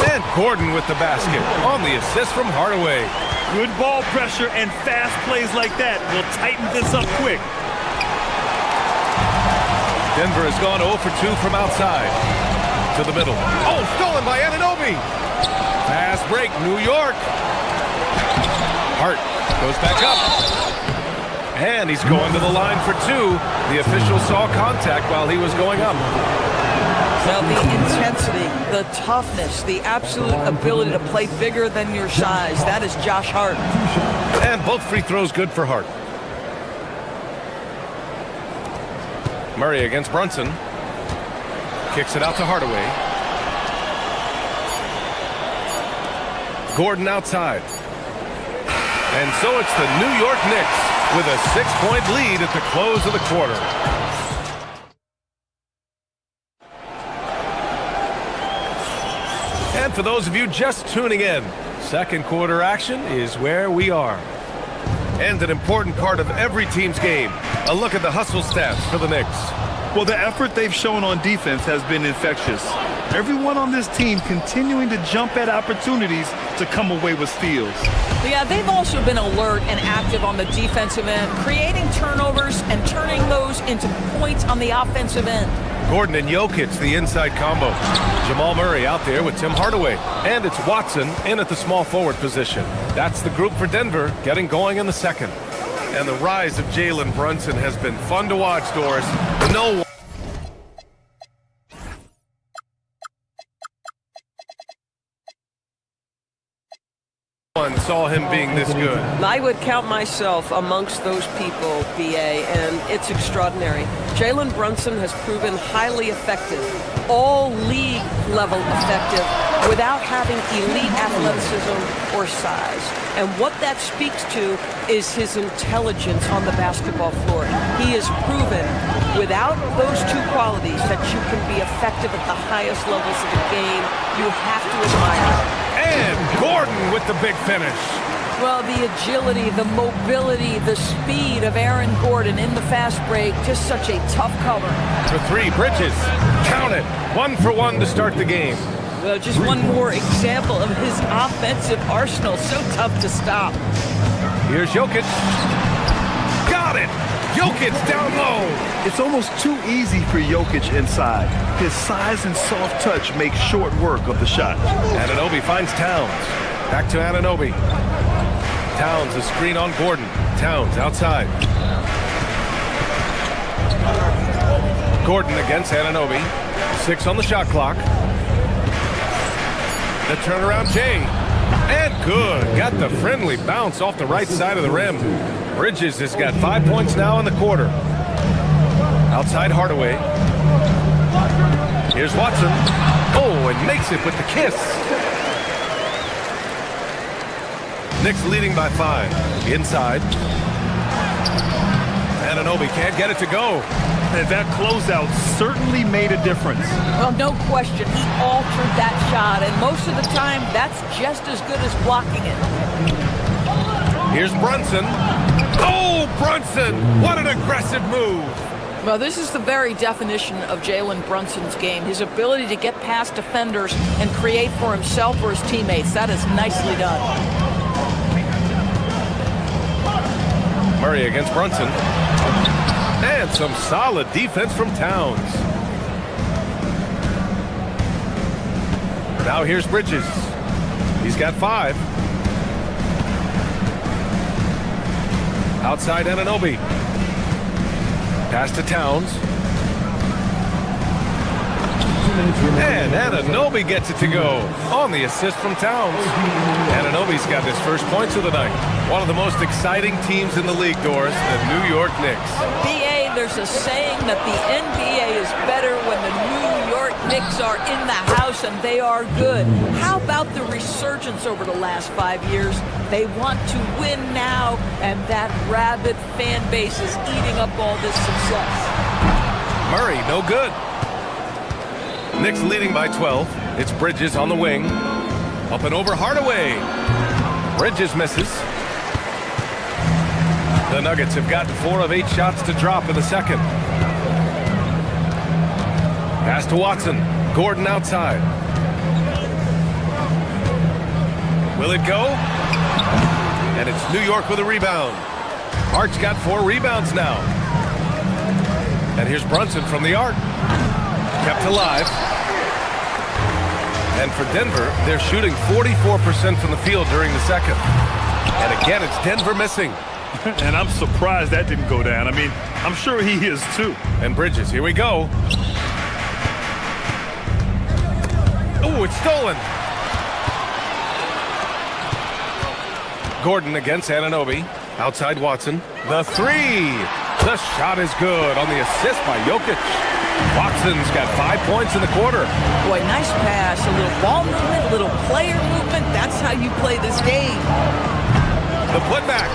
And Gordon with the basket on the assist from Hardaway. Good ball pressure and fast plays like that will tighten this up quick. Denver has gone 0 for 2 from outside. To the middle. Oh, stolen by Anunoby. Fast break, New York. Hart goes back up. And he's going to the line for 2. The official saw contact while he was going up. Well, the intensity, the toughness, the absolute ability to play bigger than your size. That is Josh Hart. And both free throws good for Hart. Murray against Brunson. Kicks it out to Hardaway. Gordon outside. And so it's the New York Knicks with a 6-point lead at the close of the quarter. And for those of you just tuning in, second quarter action is where we are. And an important part of every team's game, a look at the hustle stats for the Knicks. Well, the effort they've shown on defense has been infectious. Everyone on this team continuing to jump at opportunities to come away with steals. Yeah, they've also been alert and active on the defensive end, creating turnovers and turning those into points on the offensive end. Gordon and Jokic, the inside combo. Jamal Murray out there with Tim Hardaway. And it's Watson in at the small forward position. That's the group for Denver getting going in the second. And the rise of Jalen Brunson has been fun to watch, Doris. No one saw him being this good. I would count myself amongst those people, BA, and it's extraordinary. Jalen Brunson has proven highly effective, all league level effective, without having elite athleticism or size. And what that speaks to is his intelligence on the basketball floor. He has proven, without those two qualities, that you can be effective at the highest levels of the game. You have to admire. And Gordon with the big finish. Well, the agility, the mobility, the speed of Aaron Gordon in the fast break, just such a tough cover. For 3, Bridges. Count it. 1 for 1 to start the game. Well, just one more example of his offensive arsenal. So tough to stop. Here's Jokic. Got it. Jokic down low. It's almost too easy for Jokic inside. His size and soft touch make short work of the shot. Anunoby finds Towns. Back to Anunoby. Towns, a screen on Gordon. Towns outside. Gordon against Anunoby. 6 on the shot clock. The turnaround Jay. And good. Got the friendly bounce off the right side of the rim. Bridges has got 5 points now in the quarter. Outside Hardaway. Here's Watson. Oh, and makes it with the kiss. Knicks leading by 5. Inside. Anunoby can't get it to go. And that closeout certainly made a difference. Well, no question. He altered that shot, and most of the time, that's just as good as blocking it. Here's Brunson. Oh, Brunson! What an aggressive move. Well, this is the very definition of Jalen Brunson's game. His ability to get past defenders and create for himself or his teammates. That is nicely done. Murray against Brunson. And some solid defense from Towns. Now here's Bridges. He's got 5. Outside Anunoby. Pass to Towns. And Anunoby gets it to go on the assist from Towns. Anunoby's got his first points of the night. One of the most exciting teams in the league, Doris, the New York Knicks. BA, there's a saying that the NBA is better when the New York Knicks are in the house and they are good. How about the resurgence over the last 5 years? They want to win now, and that rabid fan base is eating up all this success. Murray, no good. Knicks leading by 12. It's Bridges on the wing. Up and over Hardaway. Bridges misses. The Nuggets have gotten 4 of 8 shots to drop in the second. Pass to Watson. Gordon outside. Will it go? And it's New York with a rebound. Hart's got 4 rebounds now. And here's Brunson from the arc. Kept alive. And for Denver, they're shooting 44% from the field during the second. And again, it's Denver missing. And I'm surprised that didn't go down. I mean, I'm sure he is too. And Bridges, here we go. Oh, it's stolen. Gordon against Anunoby. Outside Watson. The 3. The shot is good on the assist by Jokic. Watson's got 5 points in the quarter. Boy, nice pass. A little ball movement, a little player movement. That's how you play this game. The putback.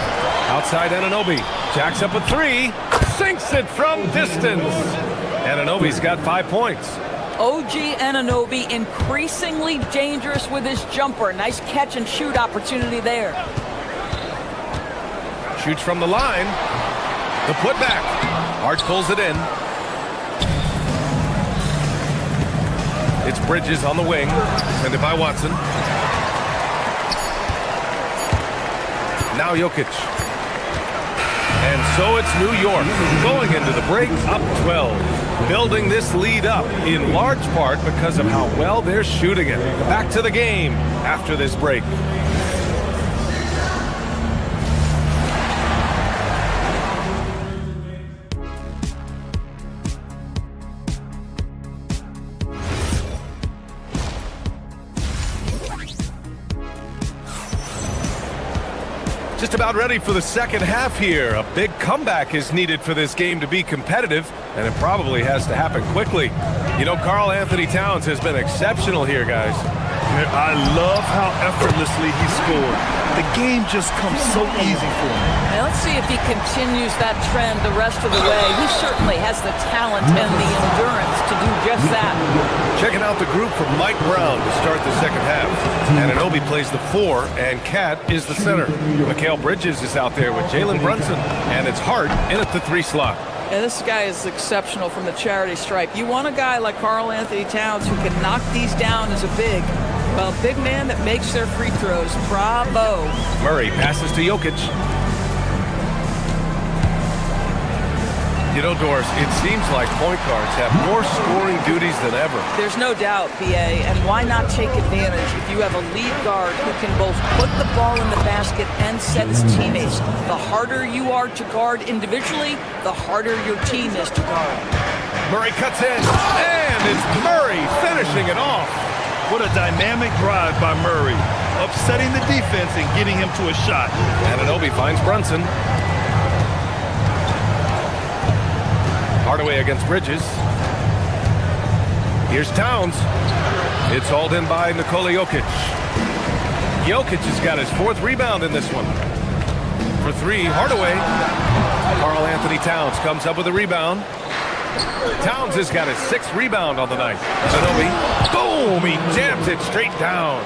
Outside Anunoby. Jacks up a 3. Sinks it from distance. Anunoby's got 5 points. OG Anunoby increasingly dangerous with his jumper. Nice catch and shoot opportunity there. Shoots from the line. The putback. Hart pulls it in. It's Bridges on the wing. Defended by Watson. Now Jokic. And so it's New York going into the break up 12. Building this lead up in large part because of how well they're shooting it. Back to the game after this break. Just about ready for the second half here. A big comeback is needed for this game to be competitive, and it probably has to happen quickly. You know, Karl Anthony Towns has been exceptional here, guys. I love how effortlessly he scored. The game just comes so easy for him. Now let's see if he continues that trend the rest of the way. He certainly has the talent and the endurance to do just that. Checking out the group from Mike Brown to start the second half. Anunoby plays the 4, and Cat is the center. Mikal Bridges is out there with Jalen Brunson, and it's Hart in at the 3 slot. And this guy is exceptional from the charity stripe. You want a guy like Karl Anthony Towns who can knock these down as a big. Well, big man that makes their free throws. Bravo. Murray passes to Jokic. You know, Doris, it seems like point guards have more scoring duties than ever. There's no doubt, BA, and why not take advantage if you have a lead guard who can both put the ball in the basket and set his teammates. The harder you are to guard individually, the harder your team is to guard. Murray cuts in, and it's Murray finishing it off. What a dynamic drive by Murray, upsetting the defense and getting him to a shot. Anunoby finds Brunson. Hardaway against Bridges. Here's Towns. It's hauled in by Nikola Jokic. Jokic has got his 4th rebound in this one. For 3, Hardaway. Karl Anthony Towns comes up with a rebound. Towns has got his 6th rebound on the night. Anunoby, boom, he jams it straight down.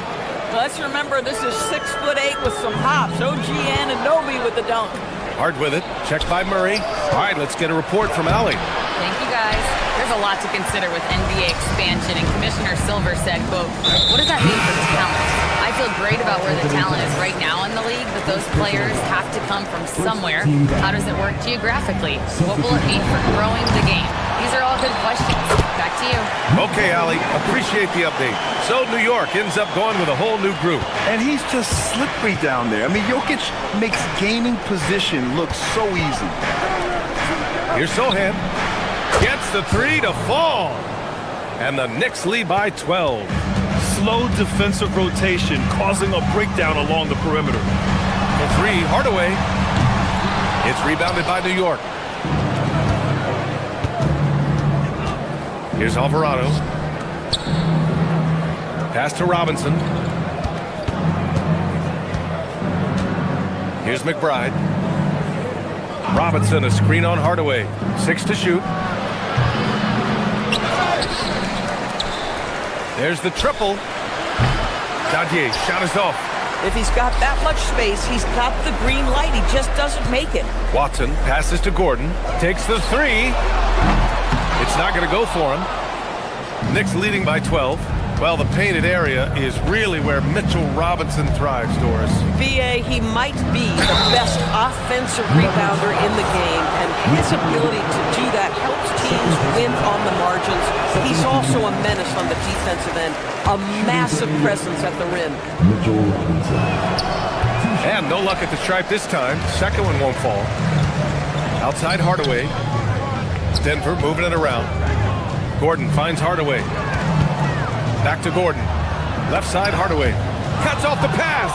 Let's remember this is 6'8" with some hops. OG Anunoby with the dunk. Hard with it. Checked by Murray. All right, let's get a report from Allie. Thank you, guys. There's a lot to consider with NBA expansion, and Commissioner Silver said, quote, what does that mean for the talent? I feel great about where the talent is right now in the league, but those players have to come from somewhere. How does it work geographically? What will it mean for growing the game? These are all good questions. Back to you. Okay, Allie, appreciate the update. So New York ends up going with a whole new group. And he's just slippery down there. I mean, Jokic makes gaining position look so easy. Here's Sohan. Gets the 3 to fall. And the Knicks lead by 12. Slow defensive rotation causing a breakdown along the perimeter. For 3, Hardaway. It's rebounded by New York. Here's Alvarado. Pass to Robinson. Here's McBride. Robinson, a screen on Hardaway. 6 to shoot. There's the triple. Dadier, shot is off. If he's got that much space, he's got the green light. He just doesn't make it. Watson passes to Gordon. Takes the 3. It's not going to go for him. Knicks leading by 12. Well, the painted area is really where Mitchell Robinson thrives, Doris. BA, he might be the best offensive rebounder in the game, and his ability to do that helps teams win on the margins. He's also a menace on the defensive end, a massive presence at the rim. And no luck at the stripe this time. Second one won't fall. Outside Hardaway. Denver moving it around. Gordon finds Hardaway. Back to Gordon. Left side, Hardaway. Cuts off the pass.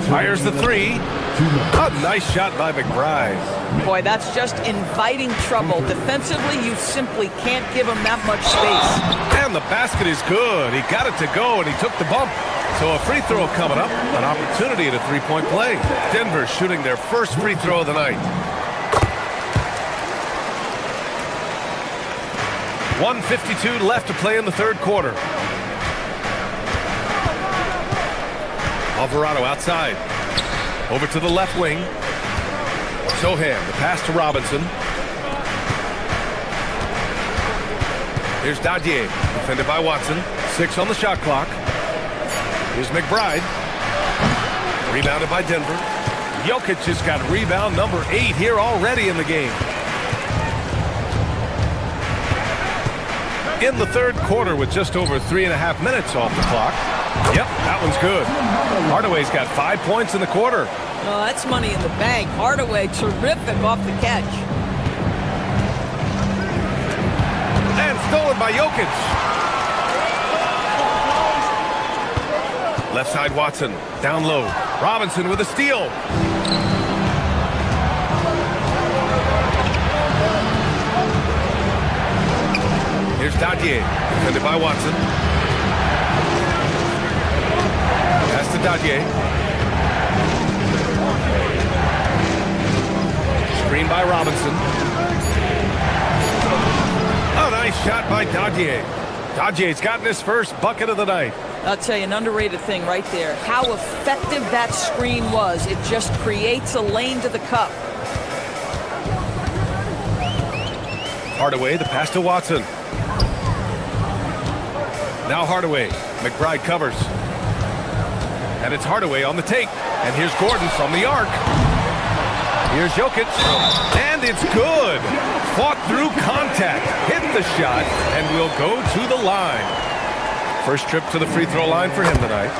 Fires the 3. A nice shot by McBride. Boy, that's just inviting trouble. Defensively, you simply can't give him that much space. And the basket is good. He got it to go, and he took the bump. So a free throw coming up. An opportunity at a 3-point play. Denver shooting their first free throw of the night. 1:52 left to play in the third quarter. Alvarado outside. Over to the left wing. Sohan, the pass to Robinson. Here's Dadier, defended by Watson. 6 on the shot clock. Here's McBride. Rebounded by Denver. Jokic has got rebound number 8 here already in the game. In the third quarter with just over 3.5 minutes off the clock. Yep, that one's good. Hardaway's got 5 points in the quarter. Oh, that's money in the bank. Hardaway, terrific off the catch. And stolen by Jokic. Left side Watson, down low. Robinson with a steal. Here's Dadier, defended by Watson. Pass to Dadier. Screen by Robinson. A nice shot by Dadier. Dadier's gotten his first bucket of the night. I'll tell you, an underrated thing right there. How effective that screen was. It just creates a lane to the cup. Hardaway, the pass to Watson. Now Hardaway. McBride covers. And it's Hardaway on the take. And here's Gordon from the arc. Here's Jokic, and it's good. Fought through contact, hit the shot, and will go to the line. First trip to the free throw line for him tonight.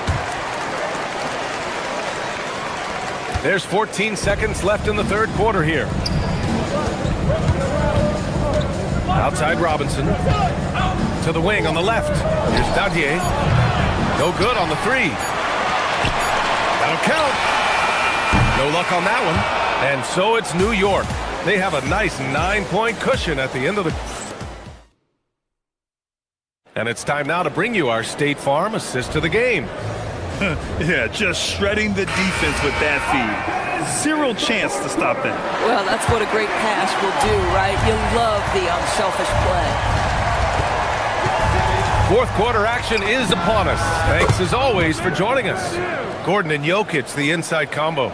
There's 14 seconds left in the third quarter here. Outside Robinson. To the wing on the left. Here's Dadier. No good on the three. That'll count. No luck on that one. And so it's New York. They have a nice 9-point cushion at the end of the... And it's time now to bring you our State Farm assist of the game. Yeah, just shredding the defense with that feed. Zero chance to stop that. Well, that's what a great pass will do, right? You love the unselfish play. Fourth quarter action is upon us. Thanks as always for joining us. Gordon and Jokic, the inside combo.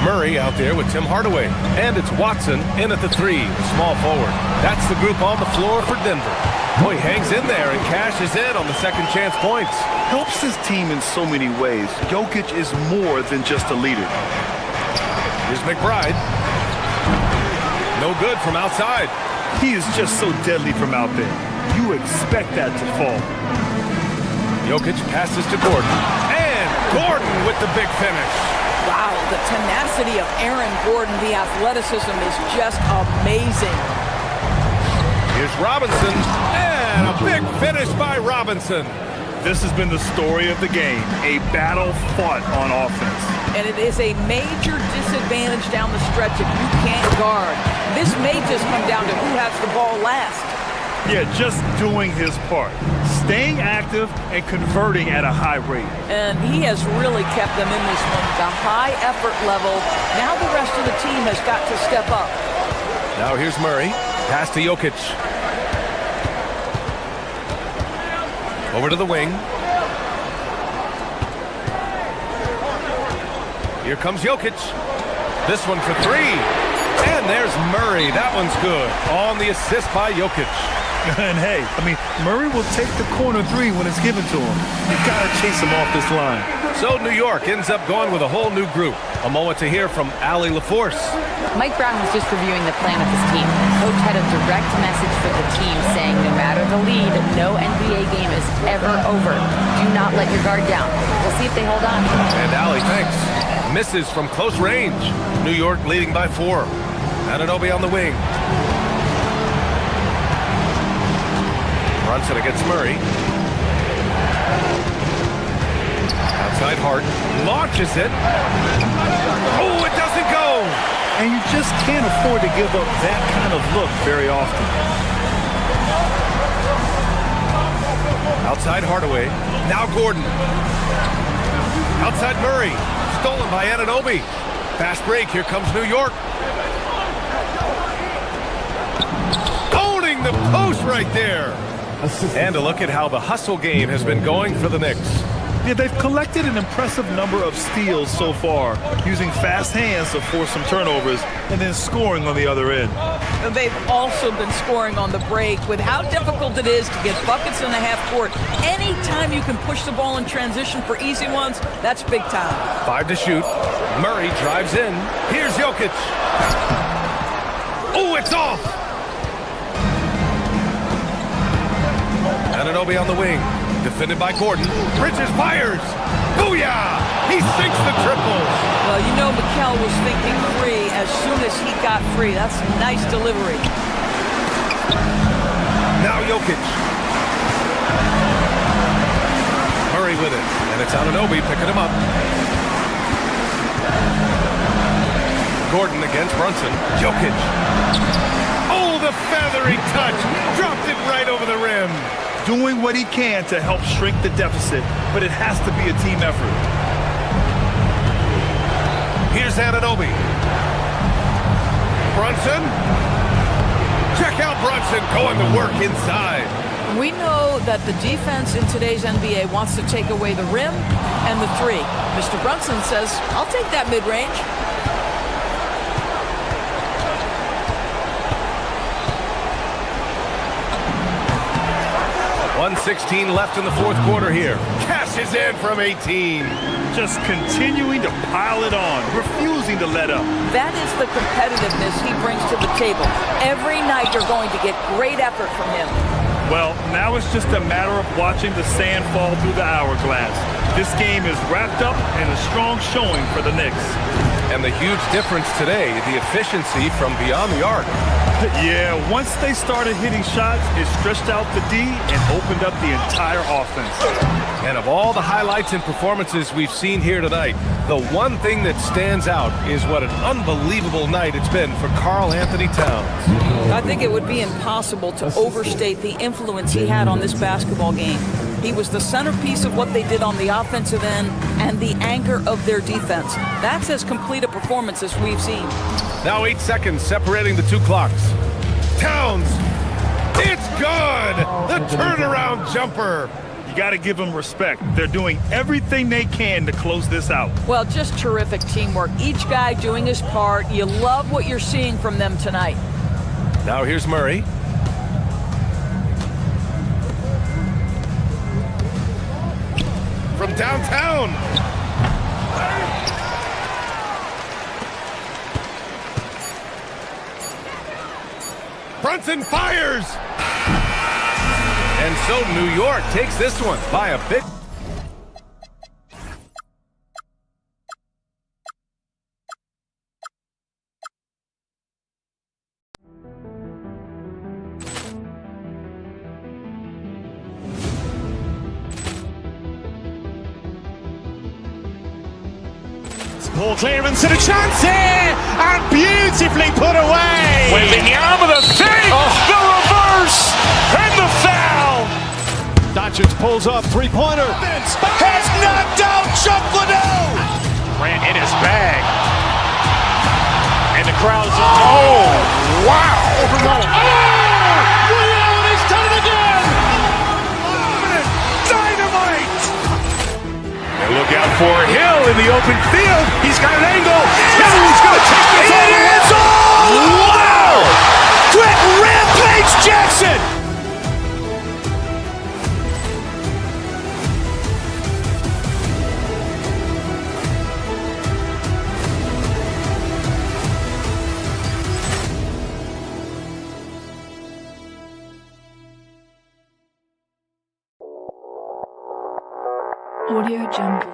Murray out there with Tim Hardaway. And it's Watson in at the three, small forward. That's the group on the floor for Denver. Boy, hangs in there and cashes in on the second chance points. Helps his team in so many ways. Jokic is more than just a leader. Here's McBride. No good from outside. He is just so deadly from out there. You expect that to fall. Jokic passes to Gordon. And Gordon with the big finish. Wow, the tenacity of Aaron Gordon, the athleticism is just amazing. Here's Robinson. And a big finish by Robinson. This has been the story of the game. A battle fought on offense. And it is a major disadvantage down the stretch if you can't guard. This may just come down to who has the ball last. Yeah, just doing his part. Staying active and converting at a high rate. And he has really kept them in this one. The high effort level. Now the rest of the team has got to step up. Now here's Murray. Pass to Jokic. Over to the wing. Here comes Jokic. This one for three. And there's Murray. That one's good. On the assist by Jokic. And hey, I mean, Murray will take the corner three when it's given to him. You gotta chase him off this line. So New York ends up going with a whole new group. A moment to hear from Allie LaForce. Mike Brown was just reviewing the plan of his team. Coach had a direct message for the team saying no matter the lead, no NBA game is ever over. Do not let your guard down. We'll see if they hold on. And Allie, thanks. Misses from close range. New York leading by 4. Anunoby on the wing. Brunson against Murray. Outside Hart. Launches it. Oh, it doesn't go! And you just can't afford to give up that kind of look very often. Outside Hardaway. Now Gordon. Outside Murray. Stolen by Anunoby. Fast break. Here comes New York. Owning the post right there. And a look at how the hustle game has been going for the Knicks. Yeah, they've collected an impressive number of steals so far, using fast hands to force some turnovers and then scoring on the other end. And they've also been scoring on the break. With how difficult it is to get buckets in the half court, anytime you can push the ball in transition for easy ones, that's big time. 5 to shoot. Murray drives in. Here's Jokic. Oh, it's off! Anunoby on the wing. Defended by Gordon. Bridges fires. Booyah! He sinks the triple. Well, you know Mikal was thinking free as soon as he got free. That's a nice delivery. Now Jokic. Murray with it. And it's Anunoby picking him up. Gordon against Brunson. Jokic. Oh, the feathery touch. Dropped it right over the rim. Doing what he can to help shrink the deficit, but it has to be a team effort. Here's Anunoby. Brunson. Check out Brunson going to work inside. We know that the defense in today's NBA wants to take away the rim and the three. Mr. Brunson says, I'll take that mid-range. 1:16 left in the fourth quarter here. Cashes in from 18. Just continuing to pile it on, refusing to let up. That is the competitiveness he brings to the table. Every night you're going to get great effort from him. Well, now it's just a matter of watching the sand fall through the hourglass. This game is wrapped up in a strong showing for the Knicks. And the huge difference today, the efficiency from beyond the arc. Yeah, once they started hitting shots, it stretched out the D and opened up the entire offense. And of all the highlights and performances we've seen here tonight, the one thing that stands out is what an unbelievable night it's been for Karl Anthony Towns. I think it would be impossible to overstate the influence he had on this basketball game. He was the centerpiece of what they did on the offensive end and the anchor of their defense. That's as complete a performance as we've seen. Now 8 seconds separating the two clocks. Towns, it's good! The turnaround jumper. You got to give them respect. They're doing everything they can to close this out. Well, just terrific teamwork. Each guy doing his part. You love what you're seeing from them tonight. Now here's Murray. From downtown. Brunson fires. And so New York takes this one by a big. Ball clearance and a chance here, and beautifully put away. Wembanyama the fake, the reverse, and the foul. Doncic pulls up, three-pointer. Has knocked out Chuck Liddell. Grant in his bag. And the crowd is, oh, wow. Ray Allen has done it again. Dynamite. And look out for Hill in the open field. He's got an angle. He's going to take this all the way. Wow. Quick rampage Jackson. Audio Jungle.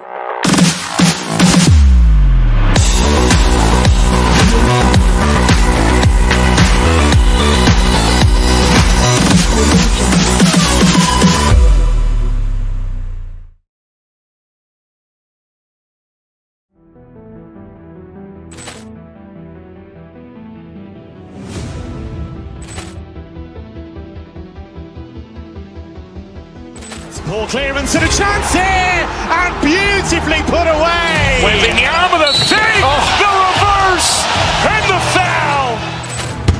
Ball clearance and a chance here, and beautifully put away. Wembanyama the fake, the reverse, and the foul.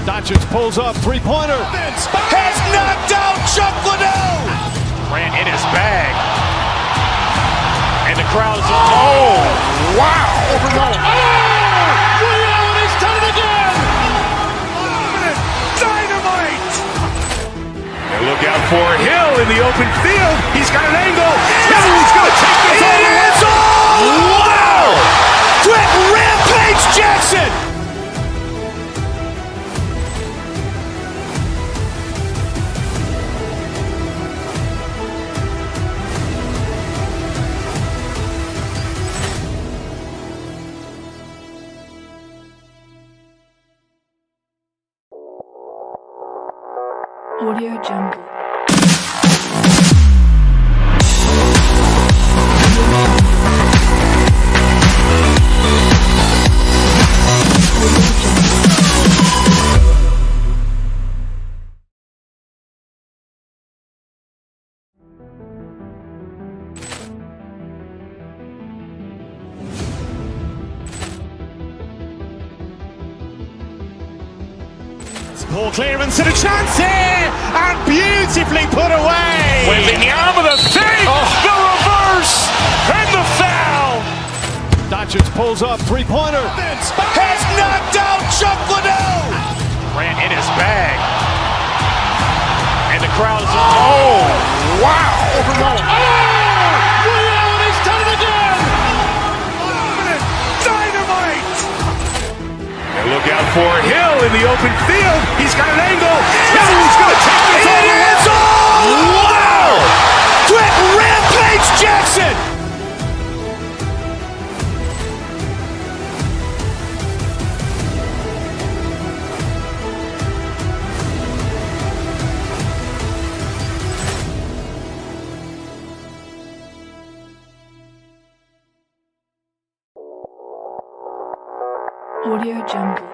Doncic pulls up, three-pointer. Has knocked out Chuck Liddell. Grant in his bag. And the crowd is, oh, wow. Ray Allen has done it again. Dynamite. And look out for Hill in the open field. He's got an angle. He's going to take this all the way. Wow. Quick rampage Jackson. Audio Jungle. Ball clearance and a chance here, and beautifully put away. Wembanyama the fake, the reverse, and the foul. Doncic pulls up, three-pointer. Has knocked out Chuck Liddell. Grant in his bag. And the crowd is, oh, wow! Overruled. Reality's done it again! Dynamite! And look out for Hill in the open field. He's got an angle. Now he's going to take this all the way. Wow! Quick Rampage Jackson! Audio Jungle.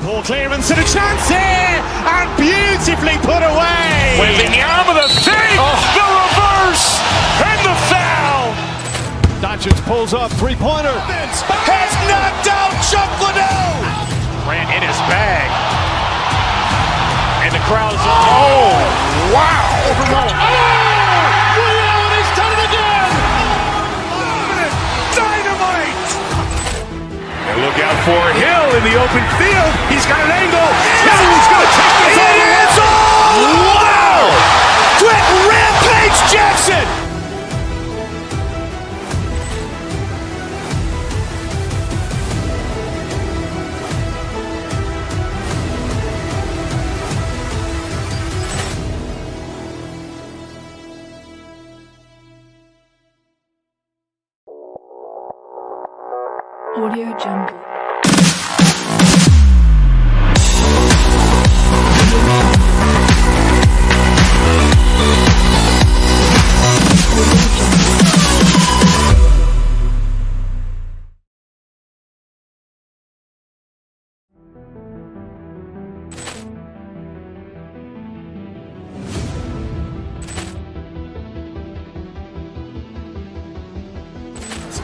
Ball clearance and a chance here, and beautifully put away. With the arm of the fake, the reverse, and the foul. Doncic pulls up, three-pointer. Has knocked out Chuck Liddell. Grant in his bag. And the crowd's oh, wow. Overruled. Reality's done it again. Dynamite! And look out for Hill in the open field. He's got an angle. Now he's going to take this all the way. Wow! Quick Rampage Jackson! Audio Jungle.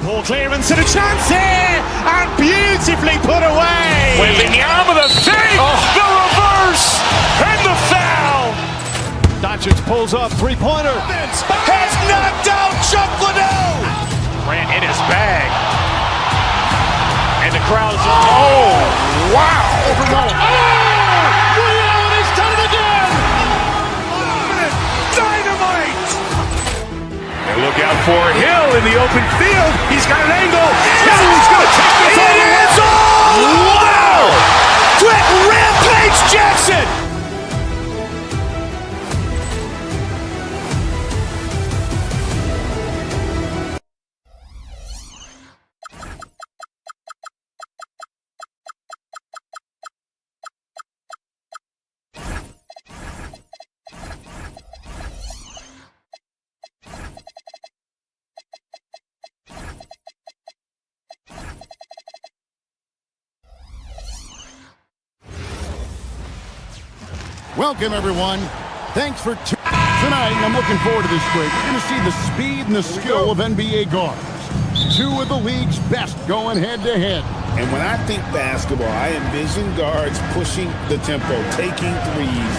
Ball clearance and a chance here, and beautifully put away. With the arm of the fake, the reverse, and the foul. Doncic pulls up, three-pointer. Has knocked out Chuck Liddell. Grant in his bag. And the crowd's oh, wow. Overruled. Reality's done it again. Dynamite! And look out for Hill in the open field. He's got an angle. Now he's going to take this all the way. Wow! Quick Rampage Jackson! Welcome, everyone. Thanks for tonight. I'm looking forward to this break. You're going to see the speed and the skill of NBA guards. Two of the league's best going head-to-head. And when I think basketball, I envision guards pushing the tempo, taking threes.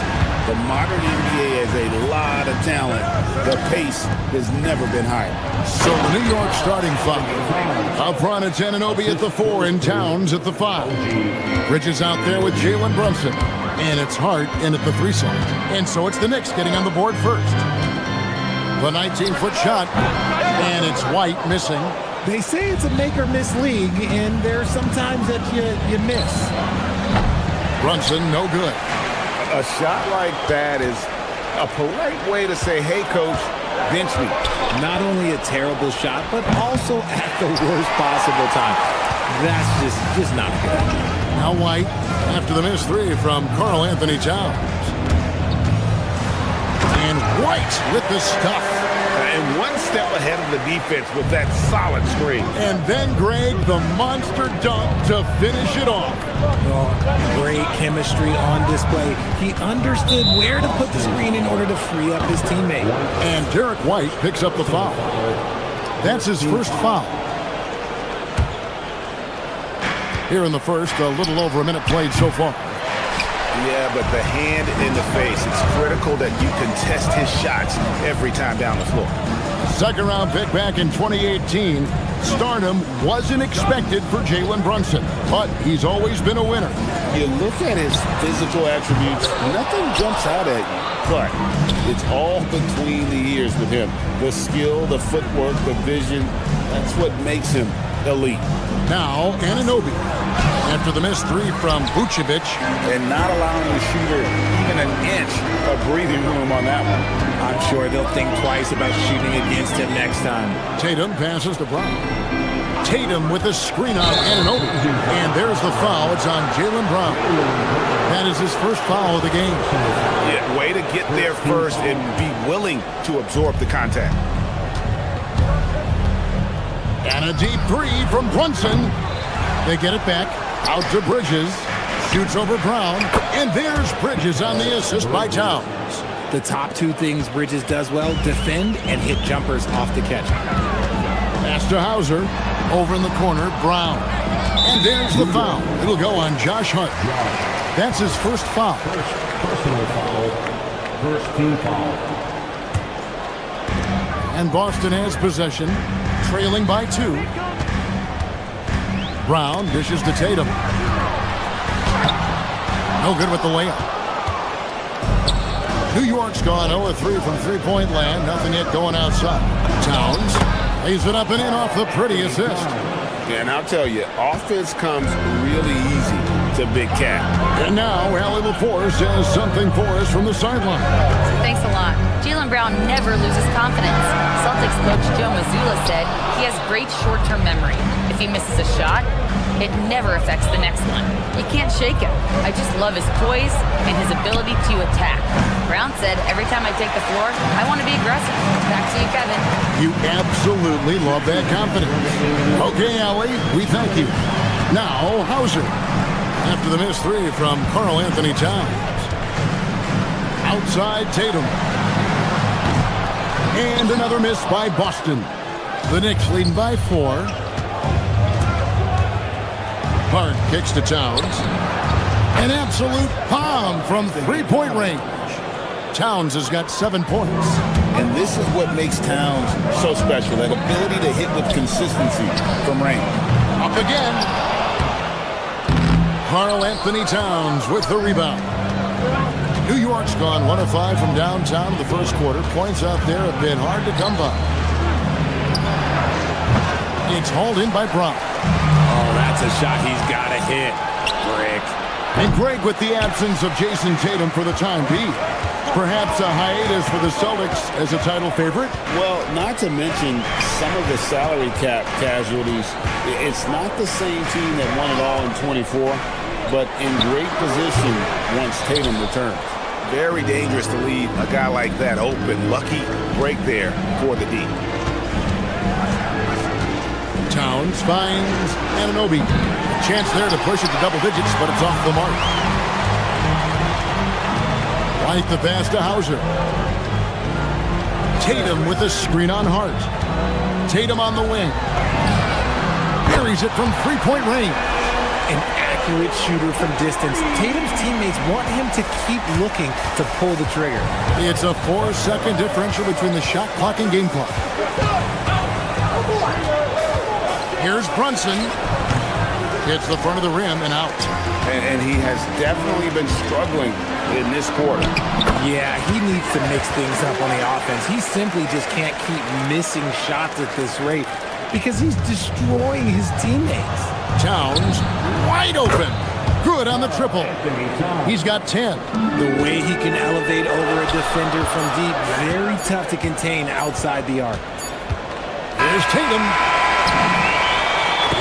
The modern NBA has a lot of talent. The pace has never been higher. So the New York starting five. Up front, it's Anunoby at the 4 and Towns at the 5. Bridges out there with Jalen Brunson. And it's Hart in at the 3 slot. And so it's the Knicks getting on the board first. The 19-foot shot. And it's White missing. They say it's a make-or-miss league, and there's sometimes that you miss. Brunson, no good. A shot like that is a polite way to say, hey, coach, bench me. Not only a terrible shot, but also at the worst possible time. That's just not a good idea. Now White, after the missed 3 from Karl Anthony Towns. And White with the stuff. And one step ahead of the defense with that solid screen. And then Greg, the monster dunk to finish it off. Oh, great chemistry on display. He understood where to put the screen in order to free up his teammate. And Derek White picks up the foul. That's his first foul. Here in the first, a little over a minute played so far. Yeah, but the hand in the face, it's critical that you contest his shots every time down the floor. Second round pick back in 2018. Stardom wasn't expected for Jalen Brunson, but he's always been a winner. You look at his physical attributes, nothing jumps out at you, but it's all between the ears with him. The skill, the footwork, the vision, that's what makes him elite. Now, Anunoby. After the missed three from Vucevic. And not allowing the shooter even an inch of breathing room on that one. I'm sure they'll think twice about shooting against him next time. Tatum passes to Brown. Tatum with a screen on Anunoby. And there's the foul. It's on Jaylen Brown. That is his first foul of the game. Yeah, way to get there first and be willing to absorb the contact. And a deep three from Brunson. They get it back. Out to Bridges. Shoots over Brown. And there's Bridges on the assist by Towns. The top two things Bridges does well, defend and hit jumpers off the catch. Pass to Hauser. Over in the corner, Brown. And there's the foul. It'll go on Josh Hart. That's his first foul. Personal foul. First team foul. And Boston has possession, trailing by 2. Brown dishes to Tatum. No good with the layup. New York's gone 0-3 from three-point land. Nothing yet going outside. Towns lays it up and in off the pretty assist. And I'll tell you, offense comes really easy to Big Cat. And now, Allie LaForce has something for us from the sideline. Thanks a lot. Jaylen Brown never loses confidence. Celtics coach Joe Mazzulla said he has great short-term memory. If he misses a shot, it never affects the next one. You can't shake him. I just love his poise and his ability to attack. Brown said, every time I take the floor, I want to be aggressive. Back to you, Kevin. You absolutely love that confidence. Okay, Allie, we thank you. Now, Hauser. After the missed three from Karl Anthony Towns. Outside Tatum. And another miss by Boston. The Knicks leading by 4. Hart kicks to Towns. An absolute bomb from three-point range. Towns has got 7 points. And this is what makes Towns so special, that ability to hit with consistency from range. Up again. Karl Anthony Towns with the rebound. New York's gone 1 of 5 from downtown in the first quarter. Points out there have been hard to come by. It's hauled in by Brown. Oh, that's a shot he's got to hit. Brick. And Greg with the absence of Jason Tatum for the time being. Perhaps a hiatus for the Celtics as a title favorite? Well, not to mention some of the salary cap casualties. It's not the same team that won it all in 24, but in great position once Tatum returns. Very dangerous to leave a guy like that open. Lucky break there for the D. Towns finds Anunoby. A chance there to push it to double digits, but it's off the mark. Right the pass to Hauser. Tatum with a screen on Hart. Tatum on the wing. Buries it from three-point range. An accurate shooter from distance. Tatum's teammates want him to keep looking to pull the trigger. It's a 4-second differential between the shot clock and game clock. Here's Brunson. Hits the front of the rim and out. And he has definitely been struggling in this quarter. Yeah, he needs to mix things up on the offense. He simply just can't keep missing shots at this rate because he's destroying his teammates. Towns wide open. Good on the triple. He's got 10. The way he can elevate over a defender from deep, very tough to contain outside the arc. Here's Tatum.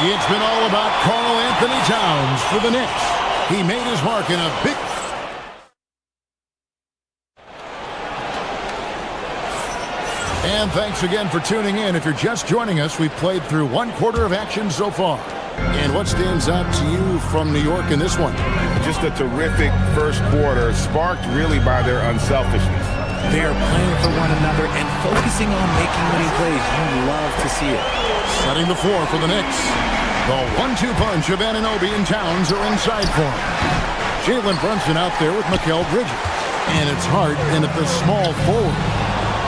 It's been all about Karl Anthony Towns for the Knicks. He made his mark in a big... And thanks again for tuning in. If you're just joining us, we've played through 1 quarter of action so far. And what stands out to you from New York in this one? Just a terrific first quarter, sparked really by their unselfishness. They are playing for one another and focusing on making winning plays. You love to see it. Setting the floor for the Knicks. The 1-2 punch of Anunoby and Towns are inside for him. Jalen Brunson out there with Mikal Bridges. And it's Hart in at the small forward.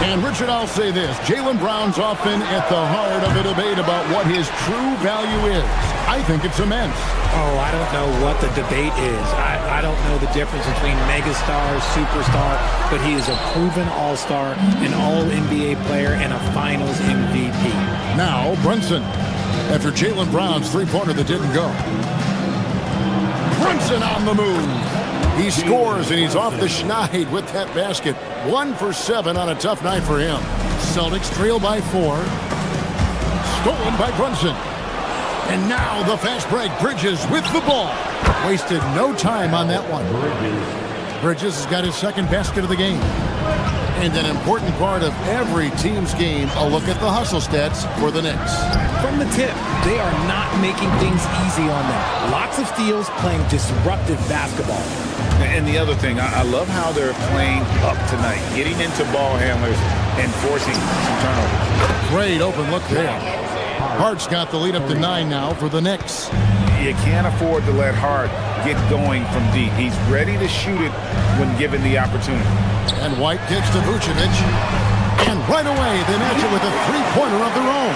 And Richard, I'll say this. Jaylen Brown's often at the heart of a debate about what his true value is. I think it's immense. Oh, I don't know what the debate is. I don't know the difference between megastar, superstar, but he is a proven all-star, an all-NBA player, and a finals MVP. Now, Brunson, after Jaylen Brown's three-pointer that didn't go. Brunson on the move. He scores, and he's off the schneid with that basket. 1 for 7 on a tough night for him. Celtics trail by 4. Stolen by Brunson. And now the fast break. Bridges with the ball. Wasted no time on that one. Bridges has got his second basket of the game. And an important part of every team's game, a look at the hustle stats for the Knicks. From the tip, they are not making things easy on them. Lots of steals, playing disruptive basketball. And the other thing, I love how they're playing up tonight, getting into ball handlers and forcing some turnovers. Great open look there. Hart's got the lead up to 9 now for the Knicks. You can't afford to let Hart get going from deep. He's ready to shoot it when given the opportunity. And White kicks to Vucevic. And right away, they match it with a three-pointer of their own.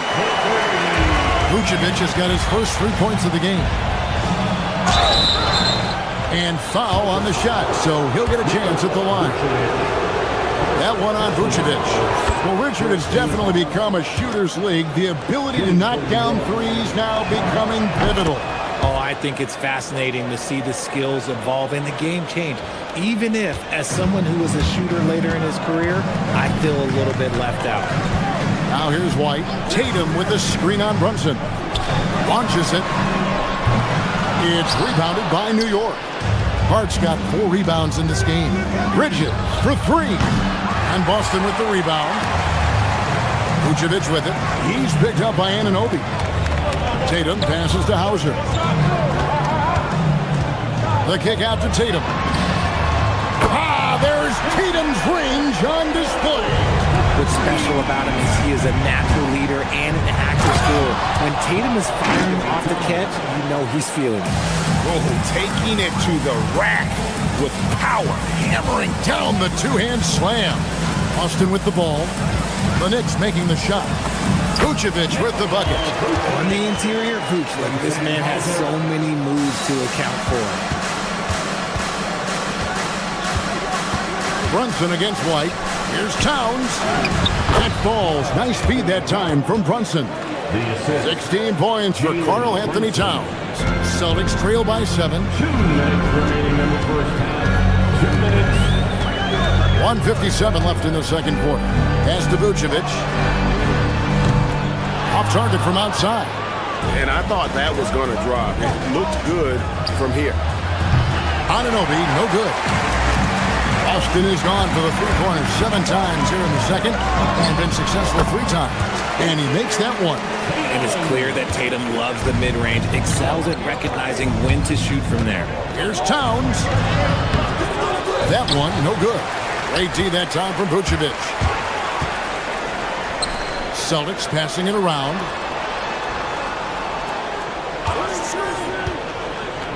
Vucevic has got his first 3 points of the game. And foul on the shot, so he'll get a chance at the line. That one on Vucevic. Well, Richard, it's definitely become a shooter's league. The ability to knock down threes now becoming pivotal. Oh, I think it's fascinating to see the skills evolve and the game change. Even if, as someone who was a shooter later in his career, I feel a little bit left out. Now here's White. Tatum with a screen on Brunson. Launches it. It's rebounded by New York. Hart's got 4 rebounds in this game. Bridges for 3. And Boston with the rebound. Vucevic with it. He's picked up by Anunoby. Tatum passes to Hauser. The kick out to Tatum. There's Tatum's range on display. What's special about him is he is a natural leader and an active scorer. When Tatum is firing off the catch, you know he's feeling it. Oh, taking it to the rack with power. Hammering down the two-hand slam. Austin with the ball. The Knicks making the shot. Vucevic with the bucket. On the interior, Vucevic. This man has so many moves to account for. Brunson against White. Here's Towns. That falls. Nice speed that time from Brunson. 16 points for Karl Anthony Towns. Celtics trail by 7. 2 minutes remaining in the first half. 2 minutes. 1:57 left in the second quarter. Pass to Vucevic. Off target from outside. And I thought that was going to drop. It looked good from here. Anunoby, no good. Austin is gone for the three-pointers 7 times here in the second and been successful 3 times. And he makes that one. And it's clear that Tatum loves the mid-range, excels at recognizing when to shoot from there. Here's Towns. That one, no good. Great D that time from Vucevic. Celtics passing it around.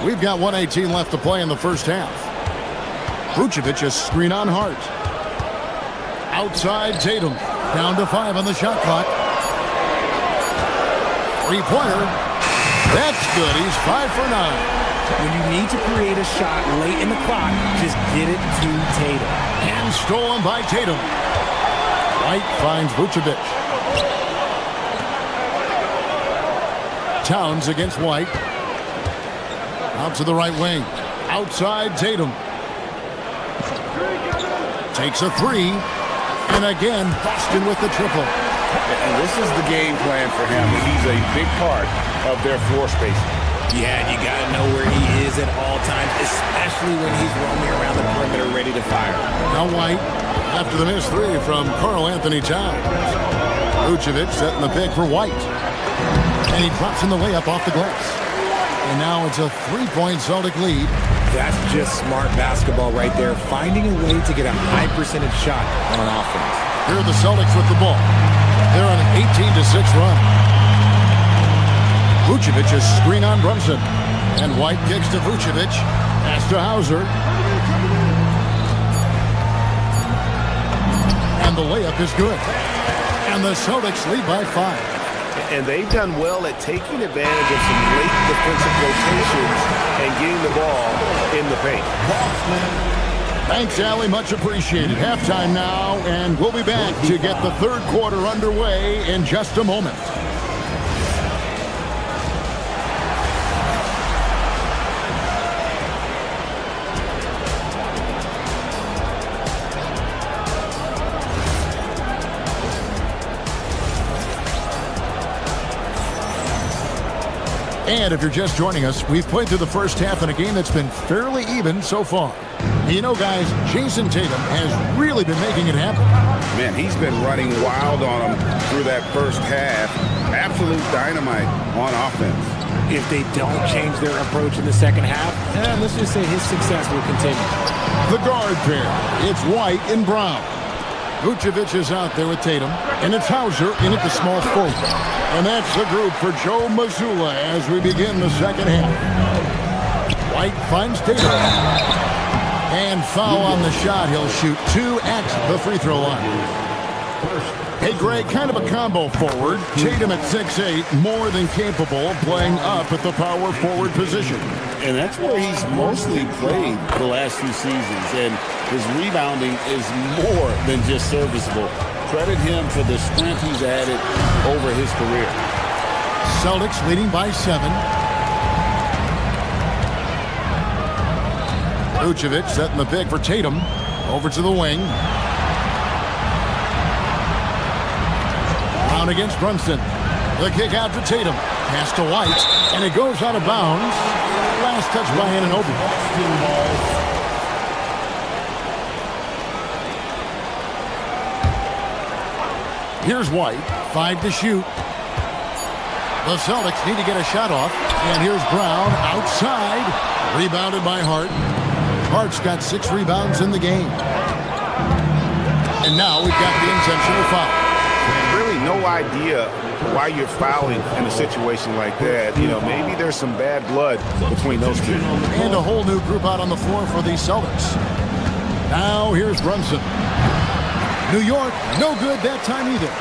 We've got 1:18 left to play in the first half. Vucevic a screen on Hart. Outside Tatum. Down to 5 on the shot clock. Three-pointer. That's good. He's 5 for 9. When you need to create a shot late in the clock, just get it to Tatum. And stolen by Tatum. White finds Vucevic. Towns against White. Out to the right wing. Outside Tatum. Takes a 3. And again, Boston with the triple. And this is the game plan for him. He's a big part of their floor spacing. Yeah, you got to know where he is at all times, especially when he's roaming around the perimeter ready to fire. Now White, after the missed 3 from Karl Anthony Towns. Vucevic setting the pick for White. And he drops in the layup off the glass. And now it's a 3-point Celtic lead, That's just smart basketball right there, finding a way to get a high percentage shot on offense. Here are the Celtics with the ball. They're on an 18-6 run. Vucevic's screen on Brunson. And White kicks to Vucevic. Pass to Hauser. And the layup is good. And the Celtics lead by 5. And they've done well at taking advantage of some late defensive rotations and getting the ball in the paint. Thanks, Allie. Much appreciated. Halftime now, and we'll be back to get the third quarter underway in just a moment. And if you're just joining us, we've played through the first half in a game that's been fairly even so far. You know, guys, Jason Tatum has really been making it happen. Man, he's been running wild on them through that first half. Absolute dynamite on offense. If they don't change their approach in the second half, let's just say his success will continue. The guard pair, it's White and Brown. Vucevic is out there with Tatum, and it's Hauser in at the small forward. And that's the group for Joe Mazzulla as we begin the second half. White finds Tatum. And foul on the shot. He'll shoot 2 at the free throw line. Hey, Greg, kind of a combo forward. Tatum at 6'8", more than capable of playing up at the power forward position. And that's where he's mostly played the last few seasons. And his rebounding is more than just serviceable. Credit him for the strength he's added over his career. Celtics leading by 7. Vucevic setting the pick for Tatum. Over to the wing. Brown against Brunson. The kick out to Tatum. Pass to White. And it goes out of bounds. Last touch by Anunoby. Here's White. 5 to shoot. The Celtics need to get a shot off. And here's Brown outside. Rebounded by Hart. Hart's got 6 rebounds in the game. And now we've got the intentional foul. Really no idea why you're fouling in a situation like that. You know, maybe there's some bad blood between those two. And a whole new group out on the floor for the Celtics. Now here's Brunson. New York, no good that time either.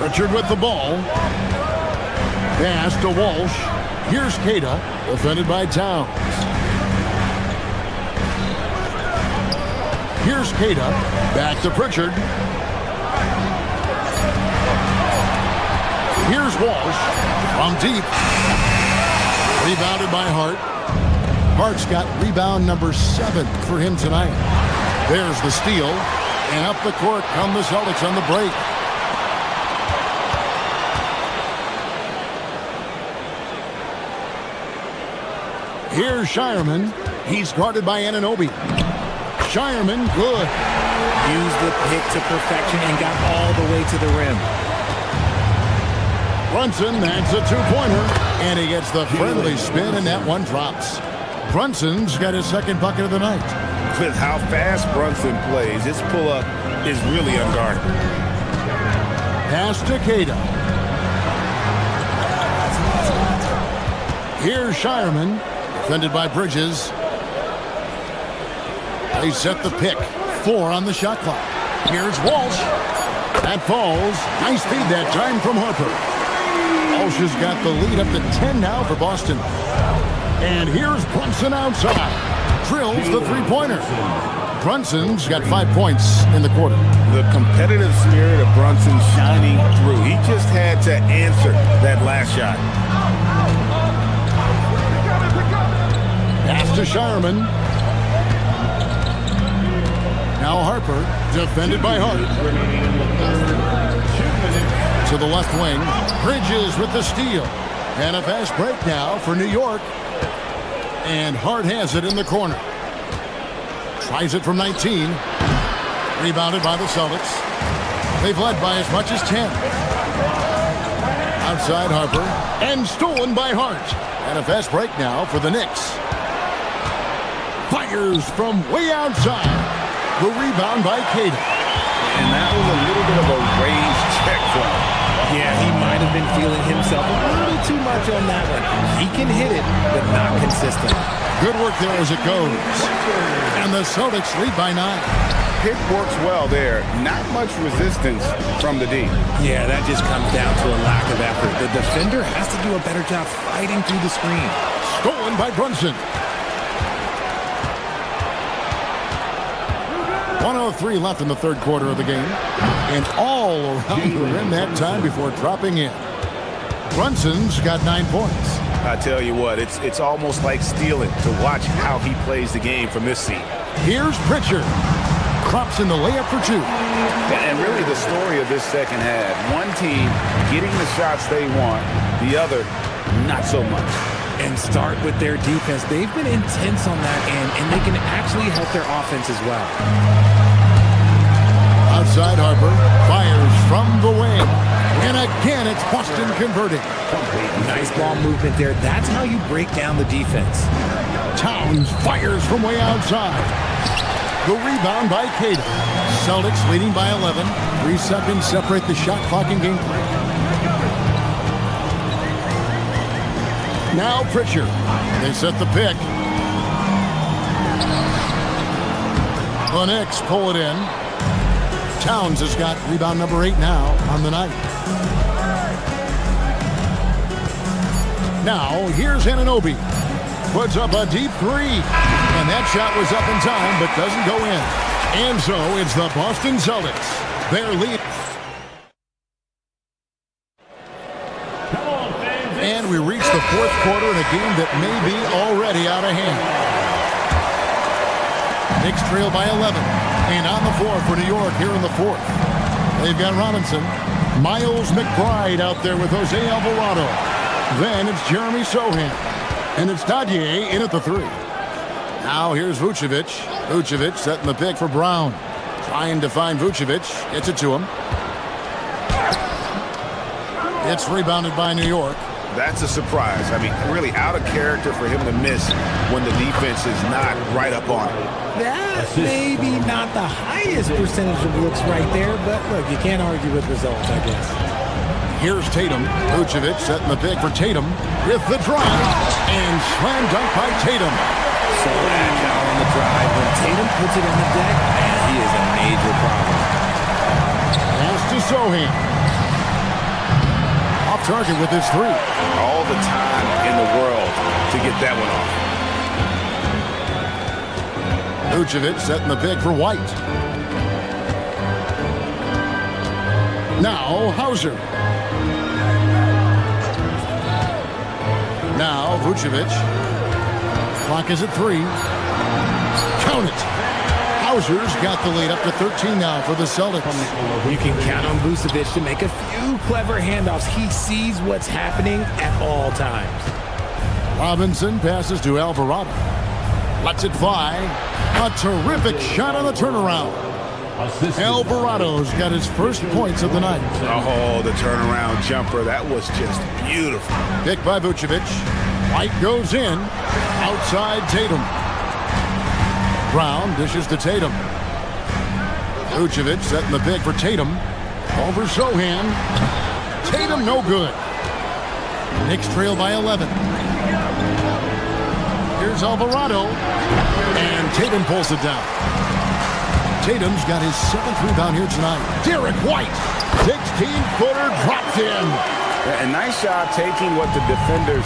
Richard with the ball. Pass to Walsh. Here's Keita, defended by Towns. Here's Keita, back to Pritchard. Here's Walsh, from deep. Rebounded by Hart. Hart's got rebound number 7 for him tonight. There's the steal, and up the court come the Celtics on the break. Here's Shireman. He's guarded by Anunoby. Shireman, good. Used the pick to perfection and got all the way to the rim. Brunson, that's a 2-pointer. And he gets the friendly spin, and that one drops. Brunson's got his second bucket of the night. With how fast Brunson plays, his pull-up is really unguarded. Pass to Keita. Here's Shireman. Defended by Bridges. They set the pick. 4 on the shot clock. Here's Walsh. That falls. Nice feed that time from Harper. Walsh has got the lead up to 10 now for Boston. And here's Brunson outside. Drills the 3-pointer. Brunson's got 5 points in the quarter. The competitive spirit of Brunson shining through. He just had to answer that last shot. Pass to Shireman. Now Harper, defended by Hart. To the left wing. Bridges with the steal. And a fast break now for New York. And Hart has it in the corner. Tries it from 19. Rebounded by the Celtics. They've led by as much as 10. Outside Harper. And stolen by Hart. And a fast break now for the Knicks. Fires from way outside. The rebound by Caden. And that was a little bit of a range check for him. Yeah, he might have been feeling himself a little too much on that one. He can hit it, but not consistent. Good work there as it goes. And the Celtics lead by 9. Pick works well there. Not much resistance from the D. Yeah, that just comes down to a lack of effort. The defender has to do a better job fighting through the screen. Stolen by Brunson. 1:03 left in the third quarter of the game. And all around the rim that time before dropping in. Brunson's got 9 points. I tell you what, it's almost like stealing to watch how he plays the game from this seat. Here's Pritchard. Crops in the layup for 2. And really the story of this second half, one team getting the shots they want, the other not so much. And start with their defense. They've been intense on that end, and they can actually help their offense as well. Outside Harper fires from the wing. And again, it's Boston converting. Nice ball movement there. That's how you break down the defense. Towns fires from way outside. The rebound by Caden. Celtics leading by 11. 3 seconds separate the shot clock and game play. Now Pritchard. They set the pick. The Knicks pull it in. Towns has got rebound number 8 now on the night. Now here's Anunoby. Puts up a deep 3. And that shot was up in time, but doesn't go in. And so it's the Boston Celtics. Their lead. And we reach the fourth quarter in a game that may be already out of hand. Knicks trail by 11. And on the floor for New York here in the fourth. They've got Robinson. Miles McBride out there with Jose Alvarado. Then it's Jeremy Sohan. And it's Dadier in at the 3. Now here's Vucevic. Vucevic setting the pick for Brown. Trying to find Vucevic. Gets it to him. It's rebounded by New York. That's a surprise. I mean, really out of character for him to miss when the defense is not right up on him. That may be not the highest percentage of looks right there, but look, you can't argue with results, I guess. Here's Tatum. Vucevic setting the pick for Tatum with the drive. And slam dunk by Tatum. So agile on the drive. When Tatum puts it on the deck, man, he is a major problem. Pass to Sohan. Off target with his 3. All the time in the world to get that one off. Vucevic setting the pick for White. Now Hauser. Now Vucevic. Clock is at 3. Count it. Hauser's got the lead up to 13 now for the Celtics. You can count on Vucevic to make a few clever handoffs. He sees what's happening at all times. Robinson passes to Alvarado. Lets it fly. A terrific shot on the turnaround. Alvarado's got his first points of the night. Oh, the turnaround jumper. That was just beautiful. Picked by Vucevic. White goes in. Outside Tatum. Brown dishes to Tatum. Vucevic setting the pick for Tatum. Over Sohan. Tatum no good. Knicks trail by 11. Here's Alvarado. And Tatum pulls it down. Tatum's got his 7th rebound here tonight. Derek White. 16-footer dropped in. A nice job taking what the defenders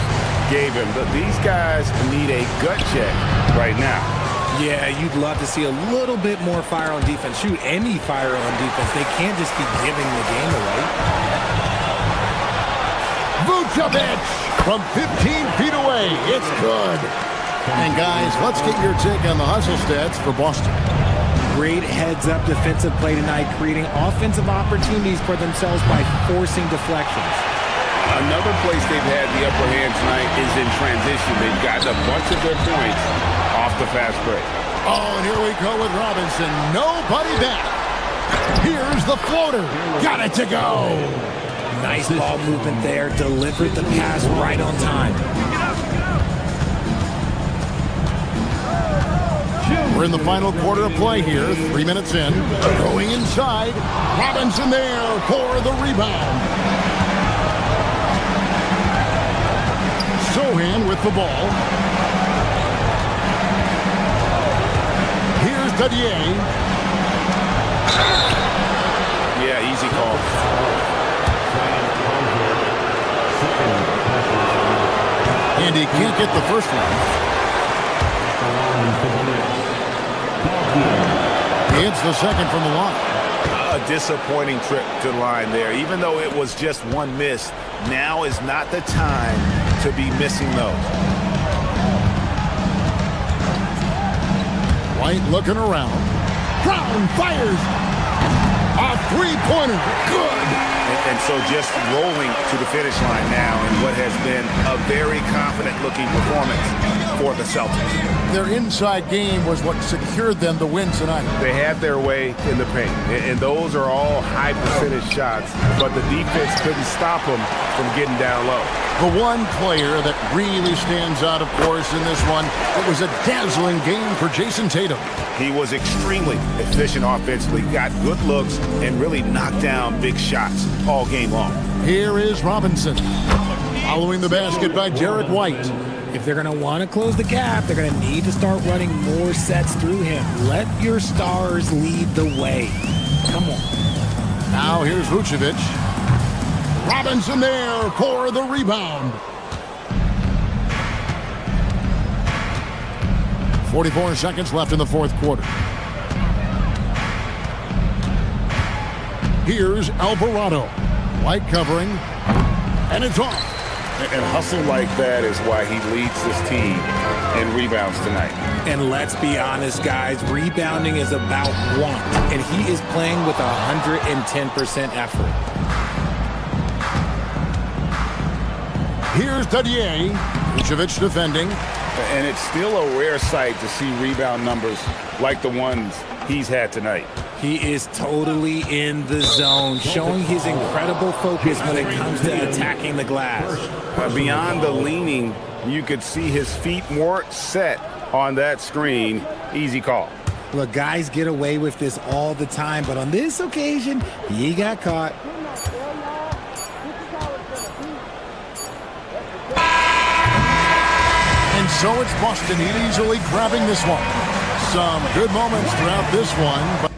gave him. But these guys need a gut check right now. Yeah, you'd love to see a little bit more fire on defense. Shoot, any fire on defense. They can't just be giving the game away. Vucevic from 15 feet away. It's good. And guys, let's get your take on the hustle stats for Boston. Great heads-up defensive play tonight, creating offensive opportunities for themselves by forcing deflections. Another place they've had the upper hand tonight is in transition. They've gotten a bunch of their points off the fast break. Oh, and here we go with Robinson. Nobody back. Here's the floater. Got it to go. Nice ball movement there. Delivered the pass right on time. We're in the final quarter of play here, 3 minutes in. Going inside, Robinson there for the rebound. Sohan with the ball. Here's Dadier. Yeah, easy call. And he can't get the first one. It's the second from the line. A disappointing trip to the line there. Even though it was just one miss, now is not the time to be missing those. White looking around. Brown fires. A three-pointer. Good. And so just rolling to the finish line now in what has been a very confident-looking performance for the Celtics. Their inside game was what secured them the win tonight. They had their way in the paint, and those are all high-percentage shots, but the defense couldn't stop them from getting down low. The one player that really stands out, of course, in this one, it was a dazzling game for Jason Tatum. He was extremely efficient offensively, got good looks, and really knocked down big shots all game long. Here is Robinson. Following the basket by Derek White. If they're going to want to close the gap, they're going to need to start running more sets through him. Let your stars lead the way. Come on. Now here's Vucevic. Robinson there for the rebound. 44 seconds left in the fourth quarter. Here's Alvarado. White covering. And it's off. And hustle like that is why he leads this team in rebounds tonight. And let's be honest, guys, rebounding is about want, and he is playing with 110% effort. Here's Dadier. Vucevic defending. And it's still a rare sight to see rebound numbers like the ones he's had tonight. He is totally in the zone, showing his incredible focus when it comes to attacking the glass. Beyond the leaning, you could see his feet more set on that screen. Easy call. Look, guys get away with this all the time, but on this occasion, he got caught. And so it's Boston easily grabbing this one. Some good moments throughout this one. But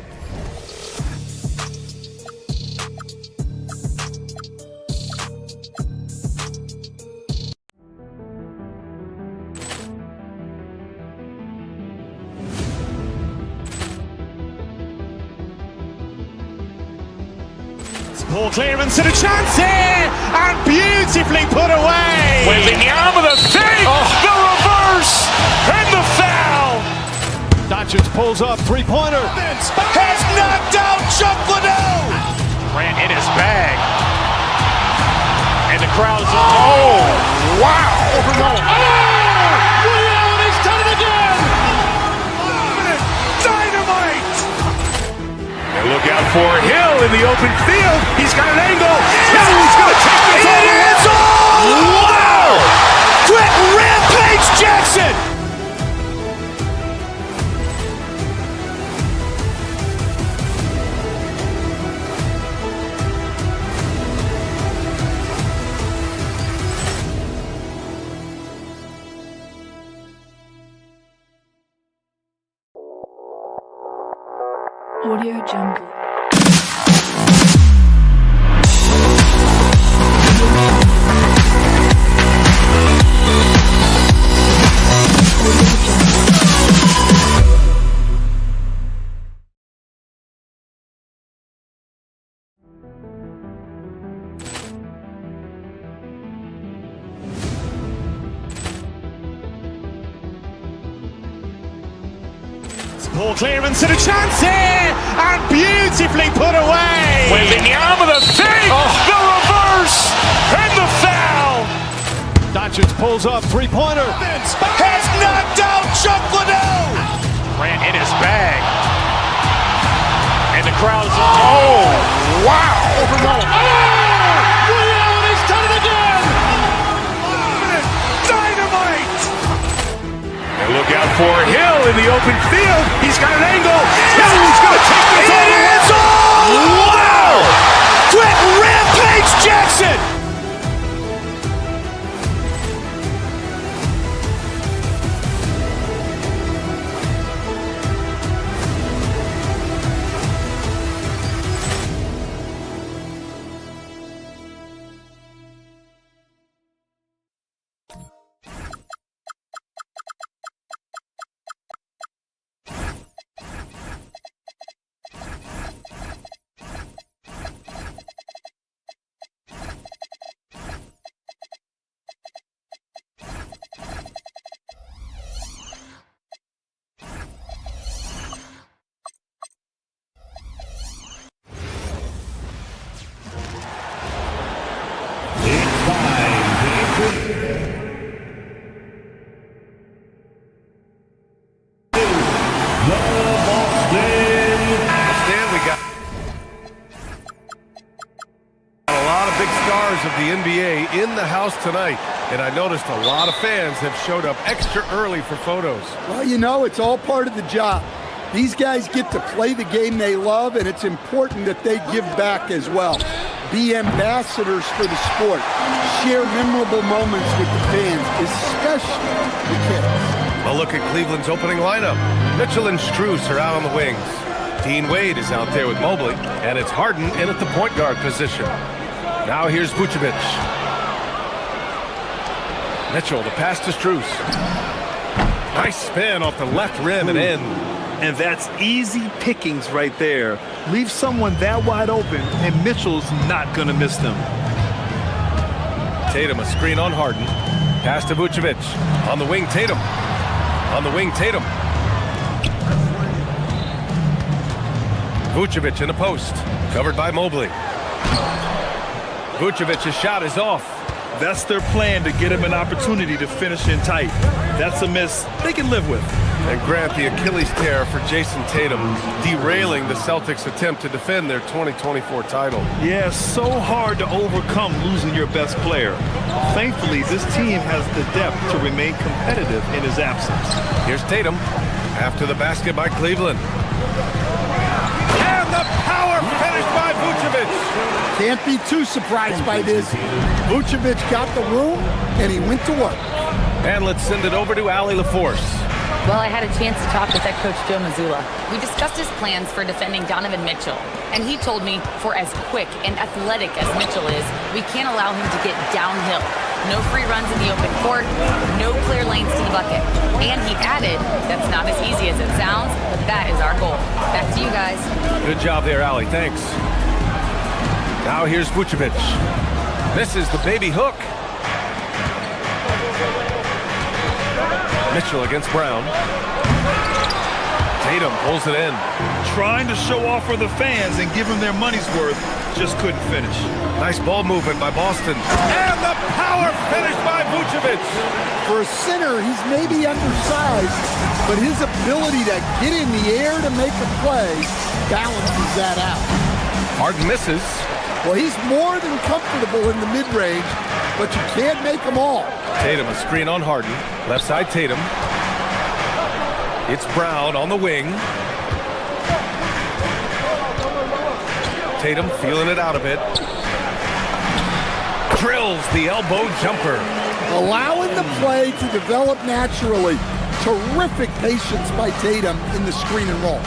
Ball clearance and a chance here, and beautifully put away. Wembanyama the fake, the reverse, and the foul. Doncic pulls up, three-pointer. Has knocked out Chuck Liddell. Ran in his bag. And the crowd is, oh, wow. Reality's done it again. Dynamite. And look out for Hill in the open field. He's got an angle. Now he's going to take this all the way. Wow. Quick rampage Jackson. Audio Jungle. Ball clearance and a chance here, and beautifully put away. Wembanyama the fake, the reverse, and the foul. Doncic pulls up, three-pointer. Has knocked out Chuck Liddell. Ran in his bag. And the crowd is, oh, wow. Reality's done it again. Dynamite. And Look out for Hill in the open field. He's got an angle. Hill's going to take this all the way. Wow! Quick rampage Jackson! Of the NBA in the house tonight, and I noticed a lot of fans have showed up extra early for photos. Well, you know, it's all part of the job. These guys get to play the game they love, and it's important that they give back as well. Be ambassadors for the sport. Share memorable moments with the fans, especially the kids. A look at Cleveland's opening lineup. Mitchell and Strus are out on the wings. Dean Wade is out there with Mobley, and it's Harden in at the point guard position. Now here's Vucevic. Mitchell, the pass to Strus. Nice spin off the left rim and in. And that's easy pickings right there. Leave someone that wide open, and Mitchell's not going to miss them. Tatum, a screen on Harden. Pass to Vucevic. On the wing, Tatum. On the wing, Tatum. Vucevic in the post. Covered by Mobley. Vucevic's shot is off. That's their plan, to get him an opportunity to finish in tight. That's a miss they can live with. And Grant, the Achilles tear for Jason Tatum, derailing the Celtics' attempt to defend their 2024 title. Yeah, so hard to overcome losing your best player. Thankfully, this team has the depth to remain competitive in his absence. Here's Tatum after the basket by Cleveland. And the power finish by Vucevic. Can't be too surprised by this. Vucevic got the room, and he went to work. And let's send it over to Allie LaForce. Well, I had a chance to talk with head coach Joe Mazzulla. We discussed his plans for defending Donovan Mitchell, and he told me for as quick and athletic as Mitchell is, we can't allow him to get downhill. No free runs in the open court, no clear lanes to the bucket. And he added, that's not as easy as it sounds, but that is our goal. Back to you guys. Good job there, Allie. Thanks. Now here's Vucevic. Misses the baby hook. Mitchell against Brown. Tatum pulls it in. Trying to show off for the fans and give them their money's worth, just couldn't finish. Nice ball movement by Boston. And the power finish by Vucevic. For a center, he's maybe undersized, but his ability to get in the air to make a play balances that out. Harden misses. Well, he's more than comfortable in the mid-range, but you can't make them all. Tatum, a screen on Harden. Left side, Tatum. It's Brown on the wing. Tatum feeling it out a bit. Drills the elbow jumper. Allowing the play to develop naturally. Terrific patience by Tatum in the screen and roll.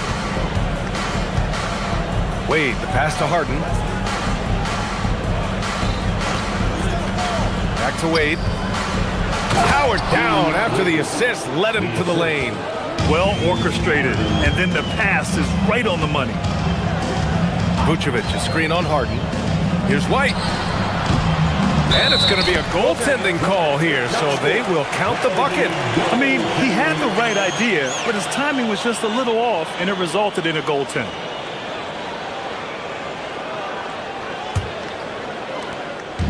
Wade, the pass to Harden. Back to Wade. Powered down after the assist led him to the lane. Well orchestrated, and then the pass is right on the money. Vucevic, a screen on Harden. Here's White. And it's going to be a goaltending call here, so they will count the bucket. I mean, he had the right idea, but his timing was just a little off, and it resulted in a goaltend.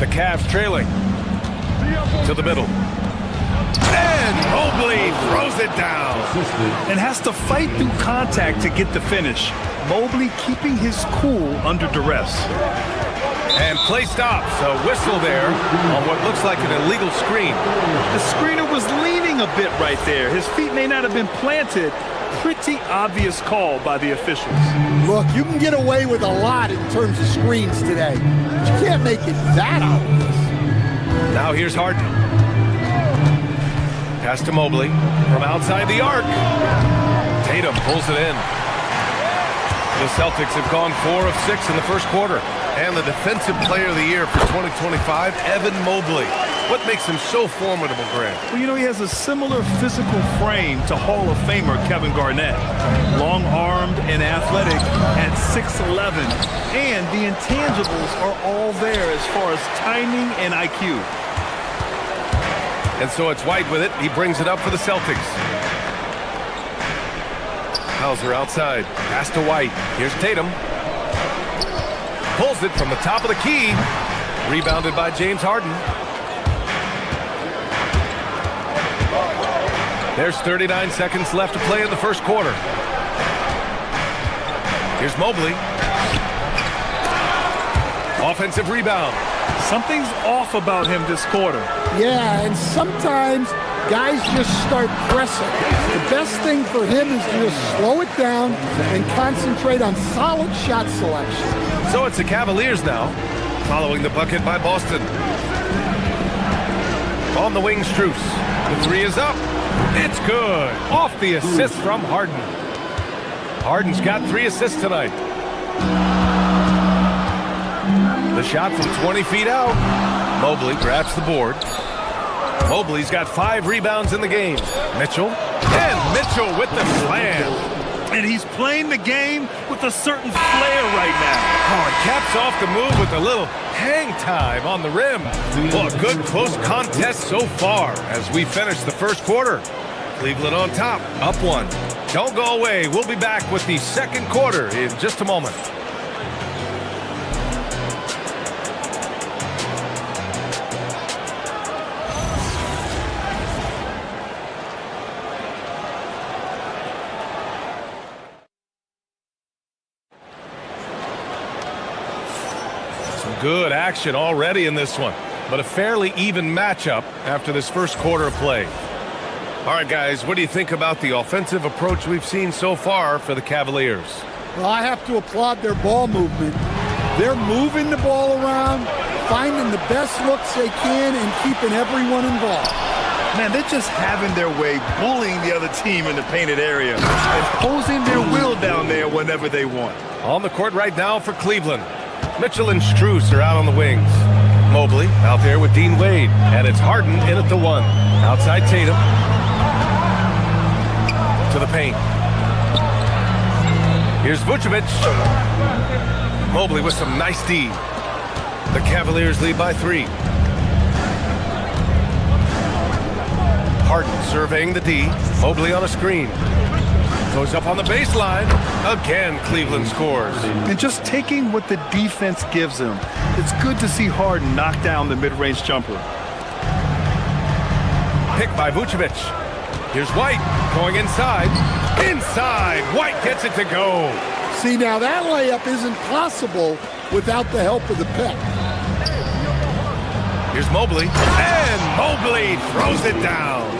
The Cavs trailing to the middle. And Mobley throws it down. And has to fight through contact to get the finish. Mobley keeping his cool under duress. And play stops. A whistle there on what looks like an illegal screen. The screener was leaning a bit right there. His feet may not have been planted. Pretty obvious call by the officials. Look, you can get away with a lot in terms of screens today, but you can't make it that obvious. Now here's Harden. Pass to Mobley from outside the arc. Tatum pulls it in. The Celtics have gone 4 of 6 in the first quarter. And the Defensive Player of the Year for 2025, Evan Mobley. What makes him so formidable, Grant? Well, you know, he has a similar physical frame to Hall of Famer Kevin Garnett. Long-armed and athletic at 6'11". And the intangibles are all there as far as timing and IQ. And so it's White with it. He brings it up for the Celtics. Hauser outside. Pass to White. Here's Tatum. Pulls it from the top of the key. Rebounded by James Harden. There's 39 seconds left to play in the first quarter. Here's Mobley. Offensive rebound. Something's off about him this quarter. Yeah, and sometimes guys just start pressing. The best thing for him is to just slow it down and concentrate on solid shot selection. So it's the Cavaliers now, following the bucket by Boston. On the wing, Strus. The three is up. It's good. Off the assist from Harden. Harden's got 3 assists tonight. The shot from 20 feet out. Mobley grabs the board. Mobley's got 5 rebounds in the game. Mitchell. And Mitchell with the slam. And he's playing the game with a certain flair right now. Oh, and caps off the move with a little hang time on the rim. Well, a good close contest so far as we finish the first quarter. Cleveland on top, up 1. Don't go away. We'll be back with the second quarter in just a moment. Good action already in this one, but a fairly even matchup after this first quarter of play. All right, guys, what do you think about the offensive approach we've seen so far for the Cavaliers? Well, I have to applaud their ball movement. They're moving the ball around, finding the best looks they can, and keeping everyone involved. Man, they're just having their way, bullying the other team in the painted area, and posing their will down there whenever they want. On the court right now for Cleveland. Mitchell and Strus are out on the wings. Mobley out there with Dean Wade. And it's Harden in at the 1. Outside Tatum. To the paint. Here's Vucevic. Mobley with some nice D. The Cavaliers lead by 3. Harden surveying the D. Mobley on a screen. Goes up on the baseline. Again, Cleveland scores. And just taking what the defense gives him, it's good to see Harden knock down the mid-range jumper. Pick by Vucevic. Here's White going inside. Inside. White gets it to go. See, now that layup isn't possible without the help of the pick. Here's Mobley. And Mobley throws it down.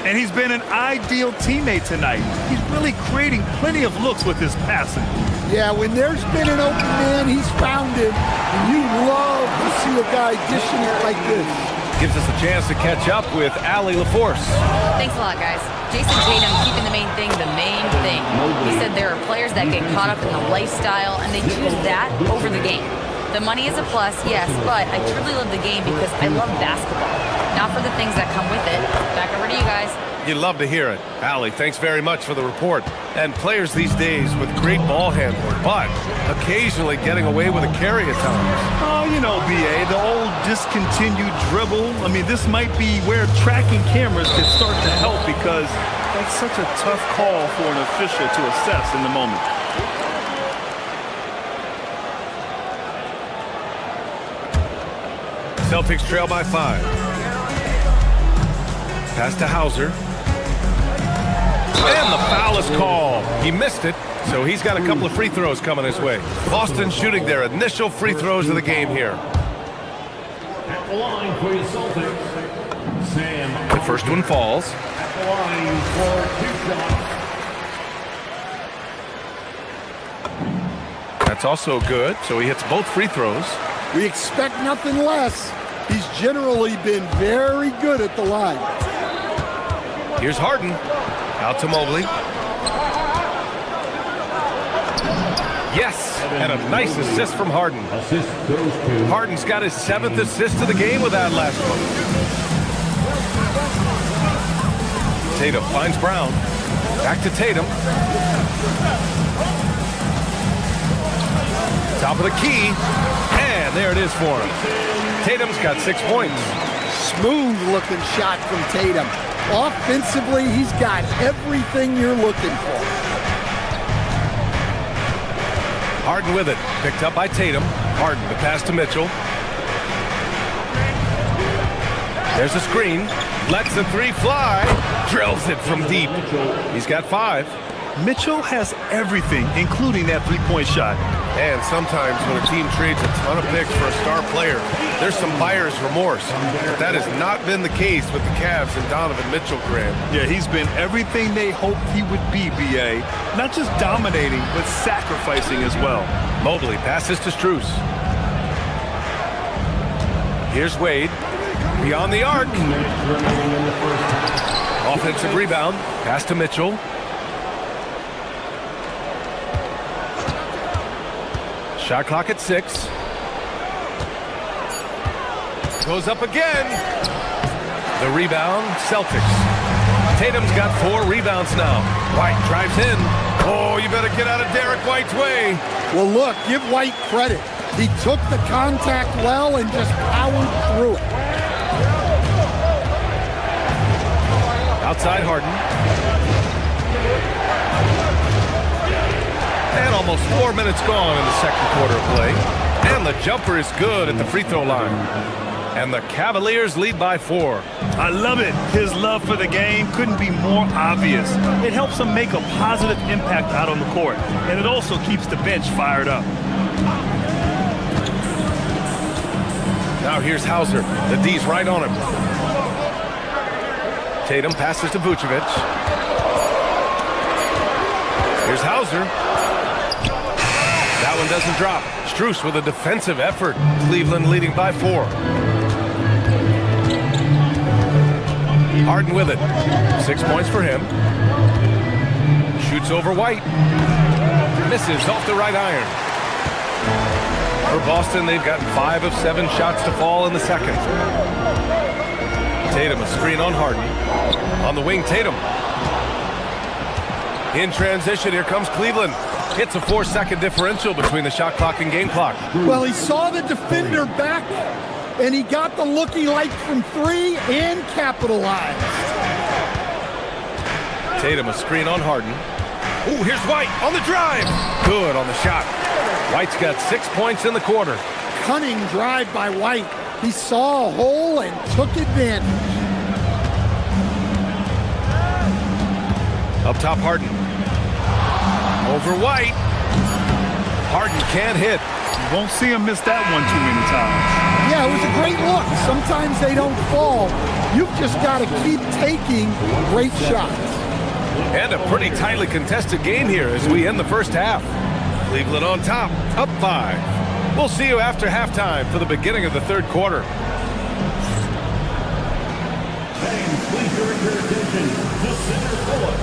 And he's been an ideal teammate tonight. He's really creating plenty of looks with his passing. Yeah, when there's been an open man, he's found him. And you love to see a guy dishing it like this. Gives us a chance to catch up with Allie LaForce. Thanks a lot, guys. Jason Tatum keeping the main thing the main thing. He said there are players that get caught up in the lifestyle, and they choose that over the game. The money is a plus, yes, but I truly love the game because I love basketball, not for the things that come with it. Back over to you guys. You'd love to hear it. Allie, thanks very much for the report. And players these days with great ball handling, but occasionally getting away with a carry at times. Oh, you know, BA, the old discontinued dribble. I mean, this might be where tracking cameras can start to help because that's such a tough call for an official to assess in the moment. Celtics trail by 5. Pass to Hauser. And the foul is called. He missed it, so he's got a couple of free throws coming his way. Boston shooting their initial free throws of the game here. At the line for your Celtics, The first one falls. That's also good, so he hits both free throws. We expect nothing less. He's generally been very good at the line. Here's Harden. Out to Mobley. Yes, and a nice assist from Harden. Harden's got his 7th assist of the game with that last one. Tatum finds Brown. Back to Tatum. Top of the key. And there it is for him. Tatum's got 6 points. Smooth looking shot from Tatum. Offensively, he's got everything you're looking for. Harden with it. Picked up by Tatum. Harden, the pass to Mitchell. There's a screen. Lets the three fly. Drills it from deep. He's got 5. Mitchell has everything, including that three-point shot. And sometimes when a team trades a ton of picks for a star player, there's some buyer's remorse. But that has not been the case with the Cavs and Donovan Mitchell, Graham. Yeah, he's been everything they hoped he would be, B.A. Not just dominating, but sacrificing as well. Mobley passes to Strus. Here's Wade. Beyond the arc. Offensive rebound. Pass to Mitchell. Shot clock at 6. Goes up again. The rebound, Celtics. Tatum's got 4 rebounds now. White drives in. Oh, you better get out of Derek White's way. Well, look, give White credit. He took the contact well and just powered through it. Outside Harden. And almost 4 minutes gone in the second quarter of play. And the jumper is good at the free throw line. And the Cavaliers lead by 4. I love it. His love for the game couldn't be more obvious. It helps him make a positive impact out on the court. And it also keeps the bench fired up. Now here's Hauser. The D's right on him. Tatum passes to Vucevic. Here's Hauser. That one doesn't drop. Strus with a defensive effort. Cleveland leading by 4. Harden with it. 6 points for him. Shoots over White. Misses off the right iron. For Boston, they've gotten 5 of 7 shots to fall in the second. Tatum, a screen on Harden. On the wing, Tatum. In transition, here comes Cleveland. It's a 4-second differential between the shot clock and game clock. Well, he saw the defender back, and he got the looky like from 3 and capitalized. Tatum, a screen on Harden. Ooh, here's White on the drive. Good on the shot. White's got 6 points in the quarter. Cunning drive by White. He saw a hole and took advantage. Up top, Harden. Over White. Harden can't hit. You won't see him miss that one too many times. Yeah, it was a great look. Sometimes they don't fall. You've just got to keep taking great shots. And a pretty tightly contested game here as we end the first half. Cleveland on top, up 5. We'll see you after halftime for the beginning of the third quarter. Fans, please direct your attention to center court.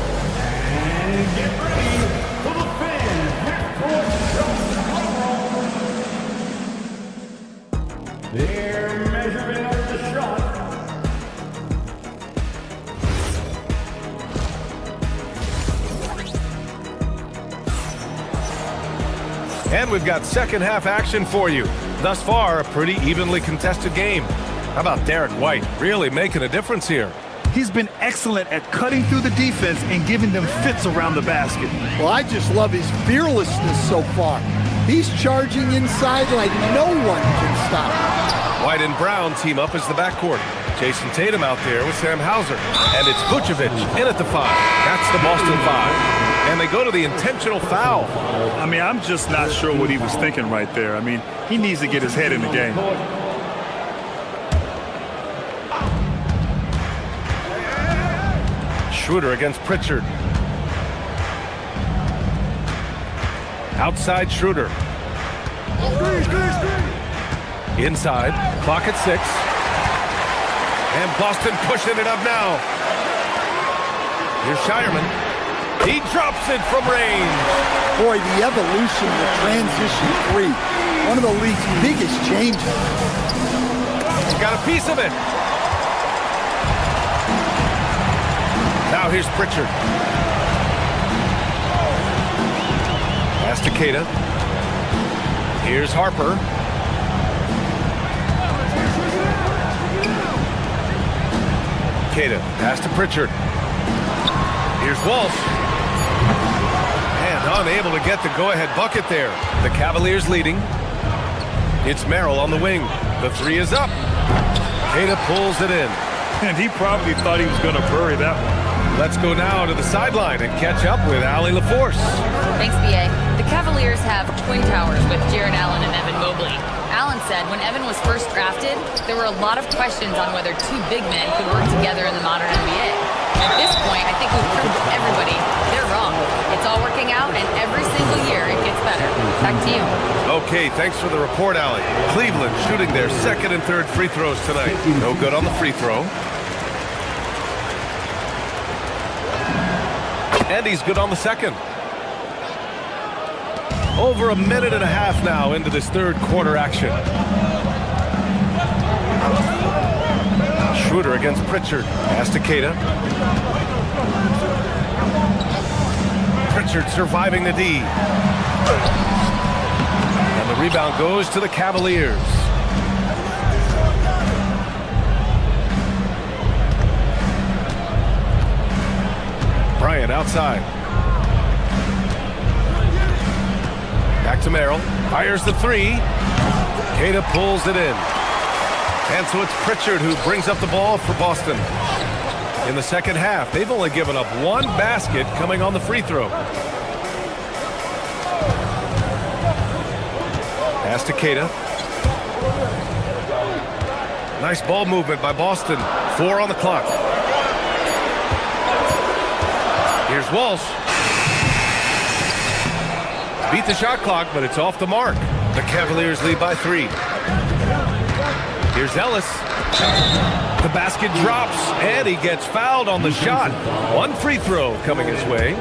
And get ready for the fans half-court show. They're measuring up the shot. And we've got second half action for you. Thus far, a pretty evenly contested game. How about Derek White really making a difference here? He's been excellent at cutting through the defense and giving them fits around the basket. Well, I just love his fearlessness so far. He's charging inside like no one can stop him. White and Brown team up as the backcourt. Jason Tatum out there with Sam Hauser. And it's Vucevic in at the 5. That's the Boston 5. And they go to the intentional foul. I mean, I'm just not sure what he was thinking right there. I mean, he needs to get his head in the game. Schroeder against Pritchard. Outside Schroeder. Inside, clock at 6. And Boston pushing it up now. Here's Shireman. He drops it from range. Boy, the evolution of the transition three. One of the league's biggest changes. Got a piece of it. Now here's Pritchard. Pass to Queta. Here's Harper. Queta, pass to Pritchard. Here's Walsh. And unable to get the go-ahead bucket there. The Cavaliers leading. It's Merrill on the wing. The three is up. Queta pulls it in. And he probably thought he was going to bury that one. Let's go now to the sideline and catch up with Allie LaForce. Thanks, B.A. The Cavaliers have twin towers with Jarrett Allen and Evan Mobley. Allen said when Evan was first drafted, there were a lot of questions on whether two big men could work together in the modern NBA. At this point, I think we've proved to everybody they're wrong. It's all working out, and every single year it gets better. Back to you. Okay, thanks for the report, Allie. Cleveland shooting their second and third free throws tonight. No good on the free throw. And he's good on the second. Over a minute and a half now into this third quarter action. Schroeder against Pritchard. Pass to Queta. Pritchard surviving the D. And the rebound goes to the Cavaliers. Bryant outside. Back to Merrill. Fires the three. Queta pulls it in. And so it's Pritchard who brings up the ball for Boston. In the second half, they've only given up one basket coming on the free throw. Pass to Queta. Nice ball movement by Boston. 4 on the clock. Here's Walsh. Beat the shot clock, but it's off the mark. The Cavaliers lead by 3. Here's Ellis. The basket drops, and he gets fouled on the shot. One free throw coming his way.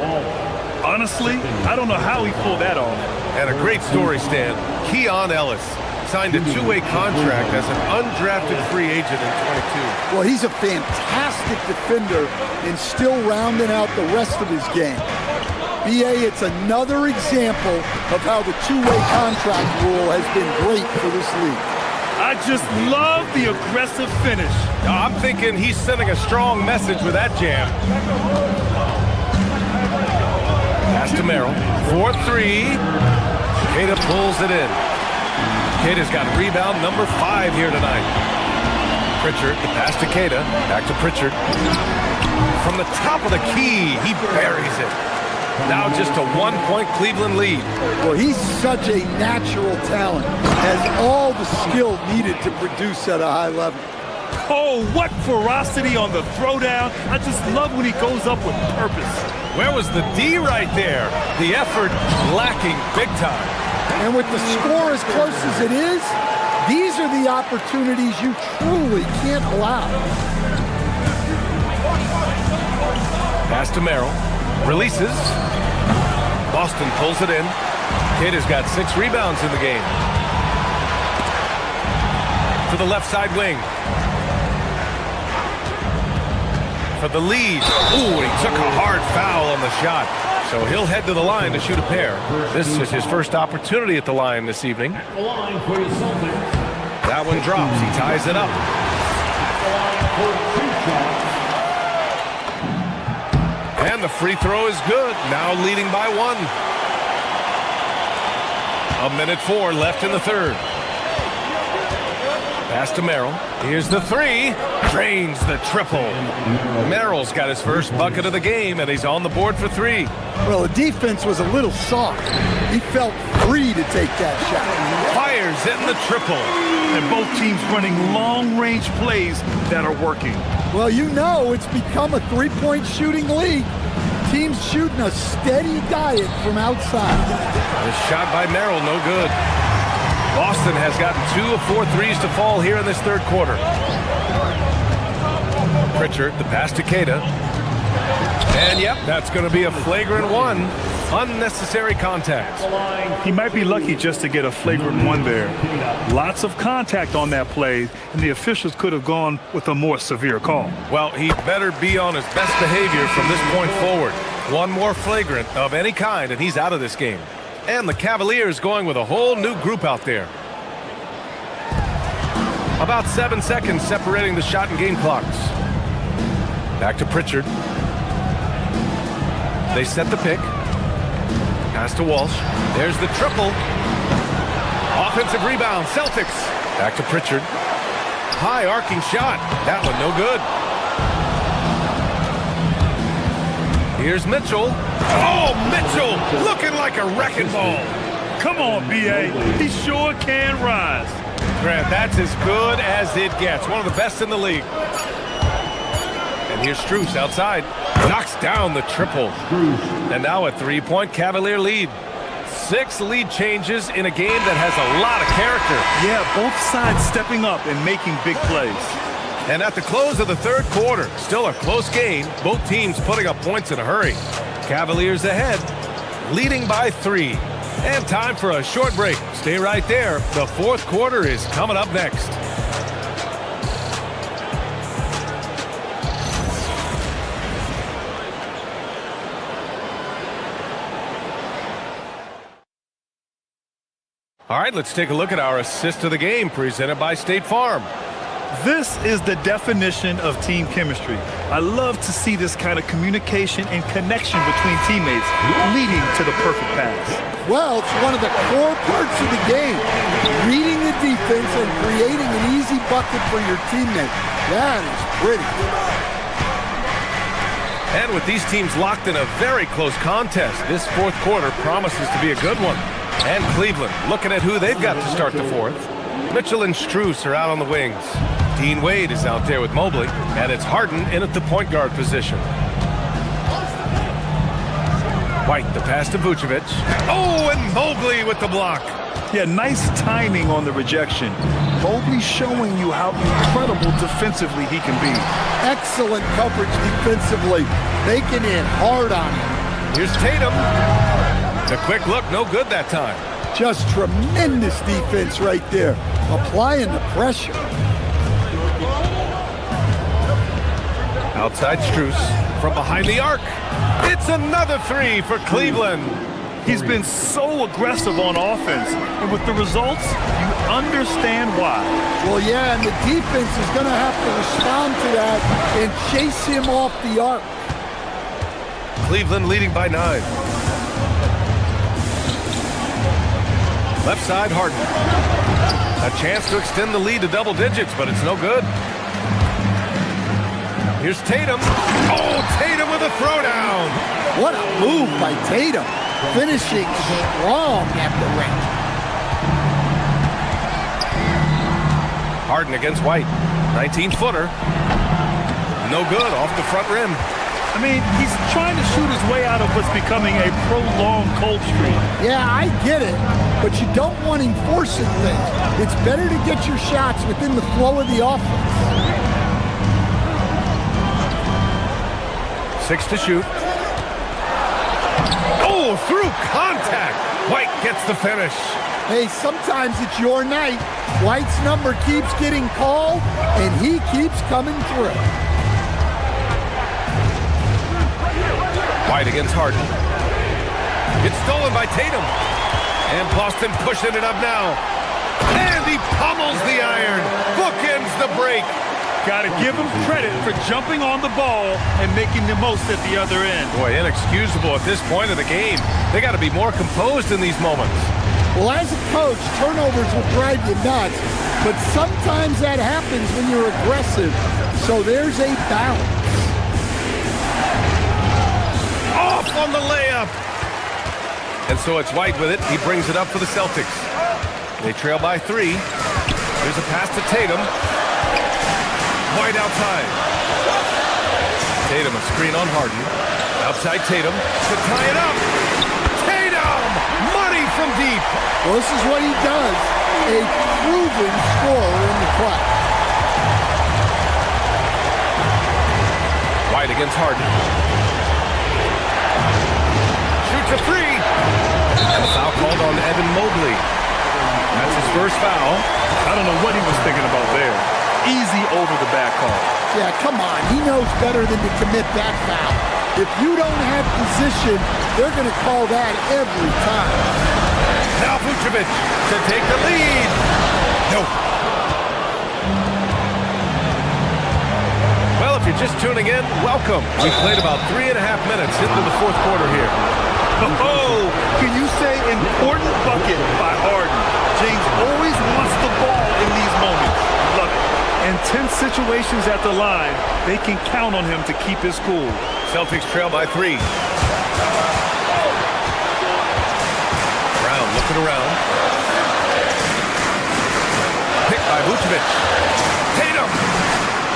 Honestly, I don't know how he pulled that off. And a great story, Stan. Keon Ellis signed a 2-way contract as an undrafted free agent in 22. Well, he's a fantastic defender and still rounding out the rest of his game. B.A., it's another example of how the 2-way contract rule has been great for this league. I just love the aggressive finish. I'm thinking he's sending a strong message with that jam. Pass to Merrill. 4-3. Queta pulls it in. Queta's got rebound number 5 here tonight. Pritchard, the pass to Queta. Back to Pritchard. From the top of the key, he buries it. Now just a 1-point Cleveland lead. Well, he's such a natural talent. Has all the skill needed to produce at a high level. Oh, what ferocity on the throwdown. I just love when he goes up with purpose. Where was the D right there? The effort lacking big time. And with the score as close as it is, these are the opportunities you truly can't allow. Pass to Merrill. Releases. Boston pulls it in. Queta's got 6 rebounds in the game. To the left side wing. For the lead. Ooh, he took a hard foul on the shot. So he'll head to the line to shoot a pair. This is his first opportunity at the line this evening. That one drops. He ties it up. And the free throw is good. Now leading by 1. 1:04 left in the third. Pass to Merrill. Here's the 3. Drains the triple. Merrill's got his first bucket of the game, and he's on the board for 3. Well, the defense was a little soft. He felt free to take that shot. Fires Cavaliers hitting the triple. And both teams running long-range plays that are working. Well, you know it's become a three-point shooting league. Teams shooting a steady diet from outside. The shot by Merrill, no good. Boston has gotten 2 of 4 threes to fall here in this third quarter. Pritchard, the pass to Queta. And yep, that's going to be a flagrant one. Unnecessary contact. He might be lucky just to get a flagrant one there. Lots of contact on that play, and the officials could have gone with a more severe call. Well, he better be on his best behavior from this point forward. One more flagrant of any kind, and he's out of this game. And the Cavaliers going with a whole new group out there. About 7 seconds separating the shot and game clocks. Back to Pritchard. They set the pick. Pass to Walsh. There's the triple. Offensive rebound, Celtics. Back to Pritchard. High arcing shot. That one no good. Here's Mitchell. Oh, Mitchell looking like a wrecking ball. Come on, B.A. He sure can rise. Grant, that's as good as it gets. One of the best in the league. And here's Strus outside. Knocks down the triple. And now a 3-point Cavalier lead. 6 lead changes in a game that has a lot of character. Yeah, both sides stepping up and making big plays. And at the close of the third quarter, still a close game. Both teams putting up points in a hurry. Cavaliers ahead, leading by 3. And time for a short break. Stay right there. The fourth quarter is coming up next. All right, let's take a look at our assist of the game presented by State Farm. This is the definition of team chemistry. I love to see this kind of communication and connection between teammates leading to the perfect pass. Well, it's one of the core parts of the game. Reading the defense and creating an easy bucket for your teammate. That is pretty. And with these teams locked in a very close contest, this fourth quarter promises to be a good one. And Cleveland looking at who they've got to start the fourth. Mitchell and Strus are out on the wings. Dean Wade is out there with Mobley, and it's Harden in at the point guard position. White, the pass to Vucevic. Oh, and Mobley with the block. Yeah, nice timing on the rejection. Mobley showing you how incredible defensively he can be. Excellent coverage defensively. Making it hard on him. Here's Tatum. The quick look, no good that time. Just tremendous defense right there. Applying the pressure. Outside Strus from behind the arc. It's another 3 for Cleveland. He's been so aggressive on offense, and with the results, you understand why. Well, yeah, and the defense is going to have to respond to that and chase him off the arc. Cleveland leading by 9. Left side, Harden. A chance to extend the lead to double digits, but it's no good. Here's Tatum. Oh, Tatum with a throwdown. What a move by Tatum. Finishing strong at the rim. Harden against White. 19-footer. No good, off the front rim. I mean, he's trying to shoot his way out of what's becoming a prolonged cold streak. Yeah, I get it, but you don't want him forcing things. It's better to get your shots within the flow of the offense. 6 to shoot. Oh, through contact. White gets the finish. Hey, sometimes it's your night. White's number keeps getting called, and he keeps coming through. White against Harden. It's stolen by Tatum. And Boston pushing it up now. And he pummels the iron. Bookends the break. Got to give him credit for jumping on the ball and making the most at the other end. Boy, inexcusable at this point of the game. They got to be more composed in these moments. Well, as a coach, turnovers will drive you nuts, but sometimes that happens when you're aggressive. So there's a balance. Off on the layup. And so it's White with it. He brings it up for the Celtics. They trail by 3. There's a pass to Tatum. White outside. Tatum, a screen on Harden. Outside Tatum to tie it up. Tatum! Money from deep. Well, this is what he does. A proven scorer in the clutch. White against Harden. Shoots a 3. And a foul called on Evan Mobley. That's his first foul. I don't know what he was thinking about there. Easy over the back call. Yeah, come on. He knows better than to commit that foul. If you don't have position, they're going to call that every time. Now Vucevic to take the lead. Nope. Well, if you're just tuning in, welcome. We played about 3.5 minutes into the fourth quarter here. Oh, can you say important bucket by Harden? James always wants the ball in these moments. Love it. In tense situations at the line, they can count on him to keep his cool. Celtics trail by 3. Brown looking around. Picked by Vucevic. Tatum.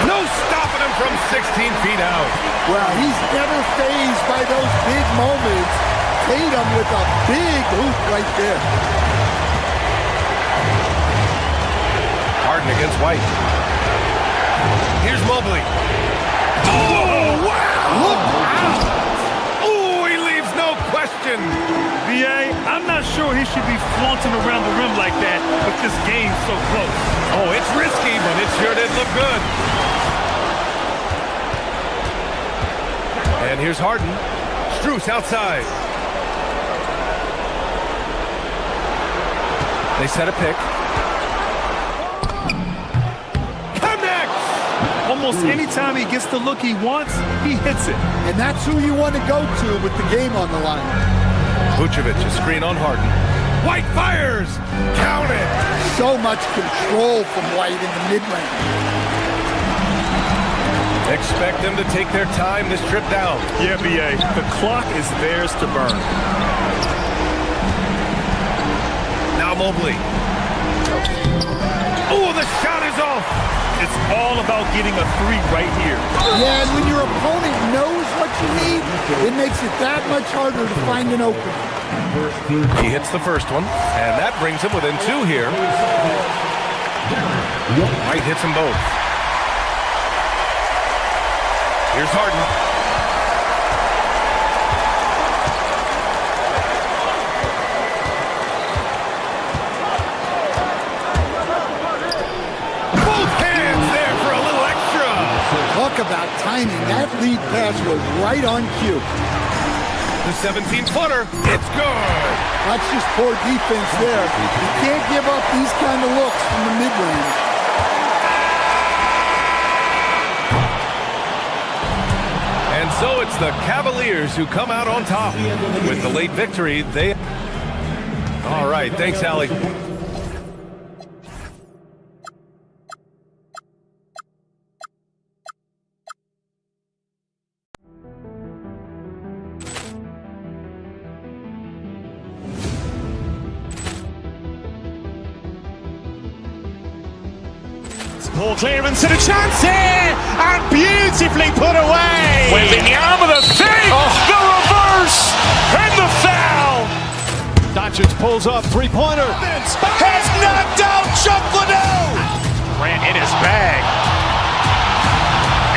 No stopping him from 16 feet out. Well, he's never fazed by those big moments. Tatum with a big hoop right there. Harden against White. Here's Mobley. Oh, wow! Look out! Oh, he leaves no question. B.A., I'm not sure he should be flaunting around the rim like that with this game so close. Oh, it's risky, but it sure did look good. And here's Harden. Strus outside. They set a pick. Almost any time he gets the look he wants, he hits it. And that's who you want to go to with the game on the line. Vucevic, a screen on Harden. White fires! Count it! So much control from White in the mid-range. Expect them to take their time this trip down. Yeah, B.A., the clock is theirs to burn. Now Mobley. Oh, the shot is off! It's all about getting a 3 right here. Yeah, and when your opponent knows what you need, it makes it that much harder to find an opening. He hits the first one, and that brings him within 2 here. White hits them both. Here's Harden. Talk about timing. That lead pass was right on cue. The 17-footer. It's good. That's just poor defense there. You can't give up these kind of looks from the mid-range. And so it's the Cavaliers who come out on top. With the late victory, they... All right, thanks, Allie. Ball clearance and a chance here, and beautifully put away. Wembanyama the thing, the reverse, and the foul. Doncic pulls up, three-pointer. Has knocked out Chuck Liddell. Grant in his bag,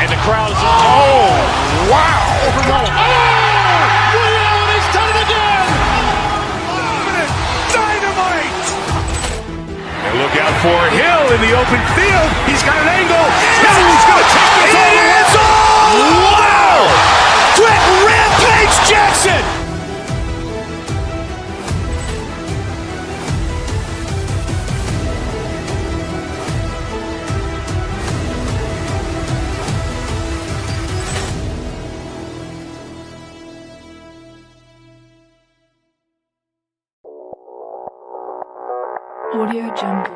and the crowd is. Oh, wow! Oh, he's done it again. Dynamite. Look out for Hill in the open field. He's got an angle. Yes! He's going to take this all the way. Wow! Quick rampage Jackson. Audio Jungle.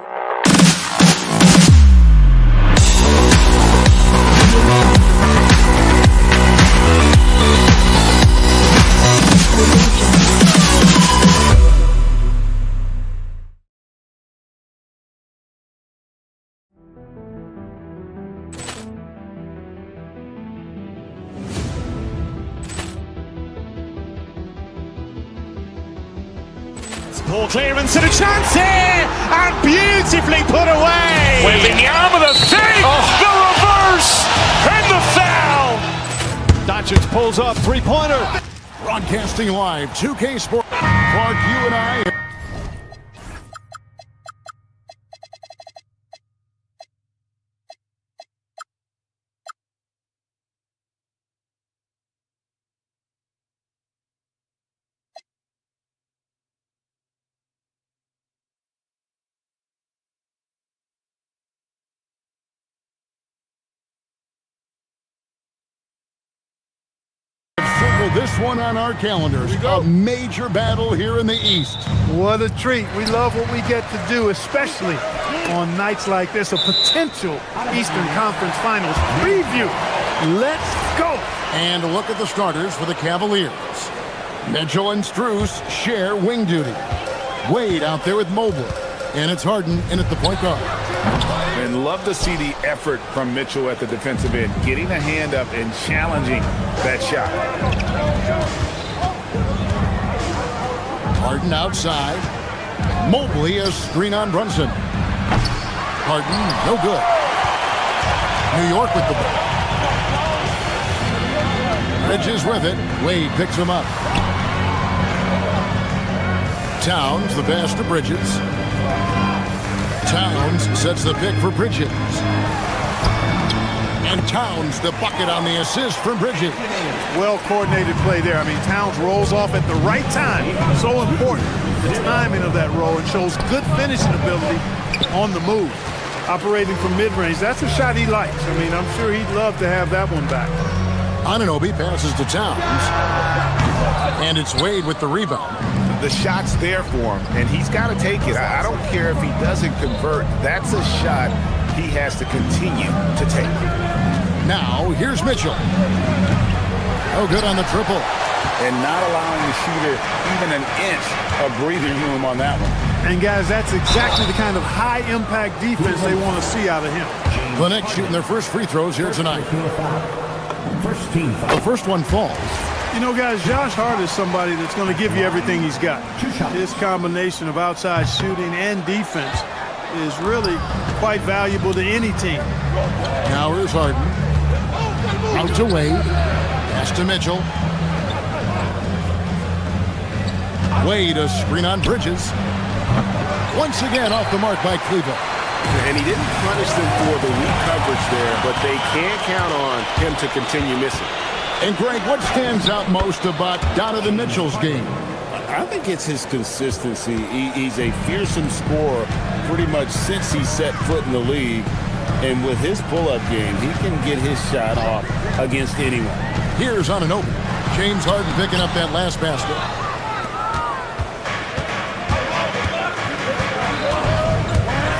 Poor clearance and a chance here, and beautifully put away. Wembanyama the save, the reverse, and the foul. Doncic pulls up, three-pointer. Broadcasting live, 2K Sports. Clark, you and I. This one on our calendars, a major battle here in the East. What a treat. We love what we get to do, especially on nights like this, a potential Eastern Conference Finals preview. Let's go. And look at the starters for the Cavaliers. Mitchell and Strus share wing duty. Wade out there with Mobley. And it's Harden in at the point guard. And love to see the effort from Mitchell at the defensive end, getting a hand up and challenging that shot. Harden outside. Mobley a screen on Brunson. Harden, no good. New York with the ball. Bridges with it. Wade picks him up. Towns, the pass to Bridges. Towns sets the pick for Bridges. And Towns the bucket on the assist from Bridges. Well-coordinated play there. I mean, Towns rolls off at the right time. So important. The timing of that roll. It shows good finishing ability on the move. Operating from mid-range. That's a shot he likes. I mean, I'm sure he'd love to have that one back. Anunoby passes to Towns. And it's Wade with the rebound. The shot's there for him, and he's got to take it. I don't care if he doesn't convert. That's a shot he has to continue to take. Now, here's Mitchell. Oh, good on the triple. And not allowing the shooter even an inch of breathing room on that one. And, guys, that's exactly the kind of high-impact defense they want to see out of him. The Knicks shooting their first free throws here tonight. The first one falls. You know, guys, Josh Hart is somebody that's going to give you everything he's got. His combination of outside shooting and defense is really quite valuable to any team. Now here's Harden. Out to Wade. Pass to Mitchell. Wade, a screen on Bridges. Once again off the mark by Cleveland. And he didn't punish them for the weak coverage there, but they can't count on him to continue missing. And, Greg, what stands out most about Donovan Mitchell's game? I think it's his consistency. He's a fearsome scorer pretty much since he set foot in the league. And with his pull-up game, he can get his shot off against anyone. Here's Anunoby. James Harden picking up that last basket.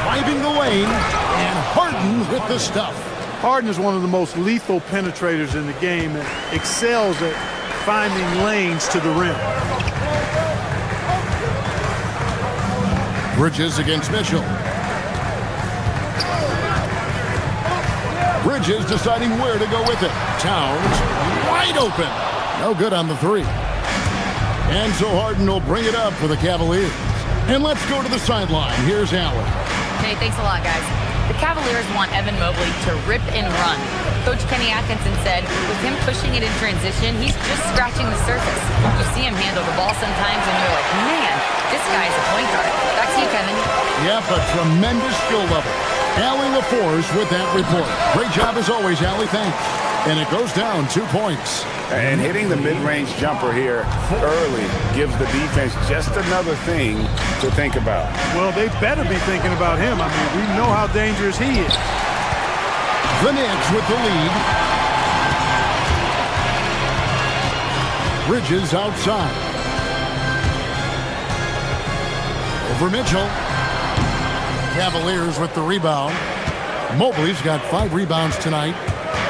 Driving the lane, and Harden with the stuff. Harden is one of the most lethal penetrators in the game and excels at finding lanes to the rim. Bridges against Mitchell. Bridges deciding where to go with it. Towns wide open. No good on the three. And so Harden will bring it up for the Cavaliers. And let's go to the sideline. Here's Allen. Hey, thanks a lot, guys. The Cavaliers want Evan Mobley to rip and run. Coach Kenny Atkinson said with him pushing it in transition, he's just scratching the surface. You see him handle the ball sometimes and you're like, man, this guy's a point guard. Back to you, Kevin. Yep, a tremendous skill level. Allie LaForce with that report. Great job as always, Allie. Thanks. And it goes down 2 points. And hitting the mid-range jumper here early gives the defense just another thing to think about. Well, they better be thinking about him. I mean, we know how dangerous he is. The Knicks with the lead. Bridges outside. Over Mitchell. Cavaliers with the rebound. Mobley's got 5 rebounds tonight.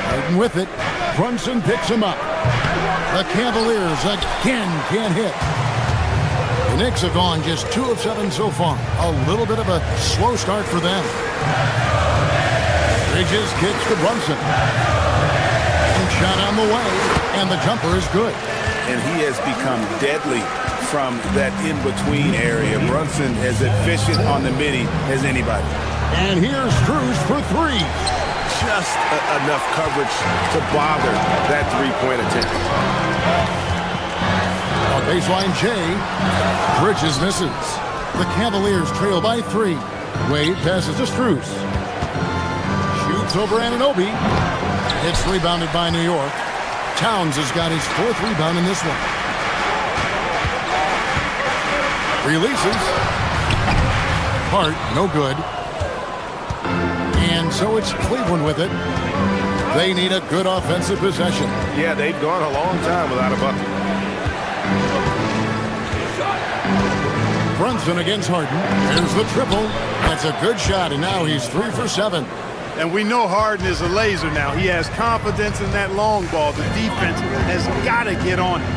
Harden with it. Brunson picks him up. The Cavaliers again can't hit. The Knicks have gone just 2 of 7 so far. A little bit of a slow start for them. Bridges kicks to Brunson. And shot on the way. And the jumper is good. And he has become deadly from that in-between area. Brunson is efficient on the midi as anybody. And here's Strus for three. Just enough coverage to bother that three-point attempt. On baseline J, Bridges misses. The Cavaliers trail by three. Wade passes to Strus. Shoots over Anunoby. It's rebounded by New York. Towns has got his fourth rebound in this one. Releases. Hart, no good. And so it's Cleveland with it. They need a good offensive possession. Yeah, they've gone a long time without a bucket. Brunson against Harden. There's the triple. That's a good shot, and now he's 3 for 7. And we know Harden is a laser now. He has confidence in that long ball. The defense has got to get on it.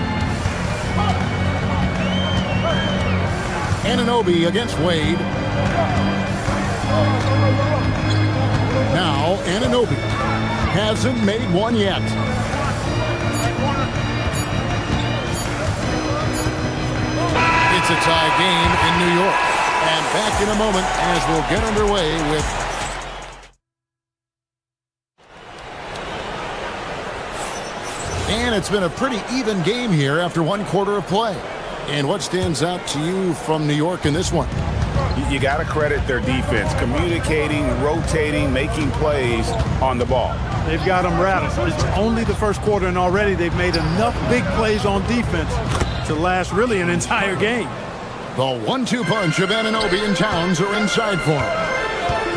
Anunoby against Wade. Now Anunoby hasn't made one yet. It's a tie game in New York. And back in a moment as we'll get underway with and it's been a pretty even game here after one quarter of play. And what stands out to you from New York in this one? You got to credit their defense, communicating, rotating, making plays on the ball. They've got them rattled. It's only the first quarter, and already they've made enough big plays on defense to last really an entire game. The 1-2 punch of Anunoby and Towns are inside for him.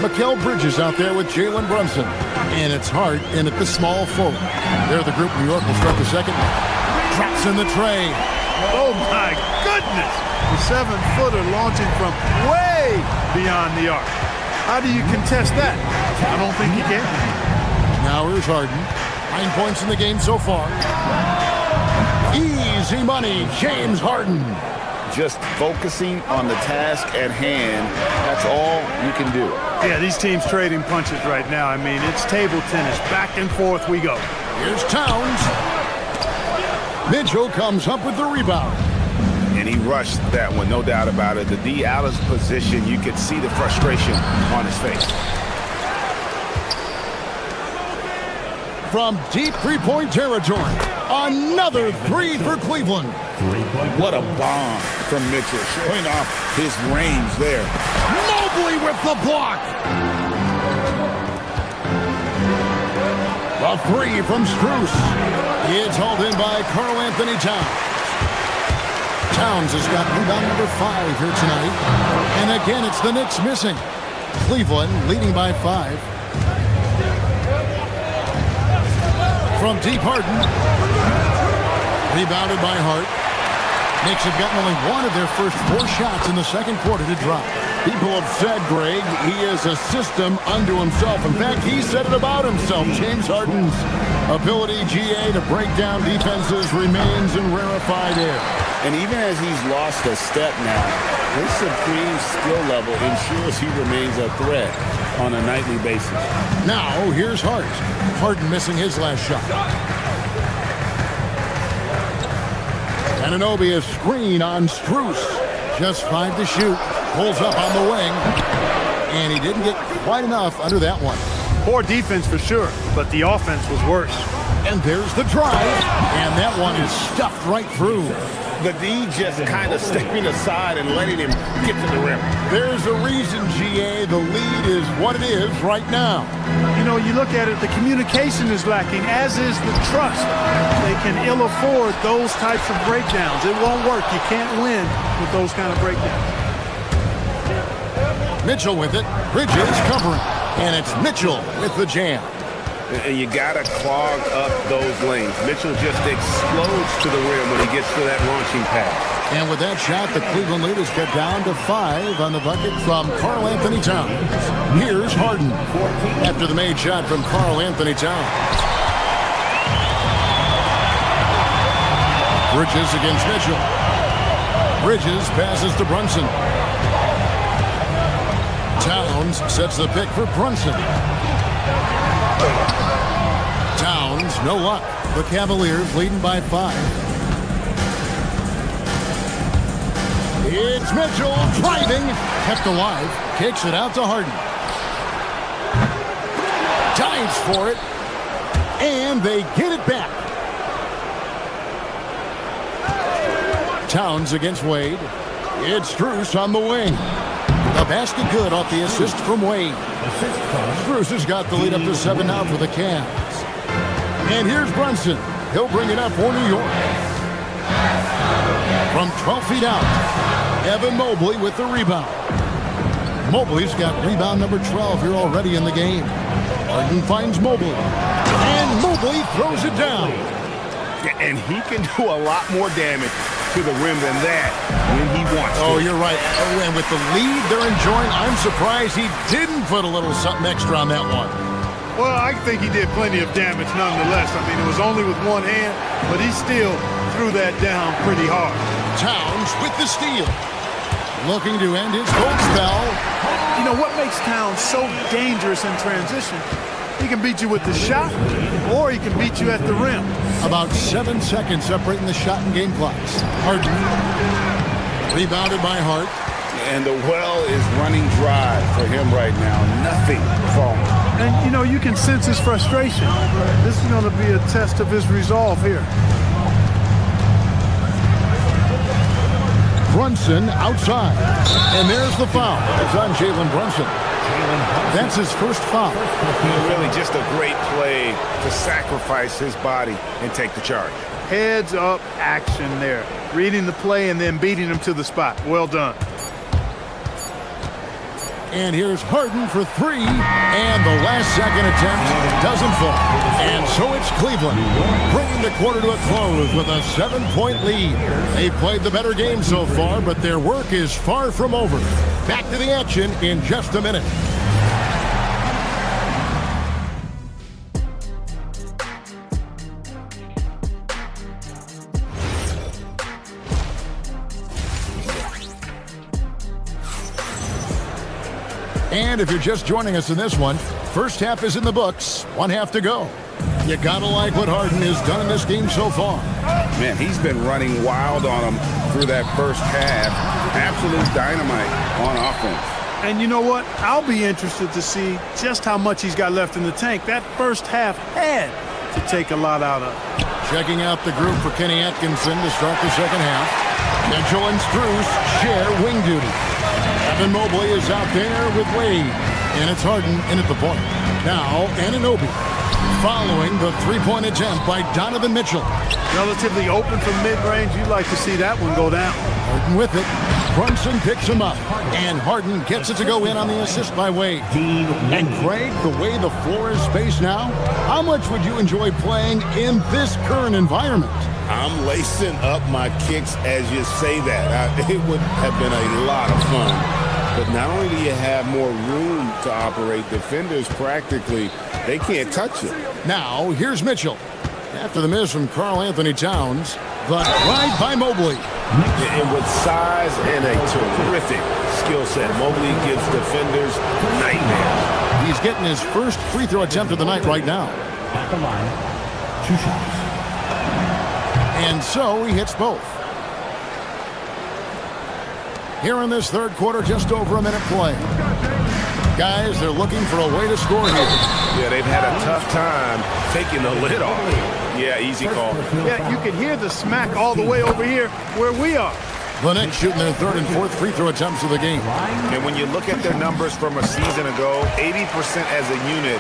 Mikal Bridges out there with Jalen Brunson. And it's Hart in at the small forward. They're the group. New York will start the second. Drops in the tray. Oh, my goodness. The 7-footer launching from way beyond the arc. How do you contest that? I don't think you can. Now here's Harden. 9 points in the game so far. Easy money, James Harden. Just focusing on the task at hand, that's all you can do. Yeah, these teams trading punches right now. I mean, it's table tennis. Back and forth we go. Here's Towns. Mitchell comes up with the rebound. And he rushed that one, no doubt about it. The D out of position, you could see the frustration on his face. From deep three-point territory, another three for Cleveland. What a bomb from Mitchell, showing off his range there. Mobley with the block. A three from Strus. It's hauled in by Karl Anthony Towns. Towns has got rebound number 5 here tonight. And again, it's the Knicks missing. Cleveland leading by 5. From deep, Harden. Rebounded by Hart. Knicks have gotten only one of their first 4 shots in the second quarter to drop. People have said, Greg, he is a system unto himself. In fact, he said it about himself. James Harden's ability, GA, to break down defenses remains in rarefied air. And even as he's lost a step now, his supreme skill level ensures he remains a threat on a nightly basis. Now, here's Hart. Harden missing his last shot. Anunoby a screen on Strus. Just 5 to shoot. Pulls up on the wing. And he didn't get quite enough under that one. Poor defense for sure, but the offense was worse. And there's the drive. And that one is stuffed right through. The D just kind of stepping aside and letting him get to the rim. There's a reason, GA, the lead is what it is right now. You know, you look at it, the communication is lacking, as is the trust. They can ill afford those types of breakdowns. It won't work. You can't win with those kind of breakdowns. Mitchell with it. Bridges covering. And it's Mitchell with the jam. And you got to clog up those lanes. Mitchell just explodes to the rim when he gets to that launching pass. And with that shot, the Cleveland leaders get down to 5 on the bucket from Karl Anthony Towns. Here's Harden after the made shot from Karl Anthony Towns. Bridges against Mitchell. Bridges passes to Brunson. Towns sets the pick for Brunson. Towns, no luck. The Cavaliers leading by 5. It's Mitchell driving, kept alive, kicks it out to Harden. Dives for it, and they get it back. Towns against Wade. It's Strus on the wing. The basket good off the assist from Wade. Strus has got the lead up to 7 now for the Cavs. And here's Brunson. He'll bring it up for New York. From 12 feet out, Evan Mobley with the rebound. Mobley's got rebound number 12 here already in the game. Harden finds Mobley. And Mobley throws it down. And he can do a lot more damage to the rim than that when he wants to. Oh, you're right. Oh, and with the lead they're enjoying, I'm surprised he didn't put a little something extra on that one. Well, I think he did plenty of damage nonetheless. I mean, it was only with one hand, but he still threw that down pretty hard. Towns with the steal. Looking to end his cold spell. You know what makes Towns so dangerous in transition? He can beat you with the shot, or he can beat you at the rim. About 7 seconds separating the shot and game clocks. Harden. Rebounded by Hart. And the well is running dry for him right now. Nothing falling. And, you know, you can sense his frustration. This is going to be a test of his resolve here. Brunson outside. And there's the foul. It's on Jalen Brunson. That's his first foul. Really just a great play to sacrifice his body and take the charge. Heads up action there. Reading the play and then beating him to the spot. Well done. And here's Harden for 3. And the last second attempt doesn't fall. And so it's Cleveland bringing the quarter to a close with a 7-point lead. They've played the better game so far, but their work is far from over. Back to the action in just a minute. And if you're just joining us in this one, first half is in the books, 1 half to go. You gotta like what Harden has done in this game so far. Man, he's been running wild on him through that first half. Absolute dynamite on offense. And you know what? I'll be interested to see just how much he's got left in the tank. That first half had to take a lot out of. Checking out the group for Kenny Atkinson to start the second half. Mitchell and Strus share wing duty. Evan Mobley is out there with Wade. And it's Harden in at the point. Now, Anunoby following the three-point attempt by Donovan Mitchell. Relatively open from mid-range. You'd like to see that one go down. Harden with it. Brunson picks him up. And Harden gets it to go in on the assist by Wade. And Craig, the way the floor is spaced now, how much would you enjoy playing in this current environment? I'm lacing up my kicks as you say that. It would have been a lot of fun. But not only do you have more room to operate, defenders practically, they can't touch it. Now, here's Mitchell. After the miss from Karl Anthony Towns, the drive by Mobley. And with size and a terrific skill set, Mobley gives defenders nightmares. He's getting his first free throw attempt of the night right now. At the line, 2 shots. And so he hits both. Here in this third quarter, just over a minute play. Guys, they're looking for a way to score here. Yeah, they've had a tough time taking the lid off. Yeah, easy call. Yeah, you can hear the smack all the way over here where we are. The Knicks shooting their third and fourth free throw attempts of the game. And when you look at their numbers from a season ago, 80% as a unit,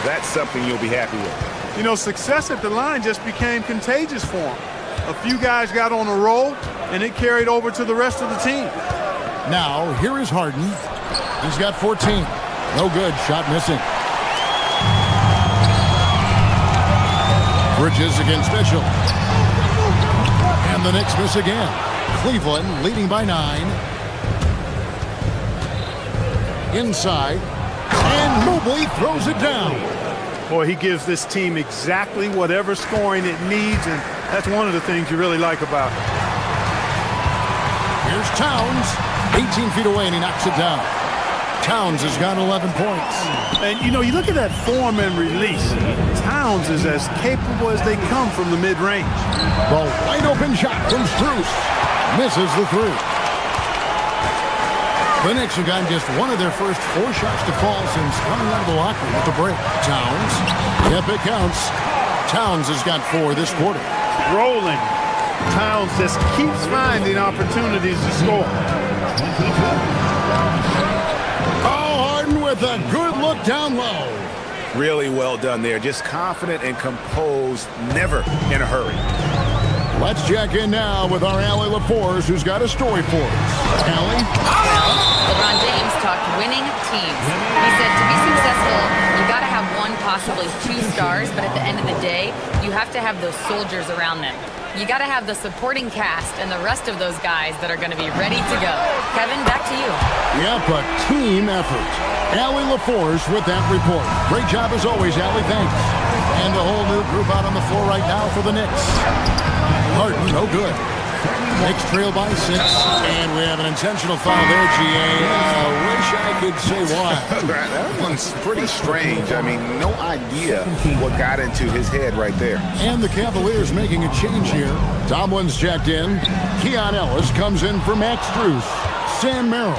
that's something you'll be happy with. You know, success at the line just became contagious for them. A few guys got on a roll, and it carried over to the rest of the team. Now, here is Harden. He's got 14. No good. Shot missing. Bridges against Mitchell. And the Knicks miss again. Cleveland leading by 9. Inside. And Mobley throws it down. Boy, he gives this team exactly whatever scoring it needs, and that's one of the things you really like about it. Here's Towns, 18 feet away, and he knocks it down. Towns has got 11 points. And, you know, you look at that form and release. Towns is as capable as they come from the mid-range. The wide-open shot from Strus. Misses the three. The Knicks have gotten just one of their first 4 shots to fall since coming out of the locker room at the break. Towns. Yep, it counts. Towns has got 4 this quarter. Rolling. Towns just keeps finding opportunities to score. Oh, Harden with a good look down low. Really well done there. Just confident and composed, never in a hurry. Let's check in now with our Allie LaForce, who's got a story for us. Allie? Well, LeBron James talked winning teams. He said to be successful, you got to have 1, possibly 2 stars, but at the end of the day, you have to have those soldiers around them. You got to have the supporting cast and the rest of those guys that are going to be ready to go. Kevin, back to you. Yep, a team effort. Allie LaForce with that report. Great job as always, Allie. Thanks. And the whole new group out on the floor right now for the Knicks. Harden, no good. Knicks trail by 6, and we have an intentional foul there, G.A. Wish I could say why. That one's pretty strange. I mean, no idea what got into his head right there. And the Cavaliers making a change here. Tomlin's checked in. Keon Ellis comes in for Max Strus. Sam Merrill,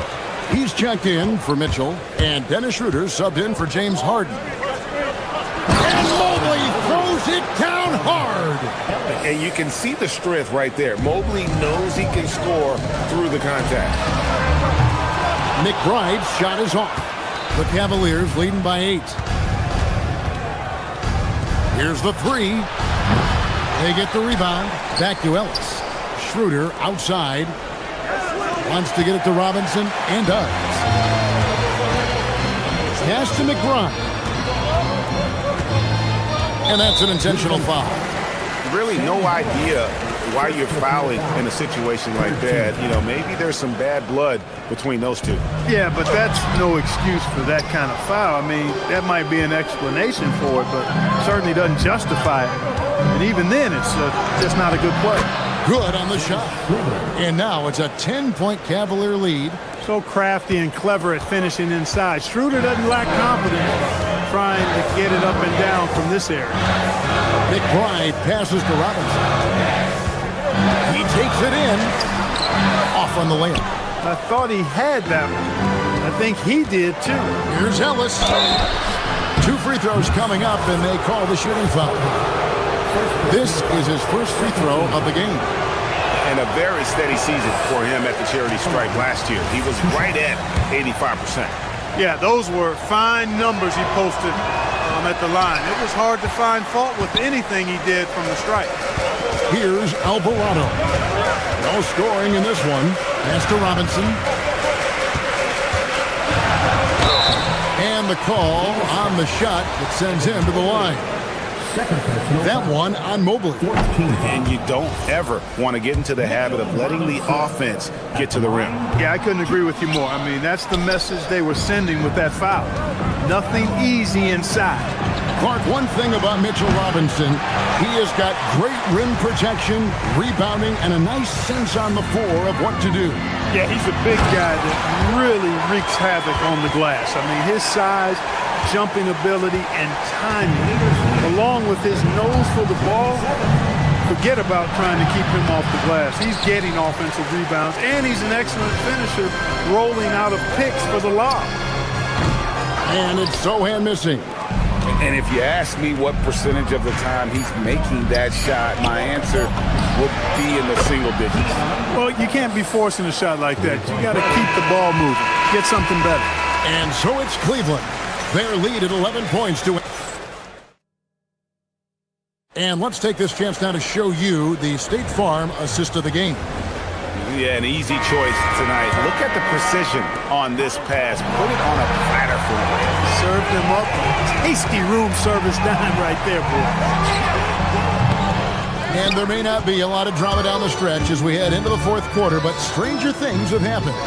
he's checked in for Mitchell. And Dennis Schroeder subbed in for James Harden. And Mobley throws it down hard. And you can see the strength right there. Mobley knows he can score through the contact. McBride's shot is off. The Cavaliers leading by 8. Here's the 3. They get the rebound. Back to Ellis. Schroeder outside. Wants to get it to Robinson and does. Pass to McBride. And that's an intentional foul. Really no idea why you're fouling in a situation like that. You know, maybe there's some bad blood between those two. Yeah, but that's no excuse for that kind of foul. I mean, that might be an explanation for it, but certainly doesn't justify it. And even then, it's just not a good play. Good on the shot. And now it's a 10-point Cavalier lead. So crafty and clever at finishing inside. Schroeder doesn't lack confidence trying to get it up and down from this area. McBride passes to Robinson. He takes it in. Off on the layup. I thought he had that one. I think he did too. Here's Ellis. 2 free throws coming up, and they call the shooting foul. This is his first free throw of the game. And a very steady season for him at the charity stripe last year. He was right at 85%. Yeah, those were fine numbers he posted at the line. It was hard to find fault with anything he did from the stripe. Here's Alvarado. No scoring in this one. Pass to Robinson. And the call on the shot that sends him to the line. That one on Mobley. And you don't ever want to get into the habit of letting the offense get to the rim. Yeah, I couldn't agree with you more. I mean, that's the message they were sending with that foul. Nothing easy inside. Clark, one thing about Mitchell Robinson, he has got great rim protection, rebounding, and a nice sense on the floor of what to do. Yeah, he's a big guy that really wreaks havoc on the glass. I mean, his size, jumping ability, and timing, along with his nose for the ball, forget about trying to keep him off the glass. He's getting offensive rebounds, and he's an excellent finisher, rolling out of picks for the lob. And it's Sohan missing. And if you ask me what percentage of the time he's making that shot, my answer would be in the single digits. Well, you can't be forcing a shot like that. You got to keep the ball moving. Get something better. And so it's Cleveland. Their lead at 11 points to... And let's take this chance now to show you the State Farm assist of the game. Yeah, an easy choice tonight. Look at the precision on this pass. Put it on a platter for him. Served him up a tasty room service dime right there, boy. And there may not be a lot of drama down the stretch as we head into the fourth quarter, but stranger things have happened.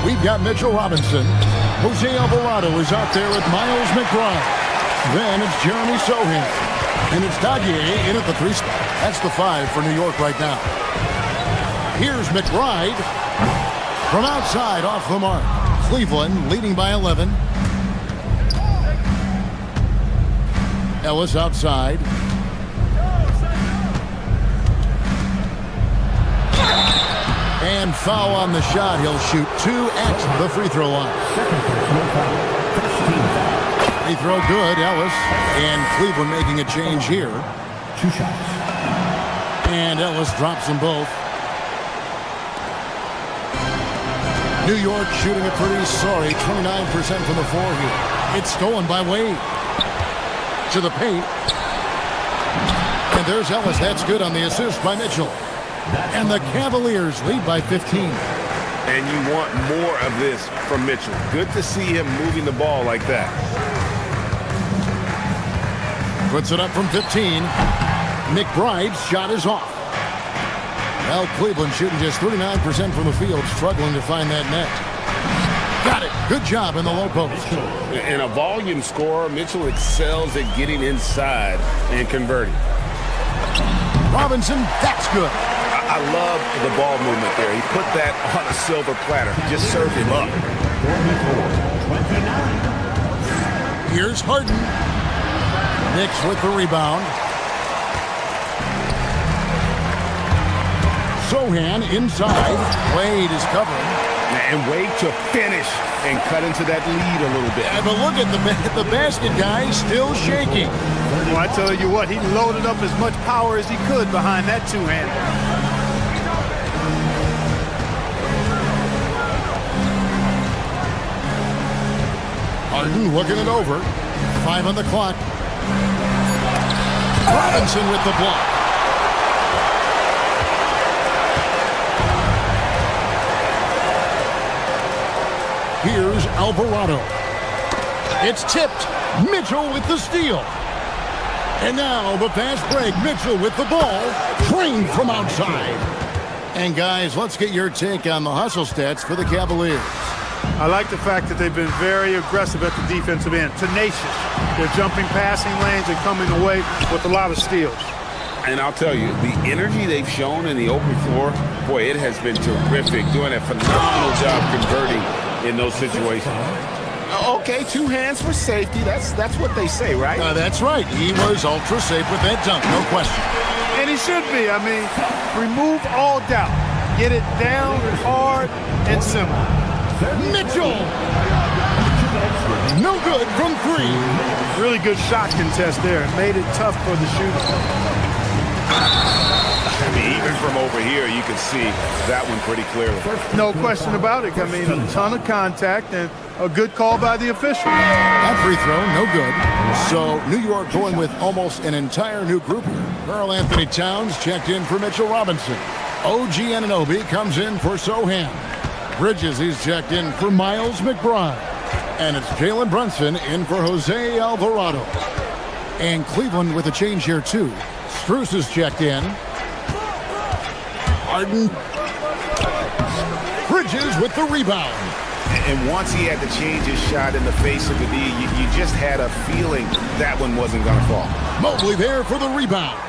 We've got Mitchell Robinson. Jose Alvarado is out there with Miles McBride. Then it's Jeremy Sohan. And it's Daguerre in at the 3 spot. That's the 5 for New York right now. Here's McBride from outside off the mark. Cleveland leading by 11. Ellis outside. And foul on the shot. He'll shoot 2 at the free throw line. Free throw good, Ellis. And Cleveland making a change here. 2 shots. And Ellis drops them both. New York shooting a pretty sorry 29% from the floor here. It's stolen by Wade. To the paint. And there's Ellis. That's good on the assist by Mitchell. And the Cavaliers lead by 15. And you want more of this from Mitchell. Good to see him moving the ball like that. Puts it up from 15. McBride's shot is off. Well, Cleveland shooting just 39% from the field, struggling to find that net. Got it. Good job in the low post. And a volume scorer, Mitchell excels at getting inside and converting. Robinson, that's good. I love the ball movement there. He put that on a silver platter. Just served him up. 44-29. Here's Harden. Knicks with the rebound. Sohan inside. Wade is covering. And Wade to finish and cut into that lead a little bit. Yeah, but look at the basket guy still shaking. Well, I tell you what, he loaded up as much power as he could behind that two-hander. Harden looking it over. 5 on the clock. Robinson with the block. Here's Alvarado. It's tipped. Mitchell with the steal. And now the fast break. Mitchell with the ball. Trained from outside. And guys, let's get your take on the hustle stats for the Cavaliers. I like the fact that they've been very aggressive at the defensive end. Tenacious. They're jumping passing lanes and coming away with a lot of steals. And I'll tell you, the energy they've shown in the open floor, boy, it has been terrific. Doing a phenomenal job converting in those situations. Okay, 2 hands for safety. That's what they say, right? That's right. He was ultra safe with that dunk, no question. And he should be. I mean, remove all doubt. Get it down, hard, and simple. Mitchell! No good from 3. Really good shot contest there. Made it tough for the shooter. I mean, even from over here, you can see that one pretty clearly. No question about it. I mean, a ton of contact and a good call by the official. That free throw, no good. So New York going with almost an entire new group here. Karl Anthony Towns checked in for Mitchell Robinson. OG Anunoby comes in for Sohan. Bridges, he's checked in for Miles McBride. And it's Jalen Brunson in for Jose Alvarado. And Cleveland with a change here, too. Strus is checked in. Harden. Bridges with the rebound. And once he had to change his shot in the face of the D, you just had a feeling that one wasn't going to fall. Mobley there for the rebound.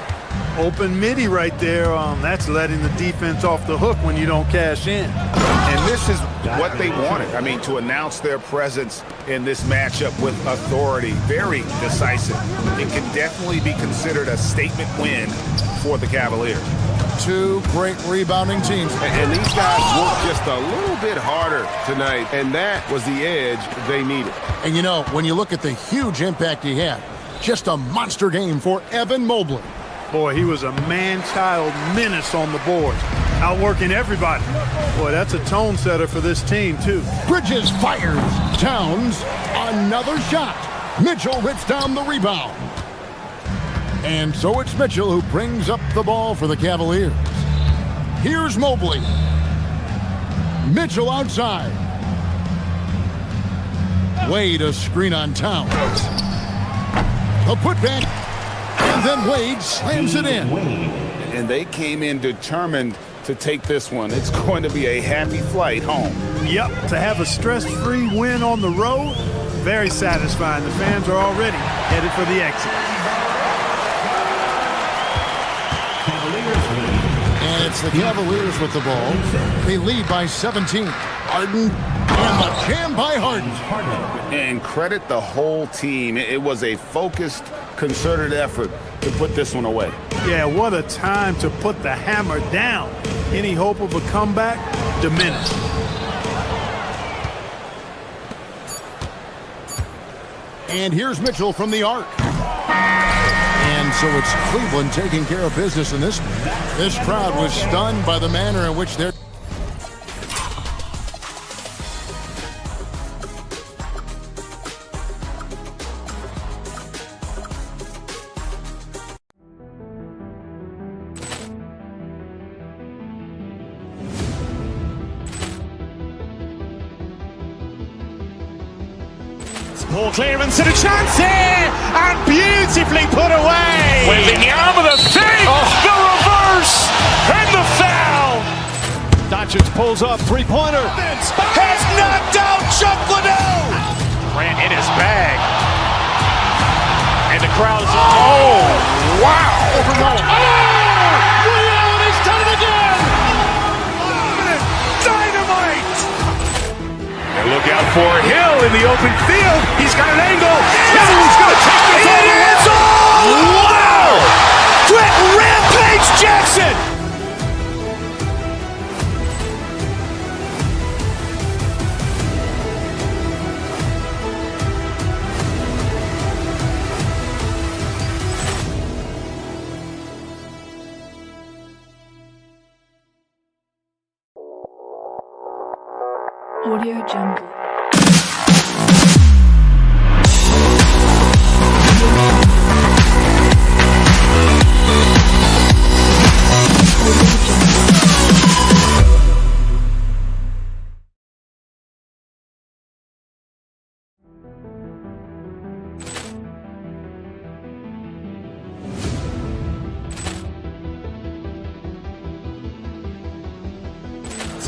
Open midi right there. That's letting the defense off the hook when you don't cash in. And this is what they wanted. I mean, to announce their presence in this matchup with authority. Very decisive. It can definitely be considered a statement win for the Cavaliers. 2 great rebounding teams. And these guys worked just a little bit harder tonight, and that was the edge they needed. And you know, when you look at the huge impact he had, just a monster game for Evan Mobley. Boy, he was a man-child menace on the boards, outworking everybody. Boy, that's a tone setter for this team, too. Bridges fires. Towns, another shot. Mitchell rips down the rebound. And so it's Mitchell who brings up the ball for the Cavaliers. Here's Mobley. Mitchell outside. Wade a screen on Towns. A putback. And then Wade slams it in. And they came in determined to take this one. It's going to be a happy flight home. Yep, to have a stress-free win on the road, very satisfying. The fans are already headed for the exit. And it's the Cavaliers with the ball. They lead by 17. Harden and the jam by Harden. And credit the whole team. It was a focused, concerted effort to put this one away. Yeah, what a time to put the hammer down. Any hope of a comeback diminished. And here's Mitchell from the arc. And so it's Cleveland taking care of business in this. This crowd was stunned by the manner in which they're. Ball clearance and a chance here, and beautifully put away. Wembanyama the fake, the reverse, and the foul. Doncic pulls up, three-pointer. Has knocked out Chuck Liddell. Grant in his bag. And the crowd is, oh, wow. Liddell has done it again. Dynamite. And look out for Hill in the open field. He's got an angle. He's going to take this all the way. Wow! Quick rampage Jackson. Audio Jungle.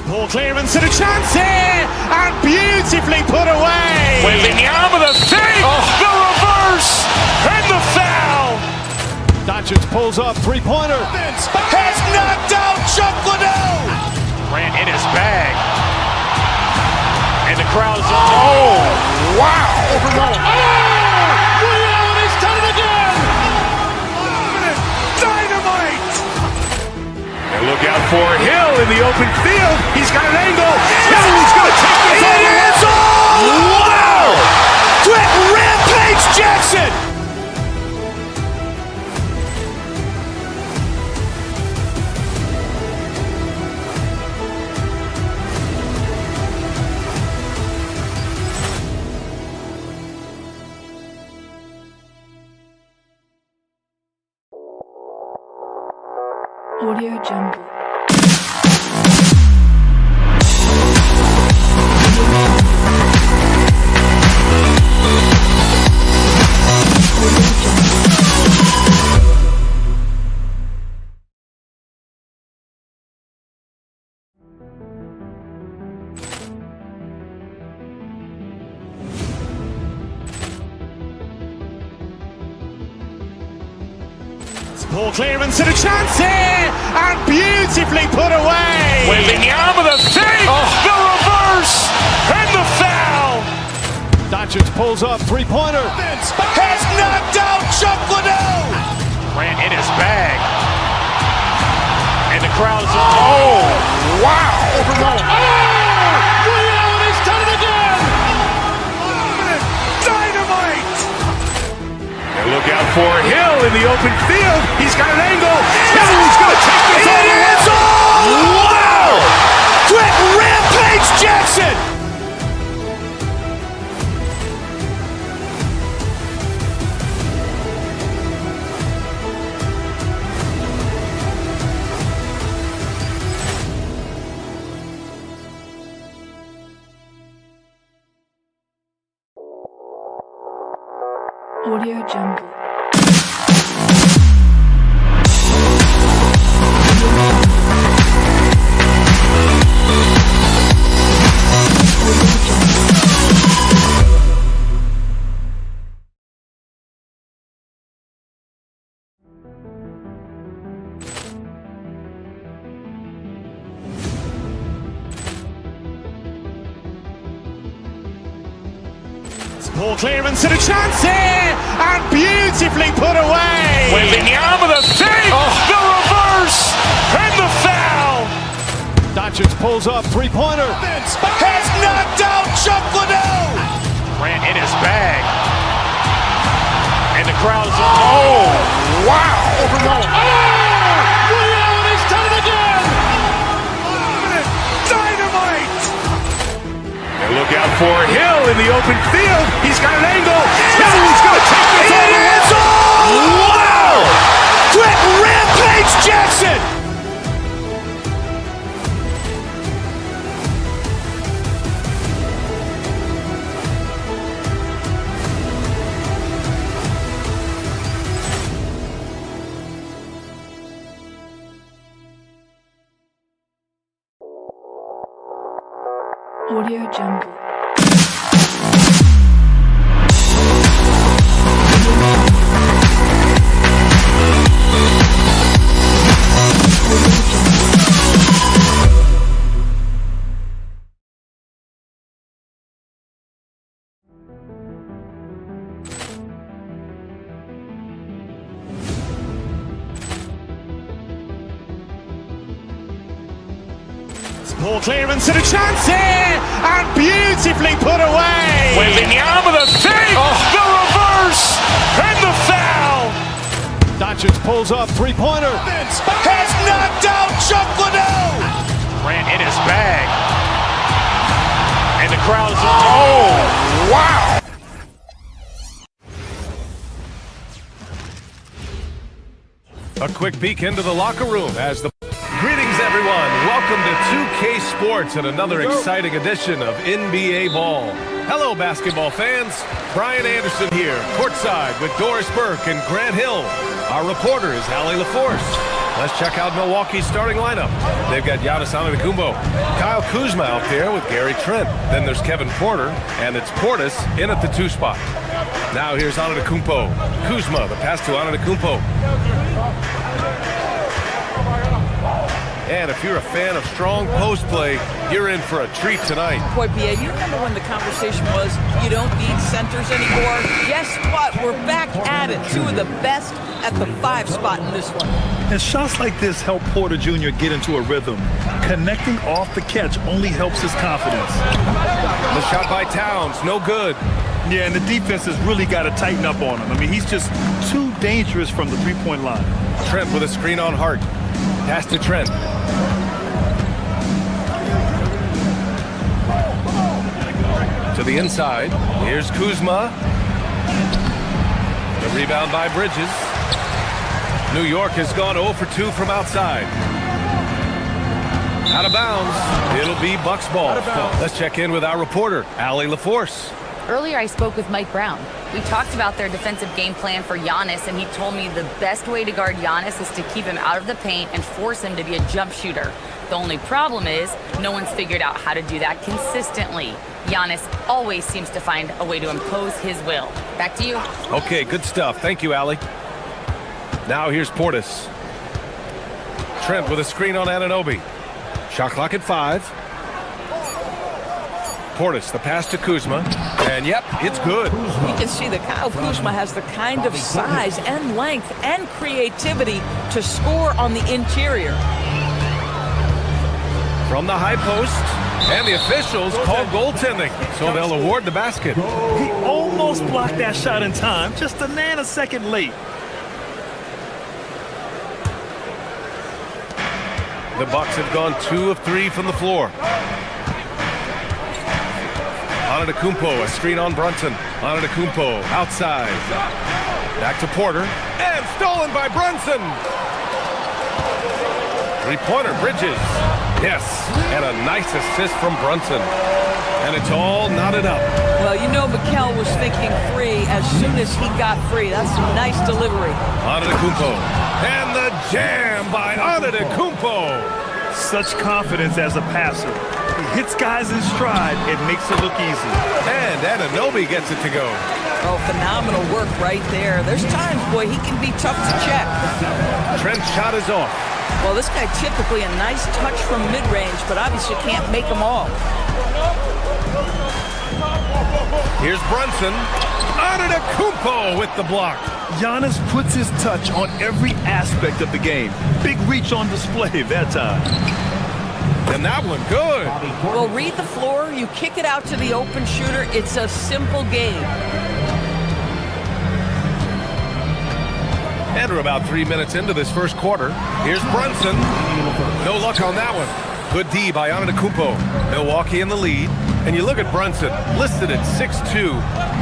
Ball clearance and a chance here, and beautifully put away. Wembanyama the fake, the reverse, and the foul. Doncic pulls up, three-pointer. Has knocked out Chuck Liddell. Grant in his bag. And the crowd is, oh, wow. Liddell has done it again. Dynamite. And look out for Hill in the open field. He's got an angle. He's going to take this all the way. Wow! Quick rampage Jackson. Audio Jungle. Ball clearance and a chance here, and beautifully put away. Wembanyama the fake, the reverse, and the foul. Doncic pulls up, three-pointer. Has knocked out Chuck Liddell. Grant in his bag. And the crowd is, oh, wow. Liddell has done it again. Dynamite. And look out for Hill in the open field. He's got an angle. He's going to take this all the way. Wow! Quick rampage Jackson. Audio Jungle. Ball clearance and a chance here, and beautifully put away. Wembanyama the fake, the reverse, and the foul. Doncic pulls up, three-pointer. Vince has knocked out Chuck Liddell. Grant in his bag. And the crowd is... Oh, wow. Ray Allen has done it again. Dynamite. And look out for Hill in the open field. He's got an angle. Hill is going to take this all the way. Wow. Quick rampage Jackson. Audio Jungle. Ball clearance and a chance here, and beautifully put away. Wembanyama the fake, the reverse, and the foul. Doncic pulls up, three-pointer. Vince has knocked out Chuck Liddell. Grant in his bag. And the crowd is... Oh, wow. A quick peek into the locker room as the... Greetings, everyone. Welcome to 2K Sports and another exciting edition of NBA Ball. Hello, basketball fans. Brian Anderson here, courtside with Doris Burke and Grant Hill. Our reporter is Allie LaForce. Let's check out Milwaukee's starting lineup. They've got Giannis Antetokounmpo, Kyle Kuzma out there with Gary Trent. Then there's Kevin Porter, and it's Portis in at the 2 spot. Now here's Antetokounmpo. Kuzma, the pass to Antetokounmpo. And if you're a fan of strong post play, you're in for a treat tonight. Boy, BA, you remember when the conversation was, you don't need centers anymore? Guess what? We're back at it. Two of the best at the 5 spot in this one. And shots like this help Porter Jr. get into a rhythm. Connecting off the catch only helps his confidence. The shot by Towns, no good. Yeah, and the defense has really got to tighten up on him. I mean, he's just too dangerous from the three-point line. Trent with a screen on Hart. Pass to Trent. To the inside. Here's Kuzma. The rebound by Bridges. New York has gone 0 for 2 from outside. Out of bounds. It'll be Bucks ball. Let's check in with our reporter, Allie LaForce. Earlier, I spoke with Mike Brown. We talked about their defensive game plan for Giannis, and he told me the best way to guard Giannis is to keep him out of the paint and force him to be a jump shooter. The only problem is no one's figured out how to do that consistently. Giannis always seems to find a way to impose his will. Back to you. Okay, good stuff. Thank you, Allie. Now here's Portis. Trent with a screen on Anunoby. Shot clock at 5. Portis, the pass to Kuzma, and yep, it's good. You can see that Kyle Kuzma has the kind of size and length and creativity to score on the interior. From the high post, and the officials call goaltending, so they'll award the basket. He almost blocked that shot in time, just a nanosecond late. The Bucks have gone 2 of 3 from the floor. Antetokounmpo, a screen on Brunson. Antetokounmpo, outside. Back to Porter, and stolen by Brunson. Three-pointer, Bridges. Yes, and a nice assist from Brunson. And it's all knotted up. Well, you know Mikal was thinking 3 as soon as he got free. That's a nice delivery. Antetokounmpo, and the jam by Antetokounmpo. Such confidence as a passer. He hits guys in stride. It makes it look easy. And Anunoby gets it to go. Oh, phenomenal work right there. There's times, boy, he can be tough to check. Trent's shot is off. Well, this guy typically a nice touch from mid-range, but obviously can't make them all. Here's Brunson. Antetokounmpo with the block. Giannis puts his touch on every aspect of the game. Big reach on display that time. And that one, good. Well, read the floor. You kick it out to the open shooter. It's a simple game. And we're about 3 minutes into this first quarter. Here's Brunson. No luck on that one. Good D by Antetokounmpo. Milwaukee in the lead. And you look at Brunson, listed at 6'2".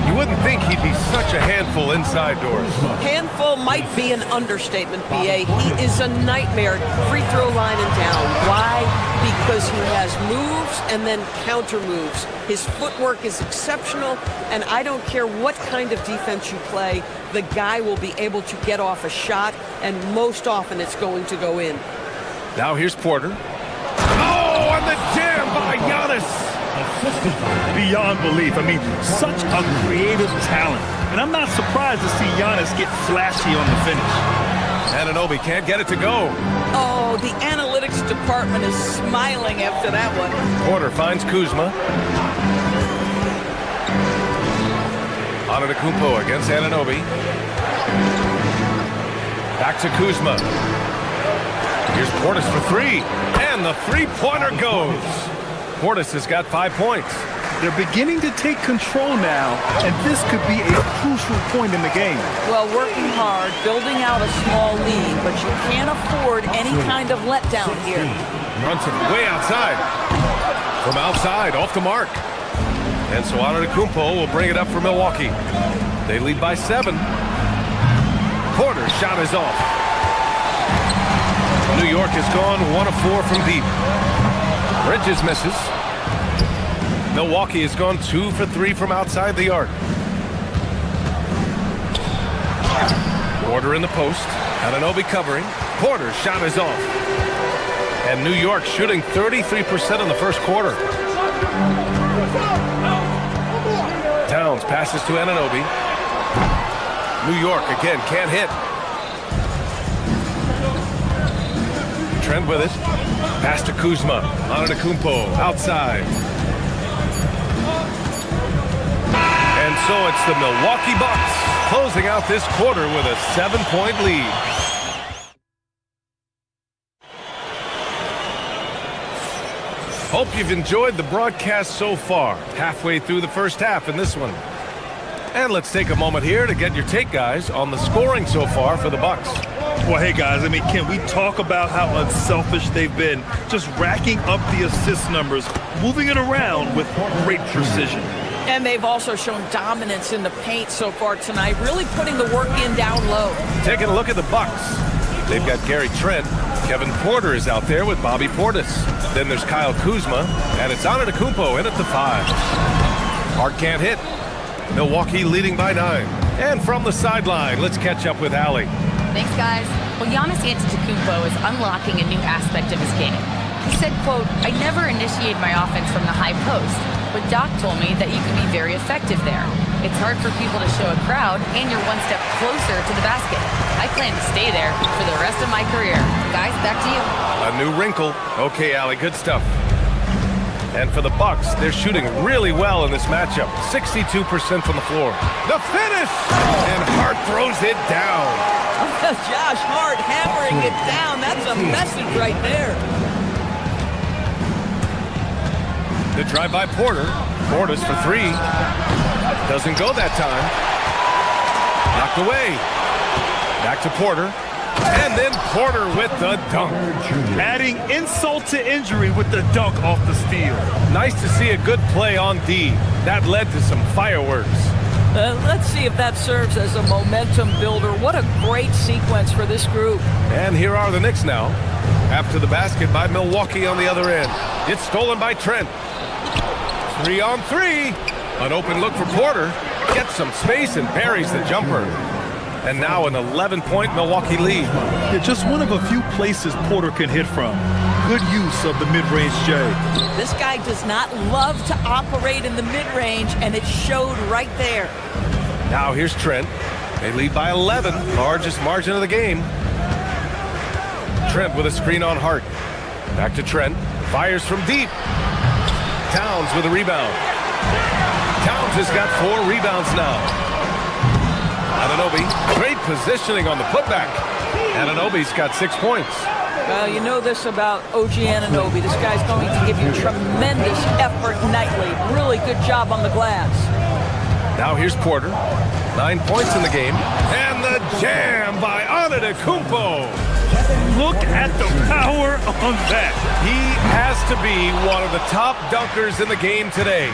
You wouldn't think he'd be such a handful inside doors. Handful might be an understatement, B.A. He is a nightmare free throw line and down. Why? Because he has moves and then counter moves. His footwork is exceptional, and I don't care what kind of defense you play, the guy will be able to get off a shot, and most often it's going to go in. Now here's Porter. Oh, and the jam by Giannis. Beyond belief. I mean, such a creative talent. And I'm not surprised to see Giannis get flashy on the finish. Anunoby can't get it to go. Oh, the analytics department is smiling after that one. Porter finds Kuzma. Antetokounmpo against Anunoby. Back to Kuzma. Here's Portis for three. And the three-pointer goes. Portis has got 5 points. They're beginning to take control now, and this could be a crucial point in the game. Well, working hard, building out a small lead, but you can't afford any kind of letdown here. Brunson way outside. From outside, off the mark. And so Antetokounmpo will bring it up for Milwaukee. They lead by 7. Porter's shot is off. New York has gone 1 of 4 from deep. Bridges misses. Milwaukee has gone 2 for 3 from outside the arc. Porter in the post. Anunoby covering. Porter's shot is off. And New York shooting 33% in the first quarter. Towns passes to Anunoby. New York again can't hit. Trent with it. Pass to Kuzma. Antetokounmpo outside. And so it's the Milwaukee Bucks closing out this quarter with a 7-point lead. Hope you've enjoyed the broadcast so far. Halfway through the first half in this one. And let's take a moment here to get your take, guys, on the scoring so far for the Bucks. Well, hey, guys, I mean, can we talk about how unselfish they've been? Just racking up the assist numbers, moving it around with great precision. And they've also shown dominance in the paint so far tonight, really putting the work in down low. Taking a look at the Bucks. They've got Gary Trent. Kevin Porter is out there with Bobby Portis. Then there's Kyle Kuzma, and it's Antetokounmpo in at the 5. Hart can't hit. Milwaukee leading by 9. And from the sideline, let's catch up with Allie. Thanks, guys. Well, Giannis Antetokounmpo is unlocking a new aspect of his game. He said, quote, "I never initiate my offense from the high post, but Doc told me that you can be very effective there. It's hard for people to show a crowd, and you're one step closer to the basket. I plan to stay there for the rest of my career." Guys, back to you. A new wrinkle. Okay, Allie, good stuff. And for the Bucks, they're shooting really well in this matchup. 62% from the floor. The finish! And Hart throws it down. Josh Hart hammering it down. That's a message right there. The drive by Porter. Portis for 3. Doesn't go that time. Knocked away. Back to Porter. And then Porter with the dunk. Adding insult to injury with the dunk off the steal. Nice to see a good play on D. That led to some fireworks. Let's see if that serves as a momentum builder. What a great sequence for this group. And here are the Knicks now. After the basket by Milwaukee on the other end. It's stolen by Trent. 3 on 3. An open look for Porter. Gets some space and buries the jumper. And now an 11-point Milwaukee lead. Yeah, just one of a few places Porter can hit from. Good use of the mid-range J. This guy does not love to operate in the mid-range, and it showed right there. Now here's Trent. They lead by 11, largest margin of the game. Trent with a screen on Hart. Back to Trent. Fires from deep. Towns with a rebound. Towns has got 4 rebounds now. Anunoby, great positioning on the putback. Anunoby's got 6 points. Well, you know this about OG Anunoby. This guy's going to give you tremendous effort nightly. Really good job on the glass. Now here's Porter. 9 points in the game. And the jam by Antetokounmpo. Look at the power on that. He has to be one of the top dunkers in the game today.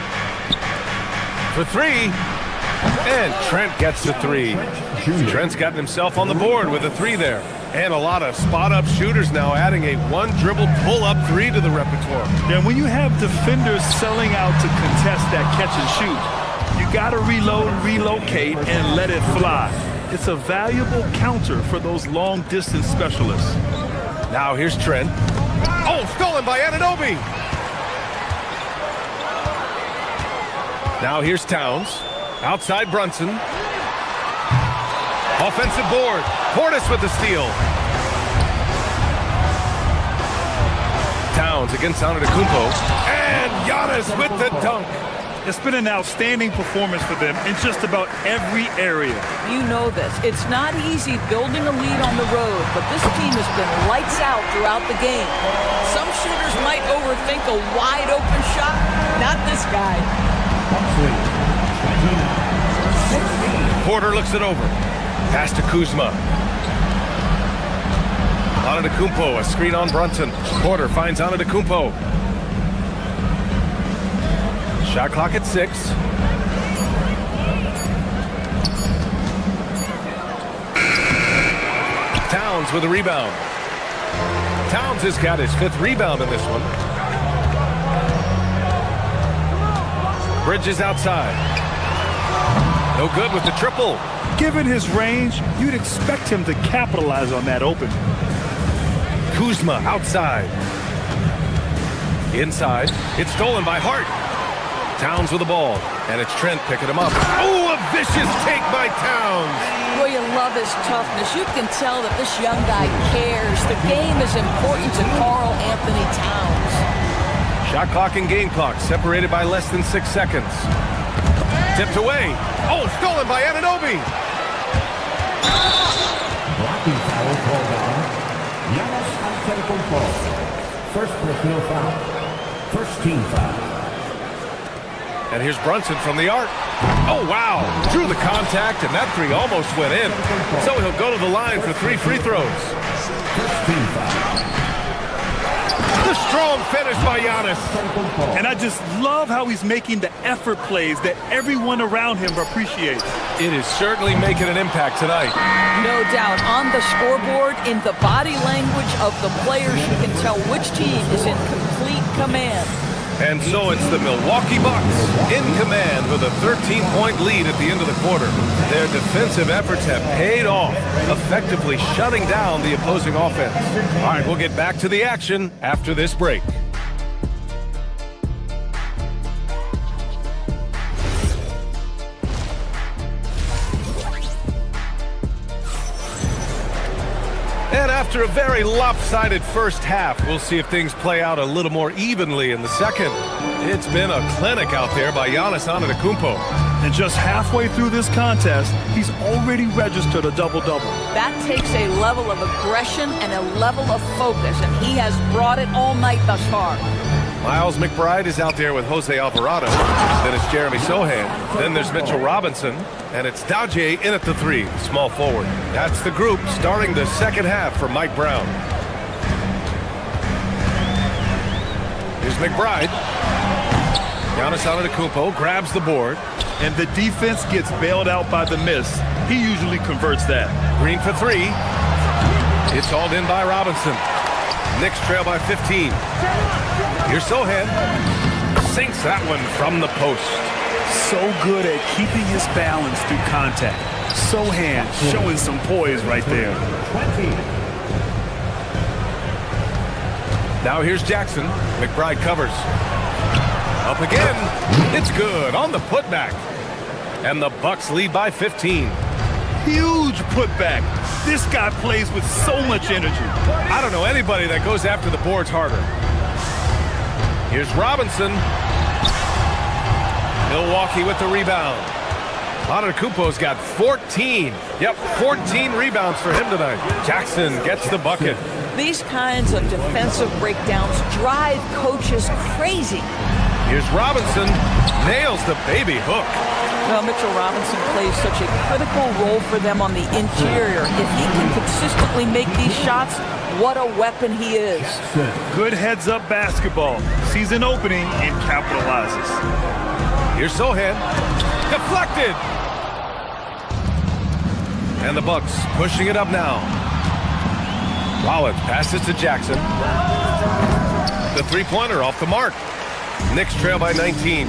For three. And Trent gets the three. Trent's gotten himself on the board with a three there. And a lot of spot-up shooters now, adding a one-dribble pull-up three to the repertoire. And when you have defenders selling out to contest that catch and shoot, you got to reload, relocate, and let it fly. It's a valuable counter for those long-distance specialists. Now here's Trent. Oh, stolen by Anunoby. Now here's Towns. Outside Brunson. Offensive board. Portis with the steal. Towns against Antetokounmpo. And Giannis with the dunk. It's been an outstanding performance for them in just about every area. You know this. It's not easy building a lead on the road, but this team has been lights out throughout the game. Some shooters might overthink a wide-open shot. Not this guy. Porter looks it over. Pass to Kuzma. Antetokounmpo, a screen on Brunson. Porter finds Antetokounmpo. Shot clock at 6. Towns with a rebound. Towns has got his 5th rebound in this one. Bridges outside. No good with the triple. Given his range, you'd expect him to capitalize on that open. Kuzma outside. Inside. It's stolen by Hart. Towns with the ball. And it's Trent picking him up. Oh, a vicious take by Towns. Well, you love his toughness. You can tell that this young guy cares. The game is important to Karl Anthony Towns. Shot clock and game clock separated by less than 6 seconds. Tipped away. Oh, stolen by Anunoby. Blocking foul called on Giannis Antetokounmpo. First personal foul. First team foul. And here's Brunson from the arc. Oh, wow. Drew the contact, and that three almost went in. So he'll go to the line for 3 free throws. First team foul. The strong finish by Giannis. And I just love how he's making the effort plays that everyone around him appreciates. It is certainly making an impact tonight. No doubt. On the scoreboard, in the body language of the players, you can tell which team is in complete command. And so it's the Milwaukee Bucks in command with a 13-point lead at the end of the quarter. Their defensive efforts have paid off, effectively shutting down the opposing offense. All right, we'll get back to the action after this break. And after a very lopsided first half, we'll see if things play out a little more evenly in the second. It's been a clinic out there by Giannis Antetokounmpo. And just halfway through this contest, he's already registered a double-double. That takes a level of aggression and a level of focus, and he has brought it all night thus far. Miles McBride is out there with Jose Alvarado. Then it's Jeremy Sohan. Then there's Mitchell Robinson. And it's Daje in at the 3, small forward. That's the group starting the second half for Mike Brown. Here's McBride. Giannis Antetokounmpo grabs the board. And the defense gets bailed out by the miss. He usually converts that. Green for 3. It's hauled in by Robinson. Knicks trail by 15. Here's Sohan. Sinks that one from the post. So good at keeping his balance through contact. Sohan showing some poise right there. Now here's Jackson. McBride covers. Up again. It's good on the putback. And the Bucks lead by 15. Huge putback. This guy plays with so much energy. I don't know anybody that goes after the boards harder. Here's Robinson. Milwaukee with the rebound. Antetokounmpo's got 14. Yep, 14 rebounds for him tonight. Jackson gets the bucket. These kinds of defensive breakdowns drive coaches crazy. Here's Robinson. Nails the baby hook. Well, Mitchell Robinson plays such a critical role for them on the interior. If he can consistently make these shots, what a weapon he is. Good heads-up basketball. Sees an opening and capitalizes. Here's Sohan. Deflected. And the Bucks pushing it up now. Rollins passes to Jackson. The three-pointer off the mark. Knicks trail by 19.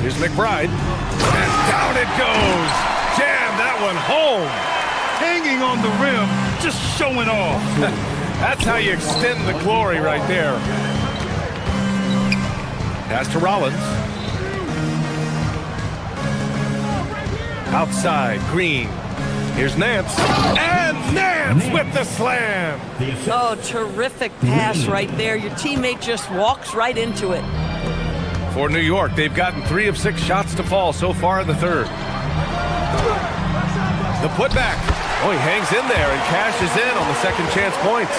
Here's McBride. And down it goes. Jam that one home. Hanging on the rim, just showing off. That's how you extend the glory right there. Pass to Rollins. Outside, Green. Here's Nance. And Nance with the slam. Oh, terrific pass right there. Your teammate just walks right into it. For New York, they've gotten 3 of 6 shots to fall so far in the third. The putback. Oh, he hangs in there and cashes in on the second chance points.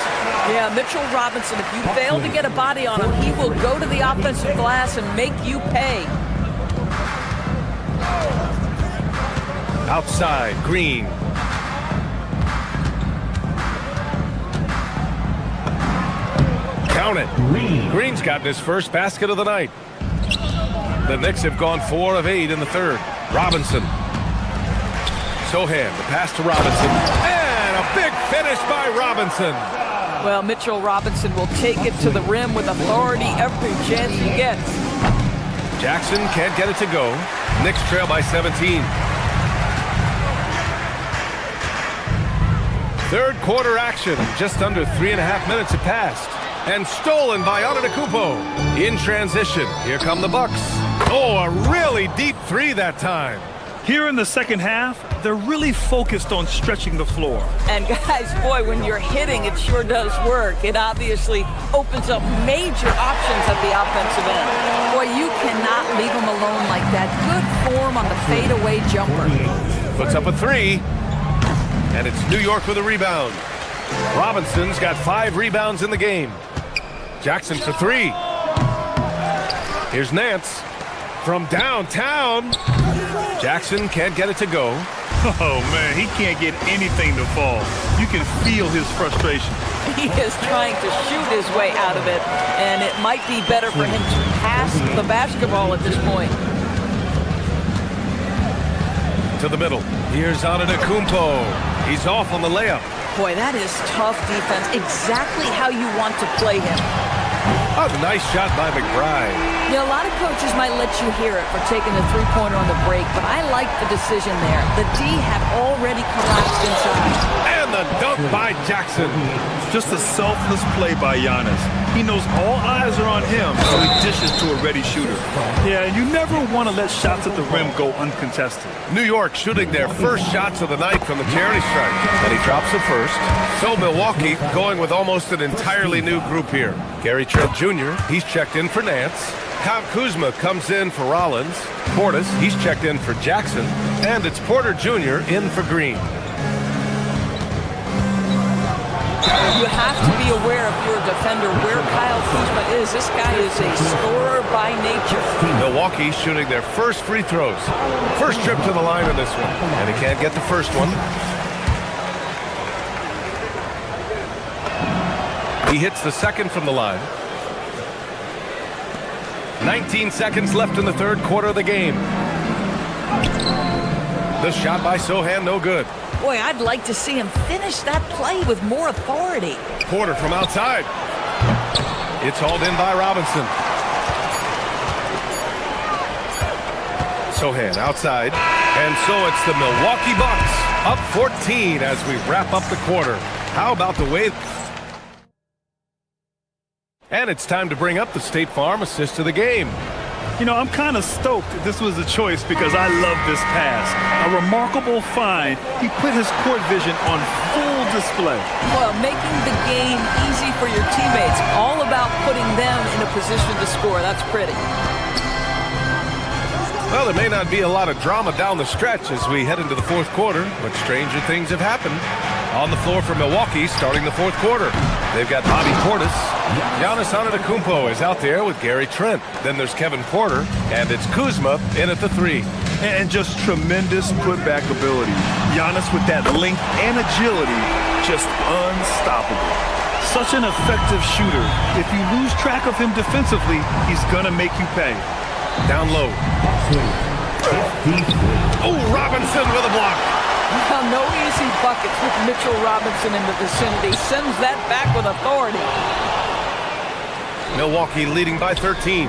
Yeah, Mitchell Robinson, if you fail to get a body on him, he will go to the offensive glass and make you pay. Outside, Green. Count it. Green's gotten his first basket of the night. The Knicks have gone 4 of 8 in the third. Robinson. Sohan, the pass to Robinson. And a big finish by Robinson. Well, Mitchell Robinson will take it to the rim with authority every chance he gets. Jackson can't get it to go. Knicks trail by 17. Third quarter action. Just under 3.5 minutes have passed. And stolen by Antetokounmpo. In transition, here come the Bucks. Oh, a really deep three that time. Here in the second half, they're really focused on stretching the floor. And guys, boy, when you're hitting, it sure does work. It obviously opens up major options at the offensive end. Boy, you cannot leave him alone like that. Good form on the fadeaway jumper. Puts up a 3. And it's New York with a rebound. Robinson's got 5 rebounds in the game. Jackson for 3. Here's Nance from downtown. Jackson can't get it to go. Oh, man, he can't get anything to fall. You can feel his frustration. He is trying to shoot his way out of it, and it might be better for him to pass the basketball at this point. To the middle. Here's Antetokounmpo. He's off on the layup. Boy, that is tough defense. Exactly how you want to play him. Oh, nice shot by McBride. You know, a lot of coaches might let you hear it for taking the three-pointer on the break, but I like the decision there. The D had already collapsed inside. And the dunk by Jackson. Just a selfless play by Giannis. He knows all eyes are on him, so he dishes to a ready shooter. Yeah, you never want to let shots at the rim go uncontested. New York shooting their first shots of the night from the charity stripe. And he drops it first. So Milwaukee going with almost an entirely new group here. Gary Trent Jr., he's checked in for Nance. Kyle Kuzma comes in for Rollins. Portis, he's checked in for Jackson. And it's Porter Jr. in for Green. You have to be aware if you're a defender where Kyle Kuzma is. This guy is a scorer by nature. Milwaukee shooting their first free throws. First trip to the line in this one. And he can't get the first one. He hits the second from the line. 19 seconds left in the third quarter of the game. The shot by Sohan, no good. Boy, I'd like to see him finish that play with more authority. Porter from outside. It's hauled in by Robinson. Sohan outside. And so it's the Milwaukee Bucks up 14 as we wrap up the quarter. How about the way... And it's time to bring up the State Farm assist of the game. You know, I'm kind of stoked this was a choice because I love this pass. A remarkable find. He put his court vision on full display. Well, making the game easy for your teammates. All about putting them in a position to score. That's pretty. Well, there may not be a lot of drama down the stretch as we head into the fourth quarter, but stranger things have happened. On the floor for Milwaukee starting the fourth quarter. They've got Bobby Portis. Giannis Antetokounmpo is out there with Gary Trent. Then there's Kevin Porter, and it's Kuzma in at the 3. And just tremendous putback ability. Giannis with that length and agility, just unstoppable. Such an effective shooter. If you lose track of him defensively, he's gonna make you pay. Down low. Oh, Robinson with a block. Well, no easy buckets with Mitchell Robinson in the vicinity. Sends that back with authority. Milwaukee leading by 13.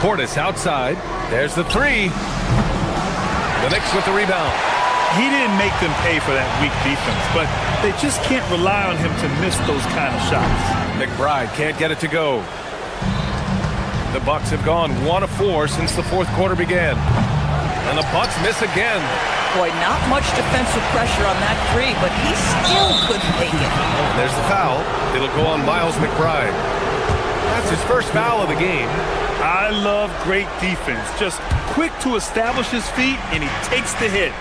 Portis outside. There's the 3. The Knicks with the rebound. He didn't make them pay for that weak defense, but they just can't rely on him to miss those kind of shots. McBride can't get it to go. The Bucks have gone 1 of 4 since the fourth quarter began. And the Bucks miss again. Boy, not much defensive pressure on that 3, but he still couldn't make it. And there's the foul. It'll go on Miles McBride. That's his first foul of the game. I love great defense. Just quick to establish his feet, and he takes the hit.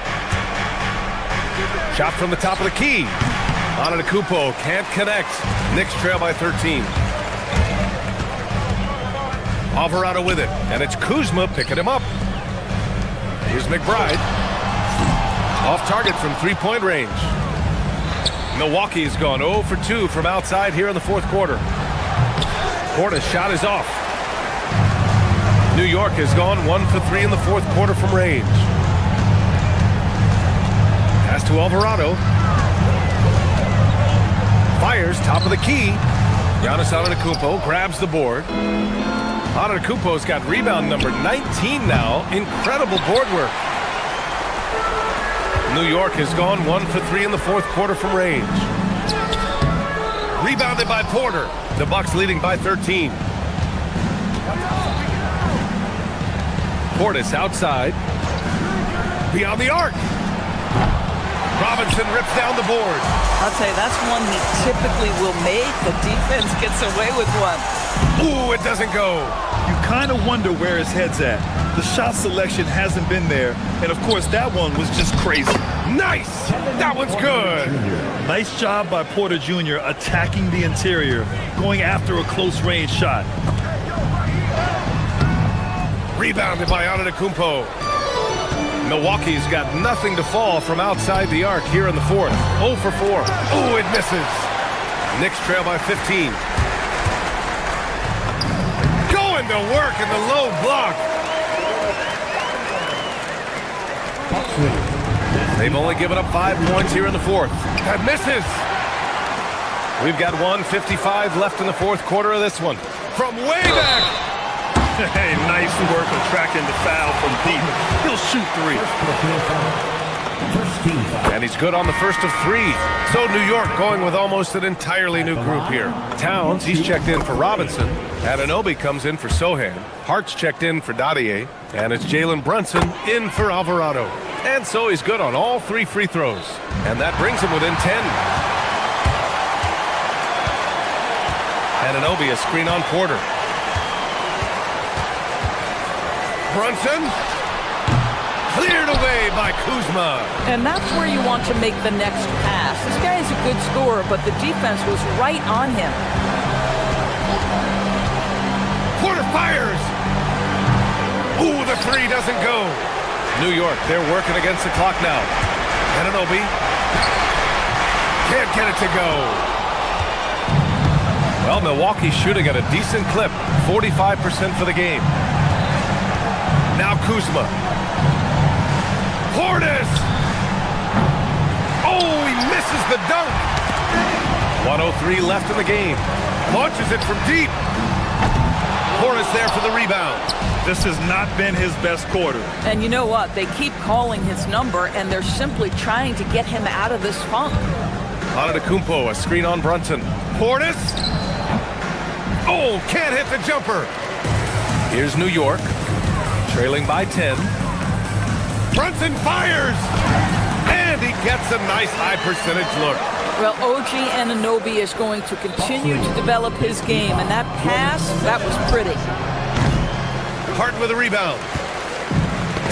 Shot from the top of the key. Antetokounmpo can't connect. Knicks trail by 13. Alvarado with it, and it's Kuzma picking him up. Here's McBride. Off target from three-point range. Milwaukee's gone 0 for 2 from outside here in the fourth quarter. Portis' shot is off. New York has gone 1 for 3 in the fourth quarter from range. Pass to Alvarado. Fires, top of the key. Giannis Antetokounmpo grabs the board. Antetokounmpo's got rebound number 19 now. Incredible board work. New York has gone 1 for 3 in the fourth quarter from range. Rebounded by Porter. The Bucks leading by 13. Portis outside. Beyond the arc. Robinson rips down the board. I'll tell you, that's one he typically will make. The defense gets away with one. Ooh, it doesn't go. You kind of wonder where his head's at. The shot selection hasn't been there. And, of course, that one was just crazy. Nice! That one's good. Nice job by Porter Jr. attacking the interior, going after a close-range shot. Rebounded by Antetokounmpo. Milwaukee's got nothing to fall from outside the arc here in the fourth. 0 for 4. Oh, it misses. Knicks trail by 15. Going to work in the low block. They've only given up 5 points here in the fourth. That misses. We've got 1:55 left in the fourth quarter of this one. From way back. Hey, nice work attracting the foul from deep. He'll shoot 3. And he's good on the first of 3. So New York going with almost an entirely new group here. Towns, he's checked in for Robinson. Anunoby comes in for Sohan. Hart's checked in for Dadier. And it's Jalen Brunson in for Alvarado. And so he's good on all 3 free throws. And that brings him within 10. Anunoby a screen on Porter. Brunson cleared away by Kuzma. And that's where you want to make the next pass. This guy is a good scorer, but the defense was right on him. Porter fires. Ooh, the 3 doesn't go. New York, they're working against the clock now. Anunoby can't get it to go. Well, Milwaukee's shooting at a decent clip, 45% for the game. Now Kuzma. Portis! Oh, he misses the dunk. 1:03 left in the game. Launches it from deep. Portis there for the rebound. This has not been his best quarter. And you know what? They keep calling his number, and they're simply trying to get him out of this funk. Antetokounmpo, a screen on Brunson. Portis! Oh, can't hit the jumper. Here's New York. Trailing by 10. Brunson fires! And he gets a nice high percentage look. Well, OG Anunoby is going to continue to develop his game, and that pass, that was pretty. Harden with a rebound.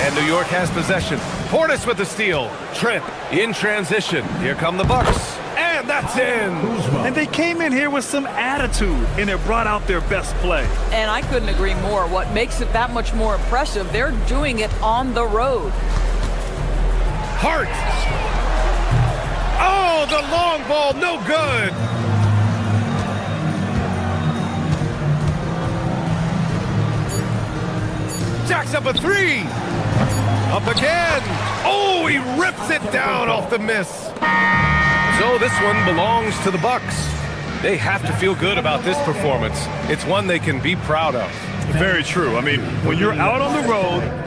And New York has possession. Portis with the steal. Trent in transition. Here come the Bucks. And that's in. And they came in here with some attitude, and it brought out their best play. And I couldn't agree more. What makes it that much more impressive, they're doing it on the road. Hart. Oh, the long ball, no good. Jacks up a three. Up again. Oh, he rips it down off the miss. So this one belongs to the Bucks. They have to feel good about this performance. It's one they can be proud of. Very true. I mean, when you're out on the road,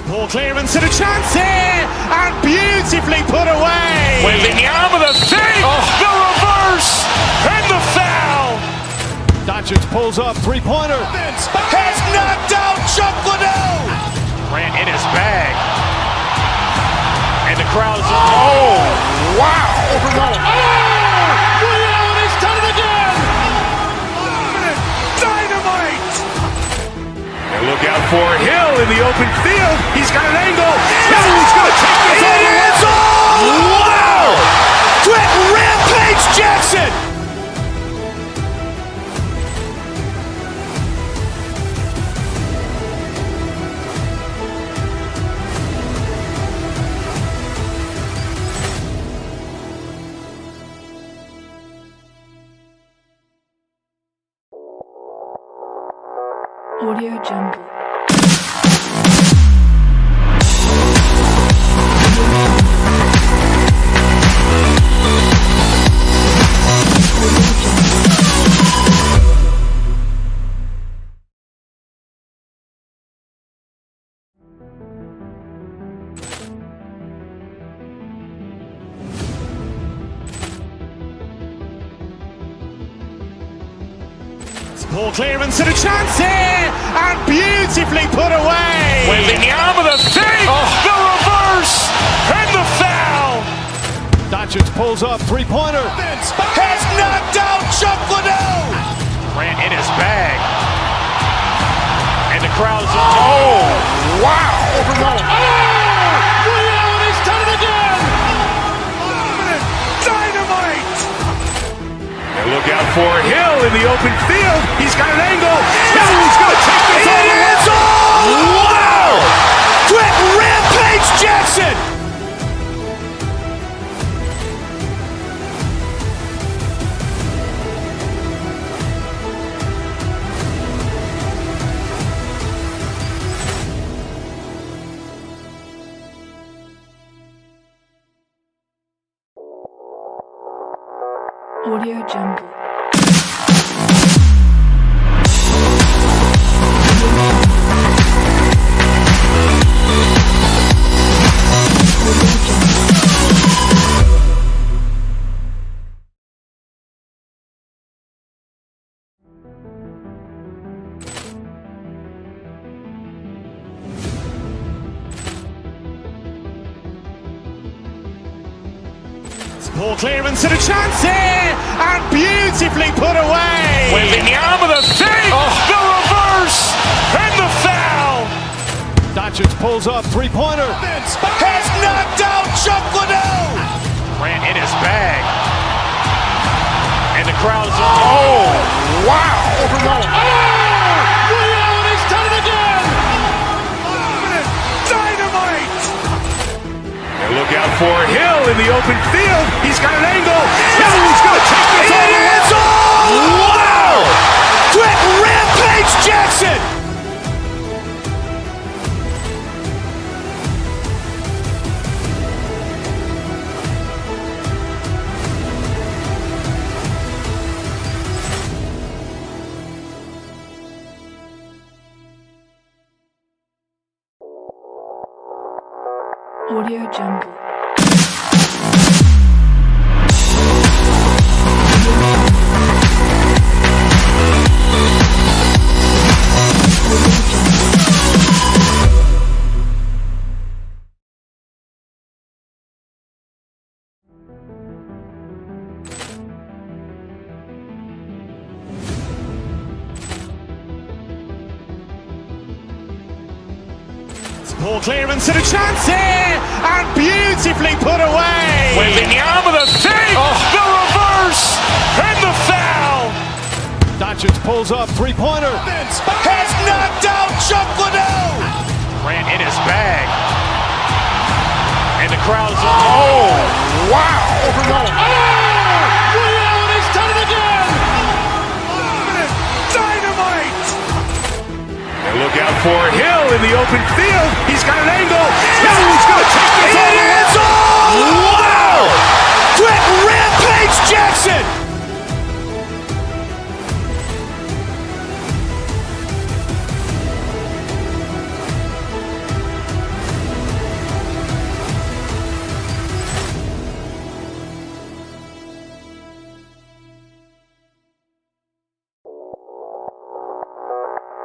Ball clearance and a chance here, and beautifully put away. Wembanyama with a three, the reverse, and the foul. Doncic pulls up, three-pointer. Has knocked out Chuck Liddell. Grant in his bag. And the crowd is... Oh, wow. Liddell has done it again. Dynamite. And look out for Hill in the open field. He's got an angle. He's going to take this all the way. Wow! Quick Rampage Jackson. Audio Jungle. Ball clearance and a chance here, and beautifully put away. Wembanyama with a three, the reverse, and the foul. Doncic pulls up, three-pointer. Has knocked out Chuck Liddell. Grant in his bag. And the crowd is... Oh, wow. Liddell has done it again. Dynamite. And look out for Hill in the open field. He's got an angle. He's going to take this all the way. Wow. Quick Rampage Jackson. Audio Jungle. Ball clearance and a chance here, and beautifully put away. Wembanyama with a three, the reverse, and the foul. Doncic pulls up, three-pointer. Has knocked out Chuck Liddell. Grant in his bag. And the crowd is... Oh, wow. Liddell has done it again. Dynamite. And look out for Hill in the open field. He's got an angle. He's going to take this all the way. Wow. Quick Rampage Jackson. Audio Jungle. Ball clearance and a chance here, and beautifully put away. Wembanyama the fake, the reverse, and the foul. Doncic pulls up, three-pointer. Has knocked out Chuck Liddell. Ran in his bag. And the crowd is, oh, wow. Overruled. And he's done it again. Dynamite. And look out for Hill in the open field. He's got an angle. He's going to take this all the way. Wow. Quick rampage Jackson.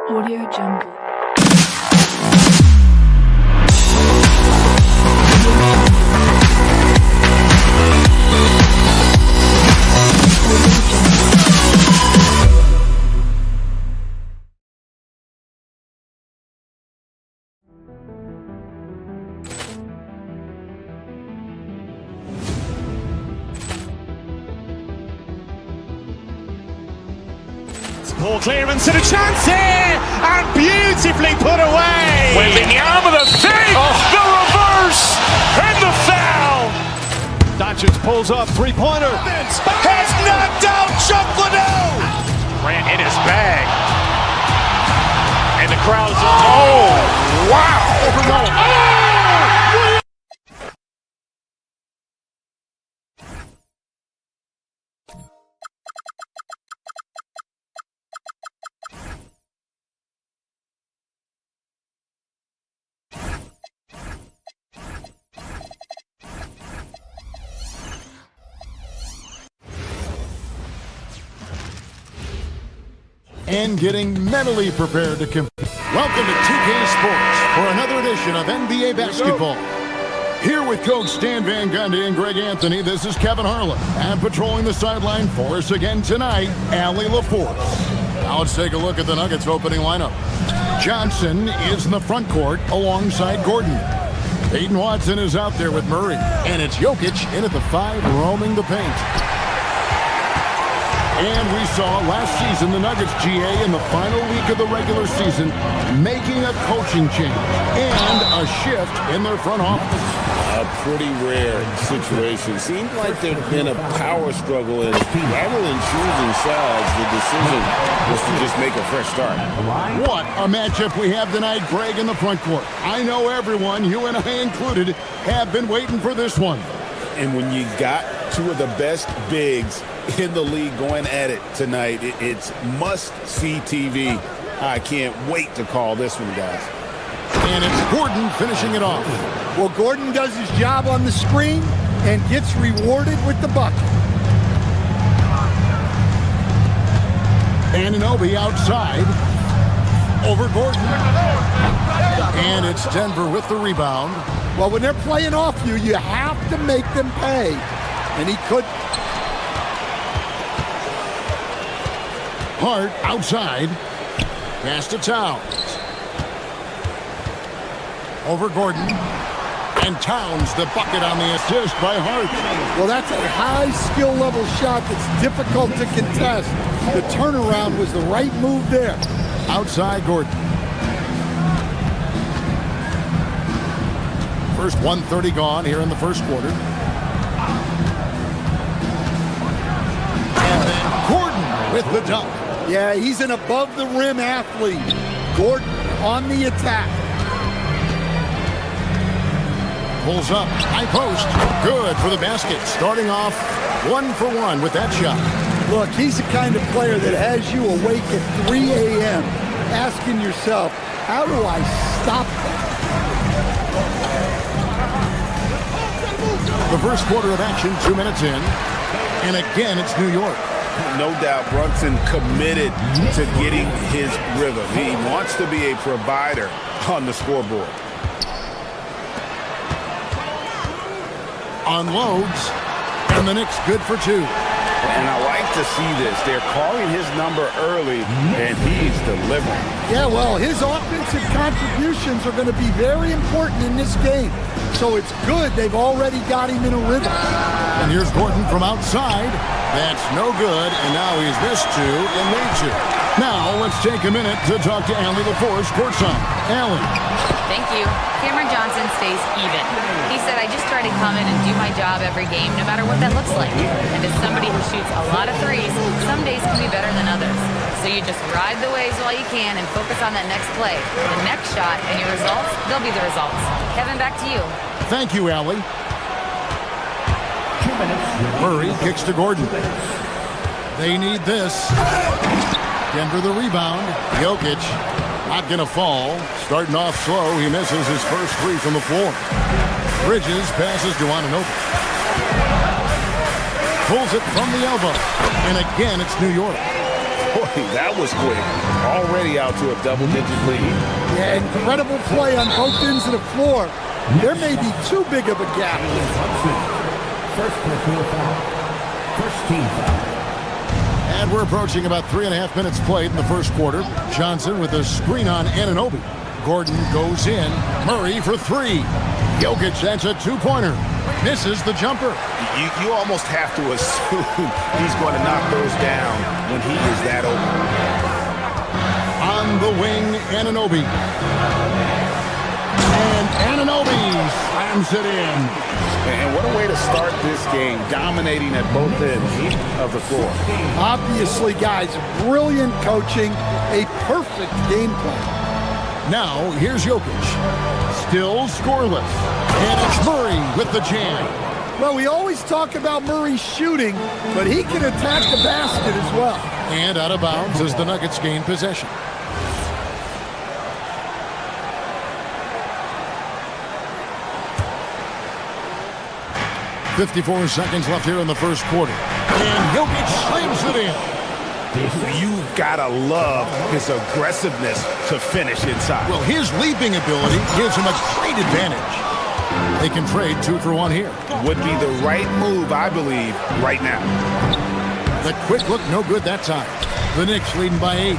Audio Jungle. Ball clearance and a chance here, and beautifully put away. Wembanyama the fake, the reverse, and the foul. Doncic pulls up, three-pointer. Has knocked out Chuck Liddell. Ran in his bag. And the crowd is, oh, wow. Overruled. And getting mentally prepared to compete. Welcome to 2K Sports for another edition of NBA Basketball. Here with Coach Stan Van Gundy and Greg Anthony, this is Kevin Harlan. And patrolling the sideline for us again tonight, Allie LaForce. Now let's take a look at the Nuggets opening lineup. Johnson is in the front court alongside Gordon. Peyton Watson is out there with Murray. And it's Jokic in at the 5 roaming the paint. And we saw last season the Nuggets GA in the final week of the regular season making a coaching change and a shift in their front office. A pretty rare situation. Seems like there's been a power struggle, and rather than choosing sides, the decision was to just make a fresh start. What a matchup we have tonight, Greg, in the front court. I know everyone, you and I included, have been waiting for this one. And when you got two of the best bigs in the league going at it tonight, it's must-see TV. I can't wait to call this one, guys. And it's Gordon finishing it off. Well, Gordon does his job on the screen and gets rewarded with the bucket. Anunoby outside. Over Gordon. And it's Denver with the rebound. Well, when they're playing off you, you have to make them pay. And he could. Hart outside. Pass to Towns. Over Gordon. And Towns the bucket on the assist by Hart. Well, that's a high skill level shot that's difficult to contest. The turnaround was the right move there. Outside Gordon. First 1:30 gone here in the first quarter. And then Gordon with the dunk. Yeah, he's an above-the-rim athlete. Gordon on the attack. Pulls up, high post, good for the basket. Starting off 1 for 1 with that shot. Look, he's the kind of player that has you awake at 3 a.m. asking yourself, how do I stop that? The first quarter of action, 2 minutes in. And again, it's New York. No doubt Brunson committed to getting his rhythm. He wants to be a provider on the scoreboard. Unloads, and the Knicks good for 2. And I like to see this. They're calling his number early, and he's delivering. Yeah, well, his offensive contributions are going to be very important in this game. So it's good they've already got him in a rhythm. And here's Gordon from outside. That's no good, and now he's missed two and made two. Now let's take a minute to talk to Allie LaForce courtside. Allie. Thank you. Cameron Johnson stays even. He said, I just try to come in and do my job every game, no matter what that looks like. And as somebody who shoots a lot of threes, some days can be better than others. So you just ride the waves while you can and focus on that next play. The next shot and your results, they'll be the results. Kevin, back to you. Thank you, Allie. Murray kicks to Gordon. They need this. Denver the rebound. Jokic not going to fall. Starting off slow, he misses his first three from the floor. Bridges passes to Anunoby. Pulls it from the elbow. And again, it's New York. Boy, that was quick. Already out to a double-digit lead. Yeah, incredible play on both ends of the floor. There may be too big of a gap. First personal foul. First team foul. And we're approaching about 3.5 minutes played in the first quarter. Johnson with a screen on Anunoby. Gordon goes in. Murray for three. Jokic adds a two-pointer. Misses the jumper. You almost have to assume he's going to knock those down when he is that open. On the wing, Anunoby. And Anunoby slams it in. And what a way to start this game, dominating at both ends of the floor. Obviously, guys, brilliant coaching, a perfect game plan. Now, here's Jokic. Still scoreless. And it's Murray with the jam. Well, we always talk about Murray shooting, but he can attack the basket as well. And out of bounds as the Nuggets gain possession. .54 seconds left here in the first quarter. And Jokic slams it in. You've got to love his aggressiveness to finish inside. Well, his leaping ability gives him a great advantage. They can trade 2 for 1 here. Would be the right move, I believe, right now. The quick look, no good that time. The Knicks leading by 8.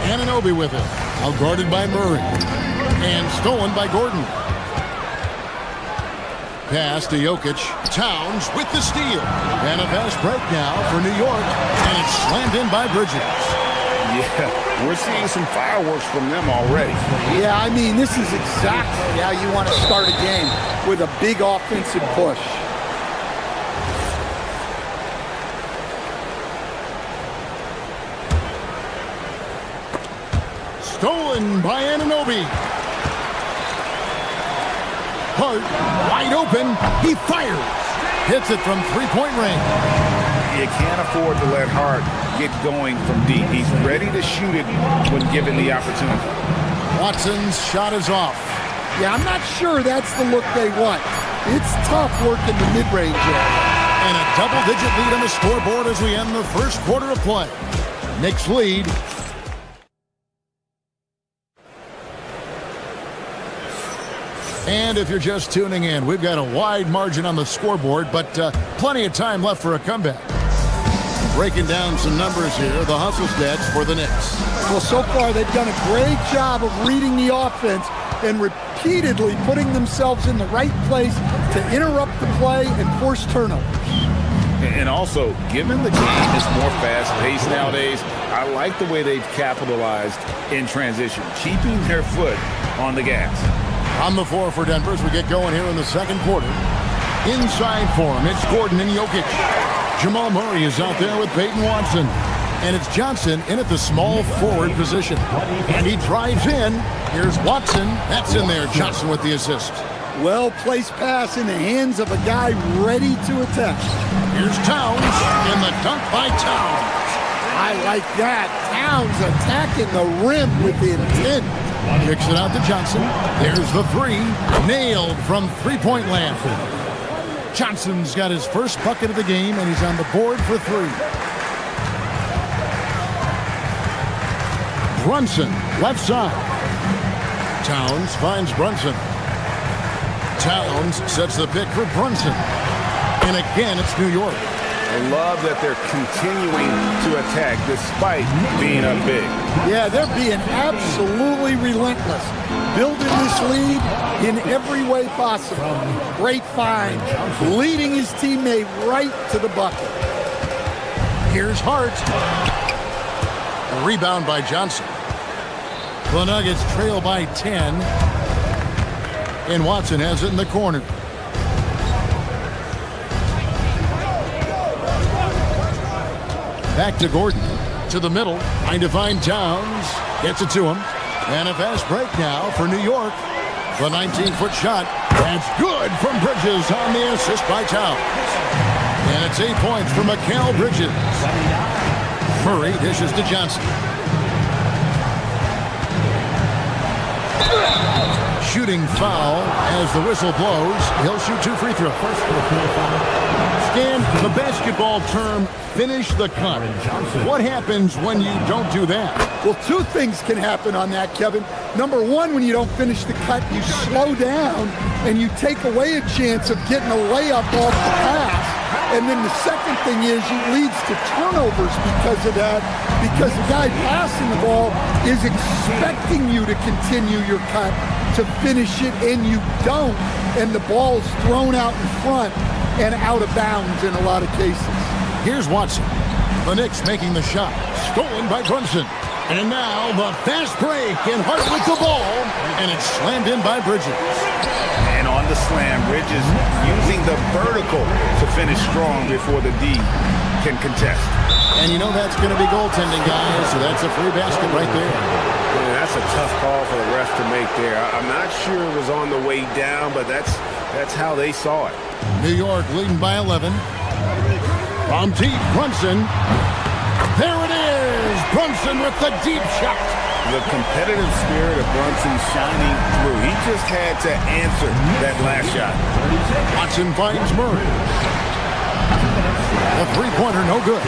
Anunoby with it. Out guarded by Murray. And stolen by Gordon. Pass to Jokic. Towns with the steal. And a fast break now for New York. And it's slammed in by Bridges. Yeah, we're seeing some fireworks from them already. Yeah, I mean, this is exactly how you want to start a game, with a big offensive push. Stolen by Anunoby. Hart, wide open, he fires. Hits it from three-point range. You can't afford to let Hart get going from deep. He's ready to shoot it when given the opportunity. Watson's shot is off. Yeah, I'm not sure that's the look they want. It's tough working the mid-range area. And a double-digit lead on the scoreboard as we end the first quarter of play. Knicks lead. And if you're just tuning in, we've got a wide margin on the scoreboard, but plenty of time left for a comeback. Breaking down some numbers here, the hustle stats for the Knicks. Well, so far they've done a great job of reading the offense and repeatedly putting themselves in the right place to interrupt the play and force turnovers. And also, given the game is more fast-paced nowadays, I like the way they've capitalized in transition, keeping their foot on the gas. On the floor for Denver as we get going here in the second quarter. Inside for him, it's Gordon and Jokic. Jamal Murray is out there with Peyton Watson. And it's Johnson in at the small forward position. And he drives in. Here's Watson. That's in there. Johnson with the assist. Well-placed pass in the hands of a guy ready to attack. Here's Towns. And the dunk by Towns. I like that. Towns attacking the rim with intent. Kicks it out to Johnson. There's the three. Nailed from three-point land. Johnson's got his first bucket of the game, and he's on the board for three. Brunson, left side. Towns finds Brunson. Towns sets the pick for Brunson. And again, it's New York. I love that they're continuing to attack despite being up big. Yeah, they're being absolutely relentless, building this lead in every way possible. Great find, leading his teammate right to the bucket. Here's Hart. A rebound by Johnson. The Nuggets trail by 10. And Watson has it in the corner. Back to Gordon. To the middle. Trying to find Towns. Gets it to him. And a fast break now for New York. The 19-foot shot. That's good from Bridges on the assist by Towns. And it's 8 points for Mikal Bridges. Murray dishes to Johnson. Shooting foul as the whistle blows. He'll shoot 2 free throws. Stan, the basketball term, finish the cut. What happens when you don't do that? Well, 2 things can happen on that, Kevin. Number 1, when you don't finish the cut, you slow down and you take away a chance of getting a layup off the pass. And then the second thing is it leads to turnovers because of that, because the guy passing the ball is expecting you to continue your cut, to finish it, and you don't, and the ball is thrown out in front and out of bounds in a lot of cases. Here's Watson. The Knicks making the shot. Stolen by Brunson. And now the fast break, and Hart with the ball, and it's slammed in by Bridges. And on the slam, Bridges using the vertical to finish strong before the D can contest. And you know that's going to be goaltending, guys, so that's a free basket right there. Yeah, that's a tough call for the ref to make there. I'm not sure it was on the way down, but that's how they saw it. New York leading by 11. From deep, Brunson. There it is! Brunson with the deep shot. The competitive spirit of Brunson shining through. He just had to answer that last shot. Watson finds Murray. A three-pointer, no good.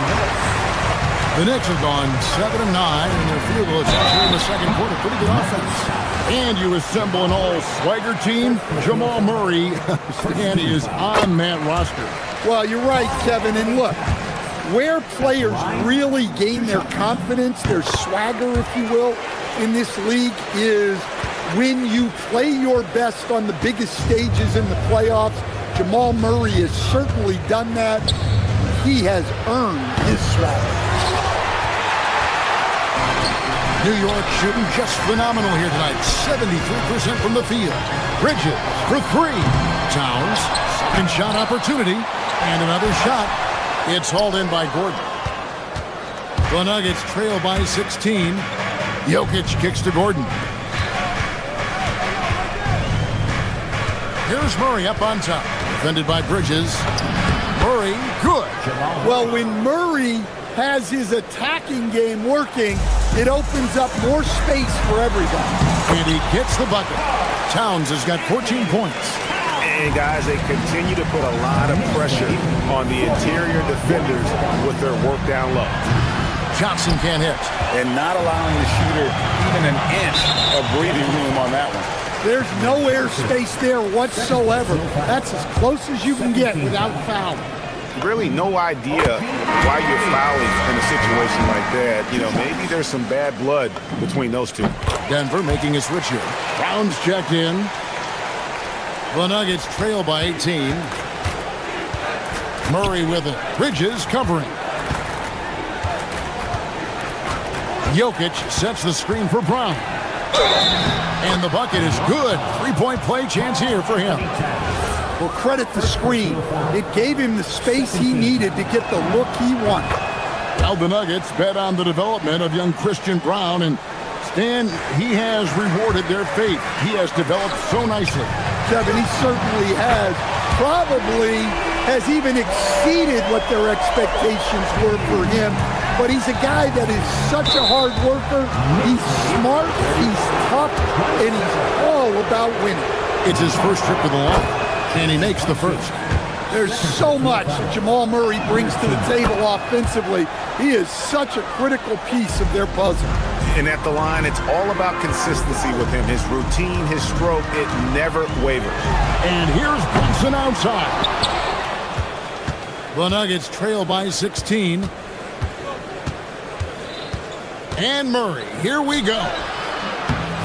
The Knicks have gone 7 of 9 in their field goal in the second quarter. Pretty good offense. And you assemble an all-swagger team. Jamal Murray, Stan, is on that roster. Well, you're right, Kevin. And look, where players really gain their confidence, their swagger, if you will, in this league is when you play your best on the biggest stages in the playoffs. Jamal Murray has certainly done that. He has earned his swagger. New York shooting just phenomenal here tonight. 73% from the field. Bridges for 3. Towns, second shot opportunity, and another shot. It's hauled in by Gordon. The Nuggets trail by 16. Jokic kicks to Gordon. Here's Murray up on top. Defended by Bridges. Murray, good. Well, when Murray has his attacking game working, it opens up more space for everybody. And he gets the bucket. Towns has got 14 points. And guys, they continue to put a lot of pressure on the interior defenders with their work down low. Johnson can't hit. And not allowing the shooter even an inch of breathing room on that one. There's no air space there whatsoever. That's as close as you can get without fouling. Really no idea why you're fouling in a situation like that. You know, maybe there's some bad blood between those two. Denver making a switch here. Browns checked in. The Nuggets trail by 18. Murray with it. Bridges covering. Jokic sets the screen for Brown. And the bucket is good. 3-point play chance here for him. Well, credit the screen. It gave him the space he needed to get the look he wanted. Now the Nuggets bet on the development of young Christian Brown, and Stan, he has rewarded their faith. He has developed so nicely. Kevin, he certainly has. Probably has even exceeded what their expectations were for him. But he's a guy that is such a hard worker. He's smart, he's tough, and he's all about winning. It's his first trip to the line, and he makes the first. There's so much that Jamal Murray brings to the table offensively. He is such a critical piece of their puzzle. And at the line, it's all about consistency with him. His routine, his stroke, it never wavers. And here's Brunson outside. The Nuggets trail by 16. And Murray, here we go.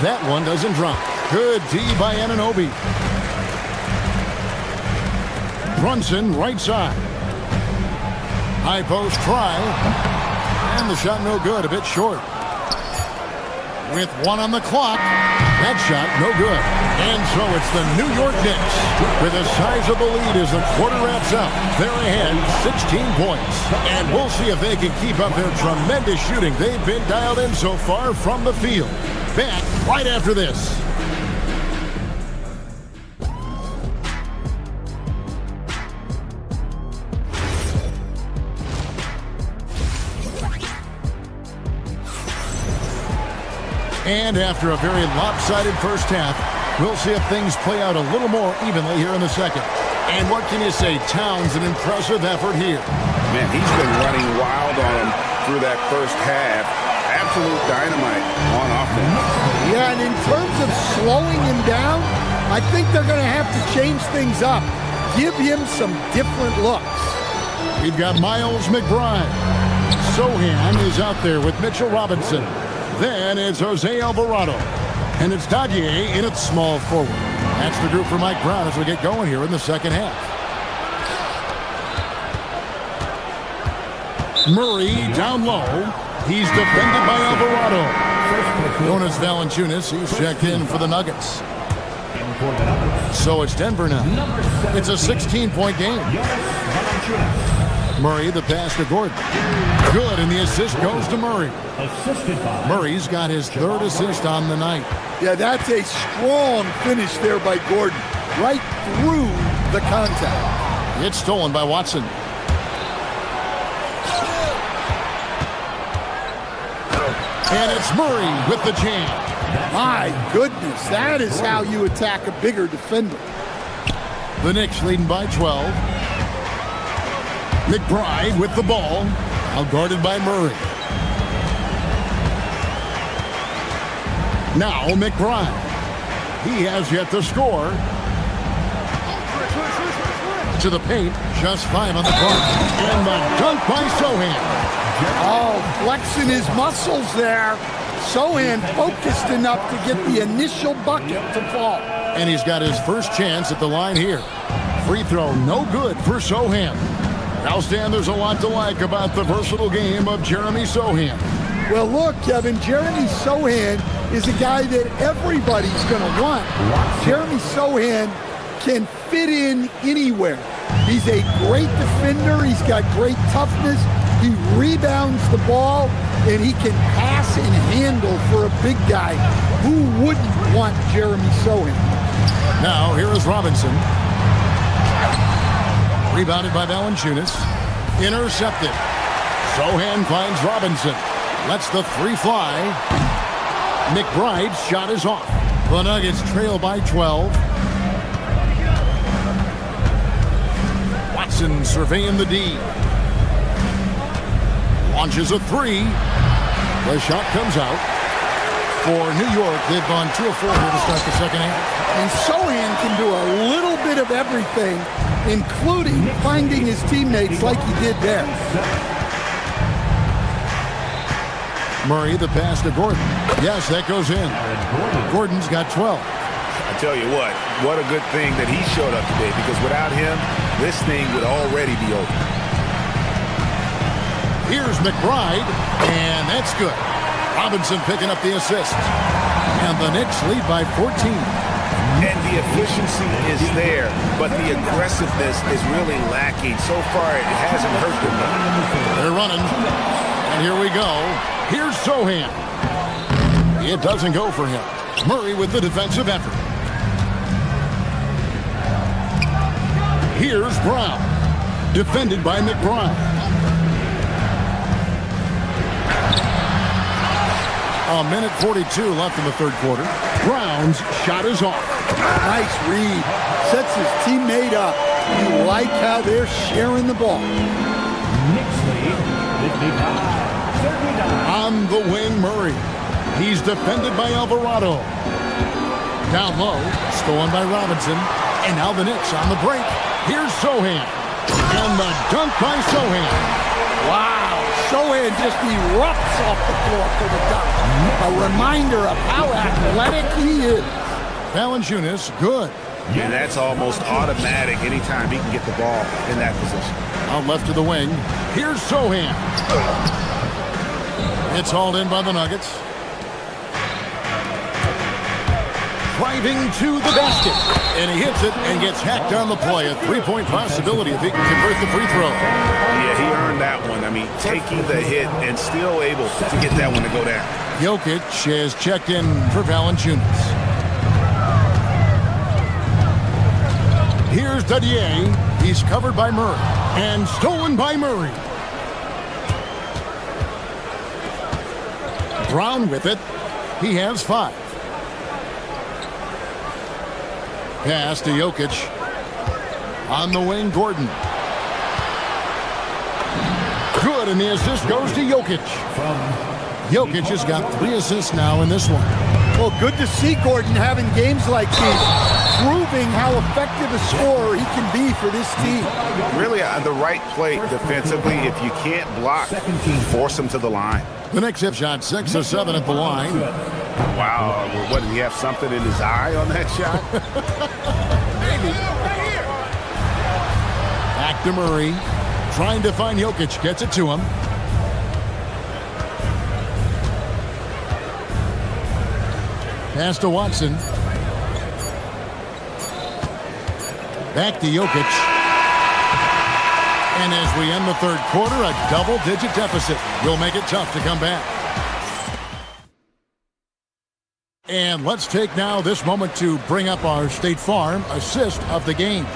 That one doesn't drop. Good D by Anunoby. Brunson, right side. High post try. And the shot no good, a bit short. With 1 on the clock, that shot no good. And so it's the New York Knicks with a sizable lead as the quarter wraps up. They're ahead 16 points. And we'll see if they can keep up their tremendous shooting they've been dialed in so far from the field. Back right after this. And after a very lopsided first half, we'll see if things play out a little more evenly here in the second. And what can you say? Towns, an impressive effort here. Man, he's been running wild on him through that first half. Absolute dynamite on offense. Yeah, and in terms of slowing him down, I think they're going to have to change things up. Give him some different looks. We've got Miles McBride. Sohan is out there with Mitchell Robinson. Then it's Jose Alvarado. And it's Dadier in at small forward. That's the group for Mike Brown as we get going here in the second half. Murray down low. He's defended by Alvarado. Jonas Valanciunas, he's checked in for the Nuggets. So it's Denver now. It's a 16-point game. Murray, the pass to Gordon. Good, and the assist goes to Murray. Murray's got his 3rd assist on the night. Yeah, that's a strong finish there by Gordon. Right through the contact. It's stolen by Watson. And it's Murray with the jam. My goodness, that is how you attack a bigger defender. The Knicks leading by 12. McBride with the ball, outguarded by Murray. Now McBride. He has yet to score. To the paint, just 5 on the clock. And the dunk by Sohan. Oh, flexing his muscles there. Sohan focused enough to get the initial bucket to fall. And he's got his first chance at the line here. Free throw, no good for Sohan. Now, Stan, there's a lot to like about the versatile game of Jeremy Sohan. Well, look, Kevin, Jeremy Sohan is a guy that everybody's going to want. Jeremy Sohan can fit in anywhere. He's a great defender. He's got great toughness. He rebounds the ball, and he can pass and handle for a big guy. Who wouldn't want Jeremy Sohan? Now, here is Robinson. Rebounded by Valanciunas. Intercepted. Sohan finds Robinson. Lets the 3 fly. McBride's shot is off. The Nuggets trail by 12. Watson surveying the D. Launches a 3. The shot comes out. For New York, they've gone 2 of 4 here to start the second half. And Sohan can do a little bit of everything, including finding his teammates like he did there. Murray, the pass to Gordon. Yes, that goes in. Gordon's got 12. I tell you what a good thing that he showed up today, because without him, this thing would already be over. Here's McBride, and that's good. Robinson picking up the assist. And the Knicks lead by 14. And the efficiency is there, but the aggressiveness is really lacking. So far, it hasn't hurt them. They're running. And here we go. Here's Sohan. It doesn't go for him. Murray with the defensive effort. Here's Brown. Defended by McBride. A minute 42 left in the third quarter. Brown's shot is off. Nice read. Sets his teammate up. You like how they're sharing the ball. Knicks lead 55-39. On the wing, Murray. He's defended by Alvarado. Down low, stolen by Robinson. And now the Knicks on the break. Here's Sohan. And the dunk by Sohan. Wow, Sohan just erupts off the floor for the dunk. A reminder of how athletic he is. Valanciunas, good. And that's almost automatic anytime he can get the ball in that position. Out left to the wing. Here's Sohan. It's hauled in by the Nuggets. Driving to the basket. And he hits it and gets hacked on the play. A three-point possibility if he can convert the free throw. Yeah, he earned that one. I mean, taking the hit and still able to get that one to go down. Jokic has checked in for Valanciunas. Here's Dadier. He's covered by Murray. And stolen by Murray. Brown with it. He has 5. Pass to Jokic. On the wing, Gordon. Good, and the assist goes to Jokic. Jokic has got 3 assists now in this one. Well, good to see Gordon having games like these, proving how effective a scorer he can be for this team. Really on the right play defensively. If you can't block, force him to the line. The Knicks have shot 6 of 7 at the line. Wow, what, did he have something in his eye on that shot? Maybe. Back to Murray. Trying to find Jokic. Gets it to him. Pass to Watson. Back to Jokic. And as we end the third quarter, a double-digit deficit will make it tough to come back. And let's take now this moment to bring up our State Farm assist of the game.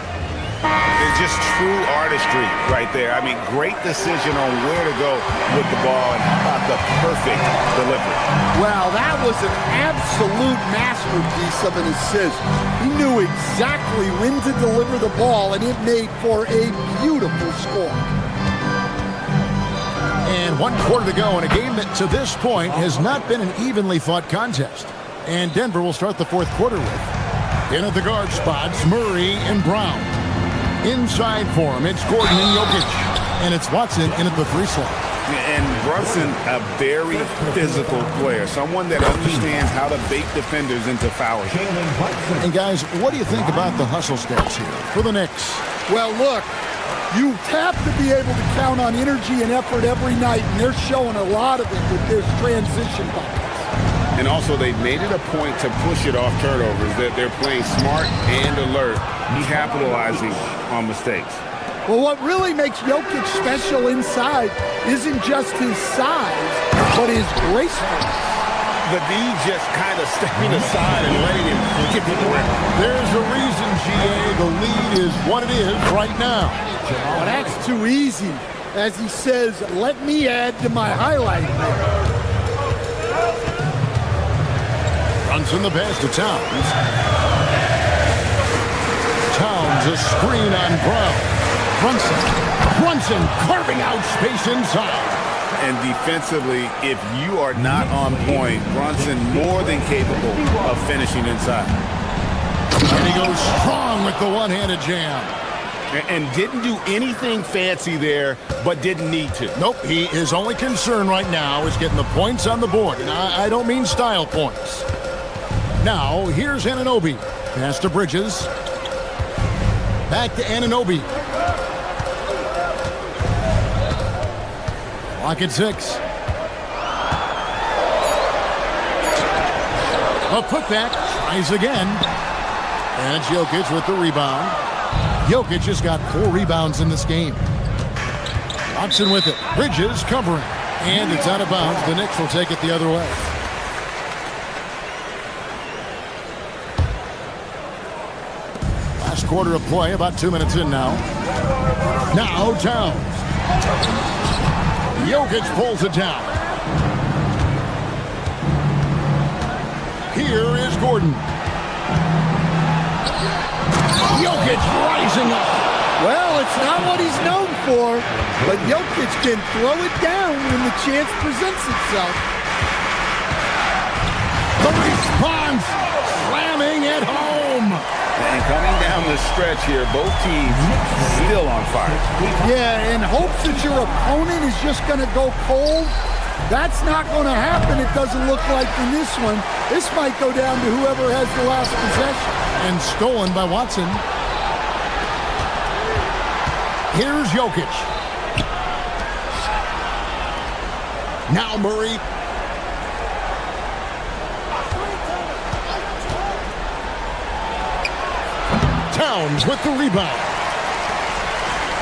It's just true artistry right there. I mean, great decision on where to go with the ball, and how about the perfect delivery. Wow, that was an absolute masterpiece of an assist. He knew exactly when to deliver the ball, and it made for a beautiful score. And 1 quarter to go in a game that to this point has not been an evenly fought contest. And Denver will start the fourth quarter with. In at the guard spots, Murray and Brown. Inside for him, it's Gordon and Jokic. And it's Watson in at the 3 slot. And Brunson, a very physical player, someone that understands how to bait defenders into fouling. And guys, what do you think about the hustle stats here for the Knicks? Well, look, you have to be able to count on energy and effort every night, and they're showing a lot of it with this transition buckets. And also, they've made it a point to push it off turnovers, that they're playing smart and alert, capitalizing on mistakes. Well, what really makes Jokic special inside isn't just his size, but his gracefulness. The D just kind of stepping aside and letting him get to the rim. There's a reason, GA, the lead is what it is right now. Well, that's too easy. As he says, let me add to my highlight reel. Brunson the pass to Towns. Towns a screen on Brown. Brunson carving out space inside. And defensively, if you are not on point, Brunson more than capable of finishing inside. And he goes strong with the one-handed jam. And didn't do anything fancy there, but didn't need to. Nope, his only concern right now is getting the points on the board. And I don't mean style points. Now, here's Anunoby. Pass to Bridges. Back to Anunoby. Clock at 6. A putback. Tries again. And it's Jokic with the rebound. Jokic has got 4 rebounds in this game. Watson with it. Bridges covering. And it's out of bounds. The Knicks will take it the other way. Last quarter of play, about 2 minutes in now. Now Towns. Jokic pulls it down. Here is Gordon. Jokic rising up. Well, it's not what he's known for, but Jokic can throw it down when the chance presents itself. The response, slamming at home. And coming down down the stretch here. Both teams still on fire. Yeah, in hopes that your opponent is just going to go cold. That's not going to happen, it doesn't look like in this one. This might go down to whoever has the last possession. And stolen by Watson. Here's Jokic. Now Murray. Towns with the rebound.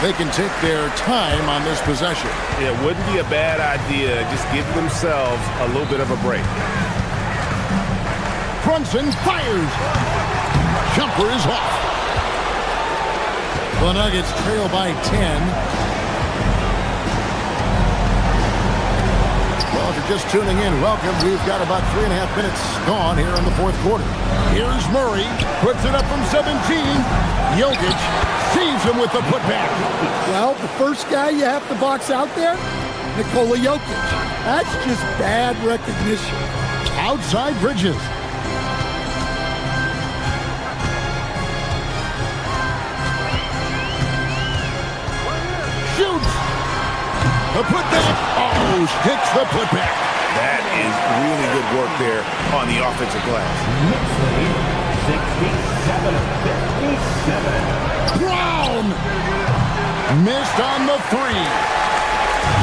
They can take their time on this possession. It wouldn't be a bad idea. Just give themselves a little bit of a break. Brunson fires. Jumper is off. The Nuggets trail by 10. Well, if you're just tuning in, welcome. We've got about 3.5 minutes gone here in the fourth quarter. Here's Murray. Puts it up from 17. Jokic sees him with the putback. Well, the first guy you have to box out there, Nikola Jokic. That's just bad recognition. Outside Bridges. Shoots. The putback. Oh, hits the putback. That is really good work there on the offensive glass. 67-57. Brown missed on the three.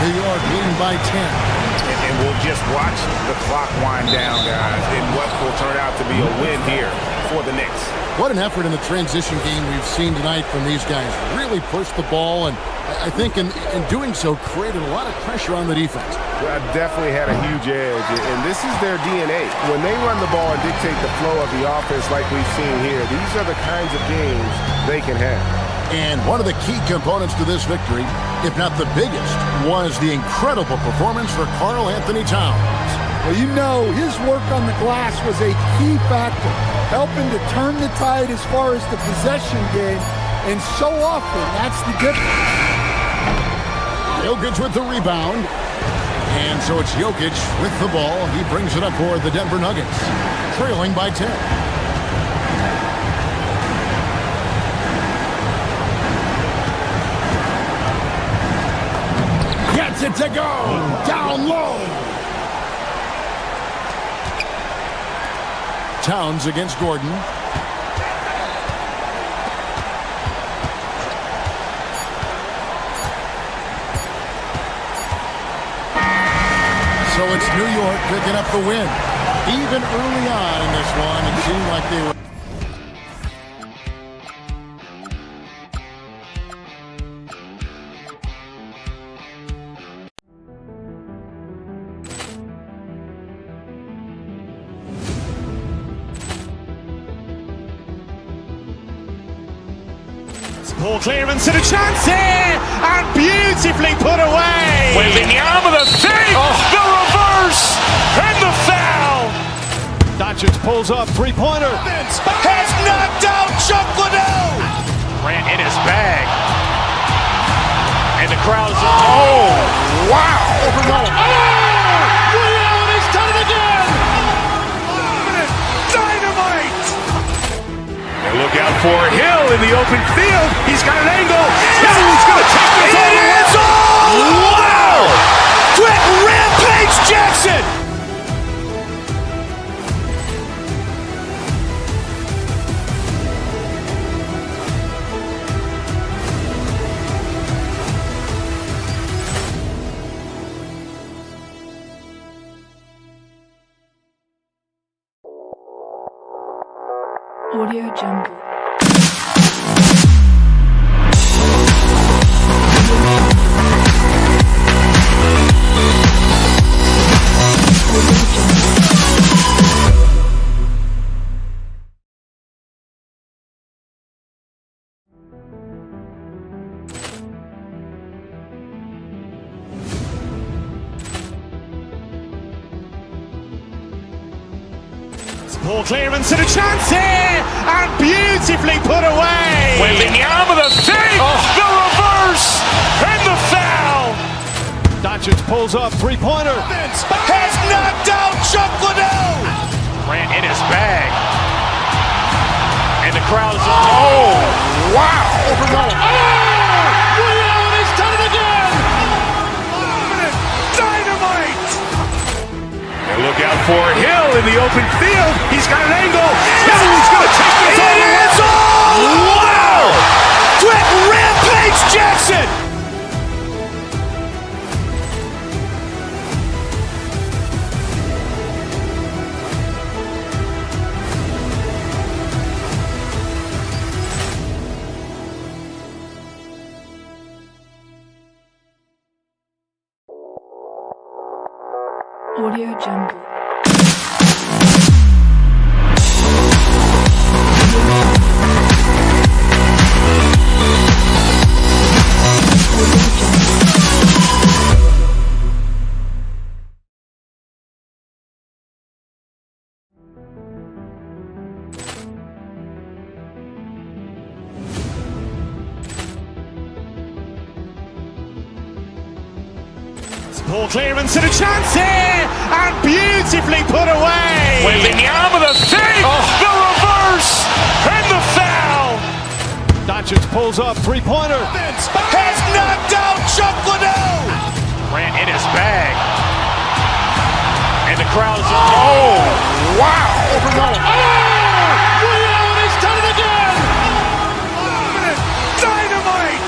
New York leading by 10. And we'll just watch the clock wind down, guys, in what will turn out to be a win here for the Knicks. What an effort in the transition game we've seen tonight from these guys. Really pushed the ball, and I think in doing so created a lot of pressure on the defense. Well, definitely had a huge edge, and this is their DNA. When they run the ball and dictate the flow of the offense like we've seen here, these are the kinds of games they can have. And one of the key components to this victory, if not the biggest, was the incredible performance for Karl Anthony Towns. Well, you know, his work on the glass was a key factor, helping to turn the tide as far as the possession game, and so often that's the difference. Jokic with the rebound. And so it's Jokic with the ball. He brings it up for the Denver Nuggets, trailing by 10. Gets it to go. Down low. Towns against Gordon. So it's New York picking up the win. Even early on in this one, it seemed like they were. Ball clearance and a chance here, and beautifully put away. Wembanyama the fake, the reverse, and the foul. Doncic pulls up, three-pointer. Has knocked out Chuck Liddell. Ran in his bag. And the crowd is... Oh, wow. He's done it again. Dynamite. And look out for Hill in the open field. He's got an angle. He's going to take this all the way. Wow! Quick Rampage Jackson. Audio Jungle. Ball clearance and a chance here, and beautifully put away. Wembanyama the fake, the reverse, and the foul. Doncic pulls up, three-pointer. Has knocked out Chuck Liddell. Ran in his bag. And the crowd is, oh, wow. He's done it again! Dynamite! And look out for Hill in the open field. He's got an angle. He's going to take this all the way. Wow! Quick rampage Jackson! Audio Jungle. Ball clearance and a chance here, and beautifully put away. Wembanyama the save, the reverse, and the foul. Doncic pulls up, three-pointer. Has knocked out Chuck Liddell. Ran in his bag. And the crowd is, oh, wow. He's done it again. Dynamite.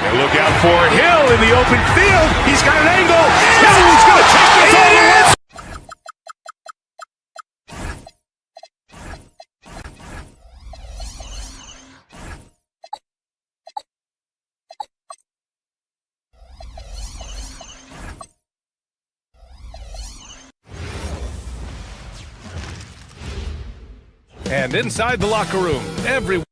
And look out for Hill in the open field. He's got an angle. He's going to take this all the way. And inside the locker room, everyone.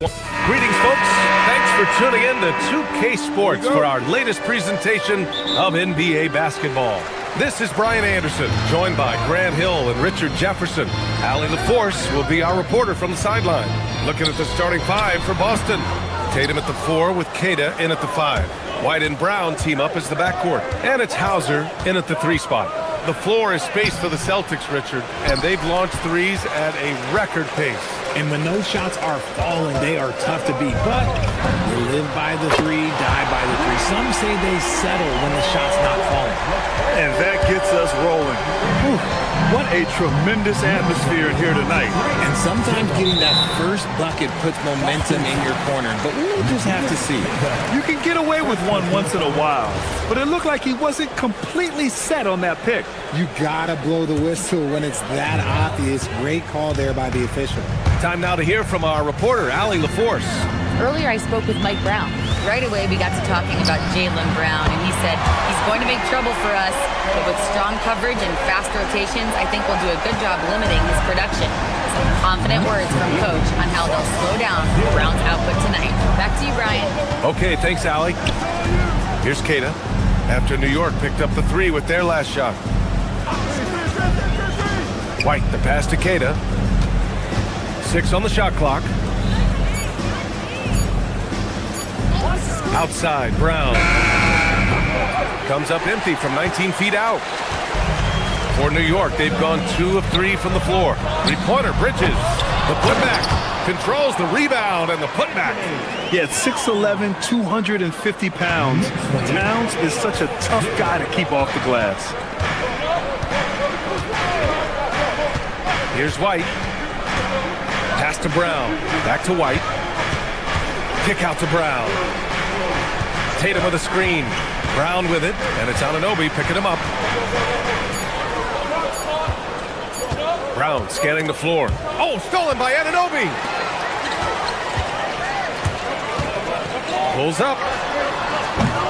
Greetings, folks. Thanks for tuning in to 2K Sports for our latest presentation of NBA basketball. This is Brian Anderson, joined by Grant Hill and Richard Jefferson. Allie LaForce will be our reporter from the sideline. Looking at the starting five for Boston. Tatum at the 4 with Queta in at the 5. White and Brown team up as the backcourt. And it's Hauser in at the 3 spot. The floor is space for the Celtics, Richard, and they've launched threes at a record pace. And when those shots are falling, they are tough to beat. But they live by the 3, die by the 3. Some say they settle when the shot's not falling. And that gets us rolling. Whew, what a tremendous atmosphere in here tonight. And sometimes getting that first bucket puts momentum in your corner. But we'll just have to see. You can get away with one once in a while, but it looked like he wasn't completely set on that pick. You gotta blow the whistle when it's that obvious. Great call there by the official. Time now to hear from our reporter, Allie LaForce. Earlier, I spoke with Mike Brown. Right away, we got to talking about Jaylen Brown, and he said he's going to make trouble for us, but with strong coverage and fast rotations, I think we'll do a good job limiting his production. Some confident words from Coach on how they'll slow down Brown's output tonight. Back to you, Brian. Okay, thanks, Allie. Here's Queta. After New York picked up the 3 with their last shot. White, the pass to Queta. 6 on the shot clock. Outside, Brown. Comes up empty from 19 feet out. For New York, they've gone 2 of 3 from the floor. 3-pointer, Bridges. The putback. Controls the rebound and the putback. Yeah, 6'11", 250 pounds. Towns is such a tough guy to keep off the glass. Here's White. Pass to Brown. Back to White. Kick out to Brown. Tatum with a screen. Brown with it, and it's Anunoby picking him up. Brown scanning the floor. Oh, stolen by Anunoby. Pulls up.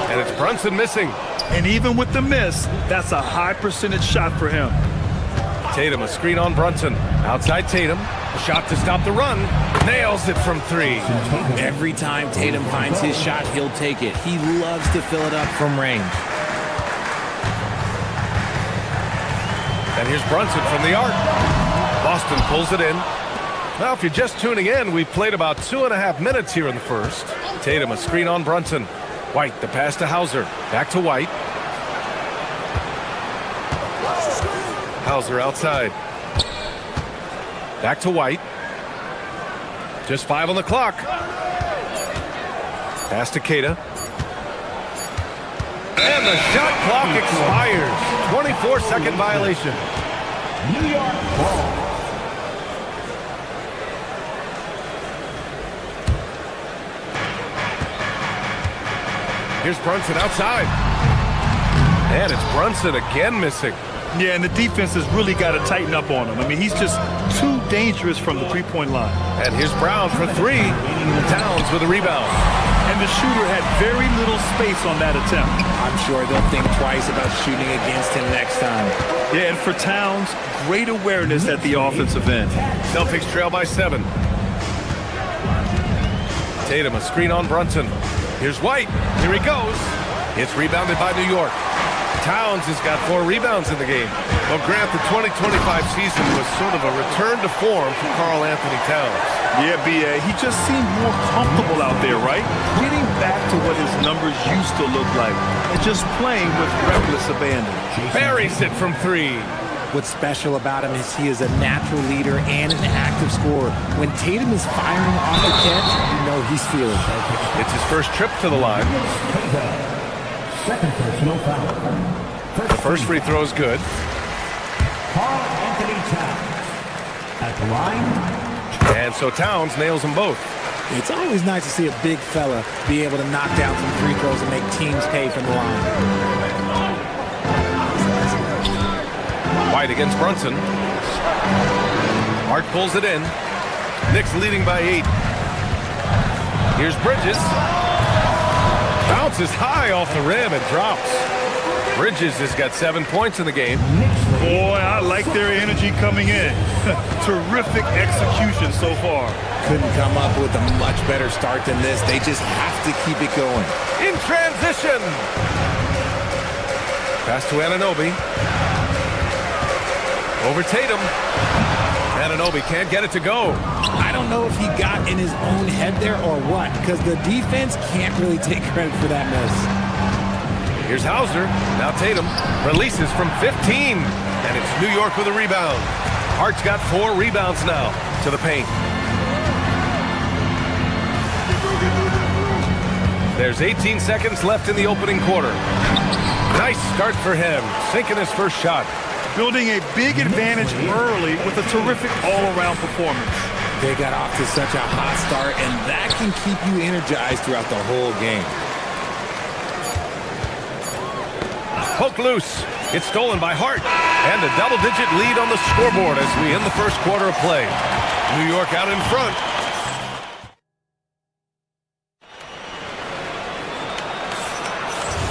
And it's Brunson missing. And even with the miss, that's a high percentage shot for him. Tatum, a screen on Brunson. Outside Tatum. A shot to stop the run. Nails it from 3. Every time Tatum finds his shot, he'll take it. He loves to fill it up from range. And here's Brunson from the arc. Boston pulls it in. Now, if you're just tuning in, we've played about 2.5 minutes here in the first. Tatum, a screen on Brunson. White, the pass to Hauser. Back to White. Hauser outside. Back to White. Just 5 on the clock. Pass to Keita. And the shot clock expires. 24-second violation. New York ball. Here's Brunson outside. And it's Brunson again missing. Yeah, and the defense has really got to tighten up on him. I mean, he's just too dangerous from the three-point line. And here's Brown for 3. Towns with a rebound. And the shooter had very little space on that attempt. I'm sure they'll think twice about shooting against him next time. Yeah, and for Towns, great awareness at the offensive end. Celtics trail by 7. Tatum, a screen on Brunson. Here's White. Here he goes. It's rebounded by New York. Towns has got 4 rebounds in the game. Well, Grant, the 2025 season was sort of a return to form for Karl Anthony Towns. Yeah, B.A., he just seemed more comfortable out there, right? Getting back to what his numbers used to look like and just playing with reckless abandon. Buries it from 3. What's special about him is he is a natural leader and an active scorer. When Tatum is firing off the catch, you know he's feeling it. It's his first trip to the line. Second personal foul. The first free throw is good. Karl Anthony Towns at the line. And so Towns nails them both. It's always nice to see a big fella be able to knock down some free throws and make teams pay from the line. White against Brunson. Hart pulls it in. Knicks leading by 8. Here's Bridges. Bounces high off the rim and drops. Bridges has got 7 points in the game. Boy, I like their energy coming in. Terrific execution so far. Couldn't come up with a much better start than this. They just have to keep it going. In transition. Pass to Anunoby. Over Tatum. Anunoby can't get it to go. I don't know if he got in his own head there or what, because the defense can't really take credit for that miss. Here's Hauser. Now Tatum releases from 15. And it's New York with a rebound. Hart's got 4 rebounds now to the paint. There's 18 seconds left in the opening quarter. Nice start for him, sinking his first shot. Building a big advantage early with a terrific all-around performance. They got off to such a hot start, and that can keep you energized throughout the whole game. Poke loose. It's stolen by Hart. And a double-digit lead on the scoreboard as we end the first quarter of play. New York out in front.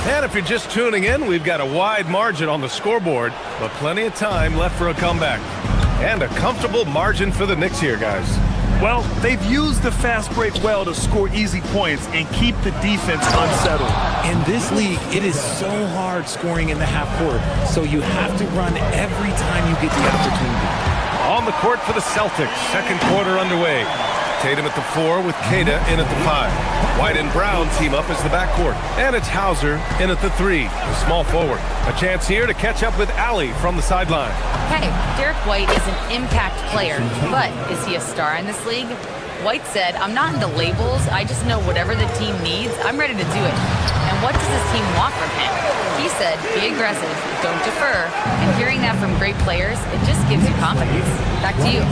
And if you're just tuning in, we've got a wide margin on the scoreboard, but plenty of time left for a comeback. And a comfortable margin for the Knicks here, guys. Well, they've used the fast break well to score easy points and keep the defense unsettled. In this league, it is so hard scoring in the half court, so you have to run every time you get the opportunity. On the court for the Celtics, second quarter underway. Tatum at the 4 with Keita in at the 5. White and Brown team up as the backcourt. And it's Hauser in at the 3, the small forward. A chance here to catch up with Allie from the sideline. Hey, Derek White is an impact player, but is he a star in this league? White said, "I'm not into labels. I just know whatever the team needs, I'm ready to do it. And what does this team want from him?" He said, "Be aggressive, don't defer." And hearing that from great players, it just gives you confidence. Back to you.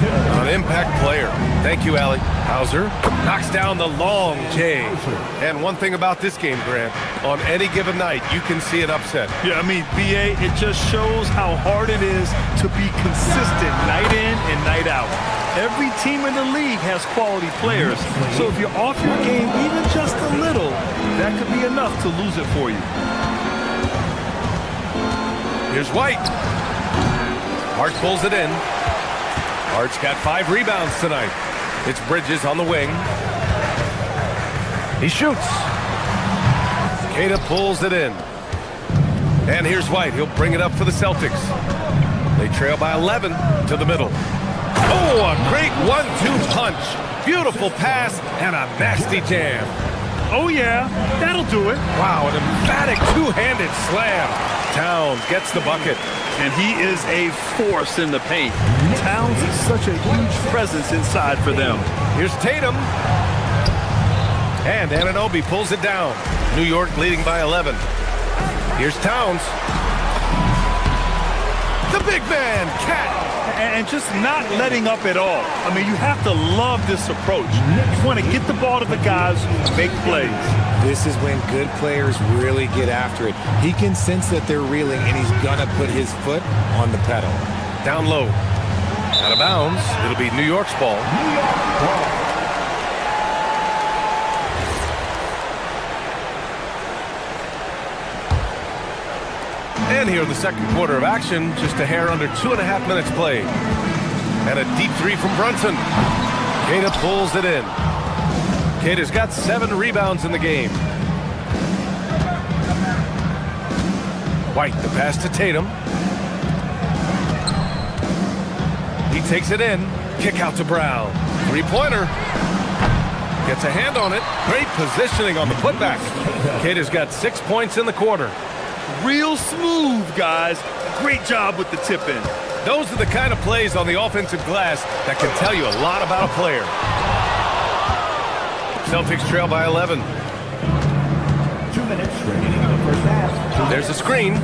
An impact player. Thank you, Allie. Hauser knocks down the long J. And one thing about this game, Grant, on any given night, you can see an upset. Yeah, I mean, B.A., it just shows how hard it is to be consistent night in and night out. Every team in the league has quality players, so if you're off your game even just a little, that could be enough to lose it for you. Here's White. Hart pulls it in. Hart's got 5 rebounds tonight. It's Bridges on the wing. He shoots. Keita pulls it in. And here's White. He'll bring it up for the Celtics. They trail by 11 to the middle. Oh, a great 1-2 punch. Beautiful pass and a nasty jam. Oh, yeah, that'll do it. Wow, an emphatic two-handed slam. Towns gets the bucket. and he is a force in the paint. Towns is such a huge presence inside for them. Here's Tatum. And Anunoby pulls it down. New York leading by 11. Here's Towns. The big man, Cat. And just not letting up at all. I mean, you have to love this approach. You want to get the ball to the guys who make plays. This is when good players really get after it. He can sense that they're reeling, and he's going to put his foot on the pedal. Down low. Out of bounds. It'll be New York's ball. And here in the second quarter of action, just a hair under 2.5 minutes played. And a deep three from Brunson. Queta pulls it in. Queta's got 7 rebounds in the game. White, the pass to Tatum. He takes it in. Kick out to Brown. Three-pointer. Gets a hand on it. Great positioning on the putback. Queta's got 6 points in the quarter. Real smooth, guys. Great job with the tip-in. Those are the kind of plays on the offensive glass that can tell you a lot about a player. Celtics trail by 11. 2 minutes remaining in the first half. There's a screen.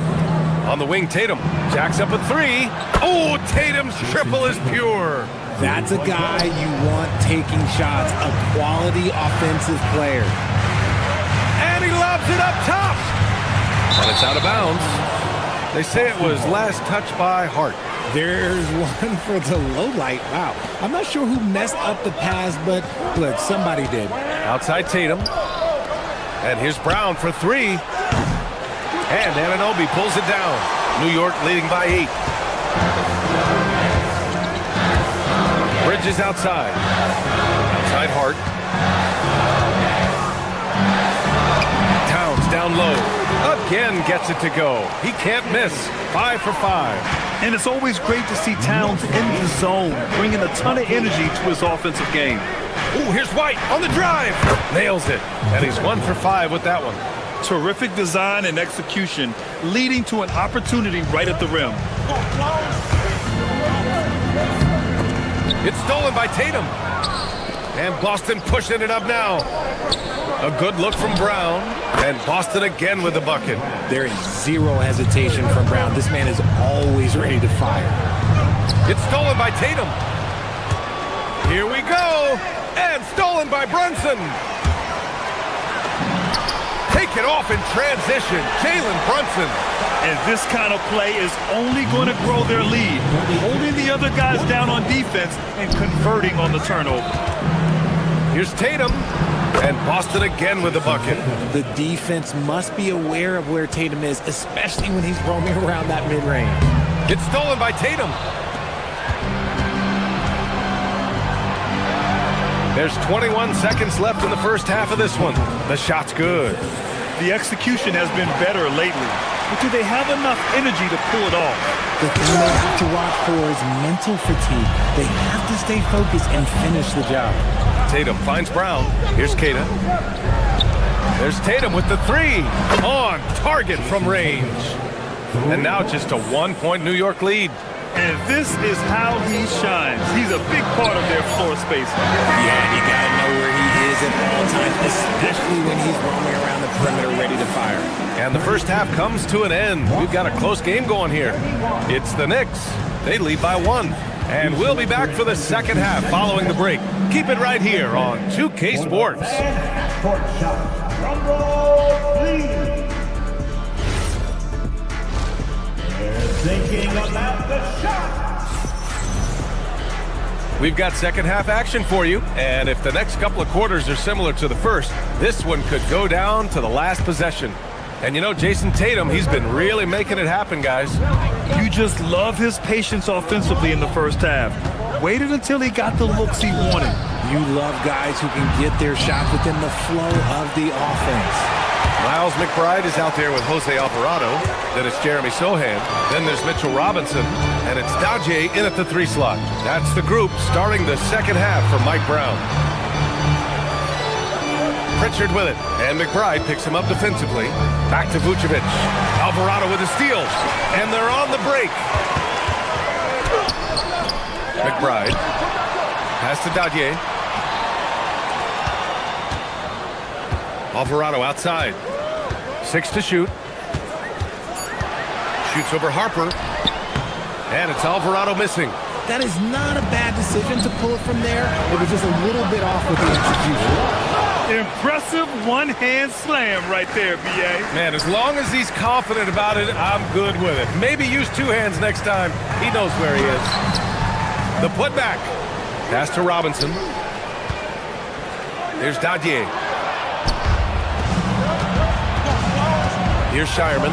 On the wing, Tatum. Jacks up a 3. Oh, Tatum's triple is pure. That's a guy you want taking shots, a quality offensive player. And he lobs it up top. And it's out of bounds. They say it was last touched by Hart. There's one for the low light. Wow. I'm not sure who messed up the pass, but look, somebody did. Outside Tatum. And here's Brown for 3. And Anunoby pulls it down. New York leading by 8. Bridges outside. Outside Hart. Towns down low. Again gets it to go. He can't miss. 5 for 5. And it's always great to see Towns in the zone, bringing a ton of energy to his offensive game. Ooh, here's White on the drive. Nails it. And he's 1 for 5 with that one. Terrific design and execution, leading to an opportunity right at the rim. It's stolen by Tatum. And Boston pushing it up now. A good look from Brown. And Boston again with the bucket. There is zero hesitation from Brown. This man is always ready to fire. It's stolen by Tatum. Here we go. And stolen by Brunson. Take it off in transition. Jalen Brunson. And this kind of play is only going to grow their lead. Holding the other guys down on defense and converting on the turnover. Here's Tatum. And Boston again with the bucket. The defense must be aware of where Tatum is, especially when he's roaming around that mid-range. It's stolen by Tatum. There's 21 seconds left in the first half of this one. The shot's good. The execution has been better lately. But do they have enough energy to pull it off? The thing they have to watch for is mental fatigue. They have to stay focused and finish the job. Tatum finds Brown. Here's Queta. There's Tatum with the 3. On target from range. And now just a 1-point New York lead. And this is how he shines. He's a big part of their floor space. Yeah, you got to know where he is at all times, especially when he's roaming around the perimeter ready to fire. And the first half comes to an end. We've got a close game going here. It's the Knicks. They lead by 1. And we'll be back for the second half following the break. Keep it right here on 2K Sports. Sports Shop. Drum roll, please. Thinking about the shot. We've got second half action for you, and if the next couple of quarters are similar to the first, this one could go down to the last possession. And you know, Jason Tatum, he's been really making it happen, guys. You just love his patience offensively in the first half. Waited until he got the looks he wanted. You love guys who can get their shot within the flow of the offense. Miles McBride is out there with Jose Alvarado. Then it's Jeremy Sohan. Then there's Mitchell Robinson. And it's Daje in at the 3 slot. That's the group starting the second half for Mike Brown. Pritchard with it. And McBride picks him up defensively. Back to Vucevic. Alvarado with a steal. And they're on the break. McBride. Pass to Dadier. Alvarado outside. 6 to shoot. Shoots over Harper. And it's Alvarado missing. That is not a bad decision to pull it from there. It was just a little bit off with the execution. Impressive one-hand slam right there, B.A. Man, as long as he's confident about it, I'm good with it. Maybe use 2 hands next time. He knows where he is. The putback. Pass to Robinson. Here's Dadier. Here's Shireman.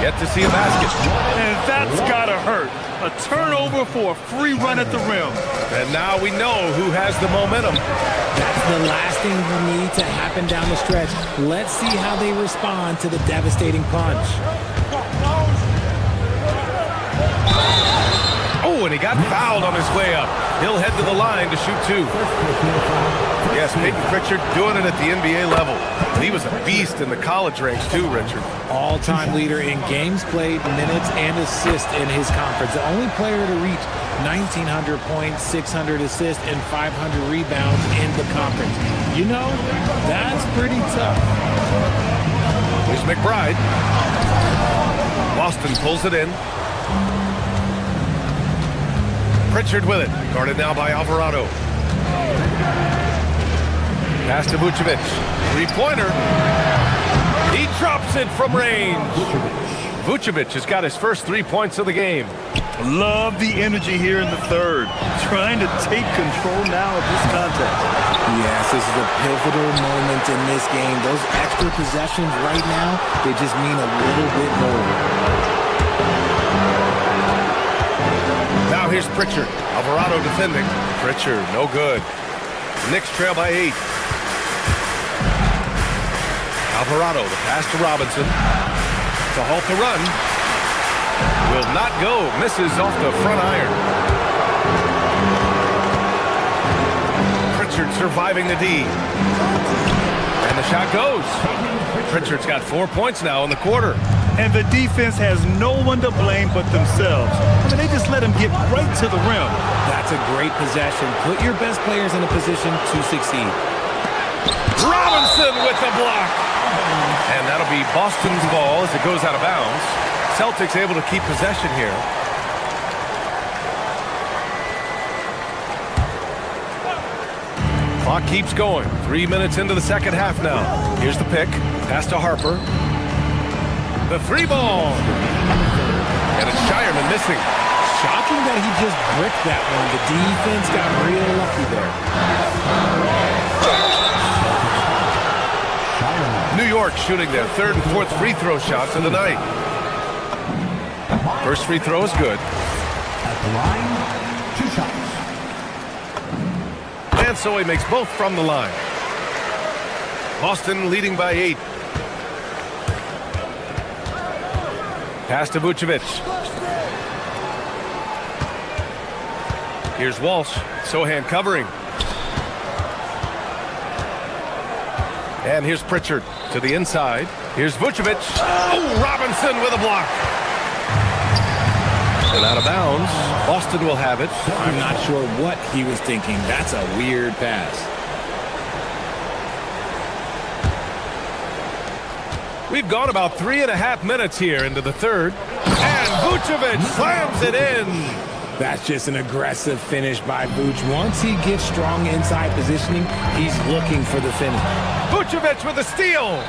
Yet to see a basket. And that's gotta hurt. A turnover for a free run at the rim. And now we know who has the momentum. That's the last thing you need to happen down the stretch. Let's see how they respond to the devastating punch. Oh, and he got fouled on his way up. He'll head to the line to shoot 2. Yes, Peyton Pritchard doing it at the NBA level. He was a beast in the college ranks too, Richard. All-time leader in games played, minutes, and assists in his conference. The only player to reach 1,900 points, 600 assists, and 500 rebounds in the conference. You know, that's pretty tough. Here's McBride. Boston pulls it in. Pritchard with it. Guarded now by Alvarado. Pass to Vucevic. 3-pointer. He drops it from range. Vucevic has got his first 3 points of the game. Love the energy here in the third. Trying to take control now of this contest. Yes, this is a pivotal moment in this game. Those extra possessions right now, they just mean a little bit more. Now here's Pritchard. Alvarado defending. Pritchard, no good. Knicks trail by 8. Alvarado, the pass to Robinson. To halt the run. Will not go. Misses off the front iron. Pritchard surviving the D. And the shot goes. Pritchard's got 4 points now in the quarter. And the defense has no one to blame but themselves. I mean, they just let him get right to the rim. That's a great possession. Put your best players in a position to succeed. Robinson with the block. And that'll be Boston's ball as it goes out of bounds. Celtics able to keep possession here. Clock keeps going. 3 minutes into the second half now. Here's the pick. Pass to Harper. The 3-ball. And it's Shireman missing. Shocking that he just bricked that one. The defense got real lucky there. New York shooting their 3rd and 4th free throw shots of the night. First free throw is good. At the line, 2 shots. And so he makes both from the line. Boston leading by 8. Pass to Vucevic. Here's Walsh. Sohan covering. And here's Pritchard to the inside. Here's Vucevic. Oh, Robinson with a block. And out of bounds. Boston will have it. I'm not sure what he was thinking. That's a weird pass. We've gone about 3.5 minutes here into the third. And Vucevic slams it in. That's just an aggressive finish by Vuce. Once he gets strong inside positioning, he's looking for the finish. Vucevic with a steal.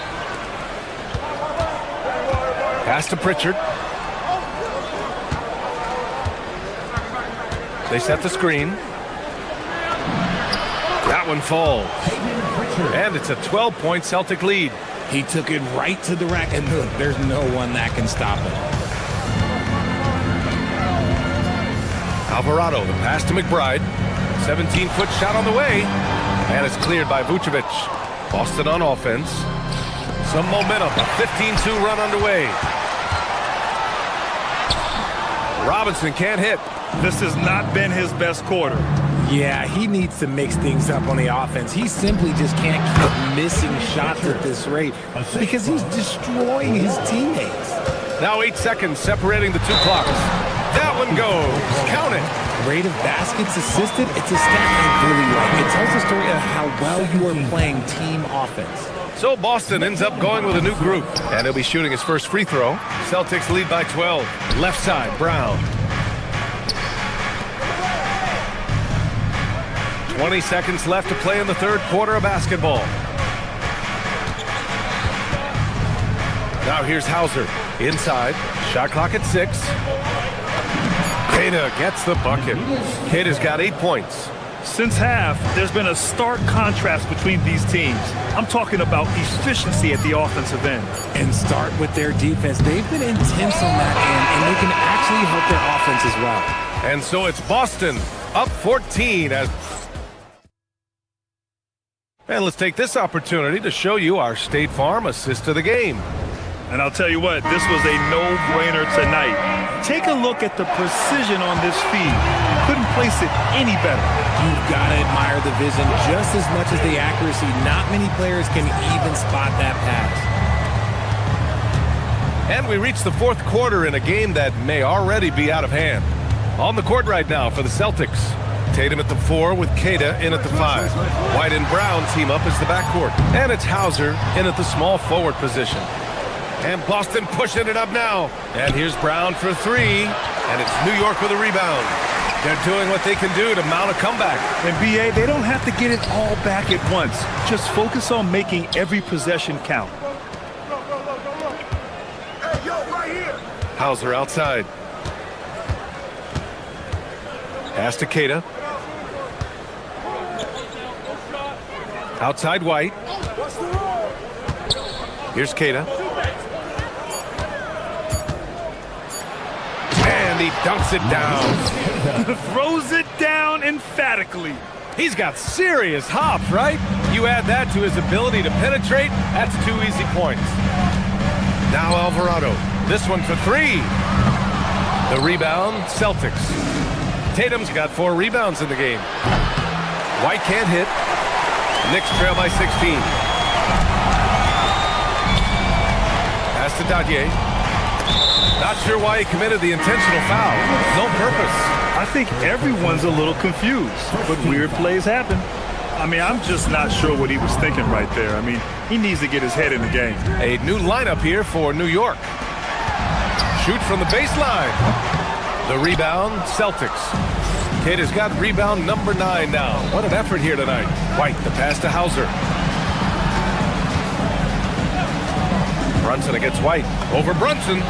Pass to Pritchard. They set the screen. That one falls. And it's a 12-point Celtic lead. He took it right to the rack, and look, there's no one that can stop it. Alvarado, the pass to McBride. 17-foot shot on the way. And it's cleared by Vucevic. Boston on offense. Some momentum. A 15-2 run underway. Robinson can't hit. This has not been his best quarter. Yeah, he needs to mix things up on the offense. He simply just can't keep missing shots at this rate because he's destroying his teammates. Now 8 seconds separating the two clocks. That one goes. Count it. Rate of baskets assisted, it's a stat I really like. It tells the story of how well you are playing team offense. So Boston ends up going with a new group, and he'll be shooting his first free throw. Celtics lead by 12. Left side, Brown. 20 seconds left to play in the third quarter of basketball. Now here's Hauser. Inside. Shot clock at 6. Queta gets the bucket. Queta's got 8 points. Since half, there's been a stark contrast between these teams. I'm talking about efficiency at the offensive end. And start with their defense. They've been intense on that end, and they can actually help their offense as well. And so it's Boston up 14 as... And let's take this opportunity to show you our State Farm assist of the game. And I'll tell you what, this was a no-brainer tonight. Take a look at the precision on this feed. Couldn't place it any better. You've got to admire the vision just as much as the accuracy. Not many players can even spot that pass. And we reach the fourth quarter in a game that may already be out of hand. On the court right now for the Celtics. Tatum at the 4 with Queta in at the 5. White and Brown team up as the backcourt. And it's Hauser in at the small forward position. And Boston pushing it up now. And here's Brown for 3. And it's New York with a rebound. They're doing what they can do to mount a comeback. And B.A., they don't have to get it all back at once. Just focus on making every possession count. Hey, yo, right here. Hauser outside. Pass to Queta. Outside White. Here's Queta. And he dunks it down. Throws it down emphatically. He's got serious hops, right? You add that to his ability to penetrate, that's 2 easy points. Now Alvarado. This one for 3. The rebound, Celtics. Tatum's got 4 rebounds in the game. White can't hit. Knicks trail by 16. Pass to Dadier. Not sure why he committed the intentional foul. No purpose. I think everyone's a little confused, but weird plays happen. I mean, I'm just not sure what he was thinking right there. I mean, he needs to get his head in the game. A new lineup here for New York. Shoot from the baseline. The rebound, Celtics. Queta's got rebound number 9 now. What an effort here tonight. White, the pass to Hauser. Brunson against White. Over Brunson.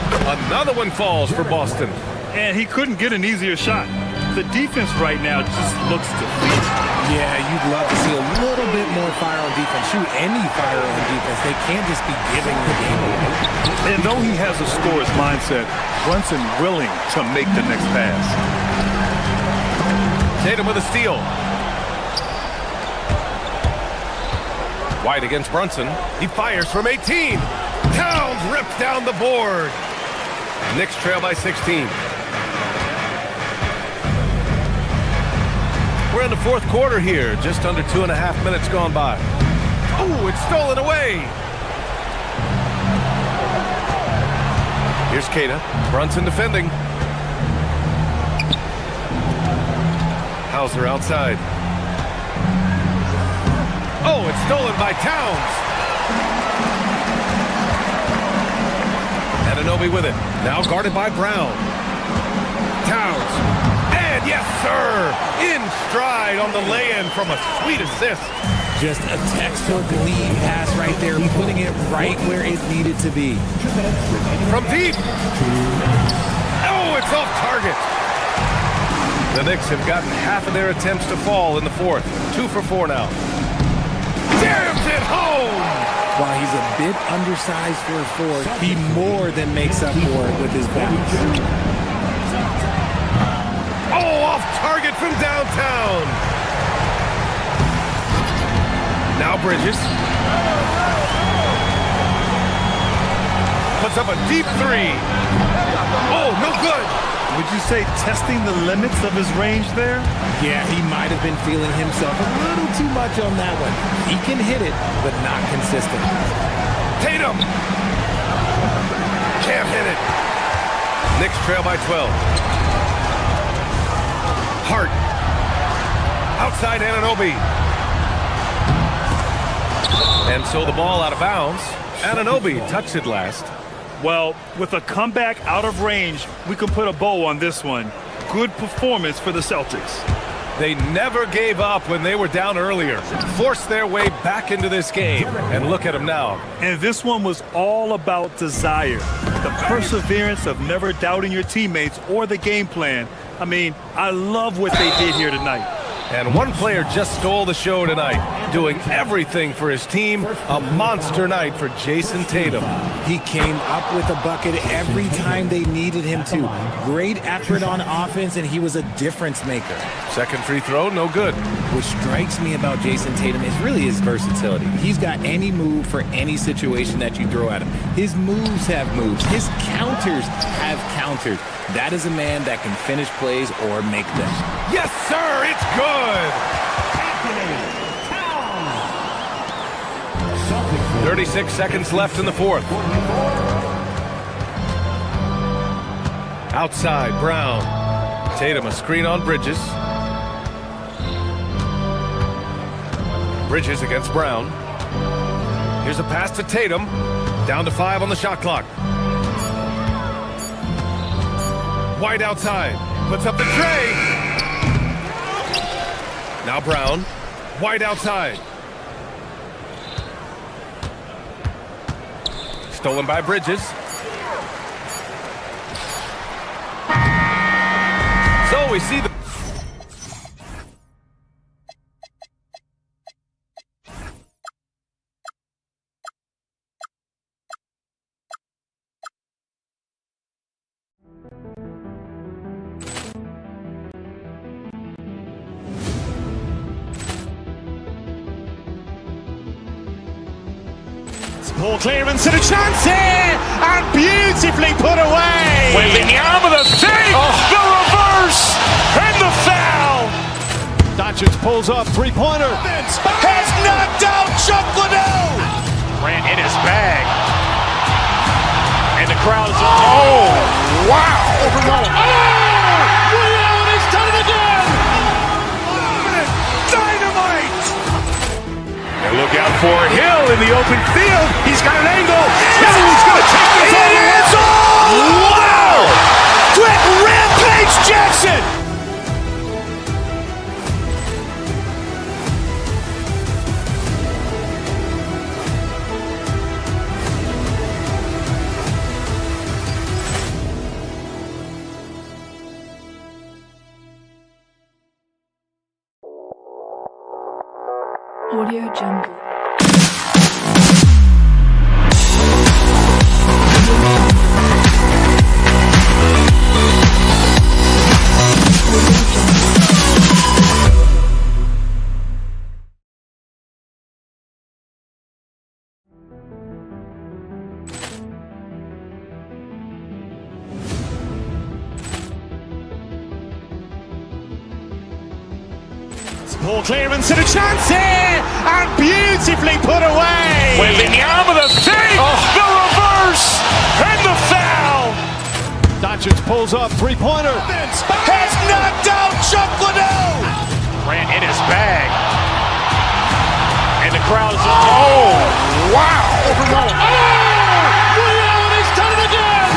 Another one falls for Boston. And he couldn't get an easier shot. The defense right now just looks defeated. Yeah, you'd love to see a little bit more fire on defense. Shoot, any fire on defense. They can't just be giving the game away. And though he has a scorer's mindset, Brunson willing to make the next pass. Tatum with a steal. White against Brunson. He fires from 18. Towns rips down the board. Knicks trail by 16. We're in the fourth quarter here. Just under 2.5 minutes gone by. Oh, it's stolen away. Here's Queta. Brunson defending. Hauser outside. Oh, it's stolen by Towns. Anunoby with it. Now guarded by Brown. Towns. And yes, sir. In stride on the lay-in from a sweet assist. Just a textbook lead pass right there, putting it right where it needed to be. From deep. Oh, it's off target. The Knicks have gotten half of their attempts to fall in the fourth. 2 for 4 now. Jams it home! While he's a bit undersized for a forward, he more than makes up for it with his bounce. Oh, off target from downtown. Now Bridges. Puts up a deep 3. Oh, no good. Would you say testing the limits of his range there? Yeah, he might have been feeling himself a little too much on that one. He can hit it, but not consistent. Tatum! Can't hit it. Knicks trail by 12. Hart. Outside Anunoby. And so the ball out of bounds. Anunoby touched it last. Well, with a comeback out of range, we can put a bow on this one. Good performance for the Celtics. They never gave up when they were down earlier. Forced their way back into this game. And look at them now. And this one was all about desire. The perseverance of never doubting your teammates or the game plan. I mean, I love what they did here tonight. And one player just stole the show tonight, doing everything for his team. A monster night for Jason Tatum. He came up with a bucket every time they needed him to. Great effort on offense, and he was a difference maker. Second free throw, no good. What strikes me about Jason Tatum is really his versatility. He's got any move for any situation that you throw at him. His moves have moves. His counters have counters. That is a man that can finish plays or make them. Yes, sir, it's good. 36 seconds left in the fourth. Outside, Brown. Tatum, a screen on Bridges. Bridges against Brown. Here's a pass to Tatum. Down to 5 on the shot clock. White outside. Puts up the tray. Now Brown. White outside. Stolen by Bridges. So we see the... Ball clearance and a chance here, and beautifully put away. With the arm of the fake, the reverse, and the foul. Doncic pulls up, three-pointer. Has knocked out Chuck Liddell. Ran in his bag. And the crowd is... Oh, wow. Overrun. Ray Allen has done it again. Dynamite. And look out for Hill in the open field. He's got an angle. He's going to take this all the way. Wow. Quick Rampage Jackson. Audio Jungle. Ball clearance and a chance here, and beautifully put away. With the arm of the fake, the reverse, and the foul. Doncic pulls up, three-pointer. Has knocked out Chuck Liddell. Ran in his bag. And the crowd is... Oh, wow. Overrun. Ray Allen has done it again.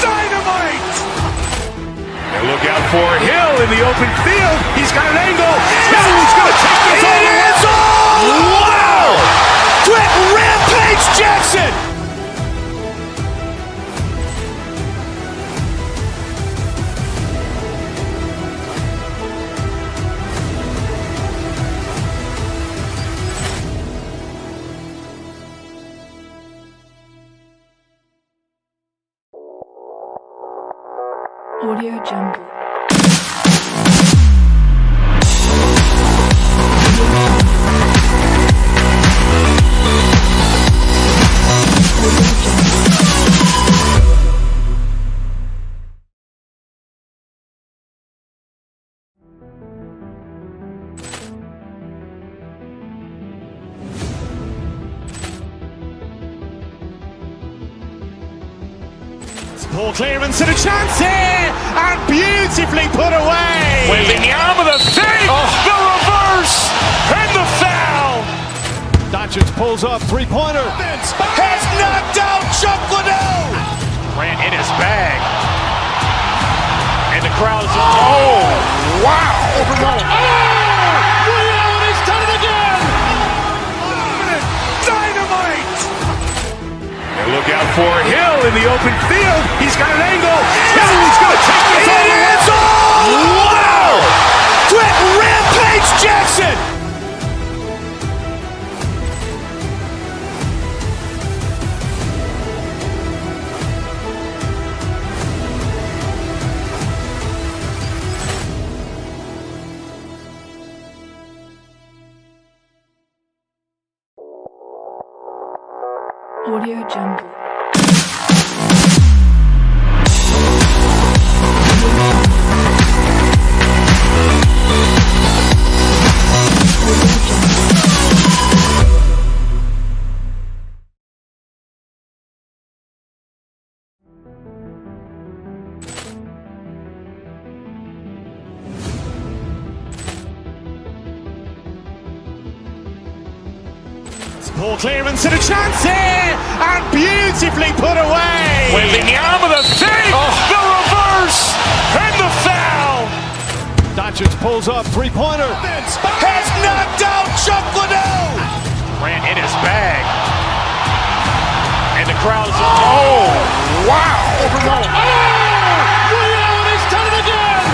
Dynamite. And look out for Hill in the open field. He's got an angle. He's going to take this all the way. Wow. Quick Rampage Jackson. Audio Jungle. Ball clearance and a chance here, and beautifully put away. Wembanyama with a fake, the reverse, and the foul. Doncic pulls up, three-pointer. Has knocked out Chuck Liddell. Grant in his bag. And the crowd is, oh, wow. Overruled. He's done it again. Dynamite. And look out for Hill in the open field. He's got an angle. He's going to take this all the way. Wow. Quick Rampage Jackson. Audio Jungle. Ball clearance and a chance here, and beautifully put away. Wembanyama with a fake, the reverse, and the foul. Doncic pulls up, three-pointer. Has knocked out Chuck Liddell. Grant in his bag. And the crowd is, oh, wow. Overruled. He's done it again.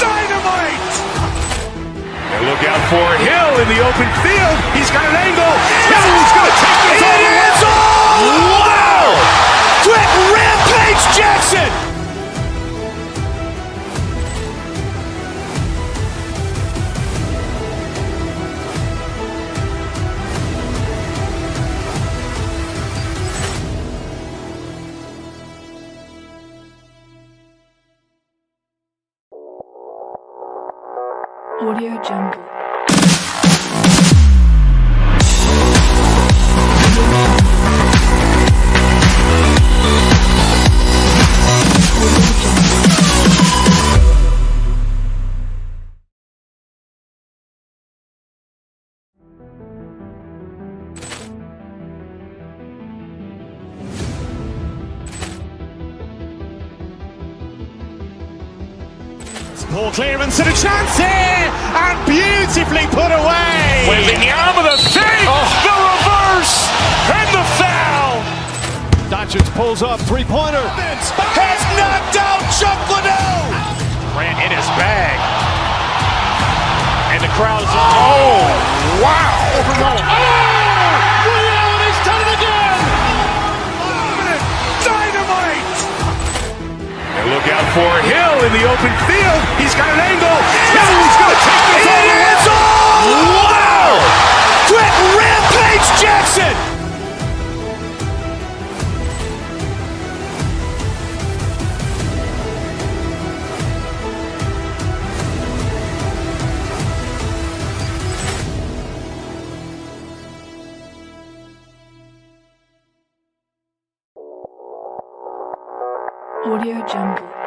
Dynamite. And look out for Hill in the open field. He's got an angle. He's going to take this all the way. Wow. Quick Rampage Jackson. Audio Jungle. Ball clearance and a chance here, and beautifully put away. Wembanyama with a fake, the reverse, and the foul. Doncic pulls up, three-pointer. Has knocked out Chuck Liddell. Grant in his bag. And the crowd is, oh, wow. Overruled. He's done it again. Dynamite. And look out for Hill in the open field. He's got an angle. He's going to take this all the way. Wow. Quick Rampage Jackson. Audio Jungle.